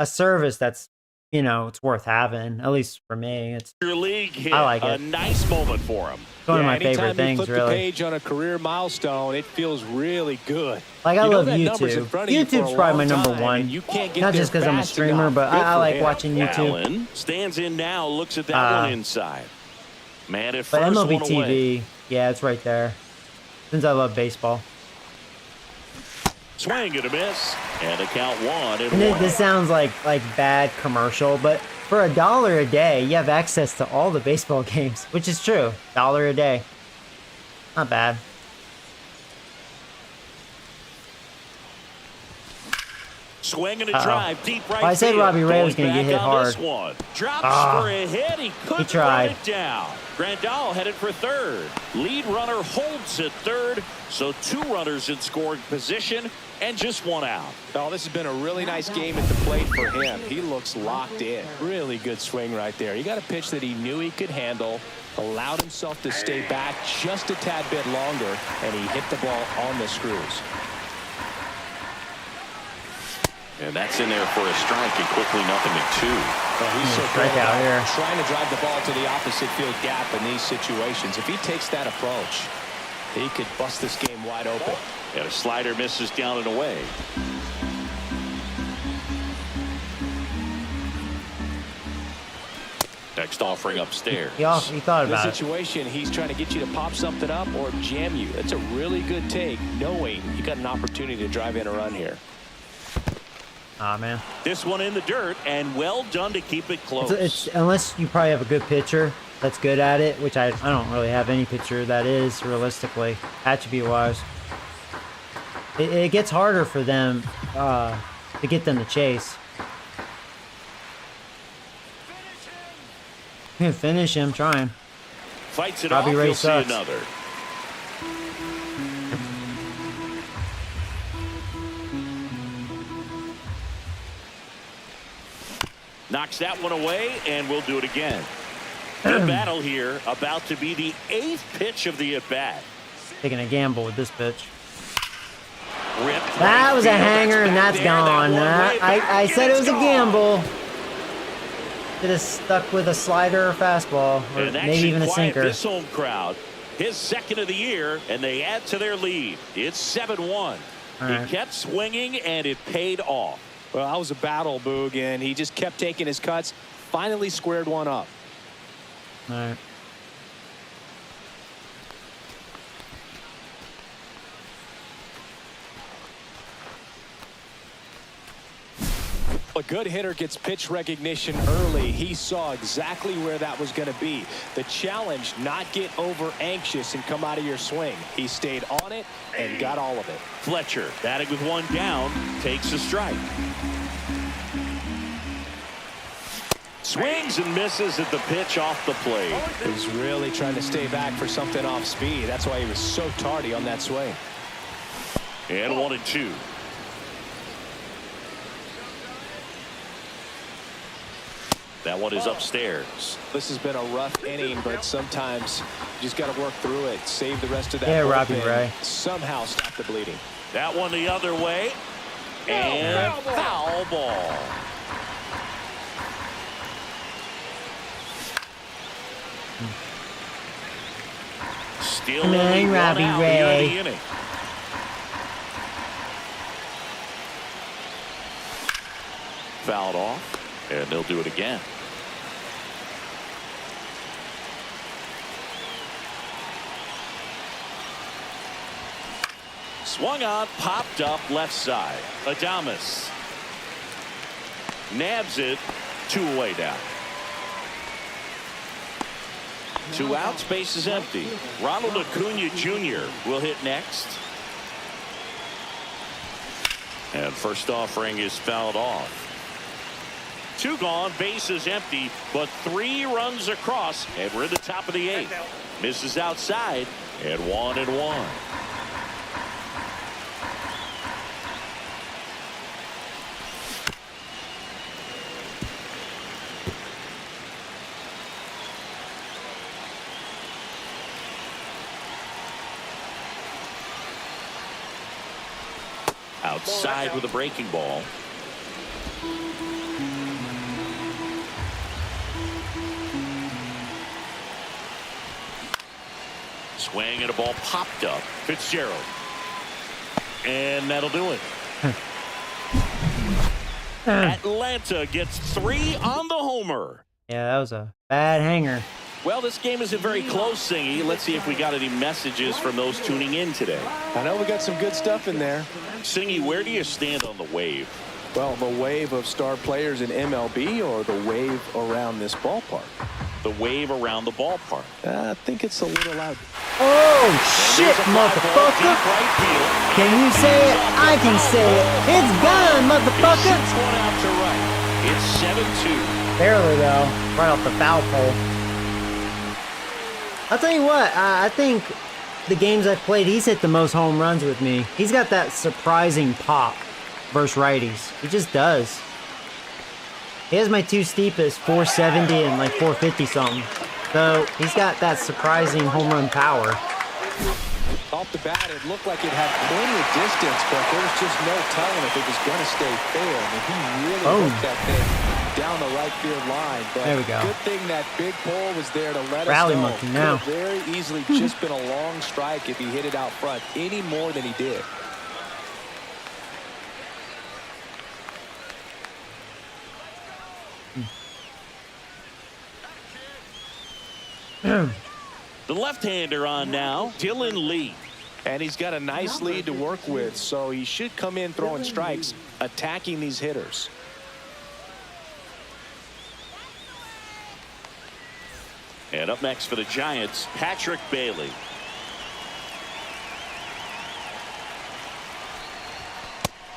service that's, you know, it's worth having. At least for me. Your league hit. I like it. A nice moment for him. It's one of my favorite things, flip really. The page on a career milestone, it feels really good. Like, I love YouTube. YouTube's probably my number one. Not just because I'm a streamer, but I like watching YouTube. Allen stands in now, looks at that one inside. Man, at but first MLB one TV, away. yeah, it's right there. Since I love baseball. Swing and a miss, and a count 1-1. This sounds like bad commercial, but for $1 a day, you have access to all the baseball games, which is true. $1 a day, not bad. Swing and a drive, deep right. Well, I said field. Robbie Ray was going to get hit hard. Drops for a hit. He couldn't tried. run it down. Grandal headed for third. Lead runner holds at third. So 2 runners in scoring position and just 1 out. Oh, this has been a really nice game at the plate for him. He looks locked in. Really good swing right there. He got a pitch that he knew he could handle, allowed himself to stay back just a tad bit longer, and he hit the ball on the screws. And that's in there for a strike, and quickly 0-2. Well, he's so strike out here. Trying to drive the ball to the opposite field gap in these situations. If he takes that approach, he could bust this game wide open. And a slider misses down and away. Next offering upstairs. He thought about the situation, he's trying to get you to pop something up or jam you. That's a really good take, knowing you got an opportunity to drive in a run here. Ah, man. This one in the dirt, and well done to keep it close. It's unless you probably have a good pitcher that's good at it, which I don't really have any pitcher that is, realistically, attribute-wise. It gets harder for them to get them to chase. Finish him, trying. Fights it Robbie off, Ray you'll sucks. see another. Knocks that one away, and we'll do it again. Good battle here, about to be the 8th pitch of the at-bat. Taking a gamble with this pitch. Ripped That right was a field. hanger, and that's there. gone. That one way back, I said and it was it's a gone. gamble. Should have stuck with a slider or fastball, or And that maybe should even a quiet sinker. This home crowd, his 2nd of the year, and they add to their lead. It's 7-1. Right. He kept swinging, and it paid off. Well, that was a battle, Boog, and he just kept taking his cuts. Finally squared one up. All right. A good hitter gets pitch recognition early. He saw exactly where that was going to be. The challenge, not get over anxious and come out of your swing. He stayed on it and got all of it. Fletcher batting with one down, takes a strike. Swings and misses at the pitch off the plate. He's really trying to stay back for something off speed. That's why he was so tardy on that swing. And 1-2. That one is upstairs. This has been a rough inning, but sometimes you just got to work through it. Save the rest of that. Yeah, Robbie Ray. Somehow stop the bleeding. That one the other way. And foul ball. Still only one out here in the inning. Fouled off, and they'll do it again. Swung on, popped up left side. Adames nabs it, 2 away down. 2 out, space is empty. Ronald Acuna Jr. will hit next. And first offering is fouled off. 2 gone, base is empty, but 3 runs across, and we're at the top of the 8th. Misses outside, and 1-1. Outside with a breaking ball. Swing and a ball popped up. Fitzgerald. And that'll do it. Atlanta gets 3 on the homer. Yeah, that was a bad hanger. Well, this game isn't very close, Singy. Let's see if we got any messages from those tuning in today. I know we got some good stuff in there. Singy, where do you stand on the wave? Well, the wave of star players in MLB or the wave around this ballpark? The wave around the ballpark. I think it's a little loud. Oh, shit, motherfucker. Right field. Can you say it? I can say it. It's gone, motherfucker. Shoots one out to right. It's 7-2. Barely, though. Right off the foul pole. I'll tell you what, I think the games I've played, he's hit the most home runs with me. He's got that surprising pop versus righties. He just does. He has my 2 steepest, 470 and like 450 something. So he's got that surprising home run power. Off the bat, it looked like it had plenty of distance, but there was just no telling if it was going to stay fair. I mean, he really hooked that thing down the right field line. But there we go. Good thing that big pole was there to let Rally us know. monkey now. Could have very easily just been a long strike if he hit it out front any more than he did. The left-hander on now, Dylan Lee. And he's got a nice lead to work with, so he should come in throwing strikes, attacking these hitters. And up next for the Giants, Patrick Bailey.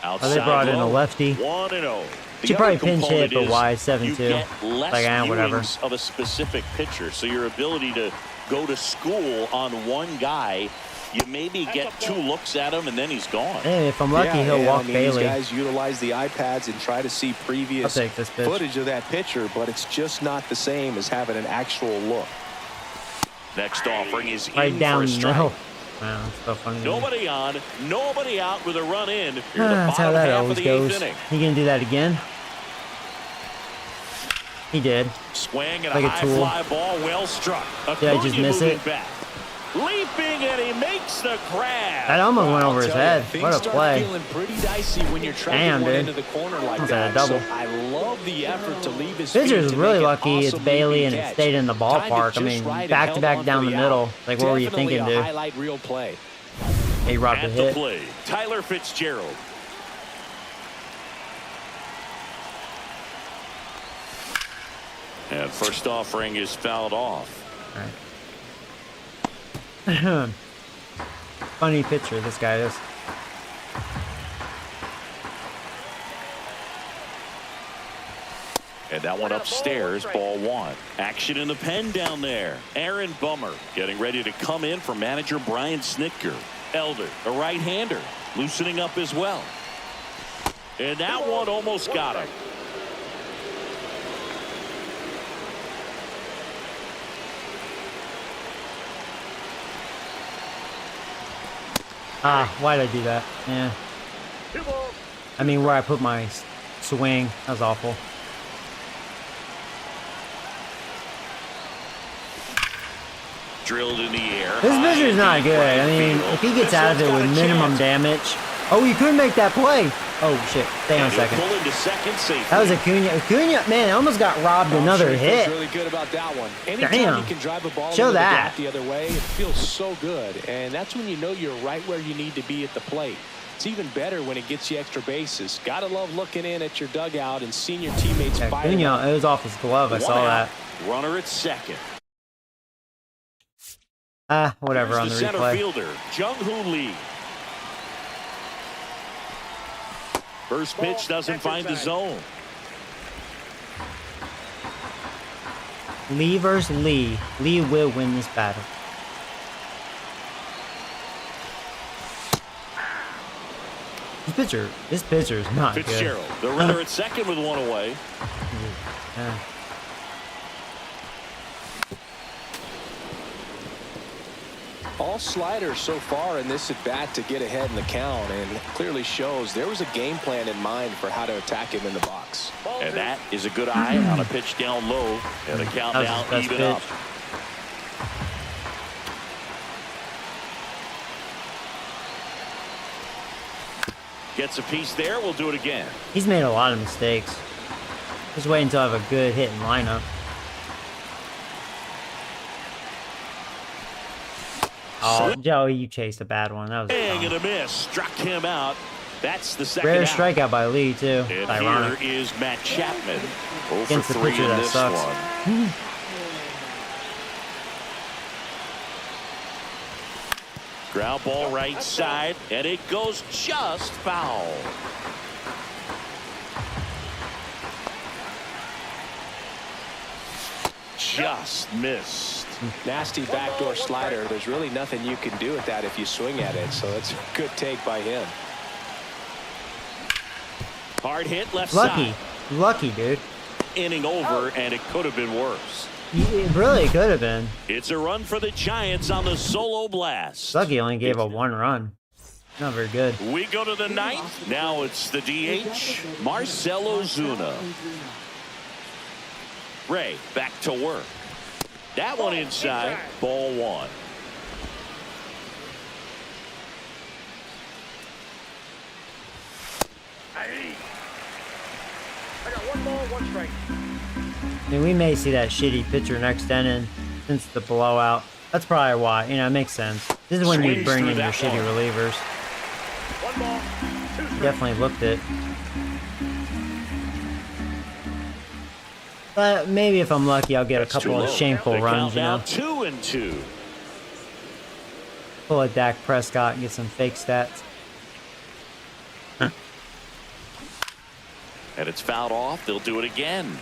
Outside they brought in a low, lefty. 1-0. Should probably pinch hit, but wide 7-2. Like, whatever. Of a specific pitcher, so your ability to go to school on one guy, you maybe get 2 looks at him and then he's gone. Hey, if I'm lucky, he'll walk Bailey. These guys utilize the iPads and try to see previous footage of that pitcher, but it's just not the same as having an actual look. Next offering is right in down for a the strike. middle. Wow, that's so funny. Nobody on, nobody out with a run in. That's how that always goes. He gonna do that again? He did. Swing and like a high fly ball, well struck. Did I just miss it? Back. Leaping and he makes the grab. That almost went over his head. What a play. Feeling pretty dicey when you're trying to get into the corner like that. A double. So I love the effort to leave his Pitcher's really lucky it's Bailey and it stayed in the ballpark. I mean, back-to-back down the middle. Like, what were you thinking, dude? Highlight reel play. He robbed the hit. Play, Tyler Fitzgerald. And first offering is fouled off. All right. Funny pitcher, this guy is. And that one upstairs, ball one. Action in the pen down there. Aaron Bummer getting ready to come in for manager Brian Snitker. Elder, a right-hander, loosening up as well. And that one almost got him. Ah, why did I do that? Yeah. I mean, where I put my swing, that was awful. Drilled in the air. This pitcher's not good. I mean, if he gets out of it with minimum damage. Oh, you couldn't make that play. Oh, shit. Stay on second. That was Acuna. Acuna, man, almost got robbed another hit. Really good about that one. Anytime Damn. you can drive a ball Show that. the other way, it feels so good. And that's when you know you're right where you need to be at the plate. It's even better when it gets you extra bases. Gotta love looking in at your dugout and seeing your teammates fire. Acuna, it was off his glove. I saw that. Runner at second. Whatever on the center replay. Fielder, Jung-Hoo Lee. First pitch doesn't find the zone. Lee versus Lee. Lee will win this battle. This pitcher is not good. Fitzgerald, the runner at second with one away. Yeah. All sliders so far in this at bat to get ahead in the count, and clearly shows there was a game plan in mind for how to attack him in the box. And that is a good eye on a pitch down low, and the count now even up. Gets a piece there. We'll do it again. He's made a lot of mistakes. Just wait until I have a good hitting lineup. Oh, Joey, you chased a bad one. That was and a miss. Struck him out. That's the second rare out. strikeout by Lee, too. And ironic. here is Matt Chapman. Against the pitcher that sucks. One. Ground ball right side, and it goes just foul. Just missed. Nasty backdoor slider. There's really nothing you can do with that if you swing at it, so it's a good take by him. Hard hit left side. Lucky, dude. Inning over, and it could have been worse. It really could have been. It's a run for the Giants on the solo blast. Lucky only gave a one run. Not very good. We go to the ninth. Now it's the DH, Marcell Ozuna. Ray back to work. That one inside, ball one. I got 1 ball, 1 strike. I mean, we may see that shitty pitcher next inning since the blowout. That's probably why. You know, it makes sense. This is when you bring in your shitty relievers. 1 ball, 2 strikes. Definitely looked it. But maybe if I'm lucky, I'll get a couple of shameful runs, you know. 2-2. Pull a Dak Prescott and get some fake stats. And it's fouled off. They'll do it again.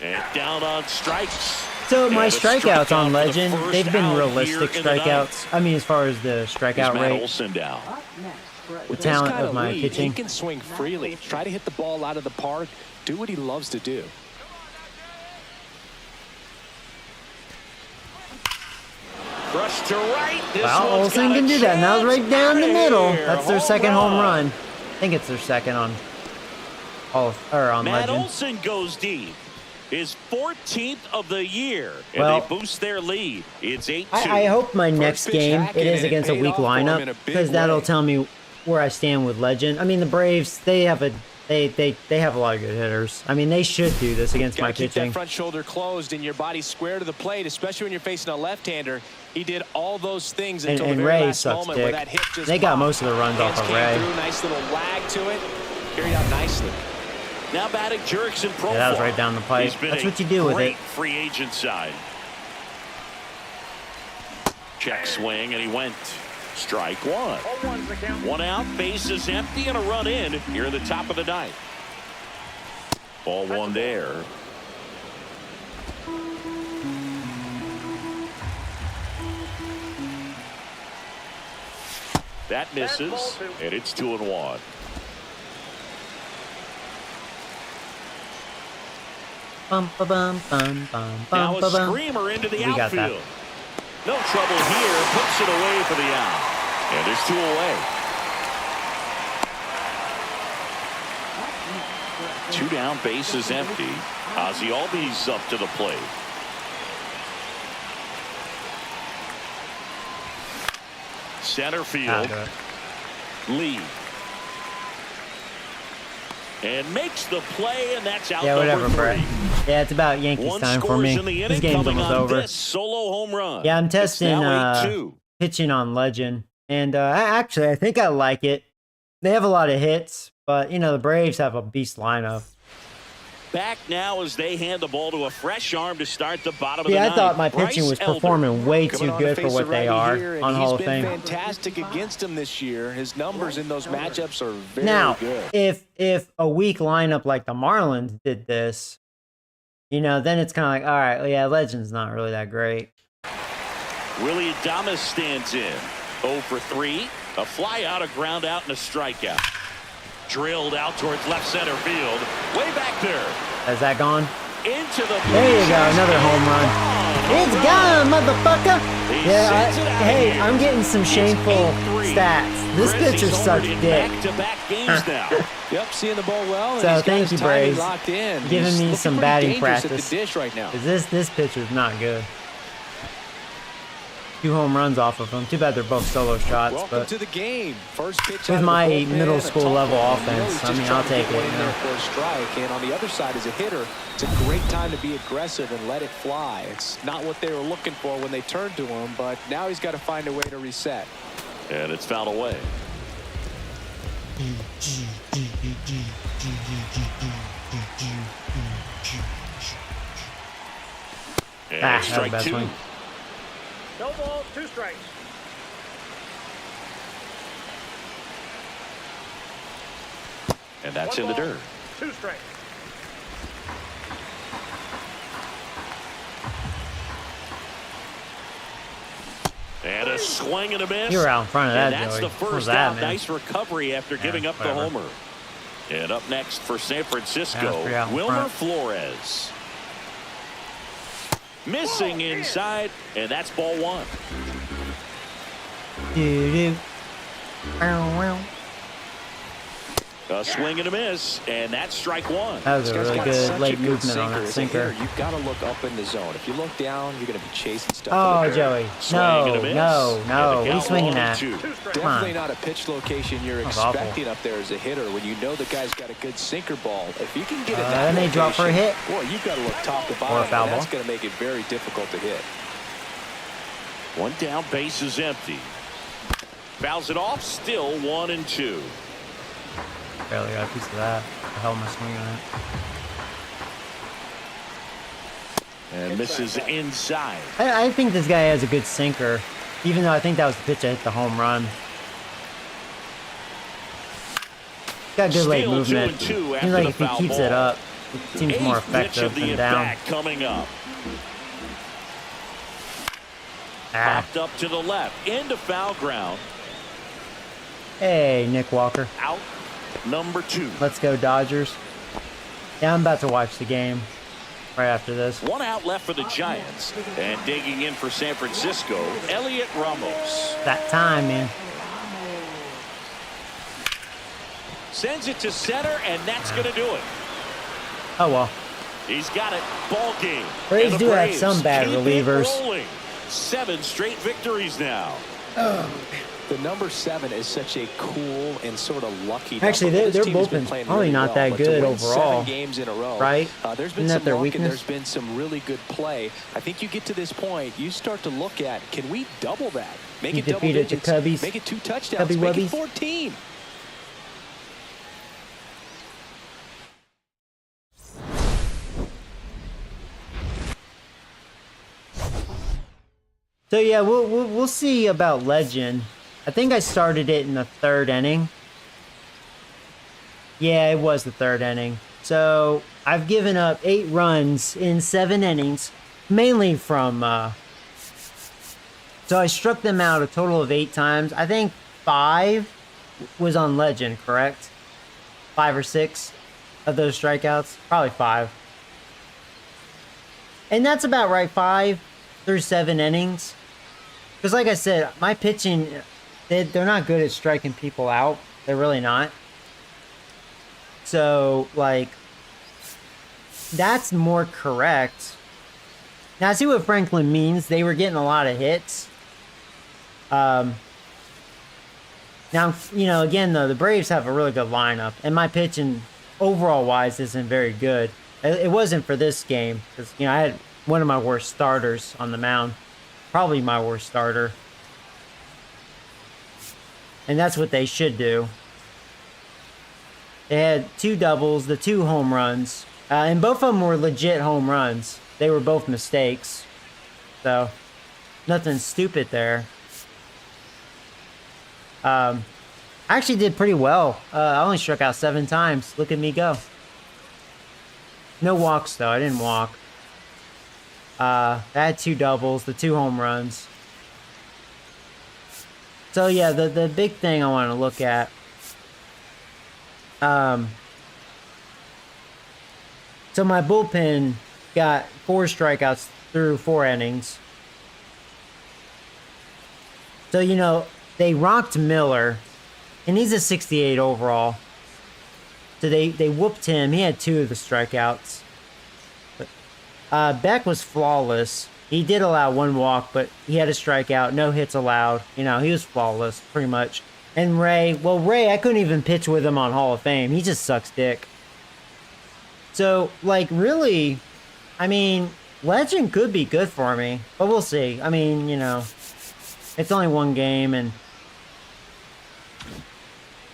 And down on strikes. So my strikeouts on Legend, they've been realistic strikeouts. I mean, as far as the strikeout rate. Olsen down. The talent of my pitching. He can swing freely. Try to hit the ball out of the park. Do what he loves to do. Brush to right. Well, Olsen can do that. And that was right down the middle. That's their second home run. I think it's their second on on Matt Legend. Olsen goes deep. His 14th of the year, and well, they boost their lead. It's 8-2. I hope my next game it is against a weak lineup because that'll tell me where I stand with Legend. I mean, the Braves, they have a They have a lot of good hitters. I mean, they should do this against my keep pitching. That front shoulder closed and your body square to the plate, especially when you're facing a left-hander. He did all those things until the very last moment where that hit just They got most of the runs off of Ray. Through, nice little lag to it. Carried out nicely. Now batting Jurickson Profar. Yeah, that was right down the pipe. That's what you do with it. Free agent side. Check swing, and he went. Strike one. 0-1's the count. One out, bases empty, and a run in here in the top of the ninth. Ball one there. That misses, and it's 2-1. Bum, ba, bum, bum, bum, Now bum, a bum. screamer into the We got that. outfield. No trouble here. Puts it away for the out. And there's two away. 2 down, bases empty. Ozzie Albies up to the plate. Center field. Lee. And makes the play, and that's out whatever, number 3. Brett. Yeah, it's about Yankees time for me. This game's almost over. Solo home run. Yeah, I'm testing pitching on Legend, and I think I like it. They have a lot of hits, but you know the Braves have a beast lineup. Back now as they hand the ball to a fresh arm to start the bottom of the ninth. I thought my pitching was performing way too good for what they are on Hall of Fame. He's been fantastic against him this year. His numbers in those matchups are very good. If a weak lineup like the Marlins did this, you know, then it's kind of like, all right, yeah, Legend's not really that great. Willie Adames stands in. 0 for 3. A fly out, a ground out, and a strikeout. Drilled out towards left center field. Way back there. Has that gone? Into the there you go, another home run. It's gone, motherfucker. Yeah, hey, I'm getting some shameful stats. This pitcher's such dick. Back-to-back games now. Yep, seeing the ball well. So thank you, Braves, giving me some batting practice. At the dish right now. This pitcher's not good. 2 home runs off of them. Too bad they're both solo shots. Welcome but to the game. First pitch with my bullpen, middle school level offense, I mean, I'll take it. In there for a strike, and on the other side, as a hitter, it's a great time to be aggressive and let it fly. It's not what they were looking for when they turned to him, but now he's got to find a way to reset. And it's fouled away. And strike 2. Swing. No balls, 2 strikes. And that's 1 in the ball, dirt. 2 strikes. And a swing and a miss. You were out in front of that, and that's Joey. the first out. Nice recovery after giving up the homer. And up next for San Francisco, Wilmer Flores. Missing inside, and that's ball 1. A swing and a miss, and that's strike 1. That was a really good late movement on that sinker. You've got to look up in the zone. If you look down, you're going to be chasing stuff. Oh, Joey. No. What are you swinging at? Definitely not a pitch location you're expecting up there as a hitter when you know the guy's got a good sinker ball. If you can get it that and they drop for a hit. Boy, you've got to look top to bottom. Or a foul ball. That's going to make it very difficult to hit. 1 down, base is empty. Fouls it off, still 1-2. Barely got a piece of that. What the hell am I swinging at? And misses inside. I think this guy has a good sinker, even though I think that was the pitch that hit the home run. Got good late movement. Seems like if he keeps it up, it seems more effective than down. Coming up. Popped up to the left, into foul ground. Hey, Nick Walker. Out number 2. Let's go, Dodgers. Yeah, I'm about to watch the game right after this. 1 out left for the Giants. And digging in for San Francisco, Elliot Ramos. That time, man. Sends it to center, and that's going to do it. Oh, well. He's got it. Ball game. Braves do have some bad relievers. 7 straight victories now. Oh, The number 7 is such a cool and sort of lucky Actually, number. their bullpen's probably not that good overall. 7 games in a row, right? There's been some luck and there's been some really good play. I think you get to this point, you start to look at, can we double that? Make it double digits. Cubbies. Make it 2 touchdowns. Make it 14. So yeah, we'll see about Legend. I think I started it in the 3rd inning. Yeah, it was the 3rd inning. So I've given up 8 runs in 7 innings, mainly from. So I struck them out a total of 8 times. I think 5 was on Legend, correct? 5 or 6 of those strikeouts, probably 5. And that's about right. 5 through 7 innings. Because like I said, my pitching, they're not good at striking people out. They're really not. So, like, that's more correct. Now, I see what Franklin means. They were getting a lot of hits. Now, you know, again, though, the Braves have a really good lineup. And my pitching, overall-wise, isn't very good. It wasn't for this game. Because, you know, I had one of my worst starters on the mound. Probably my worst starter. And that's what they should do. They had 2 doubles, the 2 home runs. And both of them were legit home runs. They were both mistakes. So, nothing stupid there. I actually did pretty well. I only struck out 7 times. Look at me go. No walks, though. I didn't walk. I had 2 doubles, the 2 home runs. So yeah, the big thing I want to look at. So my bullpen got 4 strikeouts through 4 innings. So, you know, they rocked Miller, and he's a 68 overall. So they whooped him. He had 2 of the strikeouts. Beck was flawless. He did allow 1 walk, but he had a strikeout, no hits allowed. You know, he was flawless, pretty much. And Ray, I couldn't even pitch with him on Hall of Fame. He just sucks dick. So, like, really, I mean, Legend could be good for me, but we'll see. I mean, you know, it's only 1 game, and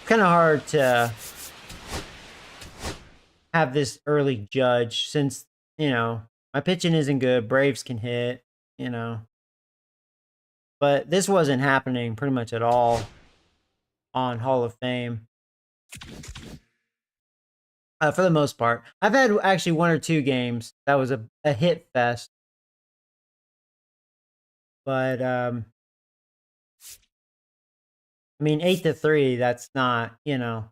kind of hard to have this early judge since, you know, my pitching isn't good. Braves can hit, you know. But this wasn't happening pretty much at all on Hall of Fame. For the most part. I've had actually 1 or 2 games that was a hit fest. But, I mean, 8-3, that's not, you know,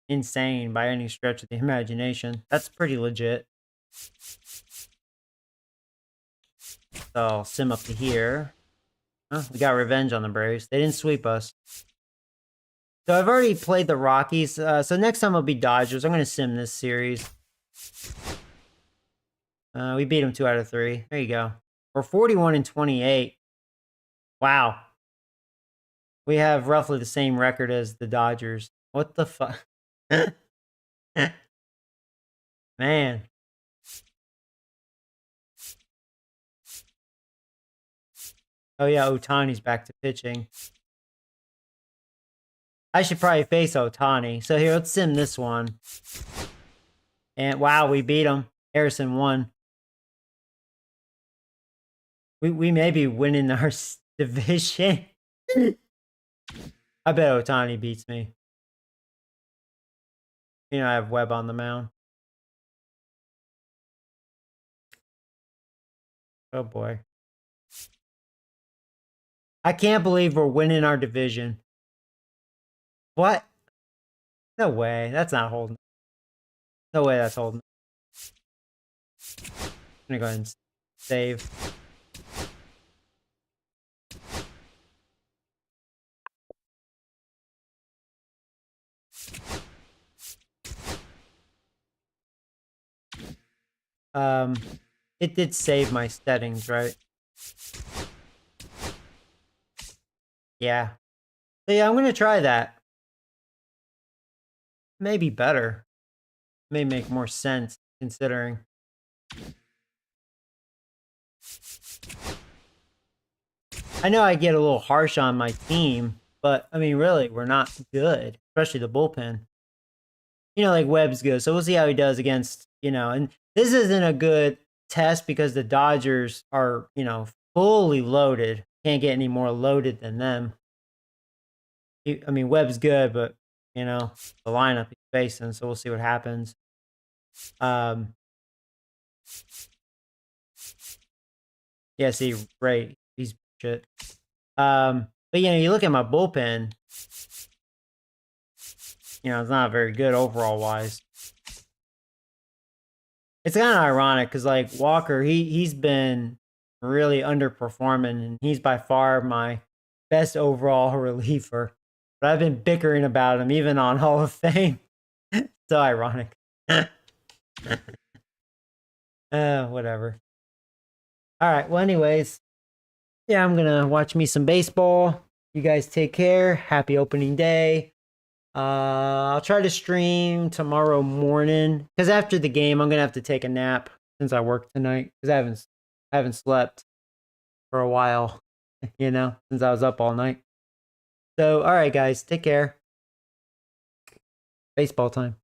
insane by any stretch of the imagination. That's pretty legit. So I'll sim up to here. Oh, we got revenge on the Braves. They didn't sweep us. So I've already played the Rockies. So next time it'll be Dodgers. I'm going to sim this series. We beat them 2 out of 3. There you go. We're 41-28. Wow. We have roughly the same record as the Dodgers. What the fuck? Man. Oh yeah, Ohtani's back to pitching. I should probably face Ohtani. So here, let's sim this one. And wow, we beat him. Harrison won. We may be winning our division. I bet Ohtani beats me. You know, I have Webb on the mound. Oh boy. I can't believe we're winning our division. What? No way. That's not holding. No way that's holding. I'm gonna go ahead and save. It did save my settings, right? Yeah. So yeah, I'm going to try that. Maybe better. May make more sense considering. I know I get a little harsh on my team, but I mean, really, we're not good, especially the bullpen. You know, like Webb's good, so we'll see how he does against, you know, and this isn't a good test because the Dodgers are, you know, fully loaded. Can't get any more loaded than them. I mean, Webb's good, but, you know, the lineup he's facing, so we'll see what happens. Yeah, see, right. He's shit. But, you know, you look at my bullpen, you know, it's not very good overall wise. It's kind of ironic because, like, Walker, he's been really underperforming, and he's by far my best overall reliever. But I've been bickering about him even on Hall of Fame. So ironic. Whatever. All right. Well, anyways, yeah, I'm gonna watch me some baseball. You guys take care. Happy opening day. I'll try to stream tomorrow morning because after the game, I'm gonna have to take a nap since I work tonight because I haven't slept for a while, you know, since I was up all night. So, all right, guys, take care. Baseball time.